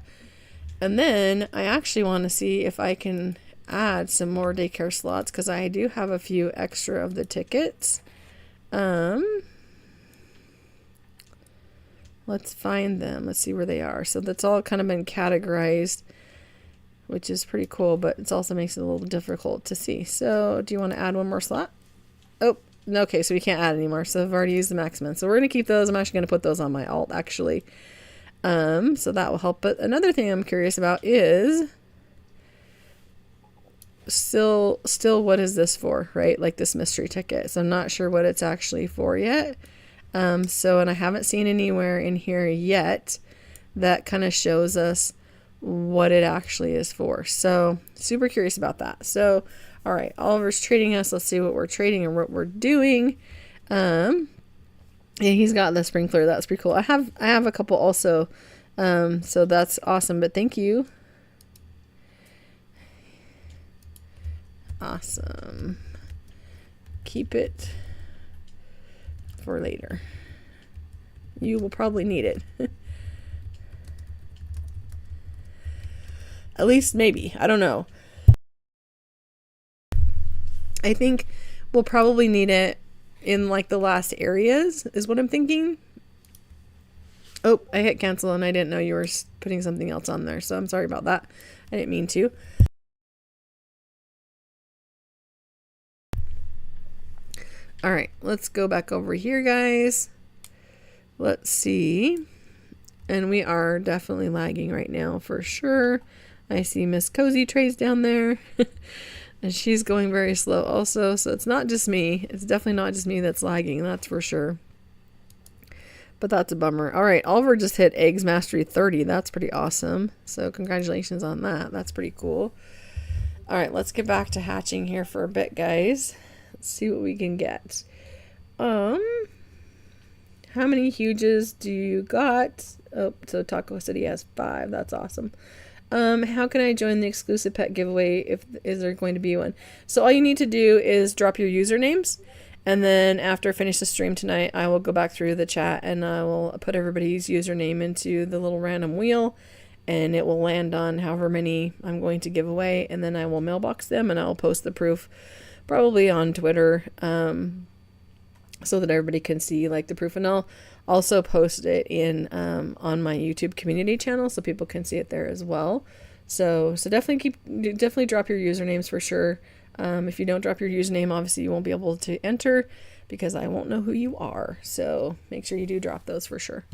And then I actually want to see if I can add some more daycare slots, because I do have a few extra of the tickets. Let's find them. Let's see where they are. So that's all kind of been categorized, which is pretty cool, but it also makes it a little difficult to see. So do you want to add one more slot? Oh, okay, so we can't add anymore. So I've already used the maximum. So we're going to keep those. I'm actually going to put those on my alt, actually. So that will help. But another thing I'm curious about is still what is this for, right? Like this mystery ticket. So I'm not sure what it's actually for yet. And I haven't seen anywhere in here yet that kind of shows us what it actually is for. So super curious about that. So, all right, Oliver's trading us. Let's see what we're trading and what we're doing. Yeah, he's got the sprinkler. That's pretty cool. I have a couple also. So that's awesome. But thank you. Awesome. Keep it for later. You will probably need it. At least maybe. I don't know. I think we'll probably need it in like the last areas is what I'm thinking. Oh, I hit cancel and I didn't know you were putting something else on there. So I'm sorry about that. I didn't mean to. All right, let's go back over here, guys. Let's see. And we are definitely lagging right now for sure. I see Miss Cozy Trays down there. And she's going very slow also. So it's not just me. It's definitely not just me that's lagging. That's for sure. But that's a bummer. All right, Oliver just hit Eggs Mastery 30. That's pretty awesome. So congratulations on that. That's pretty cool. All right, let's get back to hatching here for a bit, guys. Let's see what we can get. How many huges do you got? Oh, so Taco City has 5. That's awesome. How can I join the exclusive pet giveaway? Is there going to be one? So all you need to do is drop your usernames. And then after I finish the stream tonight, I will go back through the chat and I will put everybody's username into the little random wheel. And it will land on however many I'm going to give away. And then I will mailbox them and I'll post the proof probably on Twitter so that everybody can see like the proof. And I'll also post it in on my YouTube community channel so people can see it there as well. So definitely drop your usernames for sure. If you don't drop your username, obviously you won't be able to enter because I won't know who you are. So make sure you do drop those for sure.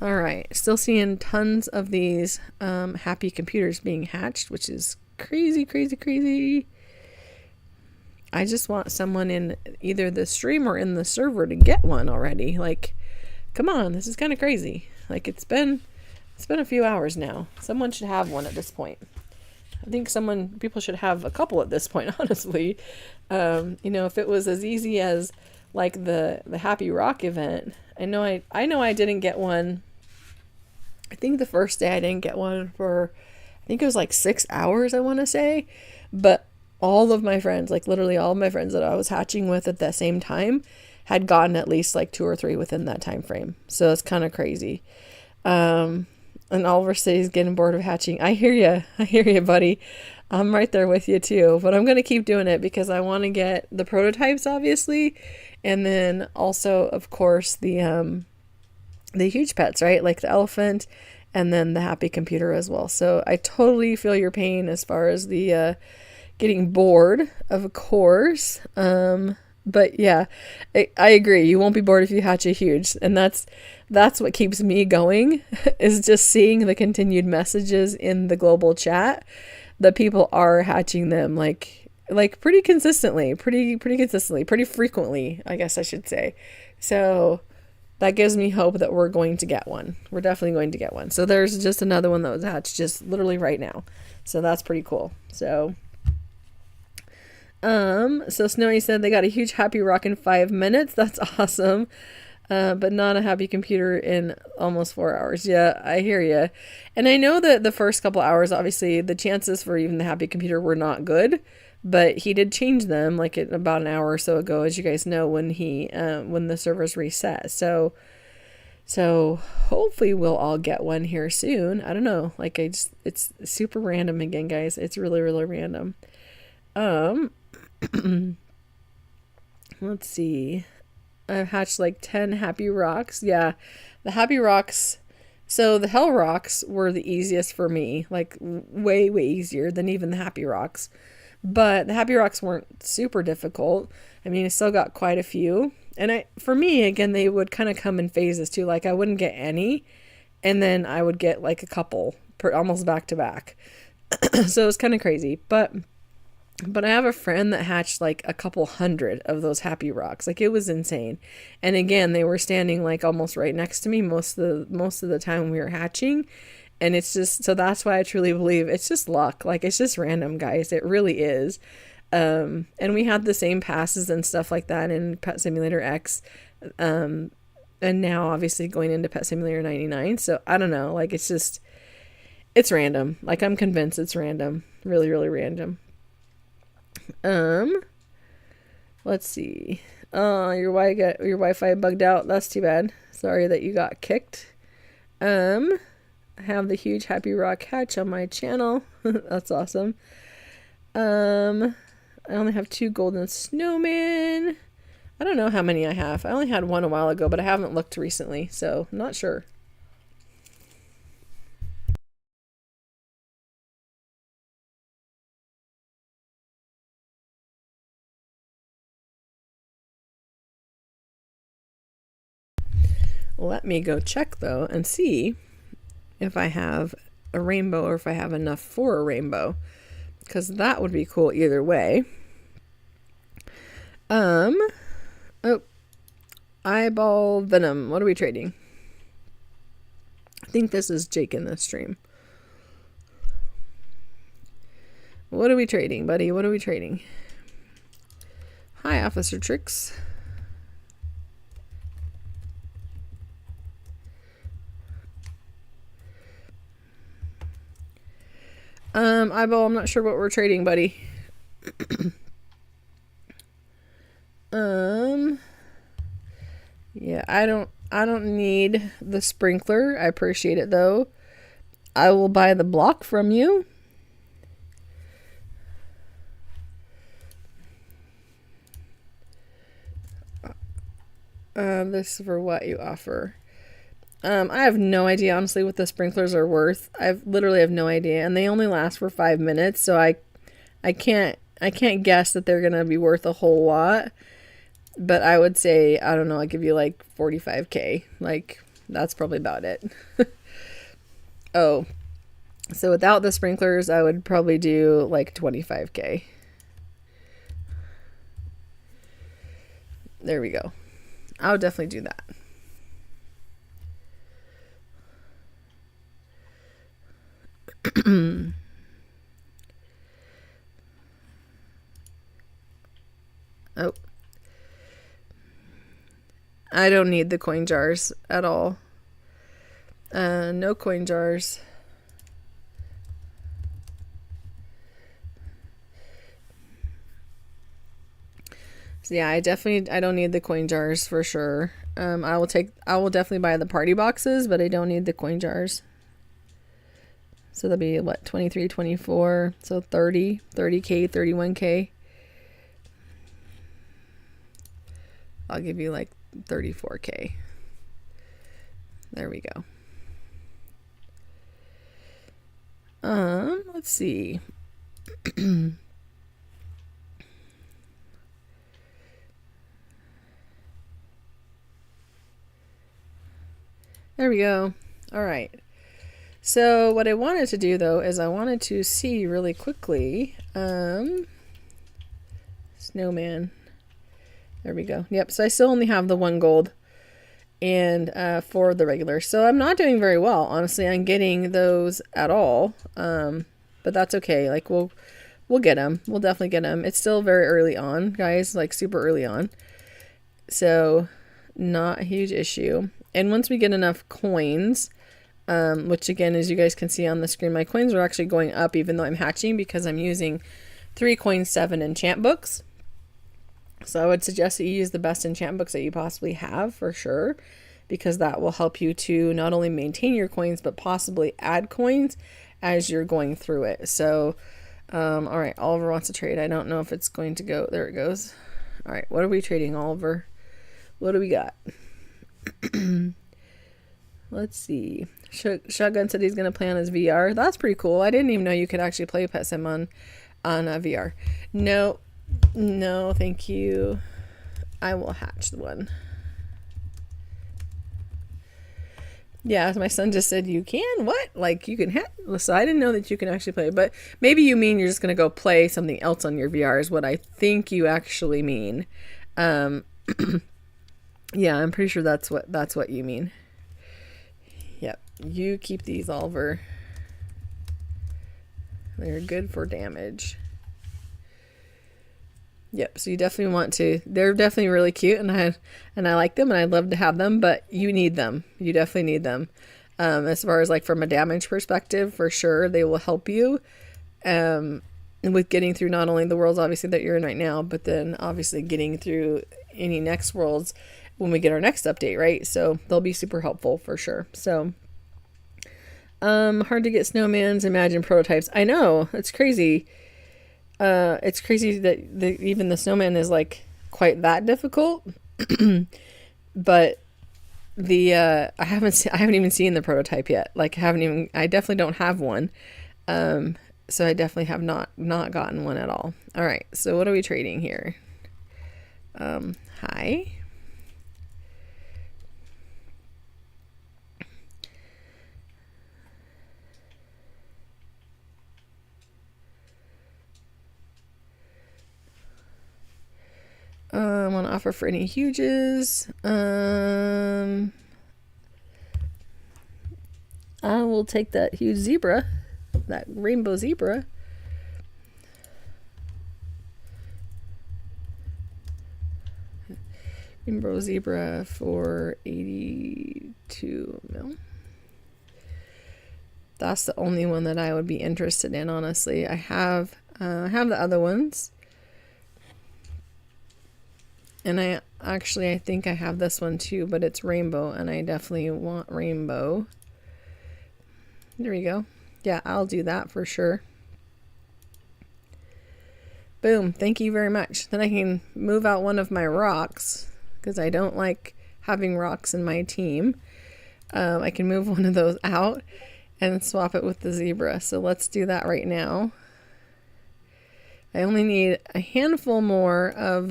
All right, still seeing tons of these happy computers being hatched, which is crazy, crazy, crazy. I just want someone in either the stream or in the server to get one already. Like, come on, this is kind of crazy. Like, it's been a few hours now. Someone should have one at this point. I think people should have a couple at this point, honestly. If it was as easy as like the Happy Rock event. I know I didn't get one. I think the first day I didn't get one for, I think it was like 6 hours, I want to say. But all of my friends, like literally all of my friends that I was hatching with at the same time had gotten at least like 2 or 3 within that time frame. So it's kind of crazy. And Oliver says he's getting bored of hatching. I hear you, buddy. I'm right there with you too. But I'm going to keep doing it because I want to get the prototypes, obviously. And then also, of course, the huge pets, right? Like the elephant and then the happy computer as well. So I totally feel your pain as far as the getting bored, of course. But yeah, I agree. You won't be bored if you hatch a huge. And that's what keeps me going is just seeing the continued messages in the global chat that people are hatching them like pretty consistently, pretty frequently, I guess I should say. So that gives me hope that we're going to get one. We're definitely going to get one. So there's just another one that was hatched just literally right now. So that's pretty cool. So Snowy said they got a huge Happy Rock in 5 minutes. That's awesome. But not a happy computer in almost 4 hours. Yeah, I hear you. And I know that the first couple hours, obviously, the chances for even the happy computer were not good. But he did change them like about an hour or so ago, as you guys know, when the servers reset. So hopefully we'll all get one here soon. I don't know. Like it's super random again, guys. It's really, really random. Let's see. I've hatched like 10 Happy Rocks. Yeah, the Happy Rocks. So the Hell Rocks were the easiest for me, like way, way easier than even the Happy Rocks. But the Happy Rocks weren't super difficult. I mean, I still got quite a few. And for me, again, they would kind of come in phases too. Like I wouldn't get any, and then I would get like a couple, almost back to back. So it was kind of crazy. But I have a friend that hatched like a couple hundred of those Happy Rocks. Like it was insane. And again, they were standing like almost right next to me most of the time we were hatching. And it's just, so that's why I truly believe it's just luck. Like it's just random, guys. It really is. And we had the same passes and stuff like that in Pet Simulator X. And now obviously going into Pet Simulator 99. So I don't know, like it's random. Like I'm convinced it's random. Really, really random. Let's see. Your Wi-Fi bugged out. That's too bad. Sorry that you got kicked. I have the huge Happy Rock Hatch on my channel. That's awesome. I only have 2 golden snowmen. I don't know how many I have. I only had one a while ago, but I haven't looked recently, so I'm not sure. Let me go check though and see if I have a rainbow or if I have enough for a rainbow, because that would be cool either way. Oh, eyeball venom. What are we trading? I think this is Jake in the stream. What are we trading, buddy? What are we trading? Hi, Officer Tricks. Eyeball, I'm not sure what we're trading, buddy. Yeah, I don't need the sprinkler. I appreciate it though. I will buy the block from you. This is for what you offer. I have no idea, honestly, what the sprinklers are worth. Literally have no idea, and they only last for 5 minutes, so I can't guess that they're gonna be worth a whole lot. But I would say, I don't know, I'll give you like 45K. Like, that's probably about it. Oh, so without the sprinklers, I would probably do like 25K. There we go. I would definitely do that. Oh. I don't need the coin jars at all. No coin jars. So yeah, I don't need the coin jars for sure. I will definitely buy the party boxes, but I don't need the coin jars. So that'll be what, 23, 24, so 30, 30K, 31K. I'll give you like 34K. There we go. Let's see. There we go. All right. So what I wanted to do though is I wanted to see really quickly, snowman. There we go. Yep. So I still only have the 1 gold and for the regular. So I'm not doing very well, honestly, on getting those at all. But that's okay. Like we'll get them. We'll definitely get them. It's still very early on, guys, like super early on. So not a huge issue. And once we get enough coins, which again, as you guys can see on the screen, my coins are actually going up even though I'm hatching because I'm using 3 coin 7 enchant books. So I would suggest that you use the best enchant books that you possibly have for sure, because that will help you to not only maintain your coins, but possibly add coins as you're going through it. So, all right, Oliver wants to trade. I don't know if it's going to go. There it goes. All right, what are we trading, Oliver? What do we got? Let's see. Shotgun said he's going to play on his VR. That's pretty cool. I didn't even know you could actually play Pet Sim on VR. No, thank you. I will hatch the one. Yeah, my son just said you can. What? Like you can hatch? So I didn't know that you can actually play. But maybe you mean you're just going to go play something else on your VR is what I think you actually mean. Yeah, I'm pretty sure that's what you mean. Yep, you keep these, Oliver. They're good for damage. Yep. So you definitely want to. They're definitely really cute, and I like them, and I'd love to have them. But you need them. You definitely need them. As far as like from a damage perspective, for sure, they will help you. With getting through not only the worlds obviously that you're in right now, but then obviously getting through any next worlds when we get our next update, right? So they'll be super helpful for sure. So hard to get snowmans, imagine prototypes. I know, it's crazy. It's crazy that even the snowman is like quite that difficult. But I haven't even seen the prototype yet. Like I definitely don't have one. So I definitely have not gotten one at all. All right. So what are we trading here? Hi. I want to offer for any huges. I will take that huge zebra, that rainbow zebra. Rainbow zebra for 82 mil. That's the only one that I would be interested in, honestly. I have the other ones. And I think I have this one too, but it's rainbow, and I definitely want rainbow. There we go. Yeah, I'll do that for sure. Boom. Thank you very much. Then I can move out one of my rocks, because I don't like having rocks in my team. I can move one of those out and swap it with the zebra. So let's do that right now. I only need a handful more of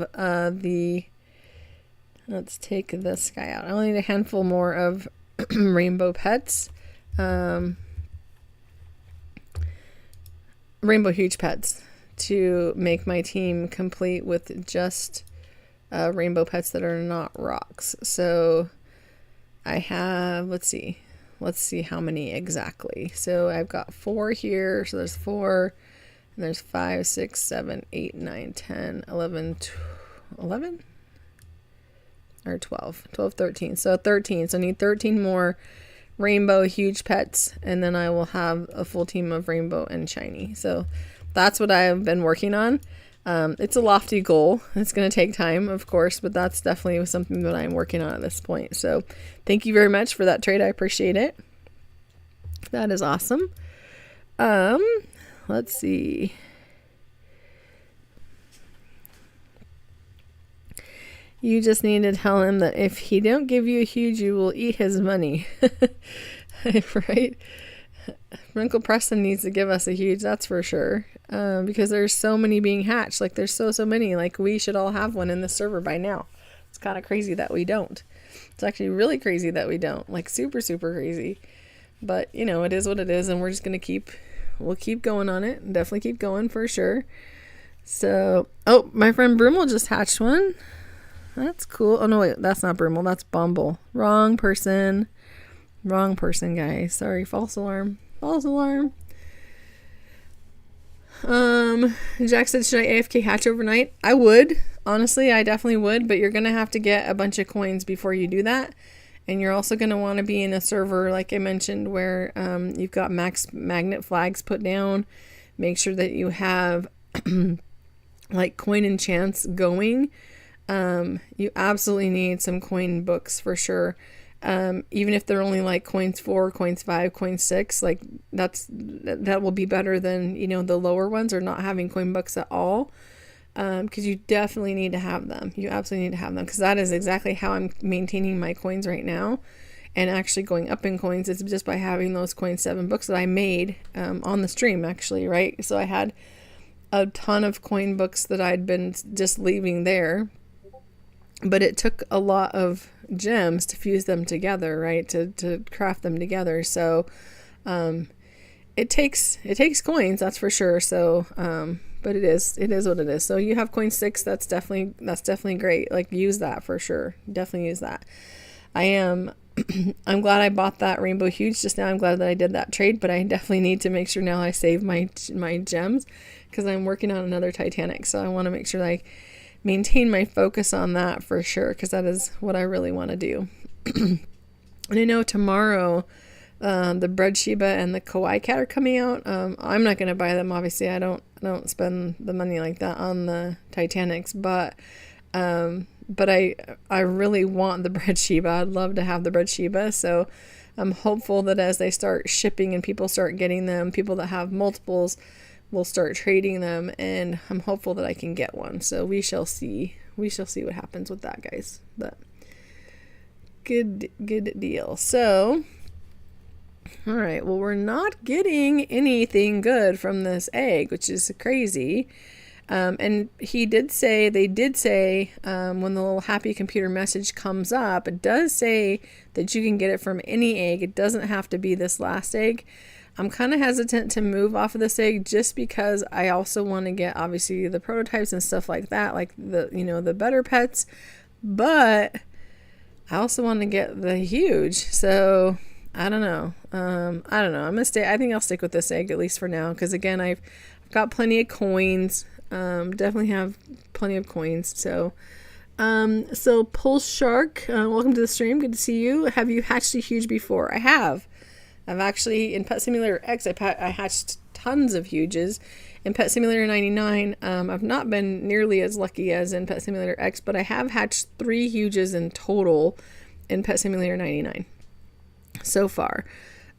let's take this guy out. I only need a handful more of rainbow pets. Rainbow huge pets to make my team complete with just rainbow pets that are not rocks. So I have, let's see how many exactly. So I've got 4 here. So there's 4. And there's 5, 6, 7, 8, 9, 10, 11, 11? Or 12. 12, 13. So 13. So I need 13 more rainbow huge pets. And then I will have a full team of rainbow and shiny. So that's what I've been working on. It's a lofty goal. It's going to take time, of course. But that's definitely something that I'm working on at this point. So thank you very much for that trade. I appreciate it. That is awesome. Let's see. You just need to tell him that if he don't give you a huge, you will eat his money. Right? Wrinkle Preston needs to give us a huge, that's for sure. Because there's so many being hatched. Like there's so many. Like we should all have one in the server by now. It's kind of crazy that we don't. It's actually really crazy that we don't. Like super crazy. But you know, it is what it is, and we're just gonna we'll keep going on it. Definitely keep going for sure. So, oh, my friend Brummel just hatched one. That's cool. Oh, no, wait. That's not Brummel. That's Bumble. Wrong person. Wrong person, guys. Sorry. False alarm. False alarm. Jack said, should I AFK hatch overnight? I would. Honestly, I definitely would. But you're going to have to get a bunch of coins before you do that. And you're also going to want to be in a server, like I mentioned, where you've got max magnet flags put down. Make sure that you have like coin enchants going. You absolutely need some coin books for sure. Even if they're only like coins 4, coins 5, coins 6, like that will be better than, you know, the lower ones or not having coin books at all. Because you definitely need to have them. You absolutely need to have them, because that is exactly how I'm maintaining my coins right now, and actually going up in coins. It's just by having those coin 7 books that I made on the stream, actually, right? So I had a ton of coin books that I'd been just leaving there, but it took a lot of gems to fuse them together, right? To craft them together. So it takes coins, that's for sure. So but it is what it is. So you have coin 6, that's definitely great. Like use that for sure. Definitely use that. I am I'm glad I bought that Rainbow Huge just now. I'm glad that I did that trade, but I definitely need to make sure now I save my gems because I'm working on another Titanic. So I want to make sure that I maintain my focus on that for sure because that is what I really want to do. And I know tomorrow the Bread Sheba and the Kawaii Cat are coming out. I'm not going to buy them. Obviously, I don't spend the money like that on the Titanics, but I really want the Bread Sheba. I'd love to have the Bread Sheba. So I'm hopeful that as they start shipping and people start getting them, people that have multiples will start trading them, and I'm hopeful that I can get one. So we shall see. We shall see what happens with that, guys. But good deal. So all right, well, we're not getting anything good from this egg, which is crazy. And they did say, when the little happy computer message comes up, it does say that you can get it from any egg. It doesn't have to be this last egg. I'm kind of hesitant to move off of this egg just because I also want to get, obviously, the prototypes and stuff like that, like the better pets. But I also want to get the huge. So I don't know. I'm gonna stay. I think I'll stick with this egg at least for now, because again, I've got plenty of coins. Definitely have plenty of coins. So Pulse Shark, welcome to the stream. Good to see you. Have you hatched a huge before? I have. I've actually in Pet Simulator X. I hatched tons of huges. In Pet Simulator 99, I've not been nearly as lucky as in Pet Simulator X, but I have hatched 3 huges in total in Pet Simulator 99. So far.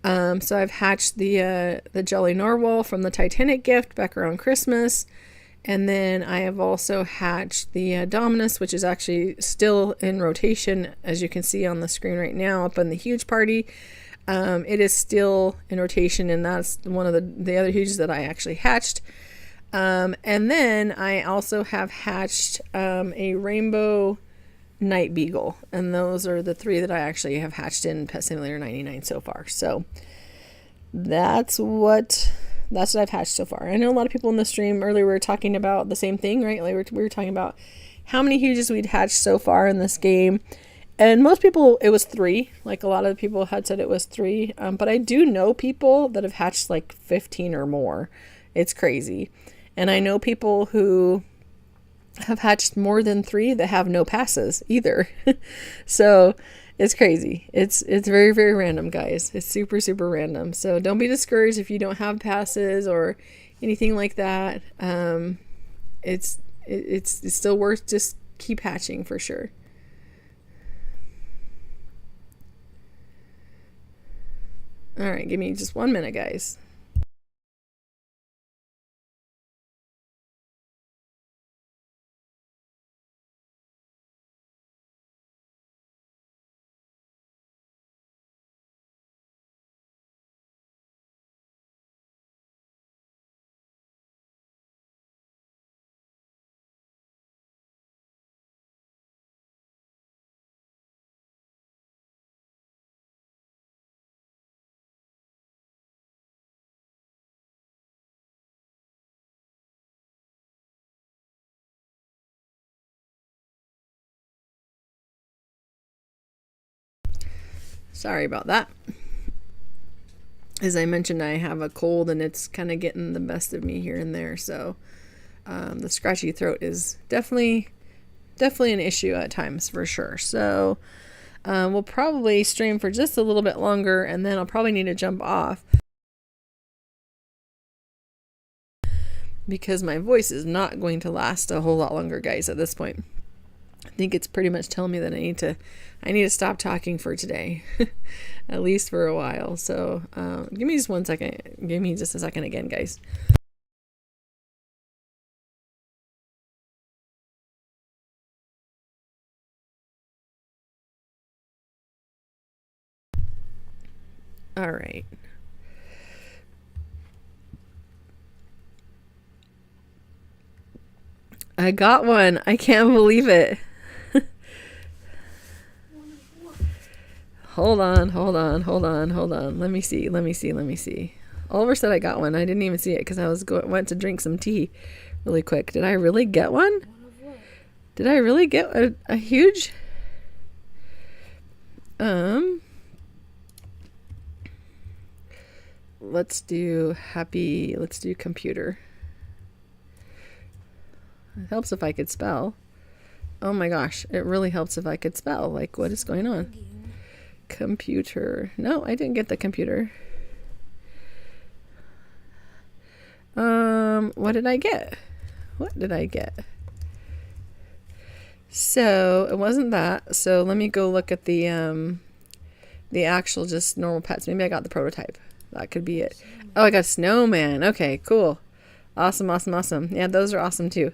So I've hatched the Jelly Narwhal from the Titanic gift back around Christmas, and then I have also hatched the Dominus, which is actually still in rotation, as you can see on the screen right now up in the huge party. It is still in rotation, and that's one of the other huges that I actually hatched. And then I also have hatched a Rainbow Night Beagle, and those are the 3 that I actually have hatched in Pet Simulator 99 so far. So that's what I've hatched so far. I know a lot of people in the stream earlier were talking about the same thing, right? Like we were talking about how many huges we'd hatched so far in this game, and most people it was 3. Like a lot of people had said it was 3, but I do know people that have hatched like 15 or more. It's crazy. And I know people who have hatched more than 3 that have no passes either. So it's crazy. It's very, very random, guys. It's super, super random. So don't be discouraged if you don't have passes or anything like that. It's still worth just keep hatching for sure. All right, give me just 1 minute, guys. Sorry about that. As I mentioned, I have a cold and it's kind of getting the best of me here and there. So the scratchy throat is definitely an issue at times for sure. So we'll probably stream for just a little bit longer, and then I'll probably need to jump off because my voice is not going to last a whole lot longer, guys, at this point. I think it's pretty much telling me that I need to stop talking for today, at least for a while. So give me just 1 second. Give me just a second again, guys. All right. I got one. I can't believe it. Hold on. Let me see. Oliver said I got one. I didn't even see it because I went to drink some tea really quick. Did I really get one? Did I really get a huge? let's do computer. It helps if I could spell. Oh my gosh, it really helps if I could spell. Like, what is going on? Computer. No, I didn't get the computer. What did I get? What did I get? So it wasn't that. So let me go look at the actual just normal pets. Maybe I got the prototype. That could be it. Oh, I got snowman. Okay, cool. Awesome, awesome, awesome. Yeah, those are awesome too.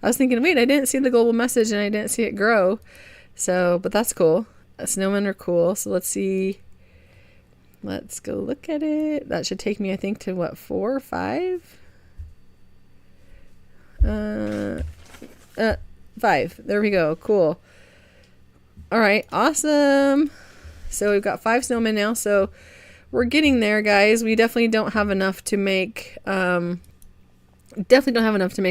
I was thinking, wait, I didn't see the global message and I didn't see it grow. So, but that's cool. Snowmen are cool. So let's see. Let's go look at it. That should take me, I think, to what, 4 or 5? 5. There we go. Cool. All right. Awesome. So we've got 5 snowmen now. So we're getting there, guys. We definitely don't have enough to make,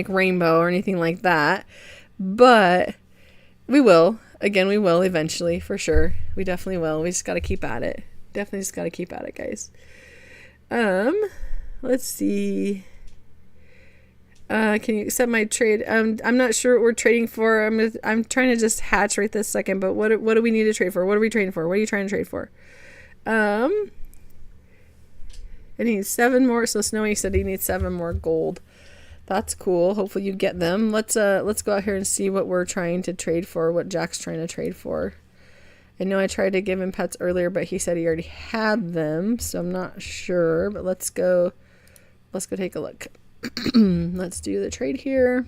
rainbow or anything like that. But we will. Again, we will eventually, for sure. We definitely will. We just got to keep at it. Definitely just got to keep at it, guys. Let's see. Can you accept my trade? I'm not sure what we're trading for. I'm trying to just hatch right this second, but what do we need to trade for? What are we trading for? What are you trying to trade for? I need 7 more. So Snowy said he needs 7 more gold. That's cool. Hopefully you get them. Let's go out here and see what we're trying to trade for, what Jack's trying to trade for. I know I tried to give him pets earlier, but he said he already had them, so I'm not sure. But let's go take a look. Let's do the trade here.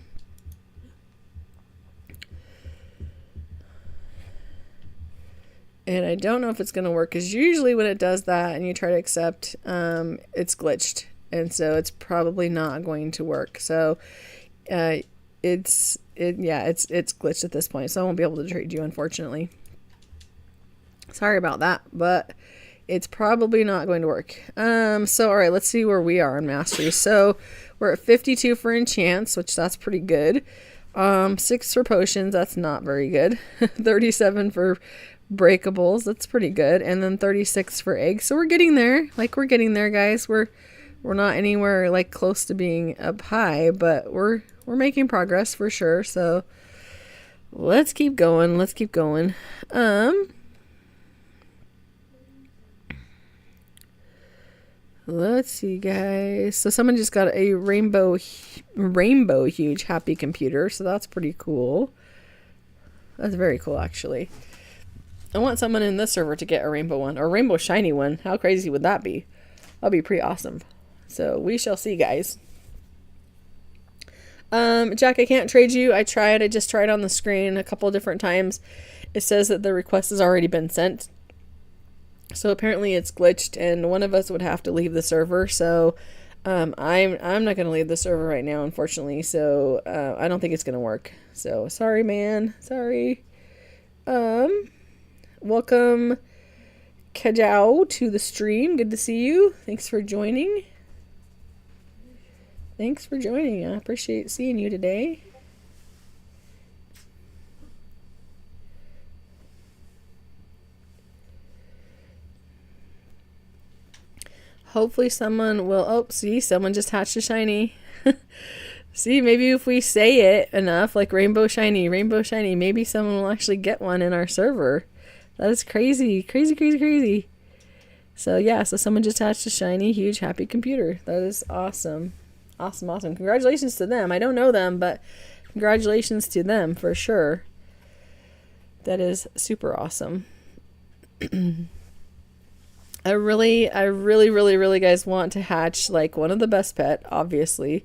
And I don't know if it's going to work, because usually when it does that and you try to accept, it's glitched. And so it's probably not going to work. So it's glitched at this point. So I won't be able to trade you, unfortunately. Sorry about that, but it's probably not going to work. So all right, let's see where we are in mastery. So we're at 52 for enchants, which that's pretty good. 6 for potions, that's not very good. 37 for breakables, that's pretty good. And then 36 for eggs. So we're getting there. Like, we're getting there, guys. We're not anywhere like close to being up high, but we're making progress for sure. So let's keep going. Let's keep going. Let's see, guys. So someone just got a rainbow huge happy computer. So that's pretty cool. That's very cool, actually. I want someone in this server to get a rainbow one, or a rainbow shiny one. How crazy would that be? That'd be pretty awesome. So we shall see, guys. Jack, I can't trade you. I tried. I just tried on the screen a couple different times. It says that the request has already been sent. So apparently it's glitched, and one of us would have to leave the server. So I'm not going to leave the server right now, unfortunately. So I don't think it's going to work. So sorry, man. Sorry. Welcome, Kajao, to the stream. Good to see you. Thanks for joining. Thanks for joining. I appreciate seeing you today. Hopefully someone will... Oh, see, someone just hatched a shiny. See, maybe if we say it enough, like rainbow shiny, maybe someone will actually get one in our server. That is crazy. Crazy, crazy, crazy. So, yeah, so someone just hatched a shiny, huge, happy computer. That is awesome. Awesome, awesome. Congratulations to them. I don't know them, but congratulations to them for sure. That is super awesome. I really, guys, want to hatch like one of the best pet, obviously.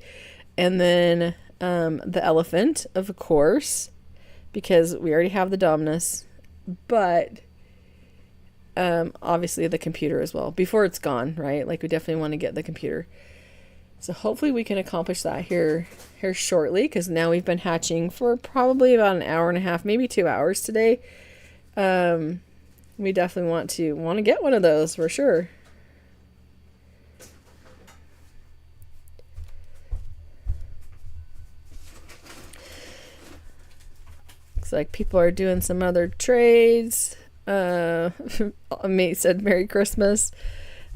And then the elephant, of course, because we already have the Dominus. But obviously the computer as well, before it's gone, right? Like, we definitely want to get the computer. So hopefully we can accomplish that here shortly, because now we've been hatching for probably about an hour and a half, maybe 2 hours today. We definitely want to get one of those for sure. Looks like people are doing some other trades. Mate said Merry Christmas.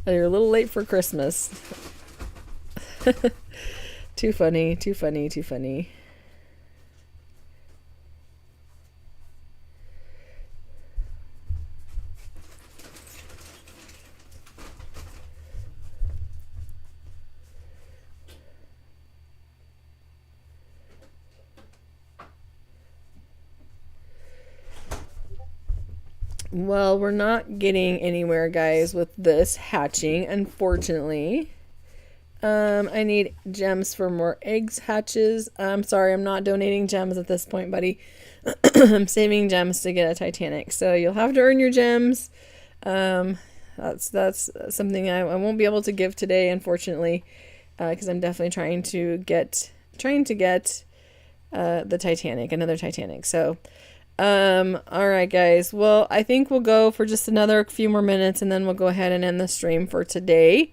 You're a little late for Christmas. Too funny, too funny, too funny. Well, we're not getting anywhere, guys, with this hatching, unfortunately. I need gems for more eggs hatches. I'm sorry, I'm not donating gems at this point, buddy. I'm saving gems to get a Titanic. So you'll have to earn your gems. That's something I won't be able to give today, unfortunately, because I'm definitely trying to get the Titanic, another Titanic. So, all right, guys. Well, I think we'll go for just another few more minutes, and then we'll go ahead and end the stream for today.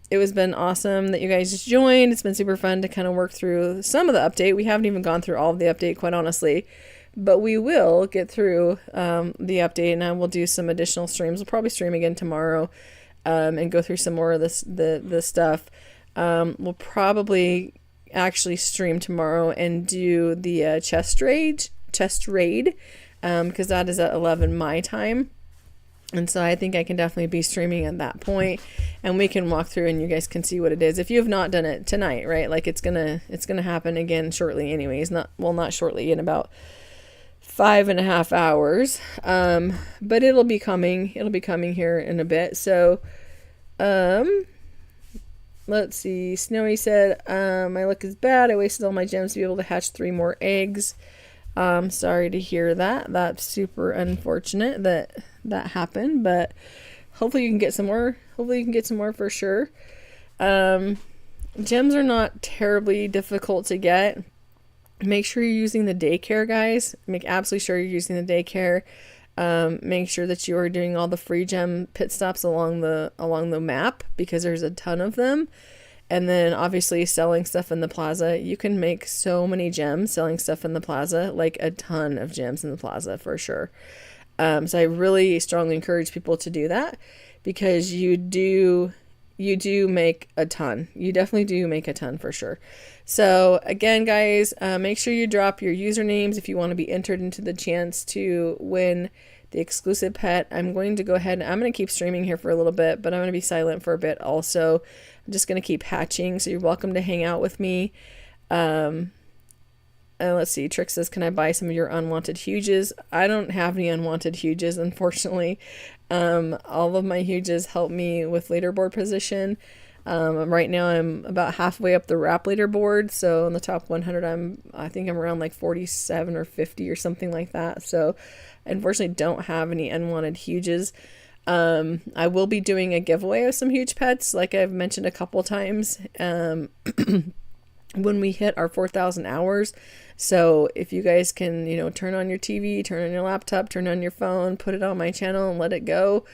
It was been awesome that you guys just joined. It's been super fun to kind of work through some of the update. We haven't even gone through all of the update, quite honestly, but we will get through the update, and I will do some additional streams. We'll probably stream again tomorrow and go through some more of the stuff. We'll probably actually stream tomorrow and do the chest raid because that is at 11 my time. And so I think I can definitely be streaming at that point, and we can walk through and you guys can see what it is. If you have not done it tonight, right? Like it's gonna happen again shortly anyways. Not shortly, in about 5.5 hours. But it'll be coming here in a bit. So let's see. Snowy said, my luck is bad. I wasted all my gems to be able to hatch 3 more eggs. Sorry to hear that. That's super unfortunate that happened, but hopefully you can get some more. Hopefully you can get some more for sure. Gems are not terribly difficult to get. Make sure you're using the daycare, guys. Make absolutely sure you're using the daycare. Make sure that you are doing all the free gem pit stops along the map, because there's a ton of them. And then obviously selling stuff in the plaza. You can make so many gems selling stuff in the plaza, like a ton of gems in the plaza for sure. So I really strongly encourage people to do that, because you do make a ton. You definitely do make a ton for sure. So again, guys, make sure you drop your usernames if you want to be entered into the chance to win the exclusive pet. I'm going to go ahead and I'm going to keep streaming here for a little bit, but I'm going to be silent for a bit also. I'm just going to keep hatching, so you're welcome to hang out with me. Let's see, Trick says, can I buy some of your unwanted huges? I don't have any unwanted huges, unfortunately. All of my huges help me with leaderboard position. Right now I'm about halfway up the wrap leaderboard, so in the top 100 I think I'm around like 47 or 50 or something like that. So unfortunately don't have any unwanted huges. I will be doing a giveaway of some huge pets, like I've mentioned a couple times, when we hit our 4,000 hours. So if you guys can, turn on your TV, turn on your laptop, turn on your phone, put it on my channel and let it go,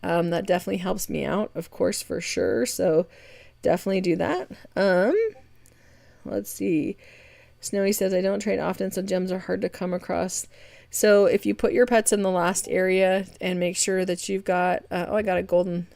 that definitely helps me out, of course, for sure. So definitely do that. Let's see. Snowy says, I don't trade often, so gems are hard to come across. So if you put your pets in the last area and make sure that you've got, I got a golden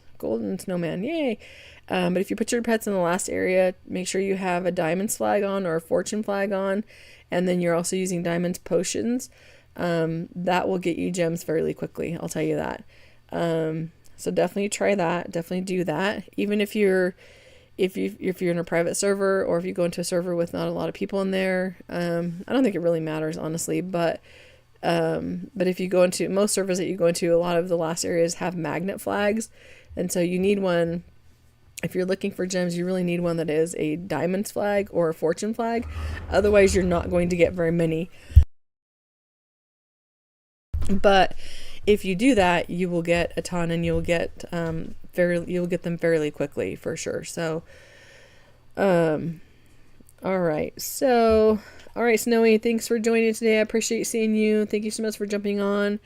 snowman, yay. But if you put your pets in the last area, make sure you have a diamonds flag on or a fortune flag on, and then you're also using diamonds potions. That will get you gems fairly quickly, I'll tell you that. So definitely try that. Definitely do that. Even if you're in a private server, or if you go into a server with not a lot of people in there, I don't think it really matters, honestly. But if you go into most servers that you go into, a lot of the last areas have magnet flags, and so you need one. If you're looking for gems, you really need one that is a diamonds flag or a fortune flag. Otherwise, you're not going to get very many. But if you do that, you will get a ton, and you'll get them fairly quickly for sure. So, all right. So, all right, Snowy, thanks for joining today. I appreciate seeing you. Thank you so much for jumping on.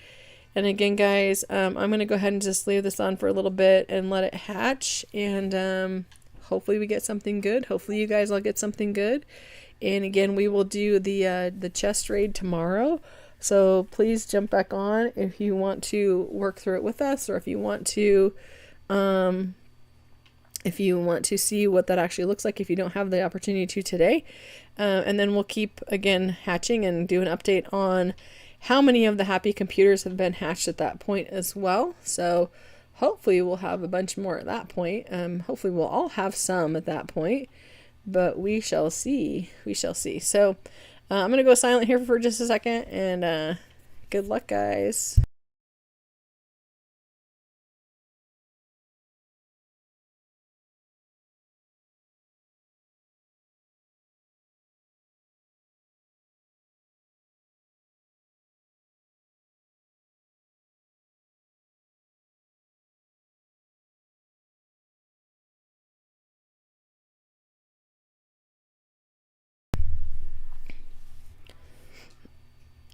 And again, guys, I'm going to go ahead and just leave this on for a little bit and let it hatch. And hopefully we get something good. Hopefully you guys all get something good. And again, we will do the chest raid tomorrow. So please jump back on if you want to work through it with us, or if you want to if you want to see what that actually looks like if you don't have the opportunity to today. And then we'll keep, again, hatching and do an update on how many of the happy computers have been hatched at that point as well. So hopefully we'll have a bunch more at that point. Hopefully we'll all have some at that point, but we shall see. We shall see. So I'm going to go silent here for just a second, and good luck, guys.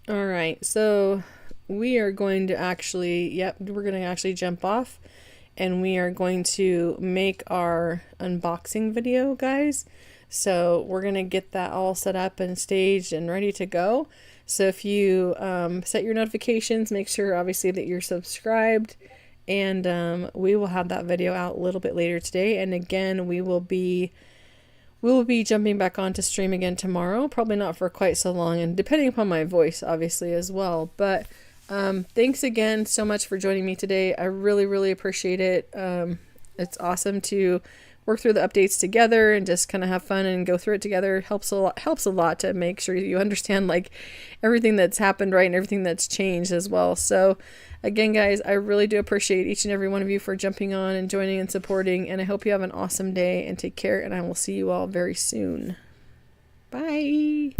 All right, so we are going to actually, we're going to actually jump off, and we are going to make our unboxing video, guys. So we're going to get that all set up and staged and ready to go. So if you set your notifications, make sure obviously that you're subscribed, and we will have that video out a little bit later today. And again, we will be jumping back on to stream again tomorrow. Probably not for quite so long, and depending upon my voice, obviously, as well. But thanks again so much for joining me today. I really, really appreciate it. It's awesome to work through the updates together and just kind of have fun and go through it together. Helps a lot to make sure you understand like everything that's happened, right, and everything that's changed as well. So again, guys, I really do appreciate each and every one of you for jumping on and joining and supporting, and I hope you have an awesome day, and take care, and I will see you all very soon. Bye.